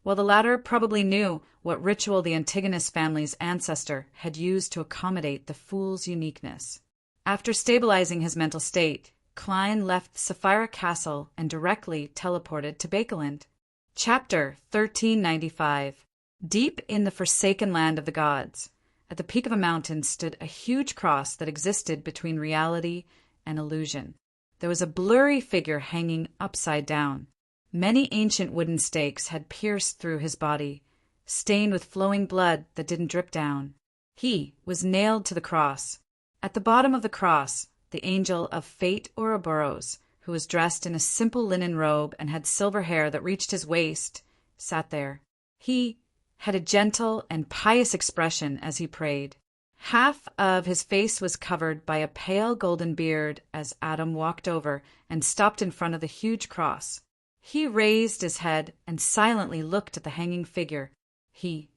while the latter probably knew what ritual the Antigonus family's ancestor had used to accommodate the fool's uniqueness. After stabilizing his mental state, Klein left Sapphira Castle and directly teleported to Bakeland. Chapter 1395. Deep in the forsaken land of the gods, at the peak of a mountain stood a huge cross that existed between reality and illusion. There was a blurry figure hanging upside down. Many ancient wooden stakes had pierced through his body, stained with flowing blood that didn't drip down. He was nailed to the cross, At the bottom of the cross, the angel of fate Ouroboros, who was dressed in a simple linen robe and had silver hair that reached his waist, sat there. He had a gentle and pious expression as he prayed. Half of his face was covered by a pale golden beard as Adam walked over and stopped in front of the huge cross. He raised his head and silently looked at the hanging figure. He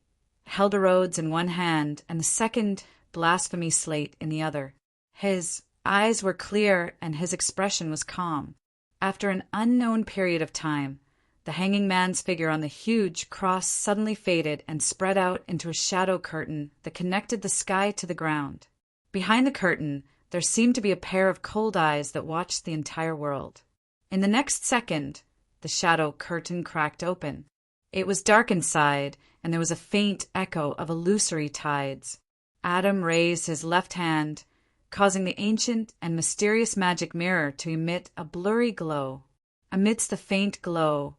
held a rose in one hand and the second blasphemy slate in the other. His eyes were clear and his expression was calm. After an unknown period of time, the hanging man's figure on the huge cross suddenly faded and spread out into a shadow curtain that connected the sky to the ground. Behind the curtain, there seemed to be a pair of cold eyes that watched the entire world. In the next second, the shadow curtain cracked open. It was dark inside, and there was a faint echo of illusory tides. Adam raised his left hand, causing the ancient and mysterious magic mirror to emit a blurry glow. Amidst the faint glow,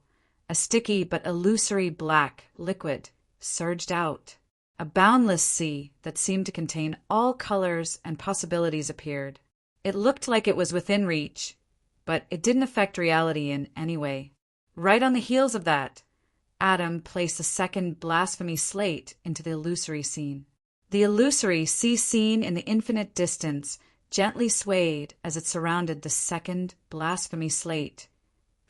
a sticky but illusory black liquid surged out. A boundless sea that seemed to contain all colors and possibilities appeared. It looked like it was within reach, but it didn't affect reality in any way. Right on the heels of that, Adam placed the second blasphemy slate into the illusory scene. The illusory sea seen in the infinite distance gently swayed as it surrounded the second blasphemy slate,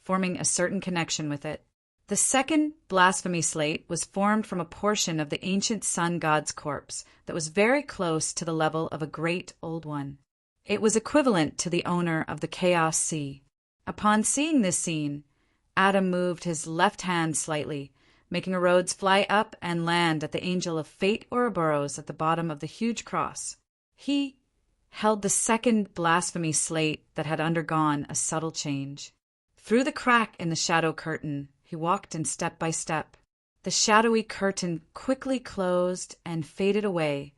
forming a certain connection with it. The second blasphemy slate was formed from a portion of the ancient sun god's corpse that was very close to the level of a great old one. It was equivalent to the owner of the Chaos Sea. Upon seeing this scene, Adam moved his left hand slightly, making a rose fly up and land at the angel of fate Ouroboros at the bottom of the huge cross. He held the second blasphemy slate that had undergone a subtle change. Through the crack in the shadow curtain, he walked in step by step. The shadowy curtain quickly closed and faded away,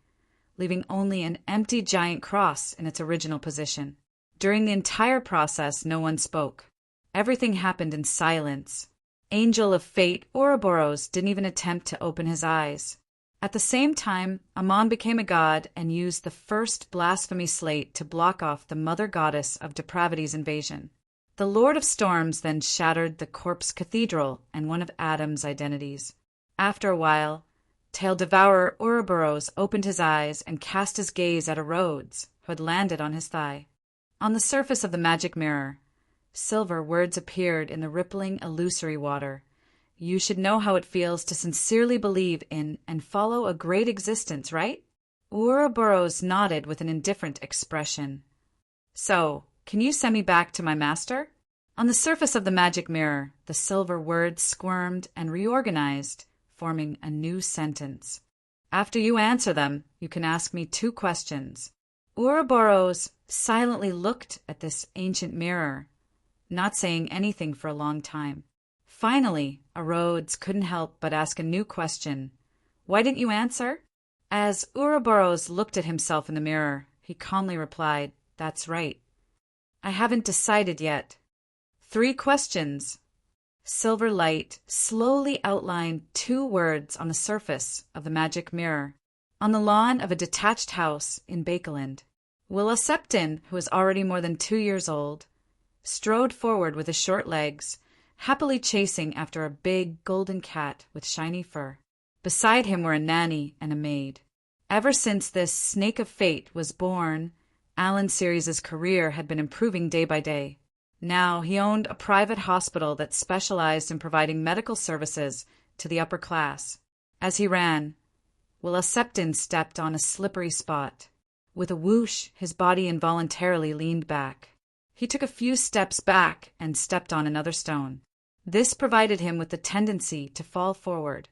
leaving only an empty giant cross in its original position. During the entire process, no one spoke. Everything happened in silence. Angel of fate Ouroboros didn't even attempt to open his eyes. At the same time, Ammon became a god and used the first blasphemy slate to block off the mother goddess of depravity's invasion. The Lord of Storms then shattered the corpse cathedral and one of Adam's identities. After a while, Tail Devourer Ouroboros opened his eyes and cast his gaze at a Rhodes, who had landed on his thigh. On the surface of the magic mirror, silver words appeared in the rippling, illusory water. You should know how it feels to sincerely believe in and follow a great existence, right? Ouroboros nodded with an indifferent expression. So, can you send me back to my master? On the surface of the magic mirror, the silver words squirmed and reorganized, forming a new sentence. After you answer them, you can ask me 2 questions. Ouroboros silently looked at this ancient mirror, not saying anything for a long time. Finally, a Rhodes couldn't help but ask a new question. Why didn't you answer? As Ouroboros looked at himself in the mirror, he calmly replied, That's right. I haven't decided yet. 3 questions. Silver light slowly outlined 2 words on the surface of the magic mirror, on the lawn of a detached house in Bakeland. Willa Septon, who was already more than 2 years old, strode forward with his short legs, happily chasing after a big golden cat with shiny fur. Beside him were a nanny and a maid. Ever since this snake of fate was born, Alan Sirius's career had been improving day by day. Now he owned a private hospital that specialized in providing medical services to the upper class. As he ran, Willa Septon stepped on a slippery spot. With a whoosh, his body involuntarily leaned back. He took a few steps back and stepped on another stone. This provided him with the tendency to fall forward,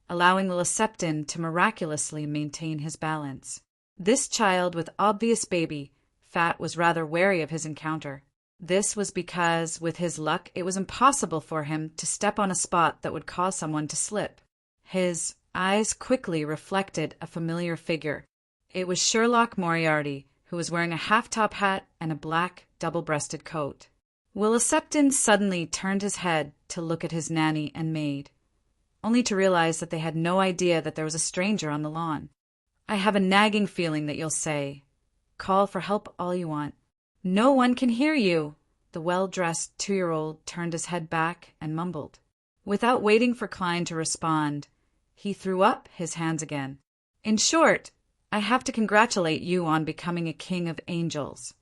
allowing Willa Septon to miraculously maintain his balance. This child with obvious baby fat was rather wary of his encounter. This was because, with his luck, it was impossible for him to step on a spot that would cause someone to slip. His eyes quickly reflected a familiar figure. It was Sherlock Moriarty, who was wearing a half-top hat and a black, double-breasted coat. Willa Septon suddenly turned his head to look at his nanny and maid, only to realize that they had no idea that there was a stranger on the lawn. I have a nagging feeling that you'll say, Call for help all you want. No one can hear you. The well-dressed 2-year-old turned his head back and mumbled. Without waiting for Klein to respond, he threw up his hands again. In short, I have to congratulate you on becoming a king of angels.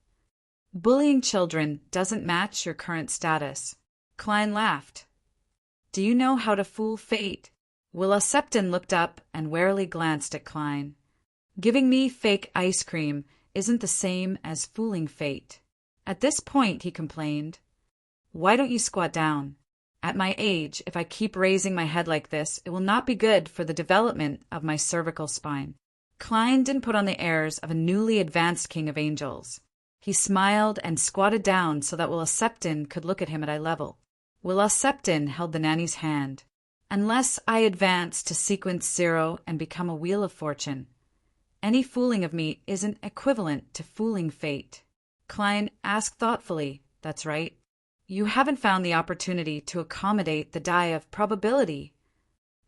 Bullying children doesn't match your current status. Klein laughed. Do you know how to fool fate? Willa Septon looked up and warily glanced at Klein. Giving me fake ice cream isn't the same as fooling fate. At this point, he complained, why don't you squat down? At my age, if I keep raising my head like this, it will not be good for the development of my cervical spine. Klein didn't put on the airs of a newly advanced king of angels. He smiled and squatted down so that Willa Septon could look at him at eye level. Willa Septon held the nanny's hand. Unless I advance to sequence 0 and become a wheel of fortune, any fooling of me isn't equivalent to fooling fate. Klein asked thoughtfully, that's right. You haven't found the opportunity to accommodate the die of probability.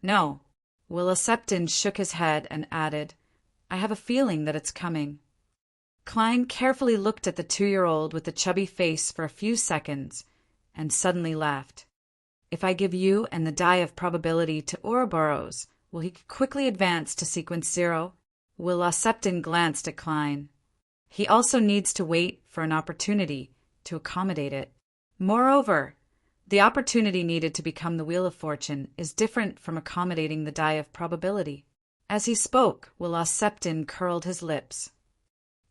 No. Willa Septon shook his head and added, I have a feeling that it's coming. Klein carefully looked at the 2-year-old with the chubby face for a few seconds and suddenly laughed. If I give you and the die of probability to Ouroboros, will he quickly advance to sequence 0? Willa Septon glanced at Klein. He also needs to wait for an opportunity to accommodate it. Moreover, the opportunity needed to become the Wheel of Fortune is different from accommodating the die of probability. As he spoke, Willa Septon curled his lips.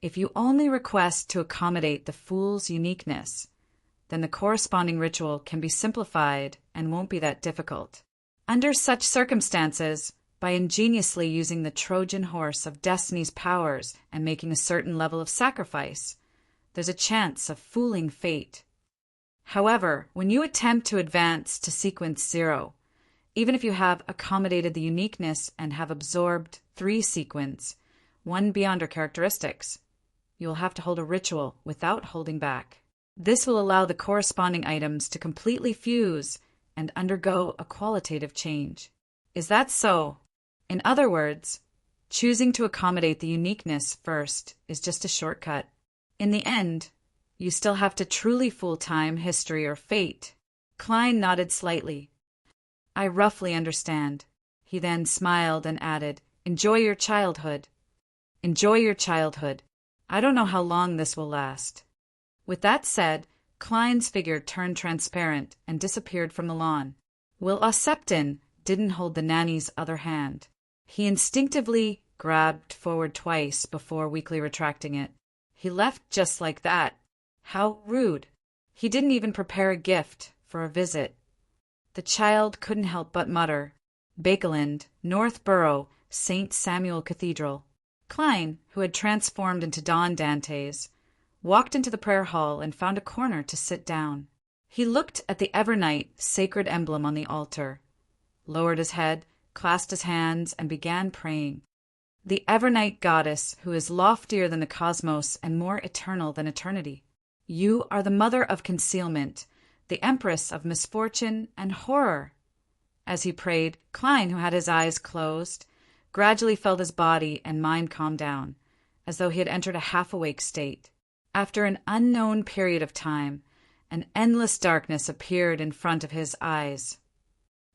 If you only request to accommodate the fool's uniqueness, then the corresponding ritual can be simplified and won't be that difficult. Under such circumstances, by ingeniously using the Trojan horse of destiny's powers and making a certain level of sacrifice, there's a chance of fooling fate. However, when you attempt to advance to sequence 0, even if you have accommodated the uniqueness and have absorbed 3 sequence, one beyond her characteristics, you will have to hold a ritual without holding back. This will allow the corresponding items to completely fuse and undergo a qualitative change. Is that so? In other words, choosing to accommodate the uniqueness first is just a shortcut. In the end, you still have to truly fool time, history, or fate. Klein nodded slightly. I roughly understand. He then smiled and added, Enjoy your childhood. Enjoy your childhood. I don't know how long this will last. With that said, Klein's figure turned transparent and disappeared from the lawn. Willa Septon didn't hold the nanny's other hand. He instinctively grabbed forward twice before weakly retracting it. He left just like that. How rude. He didn't even prepare a gift for a visit. The child couldn't help but mutter, Bakeland, Northborough, St. Samuel Cathedral. Klein, who had transformed into Don Dantes, walked into the prayer hall and found a corner to sit down. He looked at the Evernight sacred emblem on the altar, lowered his head, clasped his hands, and began praying. The Evernight goddess, who is loftier than the cosmos and more eternal than eternity. You are the mother of concealment, the empress of misfortune and horror. As he prayed, Klein, who had his eyes closed, gradually felt his body and mind calm down, as though he had entered a half-awake state. After an unknown period of time, an endless darkness appeared in front of his eyes.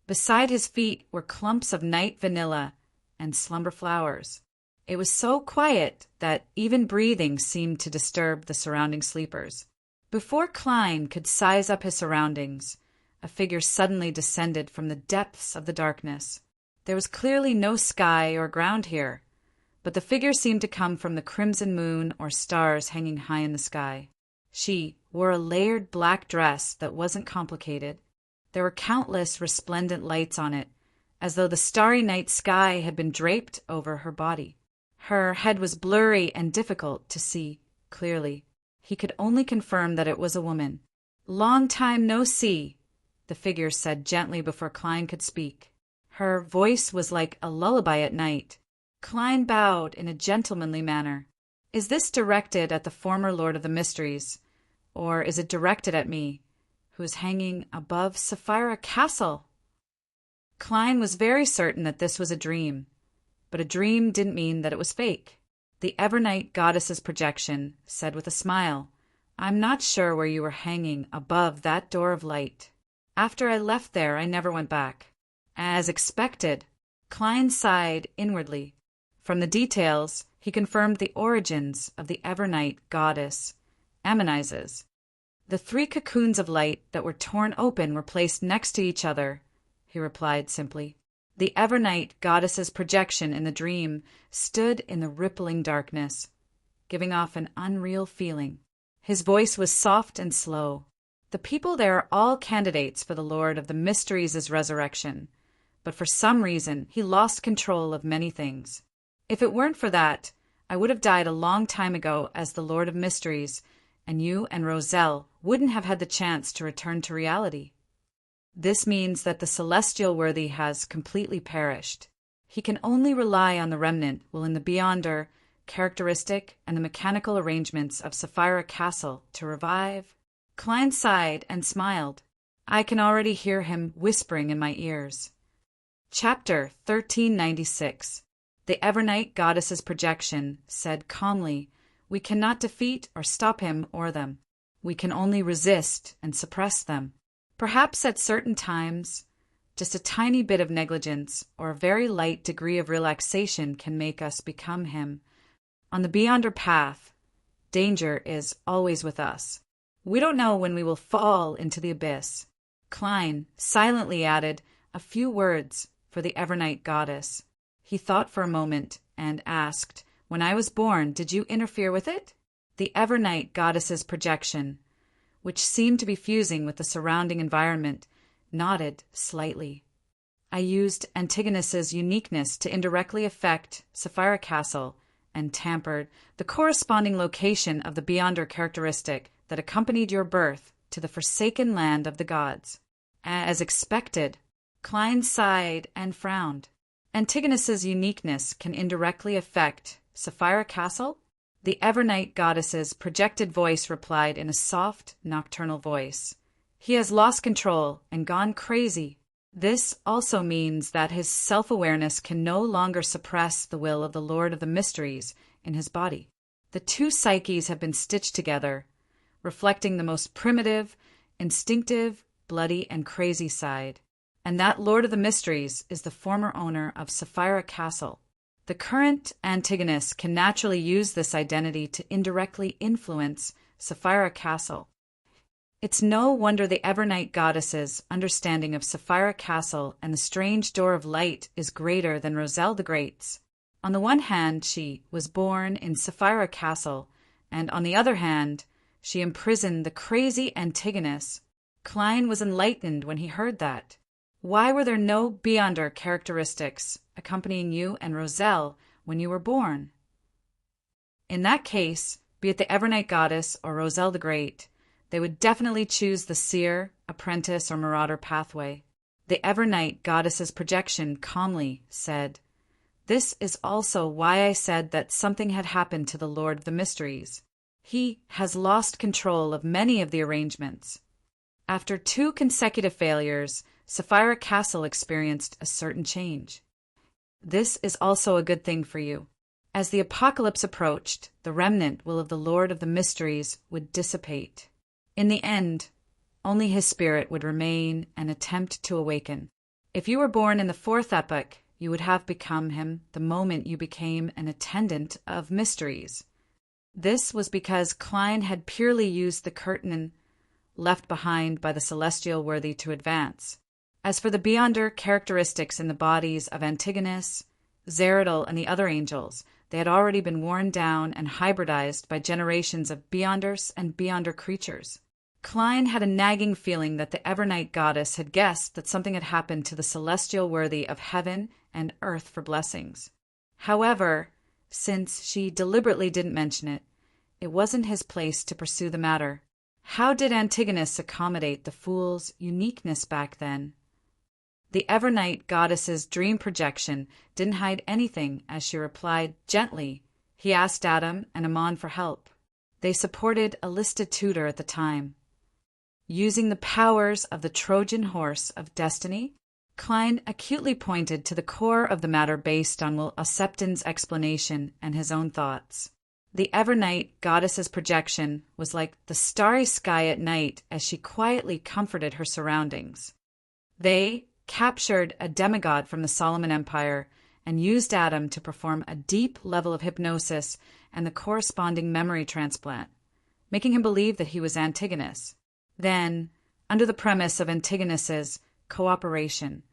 Beside his feet were clumps of night vanilla and slumber flowers. It was so quiet that even breathing seemed to disturb the surrounding sleepers. Before Klein could size up his surroundings, a figure suddenly descended from the depths of the darkness. There was clearly no sky or ground here, but the figure seemed to come from the crimson moon or stars hanging high in the sky. She wore a layered black dress that wasn't complicated. There were countless resplendent lights on it, as though the starry night sky had been draped over her body. Her head was blurry and difficult to see clearly. He could only confirm that it was a woman. Long time no see, the figure said gently before Klein could speak. Her voice was like a lullaby at night. Klein bowed in a gentlemanly manner. Is this directed at the former Lord of the Mysteries, or is it directed at me, who is hanging above Sapphira Castle? Klein was very certain that this was a dream, but a dream didn't mean that it was fake. The Evernight goddess's projection said with a smile, "I'm not sure where you were hanging above that door of light. After I left there, I never went back." As expected, Klein sighed inwardly. From the details, he confirmed the origins of the Evernight goddess, Ammonize's. "The 3 cocoons of light that were torn open were placed next to each other," he replied simply. The Evernight goddess's projection in the dream stood in the rippling darkness, giving off an unreal feeling. His voice was soft and slow. "The people there are all candidates for the Lord of the Mysteries' resurrection, but for some reason he lost control of many things. If it weren't for that, I would have died a long time ago as the Lord of Mysteries, and you and Roselle wouldn't have had the chance to return to reality. This means that the celestial worthy has completely perished. He can only rely on the remnant within the Beyonder characteristic and the mechanical arrangements of Sapphira Castle to revive." Klein sighed and smiled. I can already hear him whispering in my ears. Chapter 1396. The Evernight goddess's projection said calmly, "We cannot defeat or stop him or them. We can only resist and suppress them. Perhaps at certain times, just a tiny bit of negligence or a very light degree of relaxation can make us become him. On the Beyonder path, danger is always with us. We don't know when we will fall into the abyss." Klein silently added a few words for the Evernight goddess. He thought for a moment and asked, "When I was born, did you interfere with it?" The Evernight goddess's projection, which seemed to be fusing with the surrounding environment, nodded slightly. "I used Antigonus's uniqueness to indirectly affect Sapphira Castle and tampered the corresponding location of the Beyonder characteristic that accompanied your birth to the forsaken land of the gods." As expected, Klein sighed and frowned. "Antigonus's uniqueness can indirectly affect Sapphira Castle?" The Evernight goddess's projected voice replied in a soft, nocturnal voice. "He has lost control and gone crazy. This also means that his self-awareness can no longer suppress the will of the Lord of the Mysteries in his body. The 2 psyches have been stitched together, reflecting the most primitive, instinctive, bloody, and crazy side. And that Lord of the Mysteries is the former owner of Sapphira Castle. The current Antigonus can naturally use this identity to indirectly influence Sapphira Castle. It's no wonder the Evernight goddess's understanding of Sapphira Castle and the strange door of light is greater than Roselle the Great's. On the one hand, she was born in Sapphira Castle, and on the other hand, she imprisoned the crazy Antigonus. Klein was enlightened when he heard that. Why were there no Beyonder characteristics accompanying you and Roselle when you were born? In that case, be it the Evernight goddess or Roselle the Great, they would definitely choose the seer, apprentice, or marauder pathway. The Evernight goddess's projection calmly said, "This is also why I said that something had happened to the Lord of the Mysteries. He has lost control of many of the arrangements. After 2 consecutive failures, Sapphira Castle experienced a certain change. This is also a good thing for you. As the apocalypse approached, the remnant will of the Lord of the Mysteries would dissipate. In the end, only his spirit would remain and attempt to awaken. If you were born in the 4th epoch, you would have become him the moment you became an attendant of mysteries." This was because Klein had purely used the curtain left behind by the celestial worthy to advance. As for the Beyonder characteristics in the bodies of Antigonus, Zeridal, and the other angels, they had already been worn down and hybridized by generations of Beyonders and Beyonder creatures. Klein had a nagging feeling that the Evernight goddess had guessed that something had happened to the celestial worthy of heaven and earth for blessings. However, since she deliberately didn't mention it, it wasn't his place to pursue the matter. How did Antigonus accommodate the fool's uniqueness back then? The Evernight goddess's dream projection didn't hide anything as she replied gently. He asked Adam and Amon for help. They supported a listed tutor at the time. Using the powers of the Trojan horse of destiny, Klein acutely pointed to the core of the matter based on Will Oseptin's explanation and his own thoughts. The Evernight goddess's projection was like the starry sky at night as she quietly comforted her surroundings. They captured a demigod from the Solomon Empire and used Adam to perform a deep level of hypnosis and the corresponding memory transplant, making him believe that he was Antigonus. Then, under the premise of Antigonus's cooperation,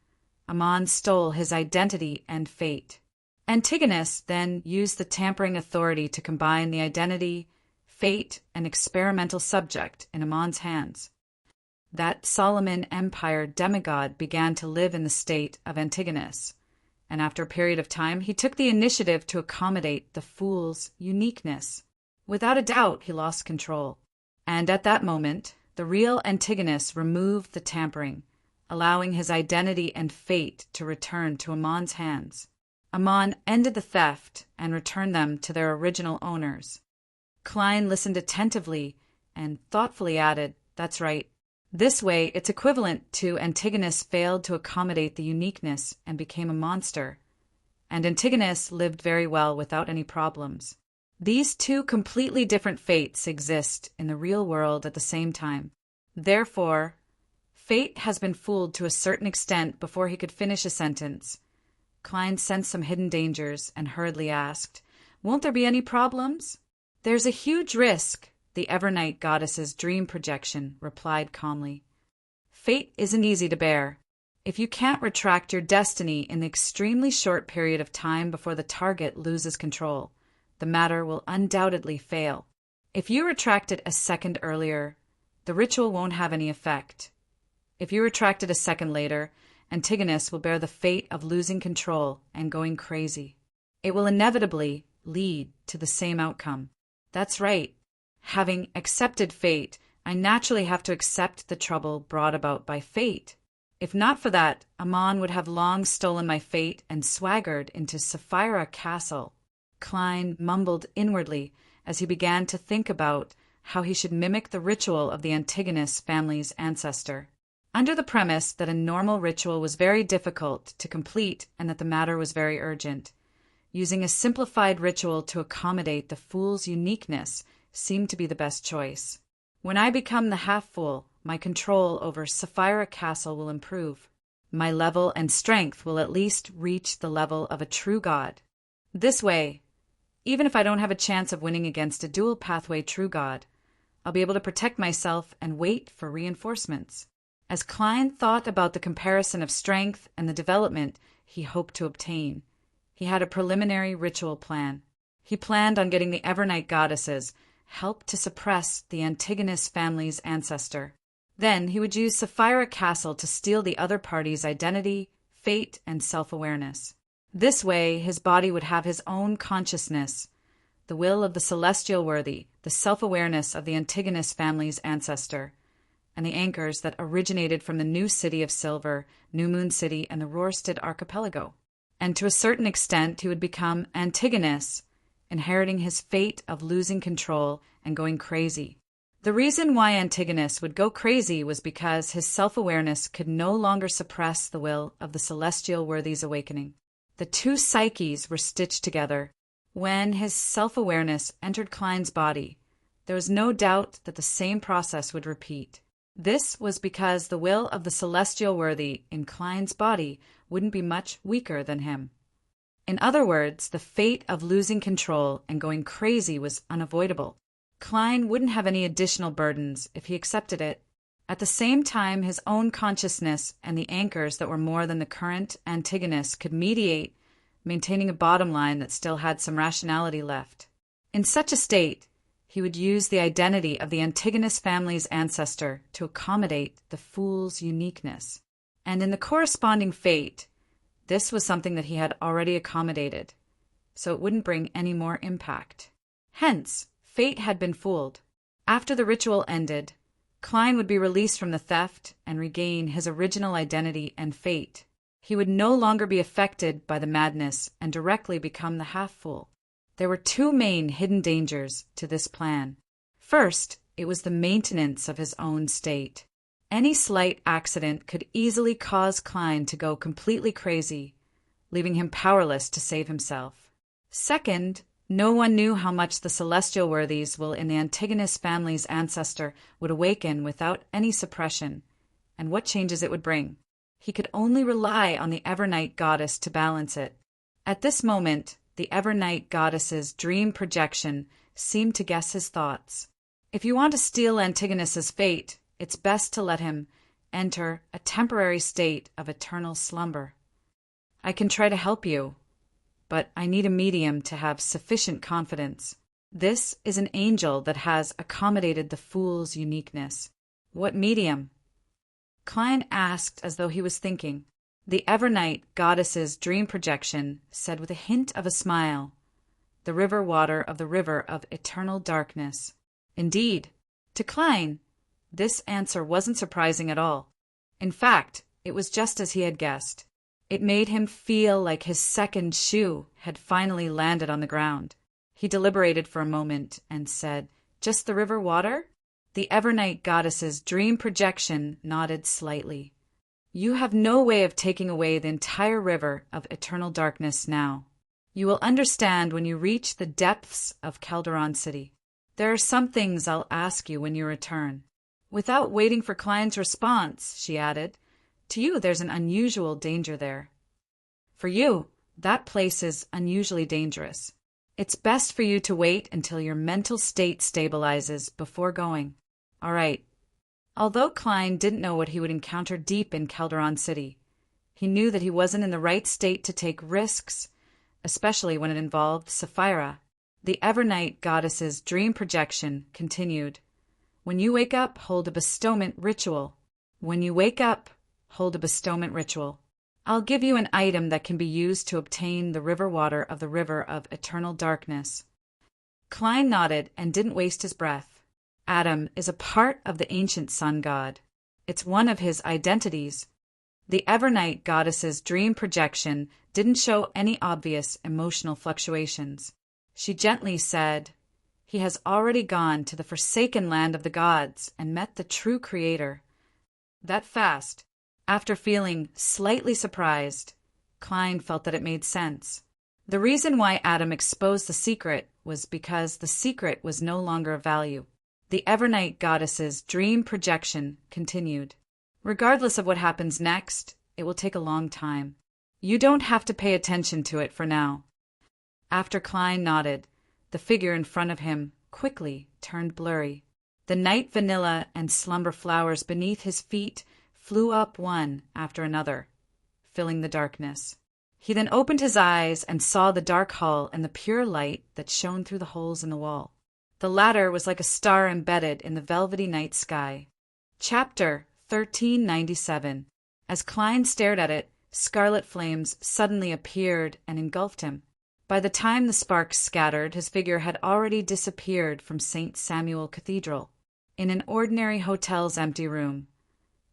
Ammon stole his identity and fate. Antigonus then used the tampering authority to combine the identity, fate, and experimental subject in Ammon's hands. That Solomon Empire demigod began to live in the state of Antigonus, and after a period of time he took the initiative to accommodate the fool's uniqueness. Without a doubt, he lost control. And at that moment, the real Antigonus removed the tampering, allowing his identity and fate to return to Ammon's hands. Ammon ended the theft and returned them to their original owners. Klein listened attentively and thoughtfully added, "That's right. This way, it's equivalent to Antigonus failed to accommodate the uniqueness and became a monster, and Antigonus lived very well without any problems. These two completely different fates exist in the real world at the same time. Therefore, fate has been fooled to a certain extent before he could finish a sentence. Klein sensed some hidden dangers and hurriedly asked, "Won't there be any problems?" "There's a huge risk," the Evernight goddess's dream projection replied calmly. "Fate isn't easy to bear. If you can't retract your destiny in the extremely short period of time before the target loses control, the matter will undoubtedly fail. If you retract it a second earlier, the ritual won't have any effect. If you retract it a second later, Antigonus will bear the fate of losing control and going crazy. It will inevitably lead to the same outcome." "That's right. Having accepted fate, I naturally have to accept the trouble brought about by fate. If not for that, Ammon would have long stolen my fate and swaggered into Sapphira Castle." Klein mumbled inwardly as he began to think about how he should mimic the ritual of the Antigonus family's ancestor. Under the premise that a normal ritual was very difficult to complete and that the matter was very urgent, using a simplified ritual to accommodate the fool's uniqueness seemed to be the best choice. "When I become the half-fool, my control over Sapphira Castle will improve. My level and strength will at least reach the level of a true god. This way, even if I don't have a chance of winning against a dual pathway true god, I'll be able to protect myself and wait for reinforcements." As Klein thought about the comparison of strength and the development he hoped to obtain, he had a preliminary ritual plan. He planned on getting the Evernight goddesses help to suppress the Antigonus family's ancestor. Then he would use Sapphira Castle to steal the other party's identity, fate, and self-awareness. This way, his body would have his own consciousness, the will of the celestial worthy, the self-awareness of the Antigonus family's ancestor, and the anchors that originated from the new city of Silver, New Moon City, and the Rorstad archipelago. And to a certain extent, he would become Antigonus, inheriting his fate of losing control and going crazy. The reason why Antigonus would go crazy was because his self-awareness could no longer suppress the will of the celestial worthy's awakening. The two psyches were stitched together. When his self-awareness entered Klein's body, there was no doubt that the same process would repeat. This was because the will of the celestial worthy in Klein's body wouldn't be much weaker than him. In other words, the fate of losing control and going crazy was unavoidable. Klein wouldn't have any additional burdens if he accepted it. At the same time, his own consciousness and the anchors that were more than the current Antigonus could mediate, maintaining a bottom line that still had some rationality left. In such a state, he would use the identity of the Antigonus family's ancestor to accommodate the fool's uniqueness. And in the corresponding fate, this was something that he had already accommodated, so it wouldn't bring any more impact. Hence, fate had been fooled. After the ritual ended, Klein would be released from the theft and regain his original identity and fate. He would no longer be affected by the madness and directly become the half-fool. There were two main hidden dangers to this plan. First, it was the maintenance of his own state. Any slight accident could easily cause Klein to go completely crazy, leaving him powerless to save himself. Second, no one knew how much the celestial worthies in the Antigonus family's ancestor would awaken without any suppression, and what changes it would bring. He could only rely on the Evernight goddess to balance it. At this moment, the Evernight goddess's dream projection seemed to guess his thoughts. If you want to steal Antigonus's fate, it's best to let him enter a temporary state of eternal slumber. I can try to help you, but I need a medium to have sufficient confidence. This is an angel that has accommodated the fool's uniqueness. What medium? Klein asked as though he was thinking. The Evernight goddess's dream projection said with a hint of a smile, "The river water of the river of eternal darkness." Indeed, to Klein, this answer wasn't surprising at all. In fact, it was just as he had guessed. It made him feel like his second shoe had finally landed on the ground. He deliberated for a moment and said, "Just the river water?" The Evernight goddess's dream projection nodded slightly. "You have no way of taking away the entire river of eternal darkness now. You will understand when you reach the depths of Calderon City. There are some things I'll ask you when you return." Without waiting for Klein's response, she added, "To you there's an unusual danger there. For you, that place is unusually dangerous. It's best for you to wait until your mental state stabilizes before going. All right." Although Klein didn't know what he would encounter deep in Calderon City, he knew that he wasn't in the right state to take risks, especially when it involved Sapphira. The Evernight goddess's dream projection continued. "When you wake up, hold a bestowment ritual. When you wake up, hold a bestowment ritual. I'll give you an item that can be used to obtain the river water of the river of eternal darkness." Klein nodded and didn't waste his breath. Adam is a part of the ancient sun god. It's one of his identities. The Evernight goddess's dream projection didn't show any obvious emotional fluctuations. She gently said, "He has already gone to the forsaken land of the gods and met the true creator." That fast. After feeling slightly surprised, Klein felt that it made sense. The reason why Adam exposed the secret was because the secret was no longer of value. The Evernight goddess's dream projection continued. "Regardless of what happens next, it will take a long time. You don't have to pay attention to it for now." After Klein nodded, the figure in front of him quickly turned blurry. The night vanilla and slumber flowers beneath his feet flew up one after another, filling the darkness. He then opened his eyes and saw the dark hall and the pure light that shone through the holes in the wall. The latter was like a star embedded in the velvety night sky. Chapter 1397. As Klein stared at it, scarlet flames suddenly appeared and engulfed him. By the time the sparks scattered, his figure had already disappeared from St. Samuel Cathedral. In an ordinary hotel's empty room,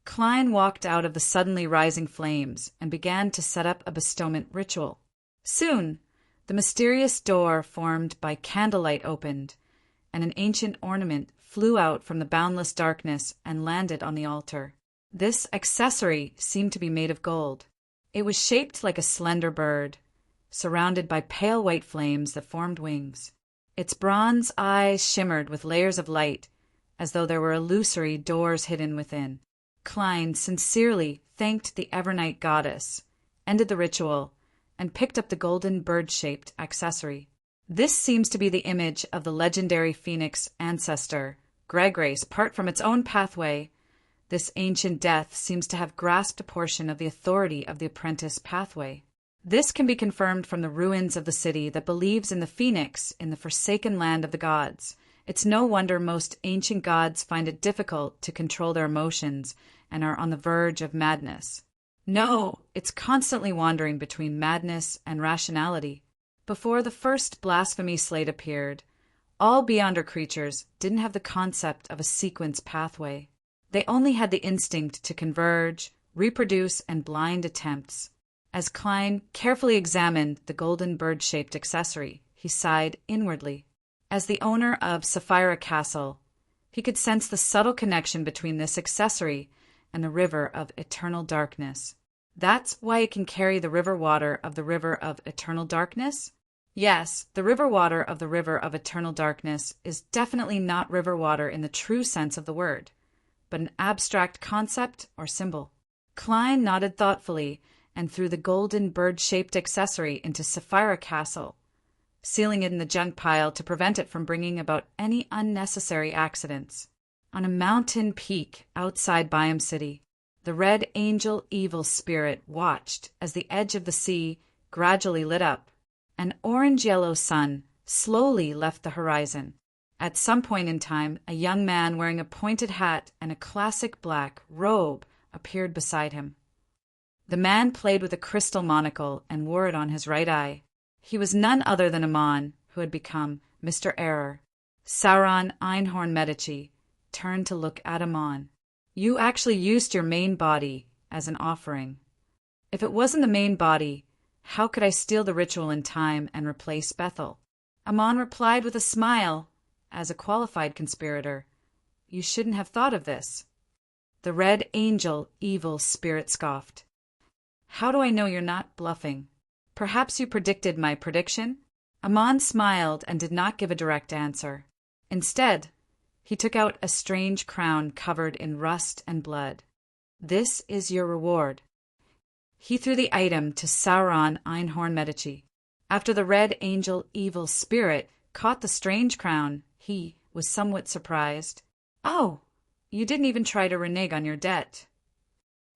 Klein walked out of the suddenly rising flames and began to set up a bestowment ritual. Soon, the mysterious door formed by candlelight opened, and an ancient ornament flew out from the boundless darkness and landed on the altar. This accessory seemed to be made of gold. It was shaped like a slender bird, surrounded by pale white flames that formed wings. Its bronze eyes shimmered with layers of light, as though there were illusory doors hidden within. Klein sincerely thanked the Evernight goddess, ended the ritual, and picked up the golden bird-shaped accessory. This seems to be the image of the legendary phoenix ancestor, Greggrace, part from its own pathway. This ancient death seems to have grasped a portion of the authority of the apprentice pathway. This can be confirmed from the ruins of the city that believes in the phoenix in the forsaken land of the gods. It's no wonder most ancient gods find it difficult to control their emotions and are on the verge of madness. No, it's constantly wandering between madness and rationality. Before the first blasphemy slate appeared, all Beyonder creatures didn't have the concept of a sequence pathway. They only had the instinct to converge, reproduce, and blind attempts. As Klein carefully examined the golden bird-shaped accessory, he sighed inwardly. As the owner of Sapphira Castle, he could sense the subtle connection between this accessory and the river of eternal darkness. That's why it can carry the river water of the river of eternal darkness? Yes, the river water of the river of eternal darkness is definitely not river water in the true sense of the word, but an abstract concept or symbol. Klein nodded thoughtfully and threw the golden bird-shaped accessory into Sapphira Castle, sealing it in the junk pile to prevent it from bringing about any unnecessary accidents. On a mountain peak outside Byam City, the Red Angel Evil Spirit watched as the edge of the sea gradually lit up. An orange-yellow sun slowly left the horizon. At some point in time, a young man wearing a pointed hat and a classic black robe appeared beside him. The man played with a crystal monocle and wore it on his right eye. He was none other than Amon, who had become Mr. Error. Sauron Einhorn Medici turned to look at Amon. You actually used your main body as an offering. If it wasn't the main body, how could I steal the ritual in time and replace Bethel? Amon replied with a smile. As a qualified conspirator, you shouldn't have thought of this. The Red Angel Evil Spirit scoffed. How do I know you're not bluffing? Perhaps you predicted my prediction? Amon smiled and did not give a direct answer. Instead, he took out a strange crown covered in rust and blood. This is your reward. He threw the item to Sauron Einhorn Medici. After the Red Angel Evil Spirit caught the strange crown, he was somewhat surprised. Oh, you didn't even try to renege on your debt.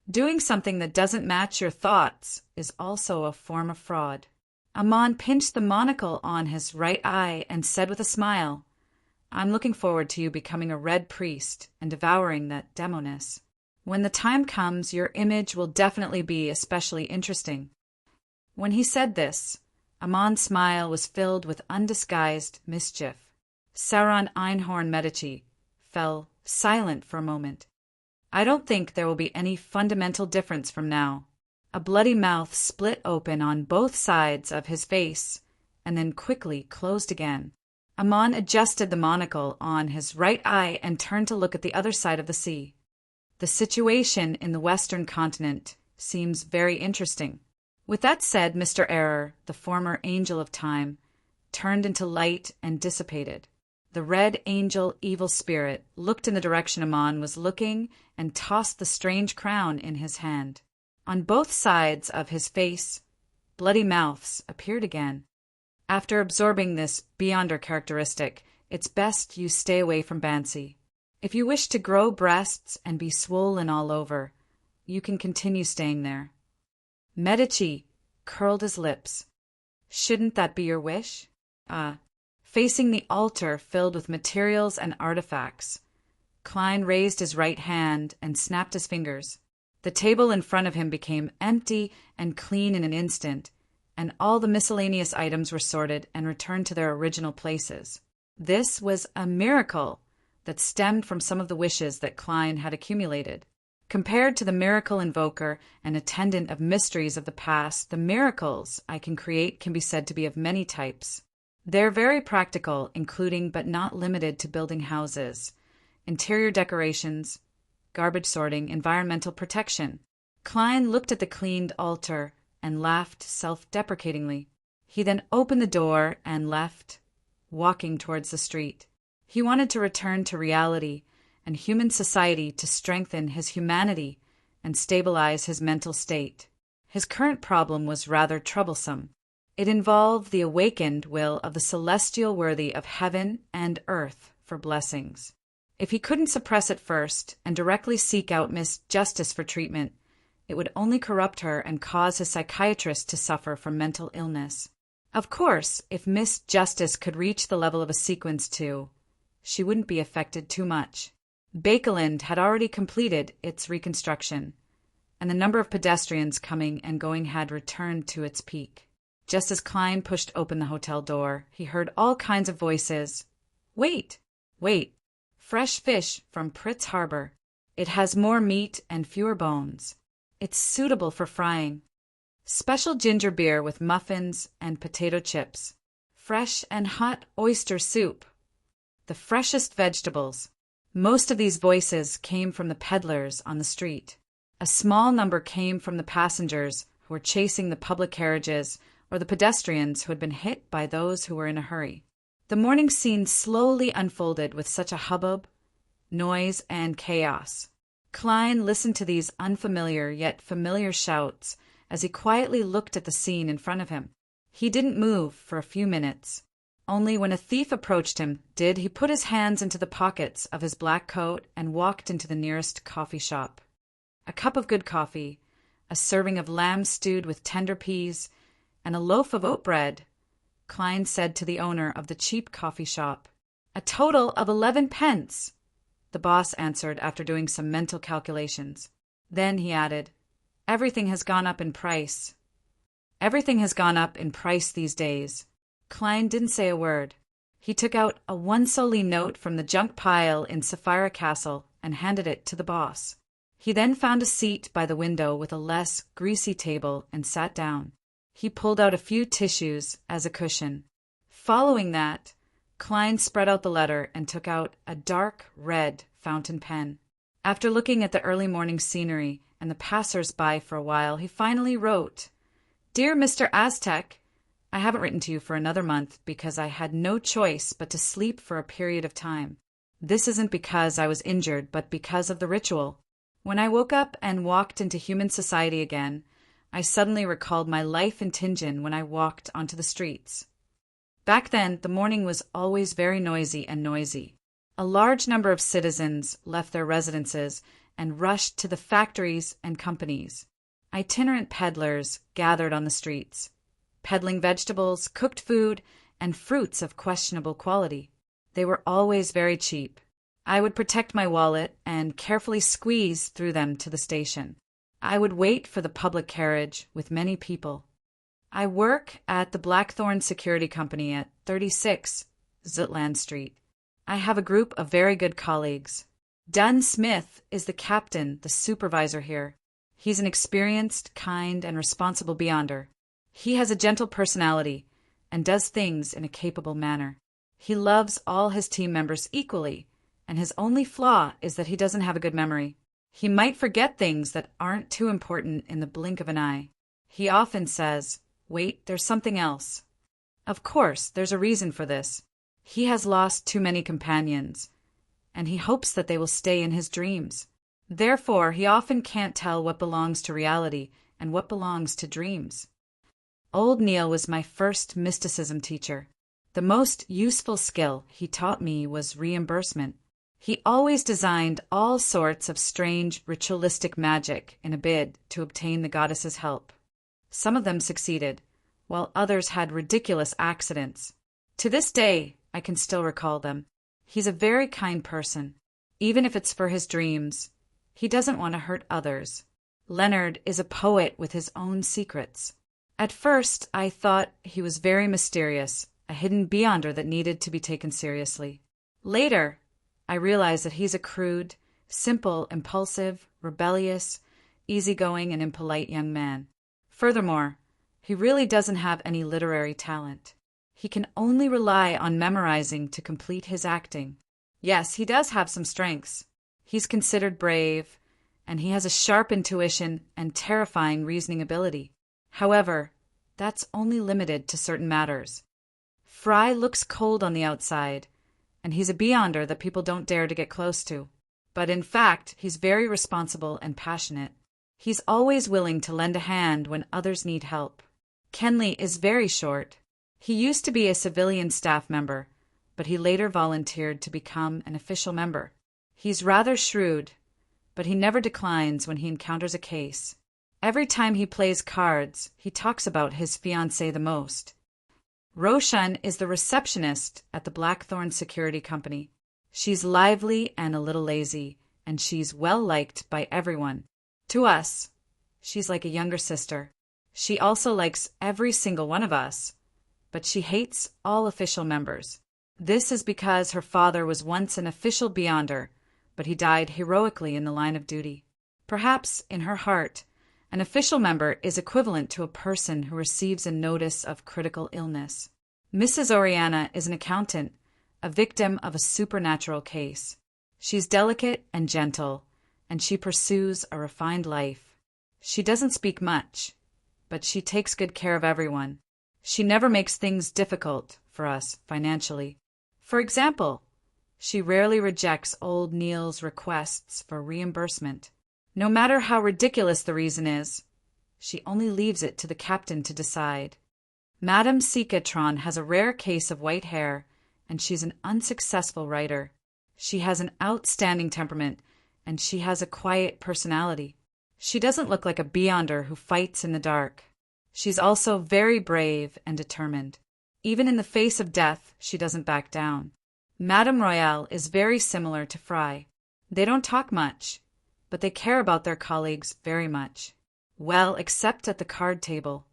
Doing something that doesn't match your thoughts is also a form of fraud. Amon pinched the monocle on his right eye and said with a smile, I'm looking forward to you becoming a red priest and devouring that demoness. When the time comes, your image will definitely be especially interesting. When he said this, Amon's smile was filled with undisguised mischief. Sauron Einhorn Medici fell silent for a moment. I don't think there will be any fundamental difference from now. A bloody mouth split open on both sides of his face and then quickly closed again. Amon adjusted the monocle on his right eye and turned to look at the other side of the sea. The situation in the Western continent seems very interesting. With that said, Mr. Error, the former Angel of Time, turned into light and dissipated. The Red Angel Evil Spirit looked in the direction Amon was looking and tossed the strange crown in his hand. On both sides of his face, bloody mouths appeared again. After absorbing this beyonder characteristic, it's best you stay away from Bansi. If you wish to grow breasts and be swollen all over, you can continue staying there. Medici curled his lips. Shouldn't that be your wish? Facing the altar filled with materials and artifacts, Klein raised his right hand and snapped his fingers. The table in front of him became empty and clean in an instant, and all the miscellaneous items were sorted and returned to their original places. This was a miracle that stemmed from some of the wishes that Klein had accumulated. Compared to the miracle invoker and attendant of mysteries of the past, the miracles I can create can be said to be of many types. They're very practical, including but not limited to building houses, interior decorations, garbage sorting, environmental protection. Klein looked at the cleaned altar and laughed self-deprecatingly. He then opened the door and left, walking towards the street. He wanted to return to reality and human society to strengthen his humanity and stabilize his mental state. His current problem was rather troublesome. It involved the awakened will of the celestial worthy of heaven and earth for blessings. If he couldn't suppress it first and directly seek out Miss Justice for treatment, it would only corrupt her and cause his psychiatrist to suffer from mental illness. Of course, if Miss Justice could reach the level of a sequence 2, she wouldn't be affected too much. Bakeland had already completed its reconstruction, and the number of pedestrians coming and going had returned to its peak. Just as Klein pushed open the hotel door, he heard all kinds of voices. Wait! Fresh fish from Pritz Harbor. It has more meat and fewer bones. It's suitable for frying. Special ginger beer with muffins and potato chips. Fresh and hot oyster soup. The freshest vegetables. Most of these voices came from the peddlers on the street. A small number came from the passengers who were chasing the public carriages or the pedestrians who had been hit by those who were in a hurry. The morning scene slowly unfolded with such a hubbub, noise, and chaos. Klein listened to these unfamiliar yet familiar shouts as he quietly looked at the scene in front of him. He didn't move for a few minutes. Only when a thief approached him did he put his hands into the pockets of his black coat and walked into the nearest coffee shop. A cup of good coffee, a serving of lamb stewed with tender peas, and a loaf of oat bread, Klein said to the owner of the cheap coffee shop. "A total of 11 pence," the boss answered after doing some mental calculations. Then he added, "Everything has gone up in price." "Everything has gone up in price these days." Klein didn't say a word. He took out a 1 soldi note from the junk pile in Sapphira Castle and handed it to the boss. He then found a seat by the window with a less greasy table and sat down. He pulled out a few tissues as a cushion. Following that, Klein spread out the letter and took out a dark red fountain pen. After looking at the early morning scenery and the passers-by for a while, he finally wrote, "Dear Mr. Aztec, I haven't written to you for another month because I had no choice but to sleep for a period of time. This isn't because I was injured, but because of the ritual. When I woke up and walked into human society again, I suddenly recalled my life in Tingen when I walked onto the streets. Back then, the morning was always very noisy and noisy. A large number of citizens left their residences and rushed to the factories and companies. Itinerant peddlers gathered on the streets, peddling vegetables, cooked food, and fruits of questionable quality. They were always very cheap. I would protect my wallet and carefully squeeze through them to the station. I would wait for the public carriage with many people. I work at the Blackthorn Security Company at 36 Zutland Street. I have a group of very good colleagues. Dunn Smith is the captain, the supervisor here. He's an experienced, kind, and responsible beyonder. He has a gentle personality and does things in a capable manner. He loves all his team members equally, and his only flaw is that he doesn't have a good memory. He might forget things that aren't too important in the blink of an eye. He often says, "Wait, there's something else." Of course, there's a reason for this. He has lost too many companions, and he hopes that they will stay in his dreams. Therefore, he often can't tell what belongs to reality and what belongs to dreams. Old Neil was my first mysticism teacher. The most useful skill he taught me was reimbursement. He always designed all sorts of strange ritualistic magic in a bid to obtain the goddess's help. Some of them succeeded, while others had ridiculous accidents. To this day, I can still recall them. He's a very kind person. Even if it's for his dreams, he doesn't want to hurt others. Leonard is a poet with his own secrets. At first, I thought he was very mysterious, a hidden beyonder that needed to be taken seriously. Later, I realized that he's a crude, simple, impulsive, rebellious, easygoing, and impolite young man. Furthermore, he really doesn't have any literary talent. He can only rely on memorizing to complete his acting. Yes, he does have some strengths. He's considered brave, and he has a sharp intuition and terrifying reasoning ability. However, that's only limited to certain matters. Fry looks cold on the outside, and he's a beyonder that people don't dare to get close to. But in fact, he's very responsible and passionate. He's always willing to lend a hand when others need help. Kenley is very short. He used to be a civilian staff member, but he later volunteered to become an official member. He's rather shrewd, but he never declines when he encounters a case. Every time he plays cards, he talks about his fiancée the most. Roshan is the receptionist at the Blackthorn Security Company. She's lively and a little lazy, and she's well-liked by everyone. To us, she's like a younger sister. She also likes every single one of us, but she hates all official members. This is because her father was once an official beyonder, but he died heroically in the line of duty. Perhaps, in her heart, an official member is equivalent to a person who receives a notice of critical illness. Mrs. Oriana is an accountant, a victim of a supernatural case. She's delicate and gentle, and she pursues a refined life. She doesn't speak much, but she takes good care of everyone. She never makes things difficult for us financially. For example, she rarely rejects old Neil's requests for reimbursement. No matter how ridiculous the reason is, she only leaves it to the captain to decide. Madame Sikatron has a rare case of white hair, and she's an unsuccessful writer. She has an outstanding temperament, and she has a quiet personality. She doesn't look like a beyonder who fights in the dark. She's also very brave and determined. Even in the face of death, she doesn't back down. Madame Royale is very similar to Fry. They don't talk much, but they care about their colleagues very much. Well, except at the card table.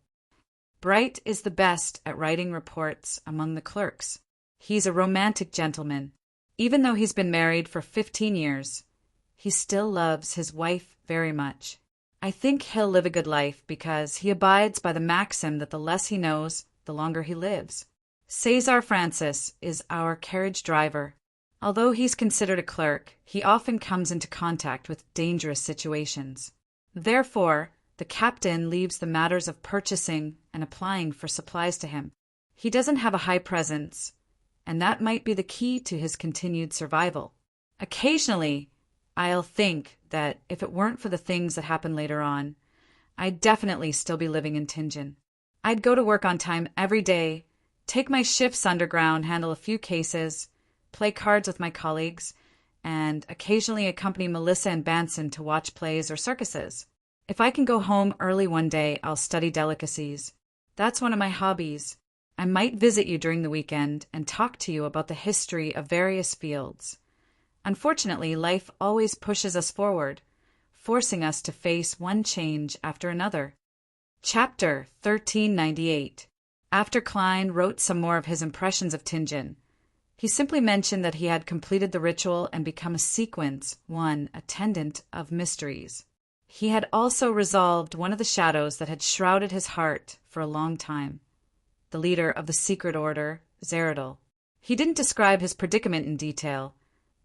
Bright is the best at writing reports among the clerks. He's a romantic gentleman. Even though he's been married for 15 years, he still loves his wife very much. I think he'll live a good life because he abides by the maxim that the less he knows, the longer he lives. Cesar Francis is our carriage driver. Although he's considered a clerk, he often comes into contact with dangerous situations. Therefore, the captain leaves the matters of purchasing and applying for supplies to him. He doesn't have a high presence, and that might be the key to his continued survival. Occasionally, I'll think that if it weren't for the things that happen later on, I'd definitely still be living in Tingen. I'd go to work on time every day, take my shifts underground, handle a few cases, play cards with my colleagues, and occasionally accompany Melissa and Banson to watch plays or circuses. If I can go home early one day, I'll study delicacies. That's one of my hobbies. I might visit you during the weekend and talk to you about the history of various fields. Unfortunately, life always pushes us forward, forcing us to face one change after another. Chapter 1398. After Klein wrote some more of his impressions of Tingen, he simply mentioned that he had completed the ritual and become a Sequence 1 attendant of mysteries. He had also resolved one of the shadows that had shrouded his heart for a long time, the leader of the secret order, Zeradol. He didn't describe his predicament in detail,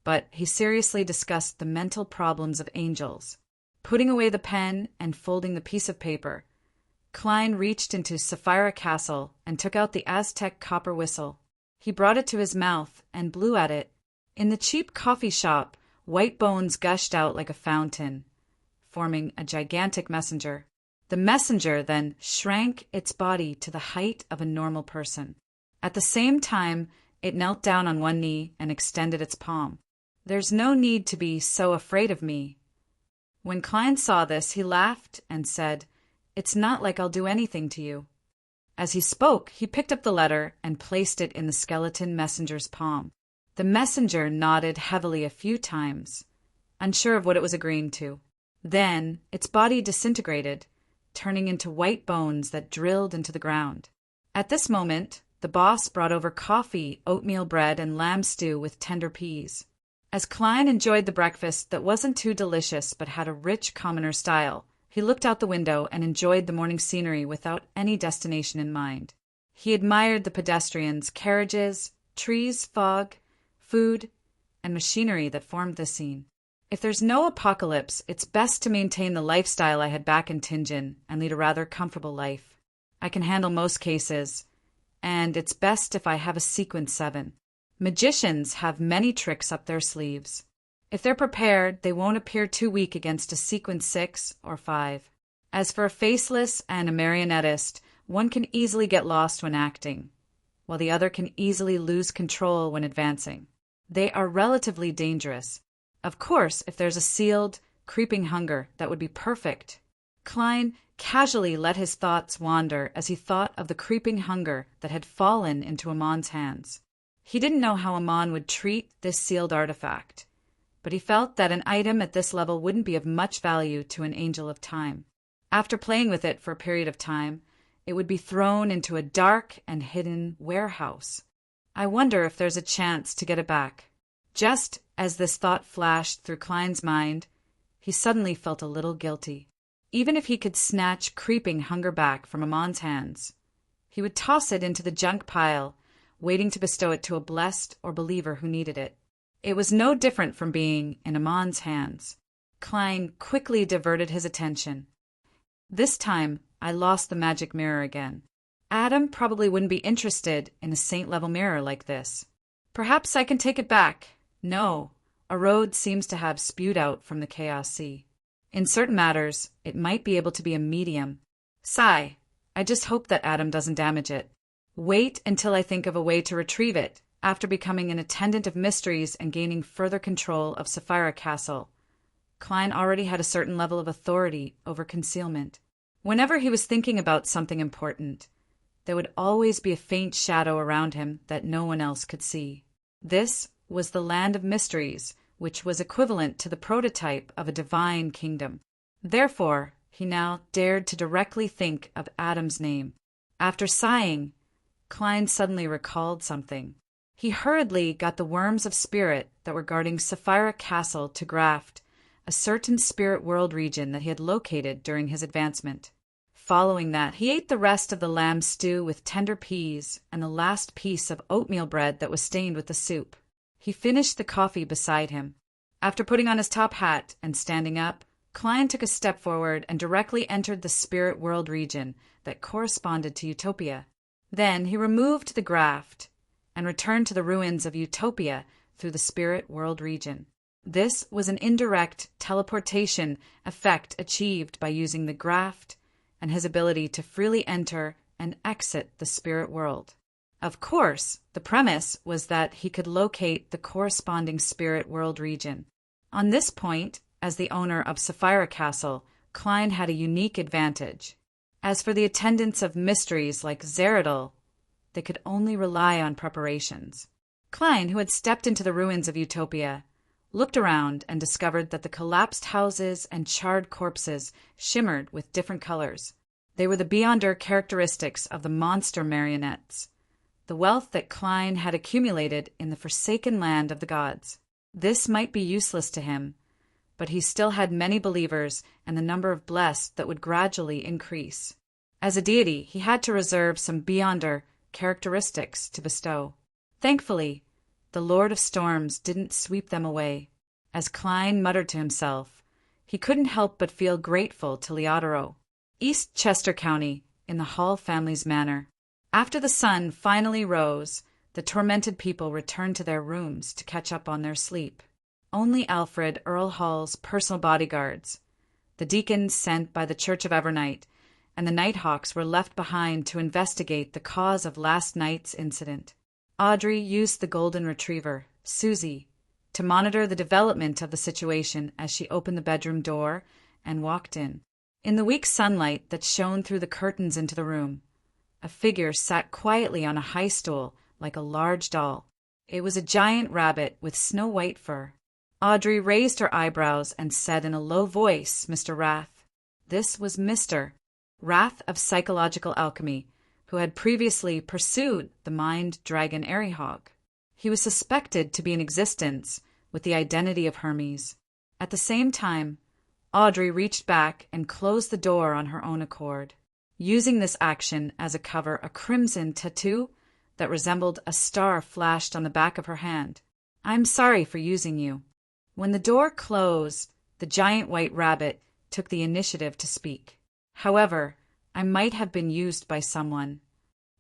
but he seriously discussed the mental problems of angels. Putting away the pen and folding the piece of paper, Klein reached into Sapphira Castle and took out the Aztec copper whistle. He brought it to his mouth and blew at it. In the cheap coffee shop, white bones gushed out like a fountain, forming a gigantic messenger. The messenger then shrank its body to the height of a normal person. At the same time, it knelt down on one knee and extended its palm. "There's no need to be so afraid of me." When Klein saw this, he laughed and said, "It's not like I'll do anything to you." As he spoke, he picked up the letter and placed it in the skeleton messenger's palm. The messenger nodded heavily a few times, unsure of what it was agreeing to. Then its body disintegrated, turning into white bones that drilled into the ground. At this moment, the boss brought over coffee, oatmeal bread, and lamb stew with tender peas. As Klein enjoyed the breakfast that wasn't too delicious but had a rich commoner style, he looked out the window and enjoyed the morning scenery without any destination in mind. He admired the pedestrians, carriages, trees, fog, food, and machinery that formed the scene. If there's no apocalypse, it's best to maintain the lifestyle I had back in Tingen and lead a rather comfortable life. I can handle most cases, and it's best if I have a Sequence 7. Magicians have many tricks up their sleeves. If they're prepared, they won't appear too weak against a Sequence 6 or 5. As for a faceless and a marionettist, one can easily get lost when acting, while the other can easily lose control when advancing. They are relatively dangerous. Of course, if there's a sealed, creeping hunger, that would be perfect. Klein casually let his thoughts wander as he thought of the creeping hunger that had fallen into Amon's hands. He didn't know how Amon would treat this sealed artifact, but he felt that an item at this level wouldn't be of much value to an Angel of Time. After playing with it for a period of time, it would be thrown into a dark and hidden warehouse. I wonder if there's a chance to get it back. Just as this thought flashed through Klein's mind, he suddenly felt a little guilty. Even if he could snatch creeping hunger back from Amon's hands, he would toss it into the junk pile, waiting to bestow it to a blessed or believer who needed it. It was no different from being in Amon's hands. Klein quickly diverted his attention. This time, I lost the magic mirror again. Adam probably wouldn't be interested in a saint-level mirror like this. Perhaps I can take it back. No, a road seems to have spewed out from the Chaos Sea. In certain matters, it might be able to be a medium. Sigh, I just hope that Adam doesn't damage it. Wait until I think of a way to retrieve it, after becoming an attendant of mysteries and gaining further control of Sapphira Castle. Klein already had a certain level of authority over concealment. Whenever he was thinking about something important, there would always be a faint shadow around him that no one else could see. This was the land of mysteries, which was equivalent to the prototype of a divine kingdom. Therefore, he now dared to directly think of Adam's name. After sighing, Klein suddenly recalled something. He hurriedly got the worms of spirit that were guarding Sapphira Castle to graft a certain spirit world region that he had located during his advancement. Following that, he ate the rest of the lamb stew with tender peas and the last piece of oatmeal bread that was stained with the soup. He finished the coffee beside him. After putting on his top hat and standing up, Klein took a step forward and directly entered the spirit world region that corresponded to Utopia. Then he removed the graft and returned to the ruins of Utopia through the spirit world region. This was an indirect teleportation effect achieved by using the graft and his ability to freely enter and exit the spirit world. Of course, the premise was that he could locate the corresponding spirit world region. On this point, as the owner of Sapphira Castle, Klein had a unique advantage. As for the attendants of mysteries like Zeradol, they could only rely on preparations. Klein, who had stepped into the ruins of Utopia, looked around and discovered that the collapsed houses and charred corpses shimmered with different colors. They were the Beyonder characteristics of the monster marionettes, the wealth that Klein had accumulated in the forsaken land of the gods. This might be useless to him, but he still had many believers and the number of blessed that would gradually increase. As a deity, he had to reserve some Beyonder characteristics to bestow. Thankfully, the Lord of Storms didn't sweep them away. As Klein muttered to himself, he couldn't help but feel grateful to Leodoro, East Chester County, in the Hall family's manor. After the sun finally rose, the tormented people returned to their rooms to catch up on their sleep. Only Alfred, Earl Hall's personal bodyguards, the deacons sent by the Church of Evernight, and the Nighthawks were left behind to investigate the cause of last night's incident. Audrey used the golden retriever, Susie, to monitor the development of the situation as she opened the bedroom door and walked in. In the weak sunlight that shone through the curtains into the room, a figure sat quietly on a high stool like a large doll. It was a giant rabbit with snow-white fur. Audrey raised her eyebrows and said in a low voice, "Mr. Wrath." This was Mr. Wrath of Psychological Alchemy, who had previously pursued the mind dragon Aerihog. He was suspected to be in existence with the identity of Hermes. At the same time, Audrey reached back and closed the door on her own accord, using this action as a cover. A crimson tattoo that resembled a star flashed on the back of her hand. "I'm sorry for using you." When the door closed, the giant white rabbit took the initiative to speak. "However, I might have been used by someone."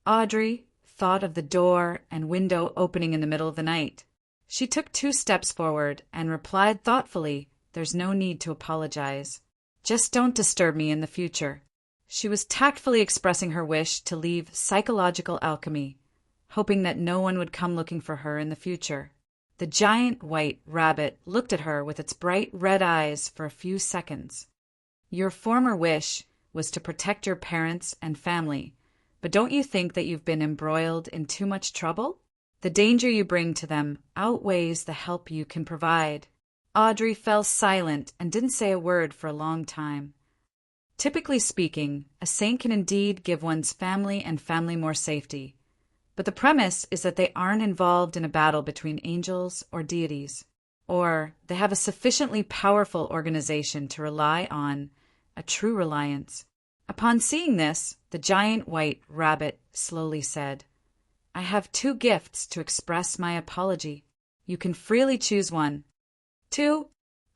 Audrey thought of the door and window opening in the middle of the night. She took 2 steps forward and replied thoughtfully, "There's no need to apologize. Just don't disturb me in the future." She was tactfully expressing her wish to leave psychological alchemy, hoping that no one would come looking for her in the future. The giant white rabbit looked at her with its bright red eyes for a few seconds. "Your former wish was to protect your parents and family, but don't you think that you've been embroiled in too much trouble? The danger you bring to them outweighs the help you can provide." Audrey fell silent and didn't say a word for a long time. Typically speaking, a saint can indeed give one's family and family more safety, but the premise is that they aren't involved in a battle between angels or deities, or they have a sufficiently powerful organization to rely on, a true reliance. Upon seeing this, the giant white rabbit slowly said, "I have 2 gifts to express my apology. You can freely choose one. 2?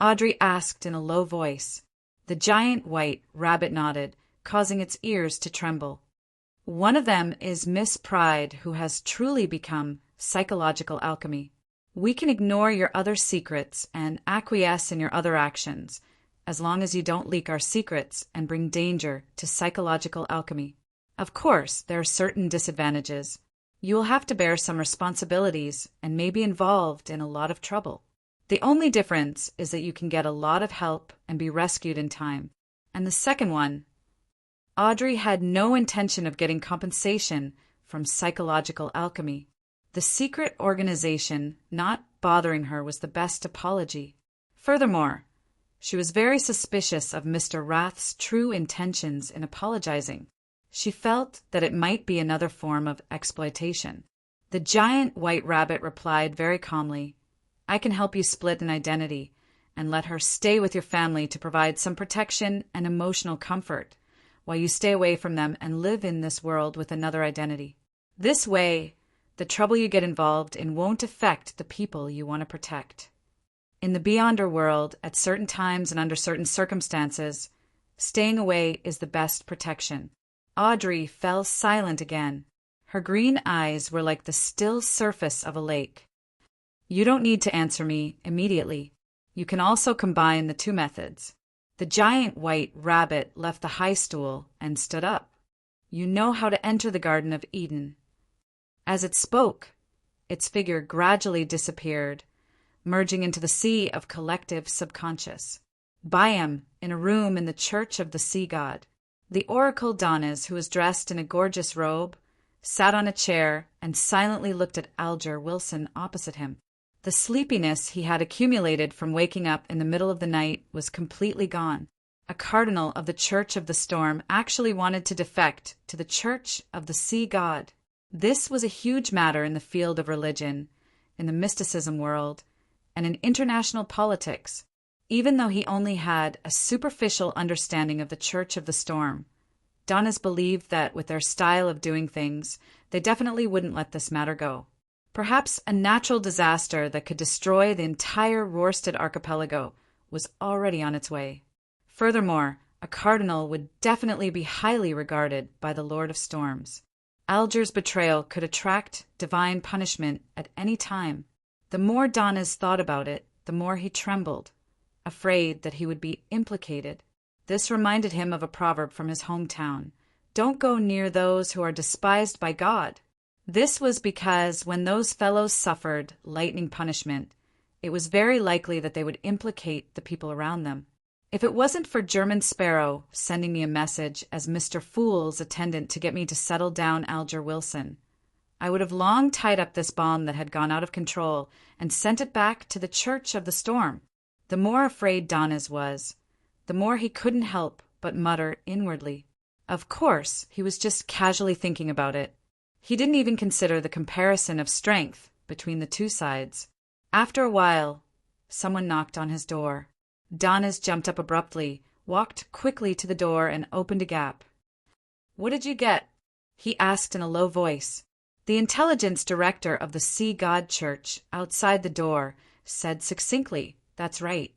Audrey asked in a low voice. The giant white rabbit nodded, causing its ears to tremble. One of them is Miss Pride, who has truly become psychological alchemy. We can ignore your other secrets and acquiesce in your other actions, as long as you don't leak our secrets and bring danger to psychological alchemy. Of course, there are certain disadvantages. You will have to bear some responsibilities and may be involved in a lot of trouble. The only difference is that you can get a lot of help and be rescued in time. And the second one, Audrey had no intention of getting compensation from psychological alchemy. The secret organization not bothering her was the best apology. Furthermore, she was very suspicious of Mr. Rath's true intentions in apologizing. She felt that it might be another form of exploitation. The giant white rabbit replied very calmly, I can help you split an identity and let her stay with your family to provide some protection and emotional comfort while you stay away from them and live in this world with another identity. This way, the trouble you get involved in won't affect the people you want to protect. In the Beyonder world, at certain times and under certain circumstances, staying away is the best protection. Audrey fell silent again. Her green eyes were like the still surface of a lake. You don't need to answer me immediately. You can also combine the two methods. The giant white rabbit left the high stool and stood up. You know how to enter the Garden of Eden. As it spoke, its figure gradually disappeared, merging into the sea of collective subconscious. Byam, in a room in the Church of the Sea God. The oracle Donis, who was dressed in a gorgeous robe, sat on a chair and silently looked at Alger Wilson opposite him. The sleepiness he had accumulated from waking up in the middle of the night was completely gone. A cardinal of the Church of the Storm actually wanted to defect to the Church of the Sea God. This was a huge matter in the field of religion, in the mysticism world, and in international politics. Even though he only had a superficial understanding of the Church of the Storm, Donis believed that with their style of doing things, they definitely wouldn't let this matter go. Perhaps a natural disaster that could destroy the entire Rorstad archipelago was already on its way. Furthermore, a cardinal would definitely be highly regarded by the Lord of Storms. Alger's betrayal could attract divine punishment at any time. The more Donis thought about it, the more he trembled, afraid that he would be implicated. This reminded him of a proverb from his hometown, "Don't go near those who are despised by God." This was because when those fellows suffered lightning punishment, it was very likely that they would implicate the people around them. If it wasn't for German Sparrow sending me a message as Mr. Fool's attendant to get me to settle down Alger Wilson, I would have long tied up this bomb that had gone out of control and sent it back to the Church of the Storm. The more afraid Donis was, the more he couldn't help but mutter inwardly. Of course, he was just casually thinking about it. He didn't even consider the comparison of strength between the two sides. After a while, someone knocked on his door. Donis jumped up abruptly, walked quickly to the door, and opened a gap. "What did you get?" he asked in a low voice. The intelligence director of the Sea God Church, outside the door, said succinctly, "That's right.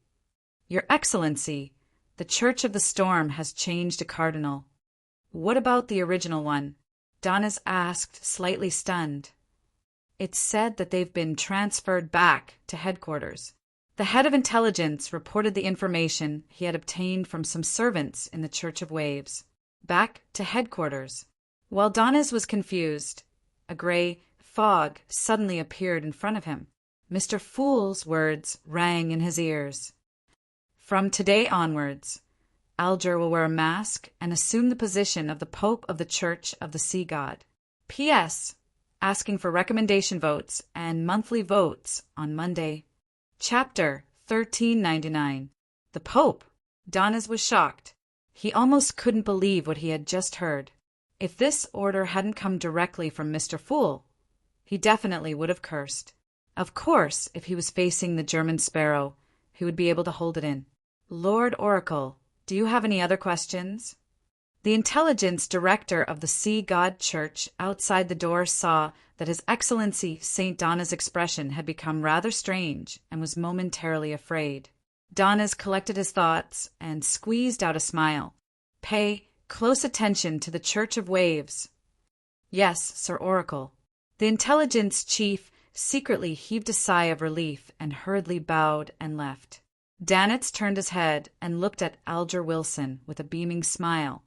Your Excellency, the Church of the Storm has changed a cardinal." "What about the original one?" Donis asked, slightly stunned. "It's said that they've been transferred back to headquarters." The head of intelligence reported the information he had obtained from some servants in the Church of Waves. Back to headquarters. While Donis was confused, a gray fog suddenly appeared in front of him. Mr. Fool's words rang in his ears. "From today onwards, Alger will wear a mask and assume the position of the Pope of the Church of the Sea God. P.S. Asking for recommendation votes and monthly votes on Monday." Chapter 1399. The Pope! Donis was shocked. He almost couldn't believe what he had just heard. If this order hadn't come directly from Mr. Fool, he definitely would have cursed. Of course, if he was facing the German Sparrow, he would be able to hold it in. "Lord Oracle, do you have any other questions?" The intelligence director of the Sea God Church outside the door saw that His Excellency St. Donna's expression had become rather strange and was momentarily afraid. Donna's collected his thoughts and squeezed out a smile. "Pay close attention to the Church of Waves." "Yes, Sir Oracle." The intelligence chief secretly heaved a sigh of relief and hurriedly bowed and left. Danitz turned his head and looked at Alger Wilson with a beaming smile.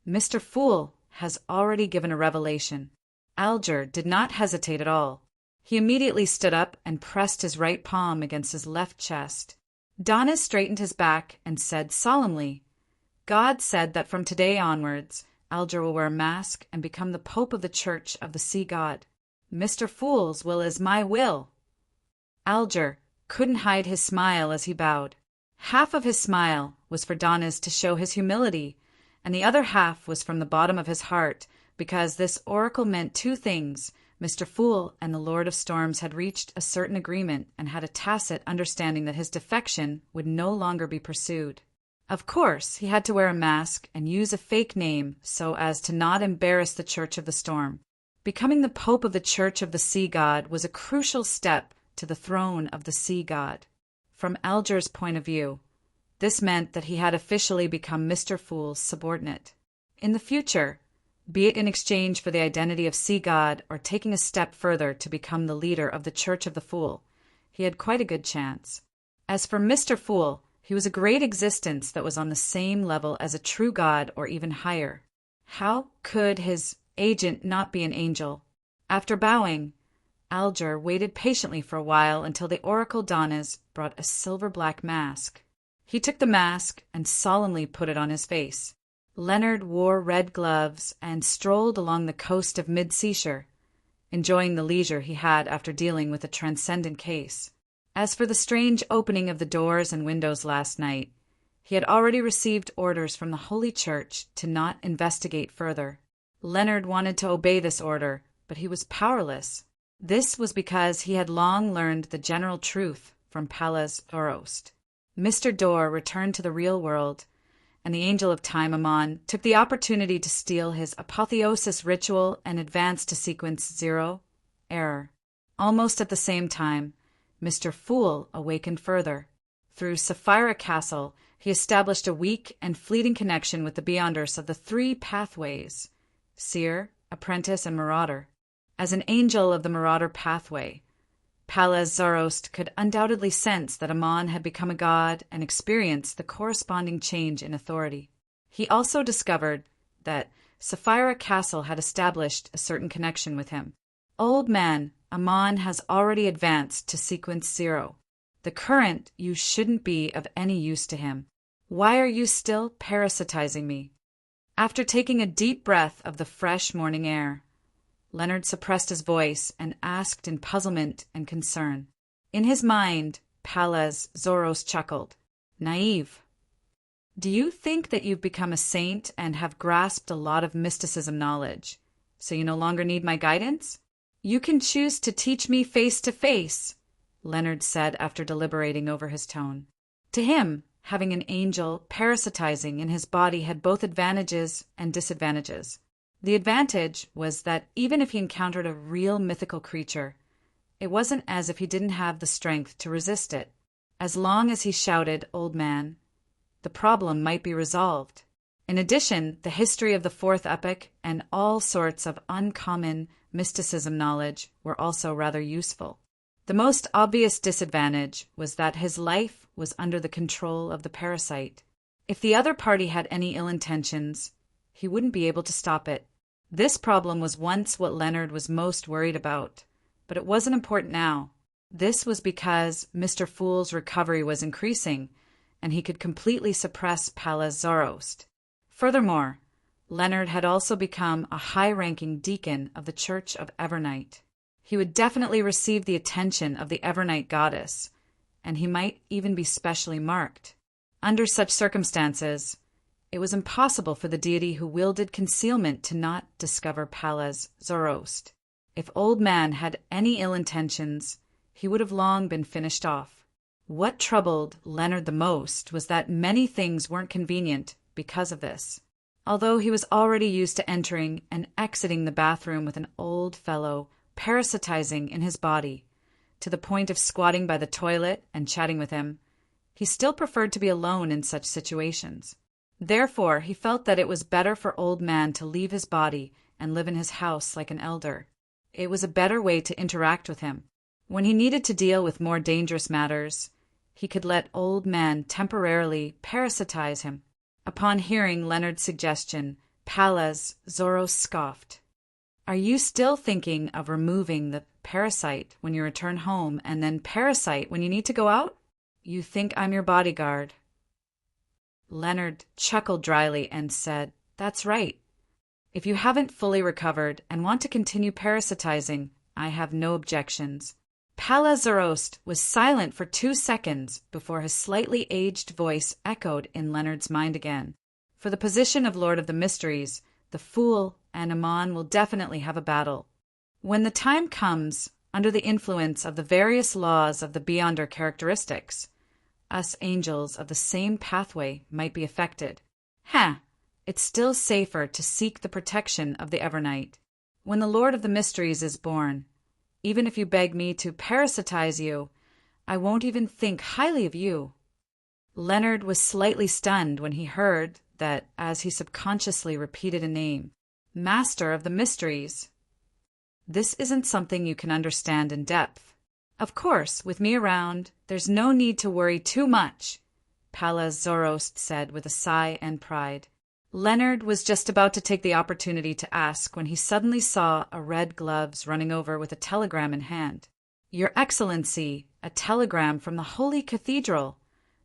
"Mr. Fool has already given a revelation." Alger did not hesitate at all. He immediately stood up and pressed his right palm against his left chest. Donnis straightened his back and said solemnly, "God said that from today onwards, Alger will wear a mask and become the Pope of the Church of the Sea God. Mr. Fool's will is my will." Alger couldn't hide his smile as he bowed. Half of his smile was for Donnis to show his humility, and the other half was from the bottom of his heart, because this oracle meant two things. Mr. Fool and the Lord of Storms had reached a certain agreement and had a tacit understanding that his defection would no longer be pursued. Of course, he had to wear a mask and use a fake name so as to not embarrass the Church of the Storm. Becoming the Pope of the Church of the Sea God was a crucial step to the throne of the Sea God. From Alger's point of view, this meant that he had officially become Mr. Fool's subordinate. In the future, be it in exchange for the identity of Sea God or taking a step further to become the leader of the Church of the Fool, he had quite a good chance. As for Mr. Fool, he was a great existence that was on the same level as a true god or even higher. How could his agent not be an angel? After bowing, Alger waited patiently for a while until the Oracle Donnas brought a silver-black mask. He took the mask and solemnly put it on his face. Leonard wore red gloves and strolled along the coast of Mid-Seashire, enjoying the leisure he had after dealing with a transcendent case. As for the strange opening of the doors and windows last night, he had already received orders from the Holy Church to not investigate further. Leonard wanted to obey this order, but he was powerless. This was because he had long learned the general truth from Pallas Zoroast. Mr. Dorr returned to the real world, and the Angel of Time Amon took the opportunity to steal his apotheosis ritual and advance to sequence 0, error. Almost at the same time, Mr. Fool awakened further. Through Sapphira Castle, he established a weak and fleeting connection with the Beyonders of the three pathways, Seer, Apprentice, and Marauder. As an angel of the Marauder pathway, Pallas Zoroast could undoubtedly sense that Amon had become a god and experience the corresponding change in authority. He also discovered that Sapphira Castle had established a certain connection with him. "Old man, Amon has already advanced to sequence 0. The current you shouldn't be of any use to him. Why are you still parasitizing me?" After taking a deep breath of the fresh morning air, Leonard suppressed his voice and asked in puzzlement and concern. In his mind, Pallas Zoroast chuckled. "Naive. Do you think that you've become a saint and have grasped a lot of mysticism knowledge, so you no longer need my guidance? You can choose to teach me face to face," Leonard said after deliberating over his tone. To him, having an angel parasitizing in his body had both advantages and disadvantages. The advantage was that even if he encountered a real mythical creature, it wasn't as if he didn't have the strength to resist it. As long as he shouted, "Old man," the problem might be resolved. In addition, the history of the fourth epoch and all sorts of uncommon mysticism knowledge were also rather useful. The most obvious disadvantage was that his life was under the control of the parasite. If the other party had any ill intentions, he wouldn't be able to stop it. This problem was once what Leonard was most worried about, but it wasn't important now. This was because Mr. Fool's recovery was increasing, and he could completely suppress Pallas Zoroast. Furthermore, Leonard had also become a high-ranking deacon of the Church of Evernight. He would definitely receive the attention of the Evernight goddess, and he might even be specially marked. Under such circumstances, it was impossible for the deity who wielded concealment to not discover Pallas Zoroast. If Old Man had any ill intentions, he would have long been finished off. What troubled Leonard the most was that many things weren't convenient because of this. although he was already used to entering and exiting the bathroom with an old fellow parasitizing in his body, to the point of squatting by the toilet and chatting with him. He still preferred to be alone in such situations. Therefore, he felt that it was better for Old Man to leave his body and live in his house like an elder. It was a better way to interact with him. When he needed to deal with more dangerous matters, he could let Old Man temporarily parasitize him. Upon hearing Leonard's suggestion, Pallas Zoros scoffed. "Are you still thinking of removing the parasite when you return home and then parasite when you need to go out? You think I'm your bodyguard." Leonard chuckled dryly and said, "That's right. If you haven't fully recovered and want to continue parasitizing, I have no objections." Palazarost was silent for 2 seconds before his slightly aged voice echoed in Leonard's mind again. For the position of Lord of the Mysteries, the Fool and Amon will definitely have a battle. When the time comes, under the influence of the various laws of the Beyonder characteristics, us angels of the same pathway might be affected. It's still safer to seek the protection of the Evernight. When the Lord of the Mysteries is born, even if you beg me to parasitize you, I won't even think highly of you." Leonard was slightly stunned when he heard that, as he subconsciously repeated a name, Master of the Mysteries. "This isn't something you can understand in depth. Of course, with me around, there's no need to worry too much," Pallas Zoroast said with a sigh and pride. Leonard was just about to take the opportunity to ask when he suddenly saw a Red Gloves running over with a telegram in hand. "Your Excellency, a telegram from the Holy Cathedral,"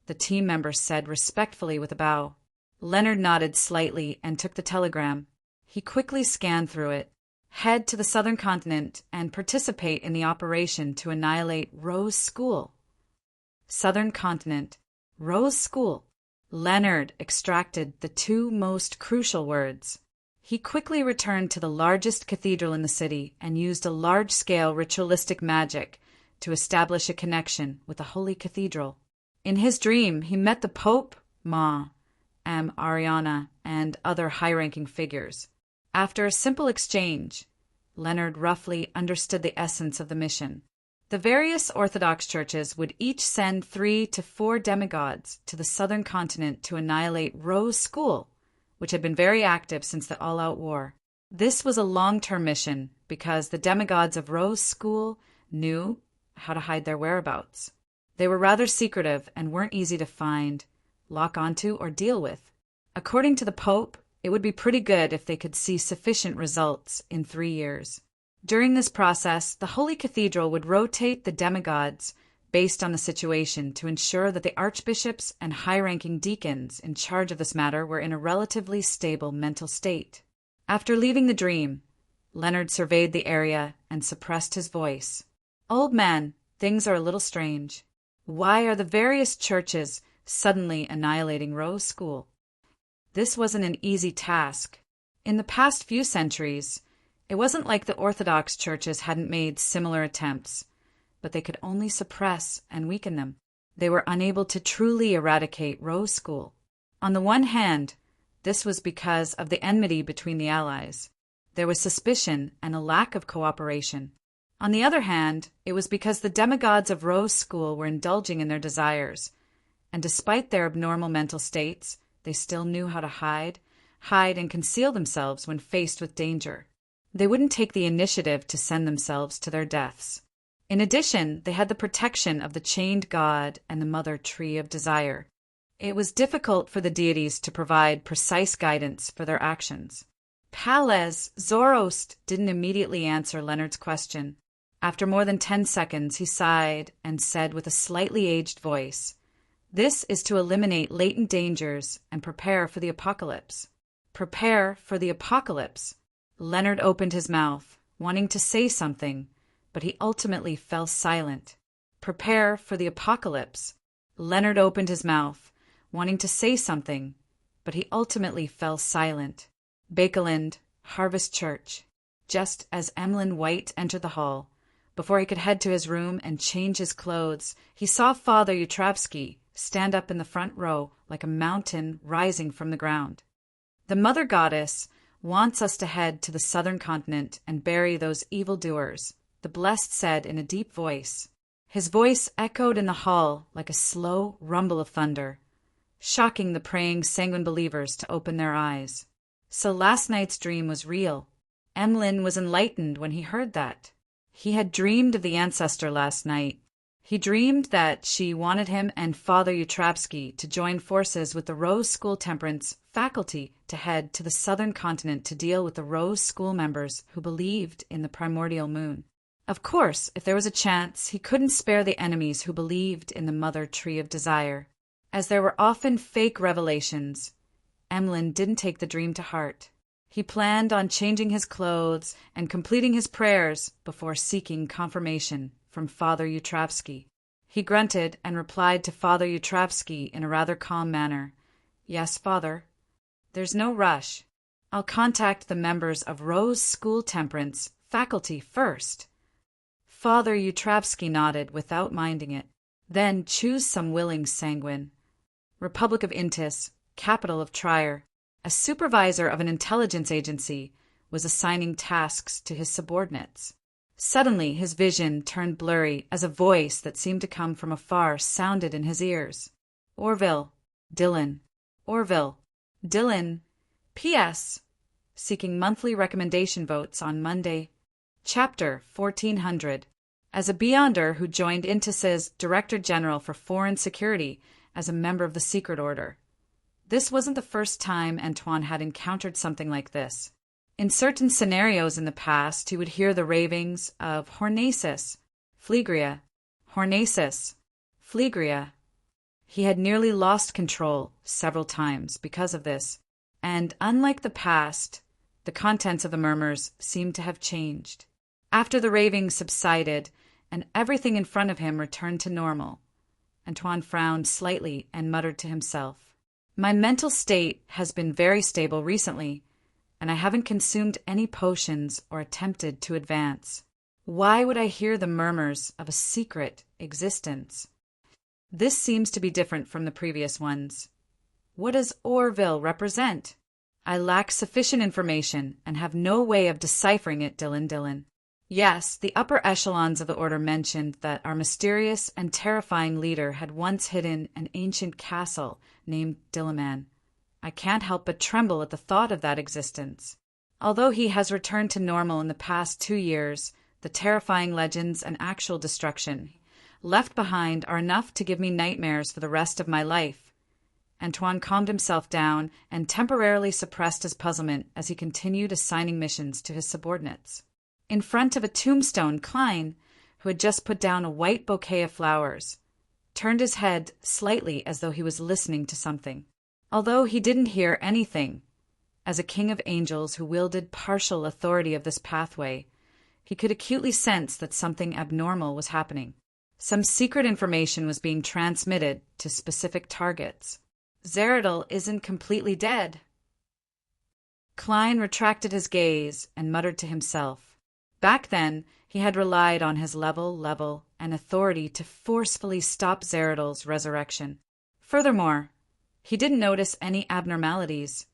the team member said respectfully with a bow. Leonard nodded slightly and took the telegram. He quickly scanned through it. "Head to the southern continent and participate in the operation to annihilate Rose School." Southern continent, Rose School. Leonard extracted the 2 most crucial words. He quickly returned to the largest cathedral in the city and used a large-scale ritualistic magic to establish a connection with the Holy Cathedral. In his dream, he met the Pope, Ma, Ariana, and other high-ranking figures. After a simple exchange, Leonard roughly understood the essence of the mission. The various Orthodox churches would each send 3 to 4 demigods to the southern continent to annihilate Rose School, which had been very active since the all-out war. This was a long-term mission because the demigods of Rose School knew how to hide their whereabouts. They were rather secretive and weren't easy to find, lock onto, or deal with. According to the Pope, it would be pretty good if they could see sufficient results in 3 years. During this process, the Holy Cathedral would rotate the demigods based on the situation to ensure that the archbishops and high-ranking deacons in charge of this matter were in a relatively stable mental state. After leaving the dream, Leonard surveyed the area and suppressed his voice. "Old Man, things are a little strange. Why are the various churches suddenly annihilating Rose School?" This wasn't an easy task. In the past few centuries, it wasn't like the Orthodox churches hadn't made similar attempts, but they could only suppress and weaken them. They were unable to truly eradicate Rose School. On the one hand, this was because of the enmity between the allies. There was suspicion and a lack of cooperation. On the other hand, it was because the demigods of Rose School were indulging in their desires, and despite their abnormal mental states, they still knew how to hide and conceal themselves when faced with danger. They wouldn't take the initiative to send themselves to their deaths. In addition, they had the protection of the chained god and the mother tree of desire. It was difficult for the deities to provide precise guidance for their actions. Pallas Zoroast didn't immediately answer Leonard's question. After more than 10 seconds, he sighed and said with a slightly aged voice, "This is to eliminate latent dangers and prepare for the apocalypse." Prepare for the apocalypse. Leonard opened his mouth, wanting to say something, but he ultimately fell silent. Prepare for the apocalypse. Leonard opened his mouth, wanting to say something, but he ultimately fell silent. Bakeland, Harvest Church. Just as Emlyn White entered the hall, before he could head to his room and change his clothes, he saw Father Yutravsky stand up in the front row like a mountain rising from the ground. The Mother Goddess wants us to head to the southern continent and bury those evildoers, the blessed said in a deep voice. His voice echoed in the hall like a slow rumble of thunder, shocking the praying sanguine believers to open their eyes. So last night's dream was real. Emlyn was enlightened when he heard that. He had dreamed of the ancestor last night. He dreamed that she wanted him and Father Utrapsky to join forces with the Rose School Temperance faculty to head to the southern continent to deal with the Rose School members who believed in the primordial moon. Of course, if there was a chance, he couldn't spare the enemies who believed in the Mother Tree of Desire. As there were often fake revelations, Emlyn didn't take the dream to heart. He planned on changing his clothes and completing his prayers before seeking confirmation from Father Utrapsky. He grunted and replied to Father Utrapsky in a rather calm manner. "Yes, Father. There's no rush. I'll contact the members of Rose School Temperance faculty first." Father Utrapsky nodded without minding it. "Then choose some willing sanguine. Republic of Intis, capital of Trier." A supervisor of an intelligence agency was assigning tasks to his subordinates. Suddenly his vision turned blurry as a voice that seemed to come from afar sounded in his ears. "Orville, Dillon. Orville, Dillon. P.S. Seeking monthly recommendation votes on Monday. Chapter 1400. As a Beyonder who joined Intis's Director General for Foreign Security as a member of the Secret Order. This wasn't the first time Antoine had encountered something like this. In certain scenarios in the past, he would hear the ravings of Hornacis, Phlegria, Hornacis, Phlegria. He had nearly lost control several times because of this, and unlike the past, the contents of the murmurs seemed to have changed. After the ravings subsided and everything in front of him returned to normal, Antoine frowned slightly and muttered to himself, "My mental state has been very stable recently, and I haven't consumed any potions or attempted to advance. Why would I hear the murmurs of a secret existence? This seems to be different from the previous ones. What does Orville represent? I lack sufficient information and have no way of deciphering it, Dillon. Yes, the upper echelons of the order mentioned that our mysterious and terrifying leader had once hidden an ancient castle named Dilliman. I can't help but tremble at the thought of that existence. Although he has returned to normal in the past 2 years, the terrifying legends and actual destruction left behind are enough to give me nightmares for the rest of my life." Antoine calmed himself down and temporarily suppressed his puzzlement as he continued assigning missions to his subordinates. In front of a tombstone, Klein, who had just put down a white bouquet of flowers, turned his head slightly as though he was listening to something. Although he didn't hear anything, as a king of angels who wielded partial authority of this pathway, he could acutely sense that something abnormal was happening. Some secret information was being transmitted to specific targets. Zeridel isn't completely dead. Klein retracted his gaze and muttered to himself. Back then, he had relied on his level, and authority to forcefully stop Zeridel's resurrection. Furthermore, he didn't notice any abnormalities,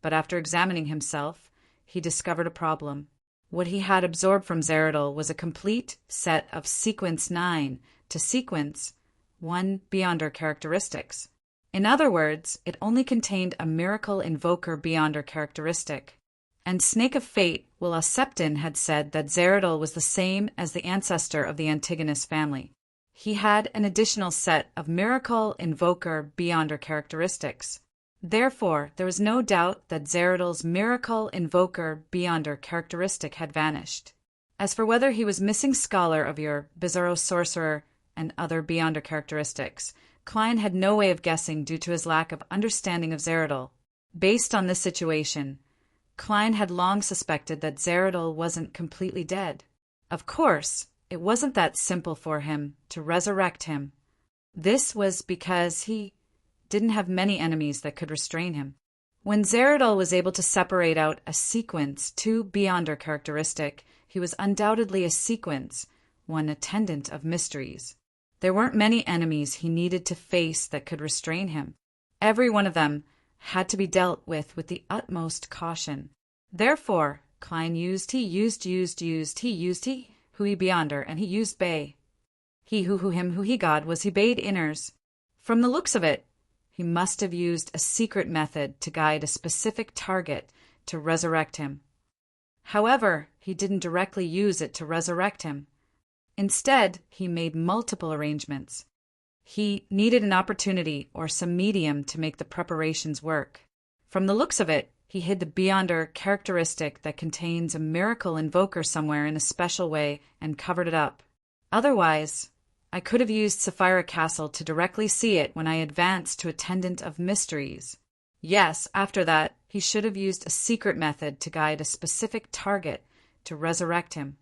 but after examining himself, he discovered a problem. What he had absorbed from Zeridel was a complete set of Sequence 9 to Sequence 1 Beyonder characteristics. In other words, it only contained a Miracle Invoker Beyonder characteristic. And Snake of Fate, Willa Septon, had said that Zeridel was the same as the ancestor of the Antigonus family. He had an additional set of Miracle Invoker Beyonder characteristics. Therefore, there was no doubt that Zeridel's Miracle Invoker Beyonder characteristic had vanished. As for whether he was missing scholar of your Bizarro Sorcerer and other Beyonder characteristics, Klein had no way of guessing due to his lack of understanding of Zeridel. Based on this situation, Klein had long suspected that Zeridel wasn't completely dead. Of course, it wasn't that simple for him to resurrect him. This was because he didn't have many enemies that could restrain him. When Zeridel was able to separate out a Sequence 2 Beyonder characteristic, he was undoubtedly a Sequence, one attendant of mysteries. There weren't many enemies he needed to face that could restrain him. Every one of them had to be dealt with the utmost caution. Therefore, Klein used he, who he beyonder, and he used bay. He who him who he God was he bade inners. From the looks of it, he must have used a secret method to guide a specific target to resurrect him. However, he didn't directly use it to resurrect him. Instead, he made multiple arrangements. He needed an opportunity or some medium to make the preparations work. From the looks of it, he hid the beyonder characteristic that contains a miracle invoker somewhere in a special way and covered it up. Otherwise, I could have used Sapphira Castle to directly see it when I advanced to Attendant of Mysteries. Yes, after that, he should have used a secret method to guide a specific target to resurrect him.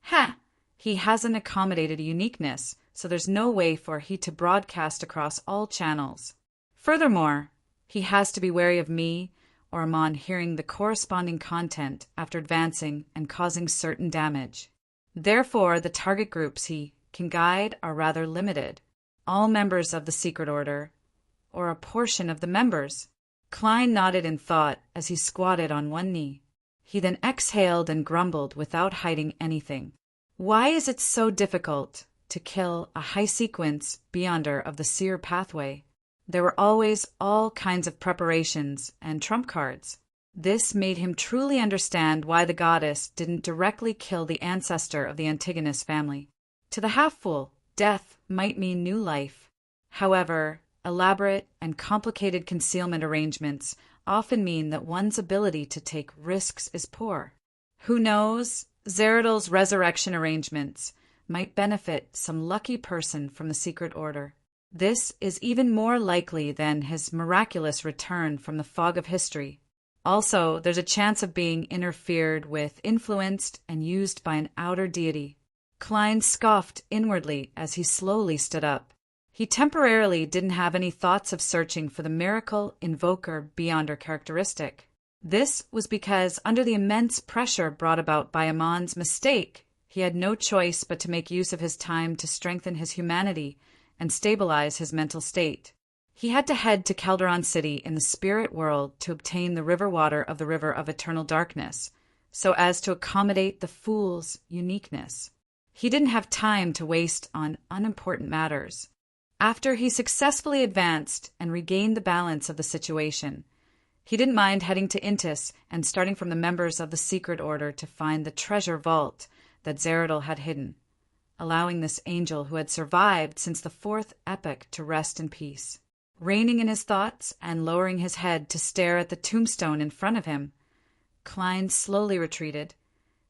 Ha! He hasn't accommodated uniqueness, so there's no way for he to broadcast across all channels. Furthermore, he has to be wary of me or Amon hearing the corresponding content after advancing and causing certain damage. Therefore, the target groups he can guide are rather limited. All members of the secret order, or a portion of the members. Klein nodded in thought as he squatted on one knee. He then exhaled and grumbled without hiding anything. Why is it so difficult to kill a high-sequence beyonder of the seer pathway? There were always all kinds of preparations and trump cards. This made him truly understand why the goddess didn't directly kill the ancestor of the Antigonus family. To the half-fool, death might mean new life. However, elaborate and complicated concealment arrangements often mean that one's ability to take risks is poor. Who knows? Zeridol's resurrection arrangements might benefit some lucky person from the secret order. This is even more likely than his miraculous return from the fog of history. Also, there's a chance of being interfered with, influenced, and used by an outer deity. Klein scoffed inwardly as he slowly stood up. He temporarily didn't have any thoughts of searching for the miracle invoker beyonder characteristic. This was because, under the immense pressure brought about by Amon's mistake, he had no choice but to make use of his time to strengthen his humanity and stabilize his mental state. He had to head to Calderon City in the spirit world to obtain the river water of the river of eternal darkness, so as to accommodate the fool's uniqueness. He didn't have time to waste on unimportant matters. After he successfully advanced and regained the balance of the situation, he didn't mind heading to Intis and starting from the members of the secret order to find the treasure vault that Zeridol had hidden, allowing this angel who had survived since the fourth epoch to rest in peace. Reining in his thoughts and lowering his head to stare at the tombstone in front of him, Klein slowly retreated,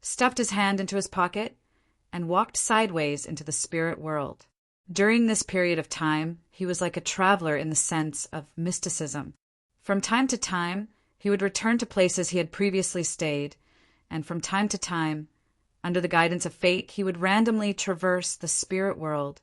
stuffed his hand into his pocket, and walked sideways into the spirit world. During this period of time, he was like a traveler in the sense of mysticism. From time to time, he would return to places he had previously stayed, and from time to time, under the guidance of fate, he would randomly traverse the spirit world,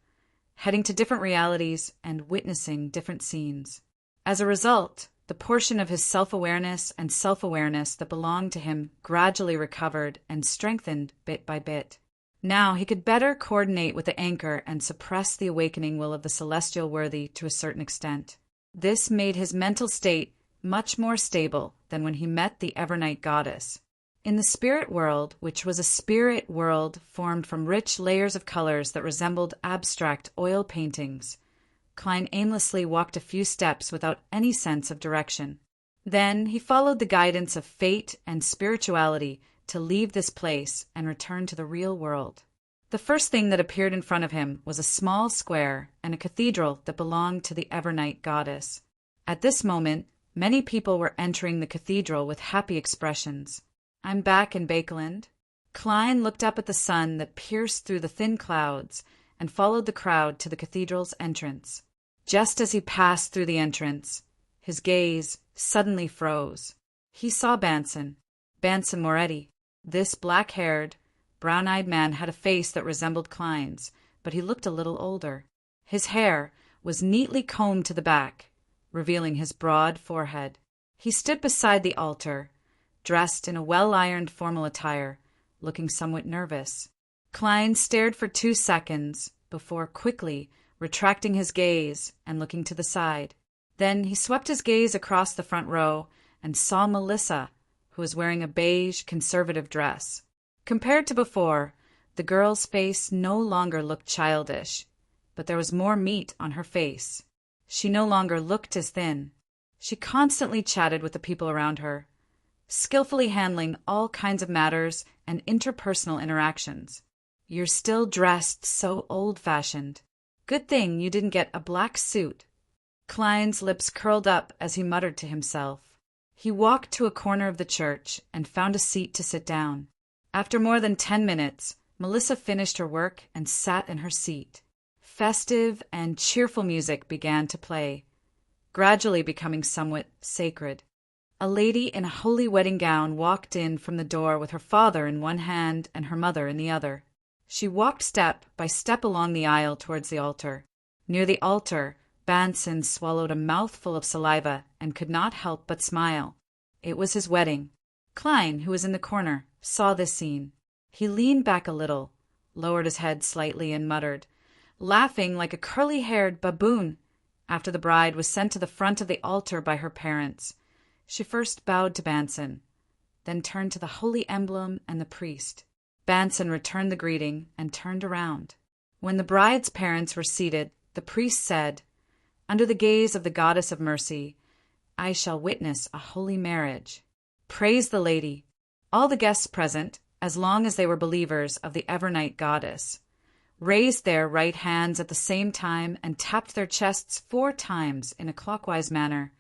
heading to different realities and witnessing different scenes. As a result, the portion of his self-awareness that belonged to him gradually recovered and strengthened bit by bit. Now he could better coordinate with the anchor and suppress the awakening will of the celestial worthy to a certain extent. This made his mental state much more stable than when he met the Evernight goddess. In the spirit world, which was a spirit world formed from rich layers of colors that resembled abstract oil paintings, Klein aimlessly walked a few steps without any sense of direction. Then he followed the guidance of fate and spirituality to leave this place and return to the real world. The first thing that appeared in front of him was a small square and a cathedral that belonged to the Evernight goddess. At this moment, many people were entering the cathedral with happy expressions. "I'm back in Bakeland." Klein looked up at the sun that pierced through the thin clouds and followed the crowd to the cathedral's entrance. Just as he passed through the entrance, his gaze suddenly froze. He saw Banson Moretti. This black-haired, brown-eyed man had a face that resembled Klein's, but he looked a little older. His hair was neatly combed to the back, revealing his broad forehead. He stood beside the altar, dressed in a well-ironed formal attire, looking somewhat nervous. Klein stared for 2 seconds before quickly retracting his gaze and looking to the side. Then he swept his gaze across the front row and saw Melissa, who was wearing a beige, conservative dress. Compared to before, the girl's face no longer looked childish, but there was more meat on her face. She no longer looked as thin. She constantly chatted with the people around her, skillfully handling all kinds of matters and interpersonal interactions. "You're still dressed so old-fashioned. Good thing you didn't get a black suit." Klein's lips curled up as he muttered to himself. He walked to a corner of the church and found a seat to sit down. After more than 10 minutes, Melissa finished her work and sat in her seat. Festive and cheerful music began to play, gradually becoming somewhat sacred. A lady in a holy wedding gown walked in from the door with her father in one hand and her mother in the other. She walked step by step along the aisle towards the altar. Near the altar, Banson swallowed a mouthful of saliva and could not help but smile. It was his wedding. Klein, who was in the corner, saw this scene. He leaned back a little, lowered his head slightly, and muttered, laughing like a curly-haired baboon. After the bride was sent to the front of the altar by her parents, she first bowed to Banson, then turned to the holy emblem and the priest. Banson returned the greeting and turned around. When the bride's parents were seated, the priest said, "Under the gaze of the goddess of mercy, I shall witness a holy marriage. Praise the lady." All the guests present, as long as they were believers of the Evernight goddess, raised their right hands at the same time and tapped their chests 4 times in a clockwise manner,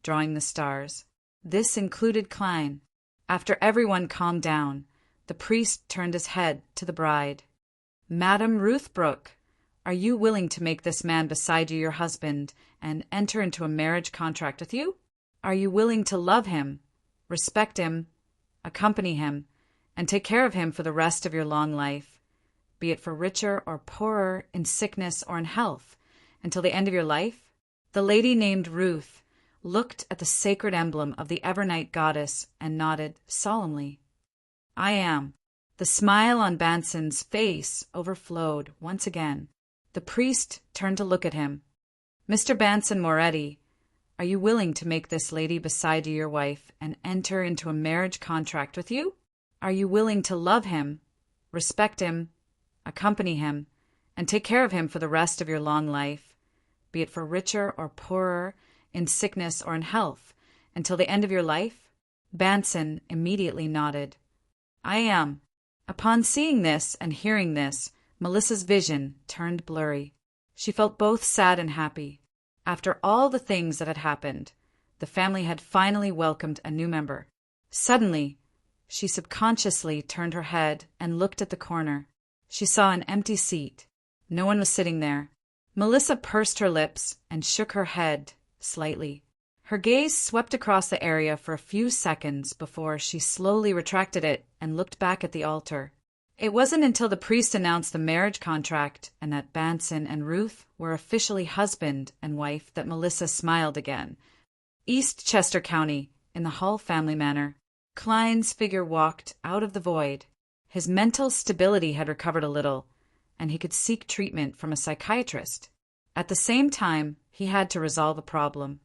drawing the stars. This included Klein. After everyone calmed down, the priest turned his head to the bride. "Madam Ruthbrook, are you willing to make this man beside you your husband and enter into a marriage contract with you? Are you willing to love him, respect him, accompany him, and take care of him for the rest of your long life, be it for richer or poorer, in sickness or in health, until the end of your life?" The lady named Ruth looked at the sacred emblem of the Evernight goddess and nodded solemnly. "I am." The smile on Banson's face overflowed once again. The priest turned to look at him. "Mr. Banson Moretti, are you willing to make this lady beside you your wife and enter into a marriage contract with you? Are you willing to love him, respect him, accompany him, and take care of him for the rest of your long life, be it for richer or poorer, in sickness or in health, until the end of your life?" Banson immediately nodded. "I am." Upon seeing this and hearing this, Melissa's vision turned blurry. She felt both sad and happy. After all the things that had happened, the family had finally welcomed a new member. Suddenly, she subconsciously turned her head and looked at the corner. She saw an empty seat. No one was sitting there. Melissa pursed her lips and shook her head slightly. Her gaze swept across the area for a few seconds before she slowly retracted it and looked back at the altar. It wasn't until the priest announced the marriage contract and that Banson and Ruth were officially husband and wife that Melissa smiled again. East Chester County, in the Hall family manor, Klein's figure walked out of the void. His mental stability had recovered a little, and he could seek treatment from a psychiatrist. At the same time, he had to resolve a problem.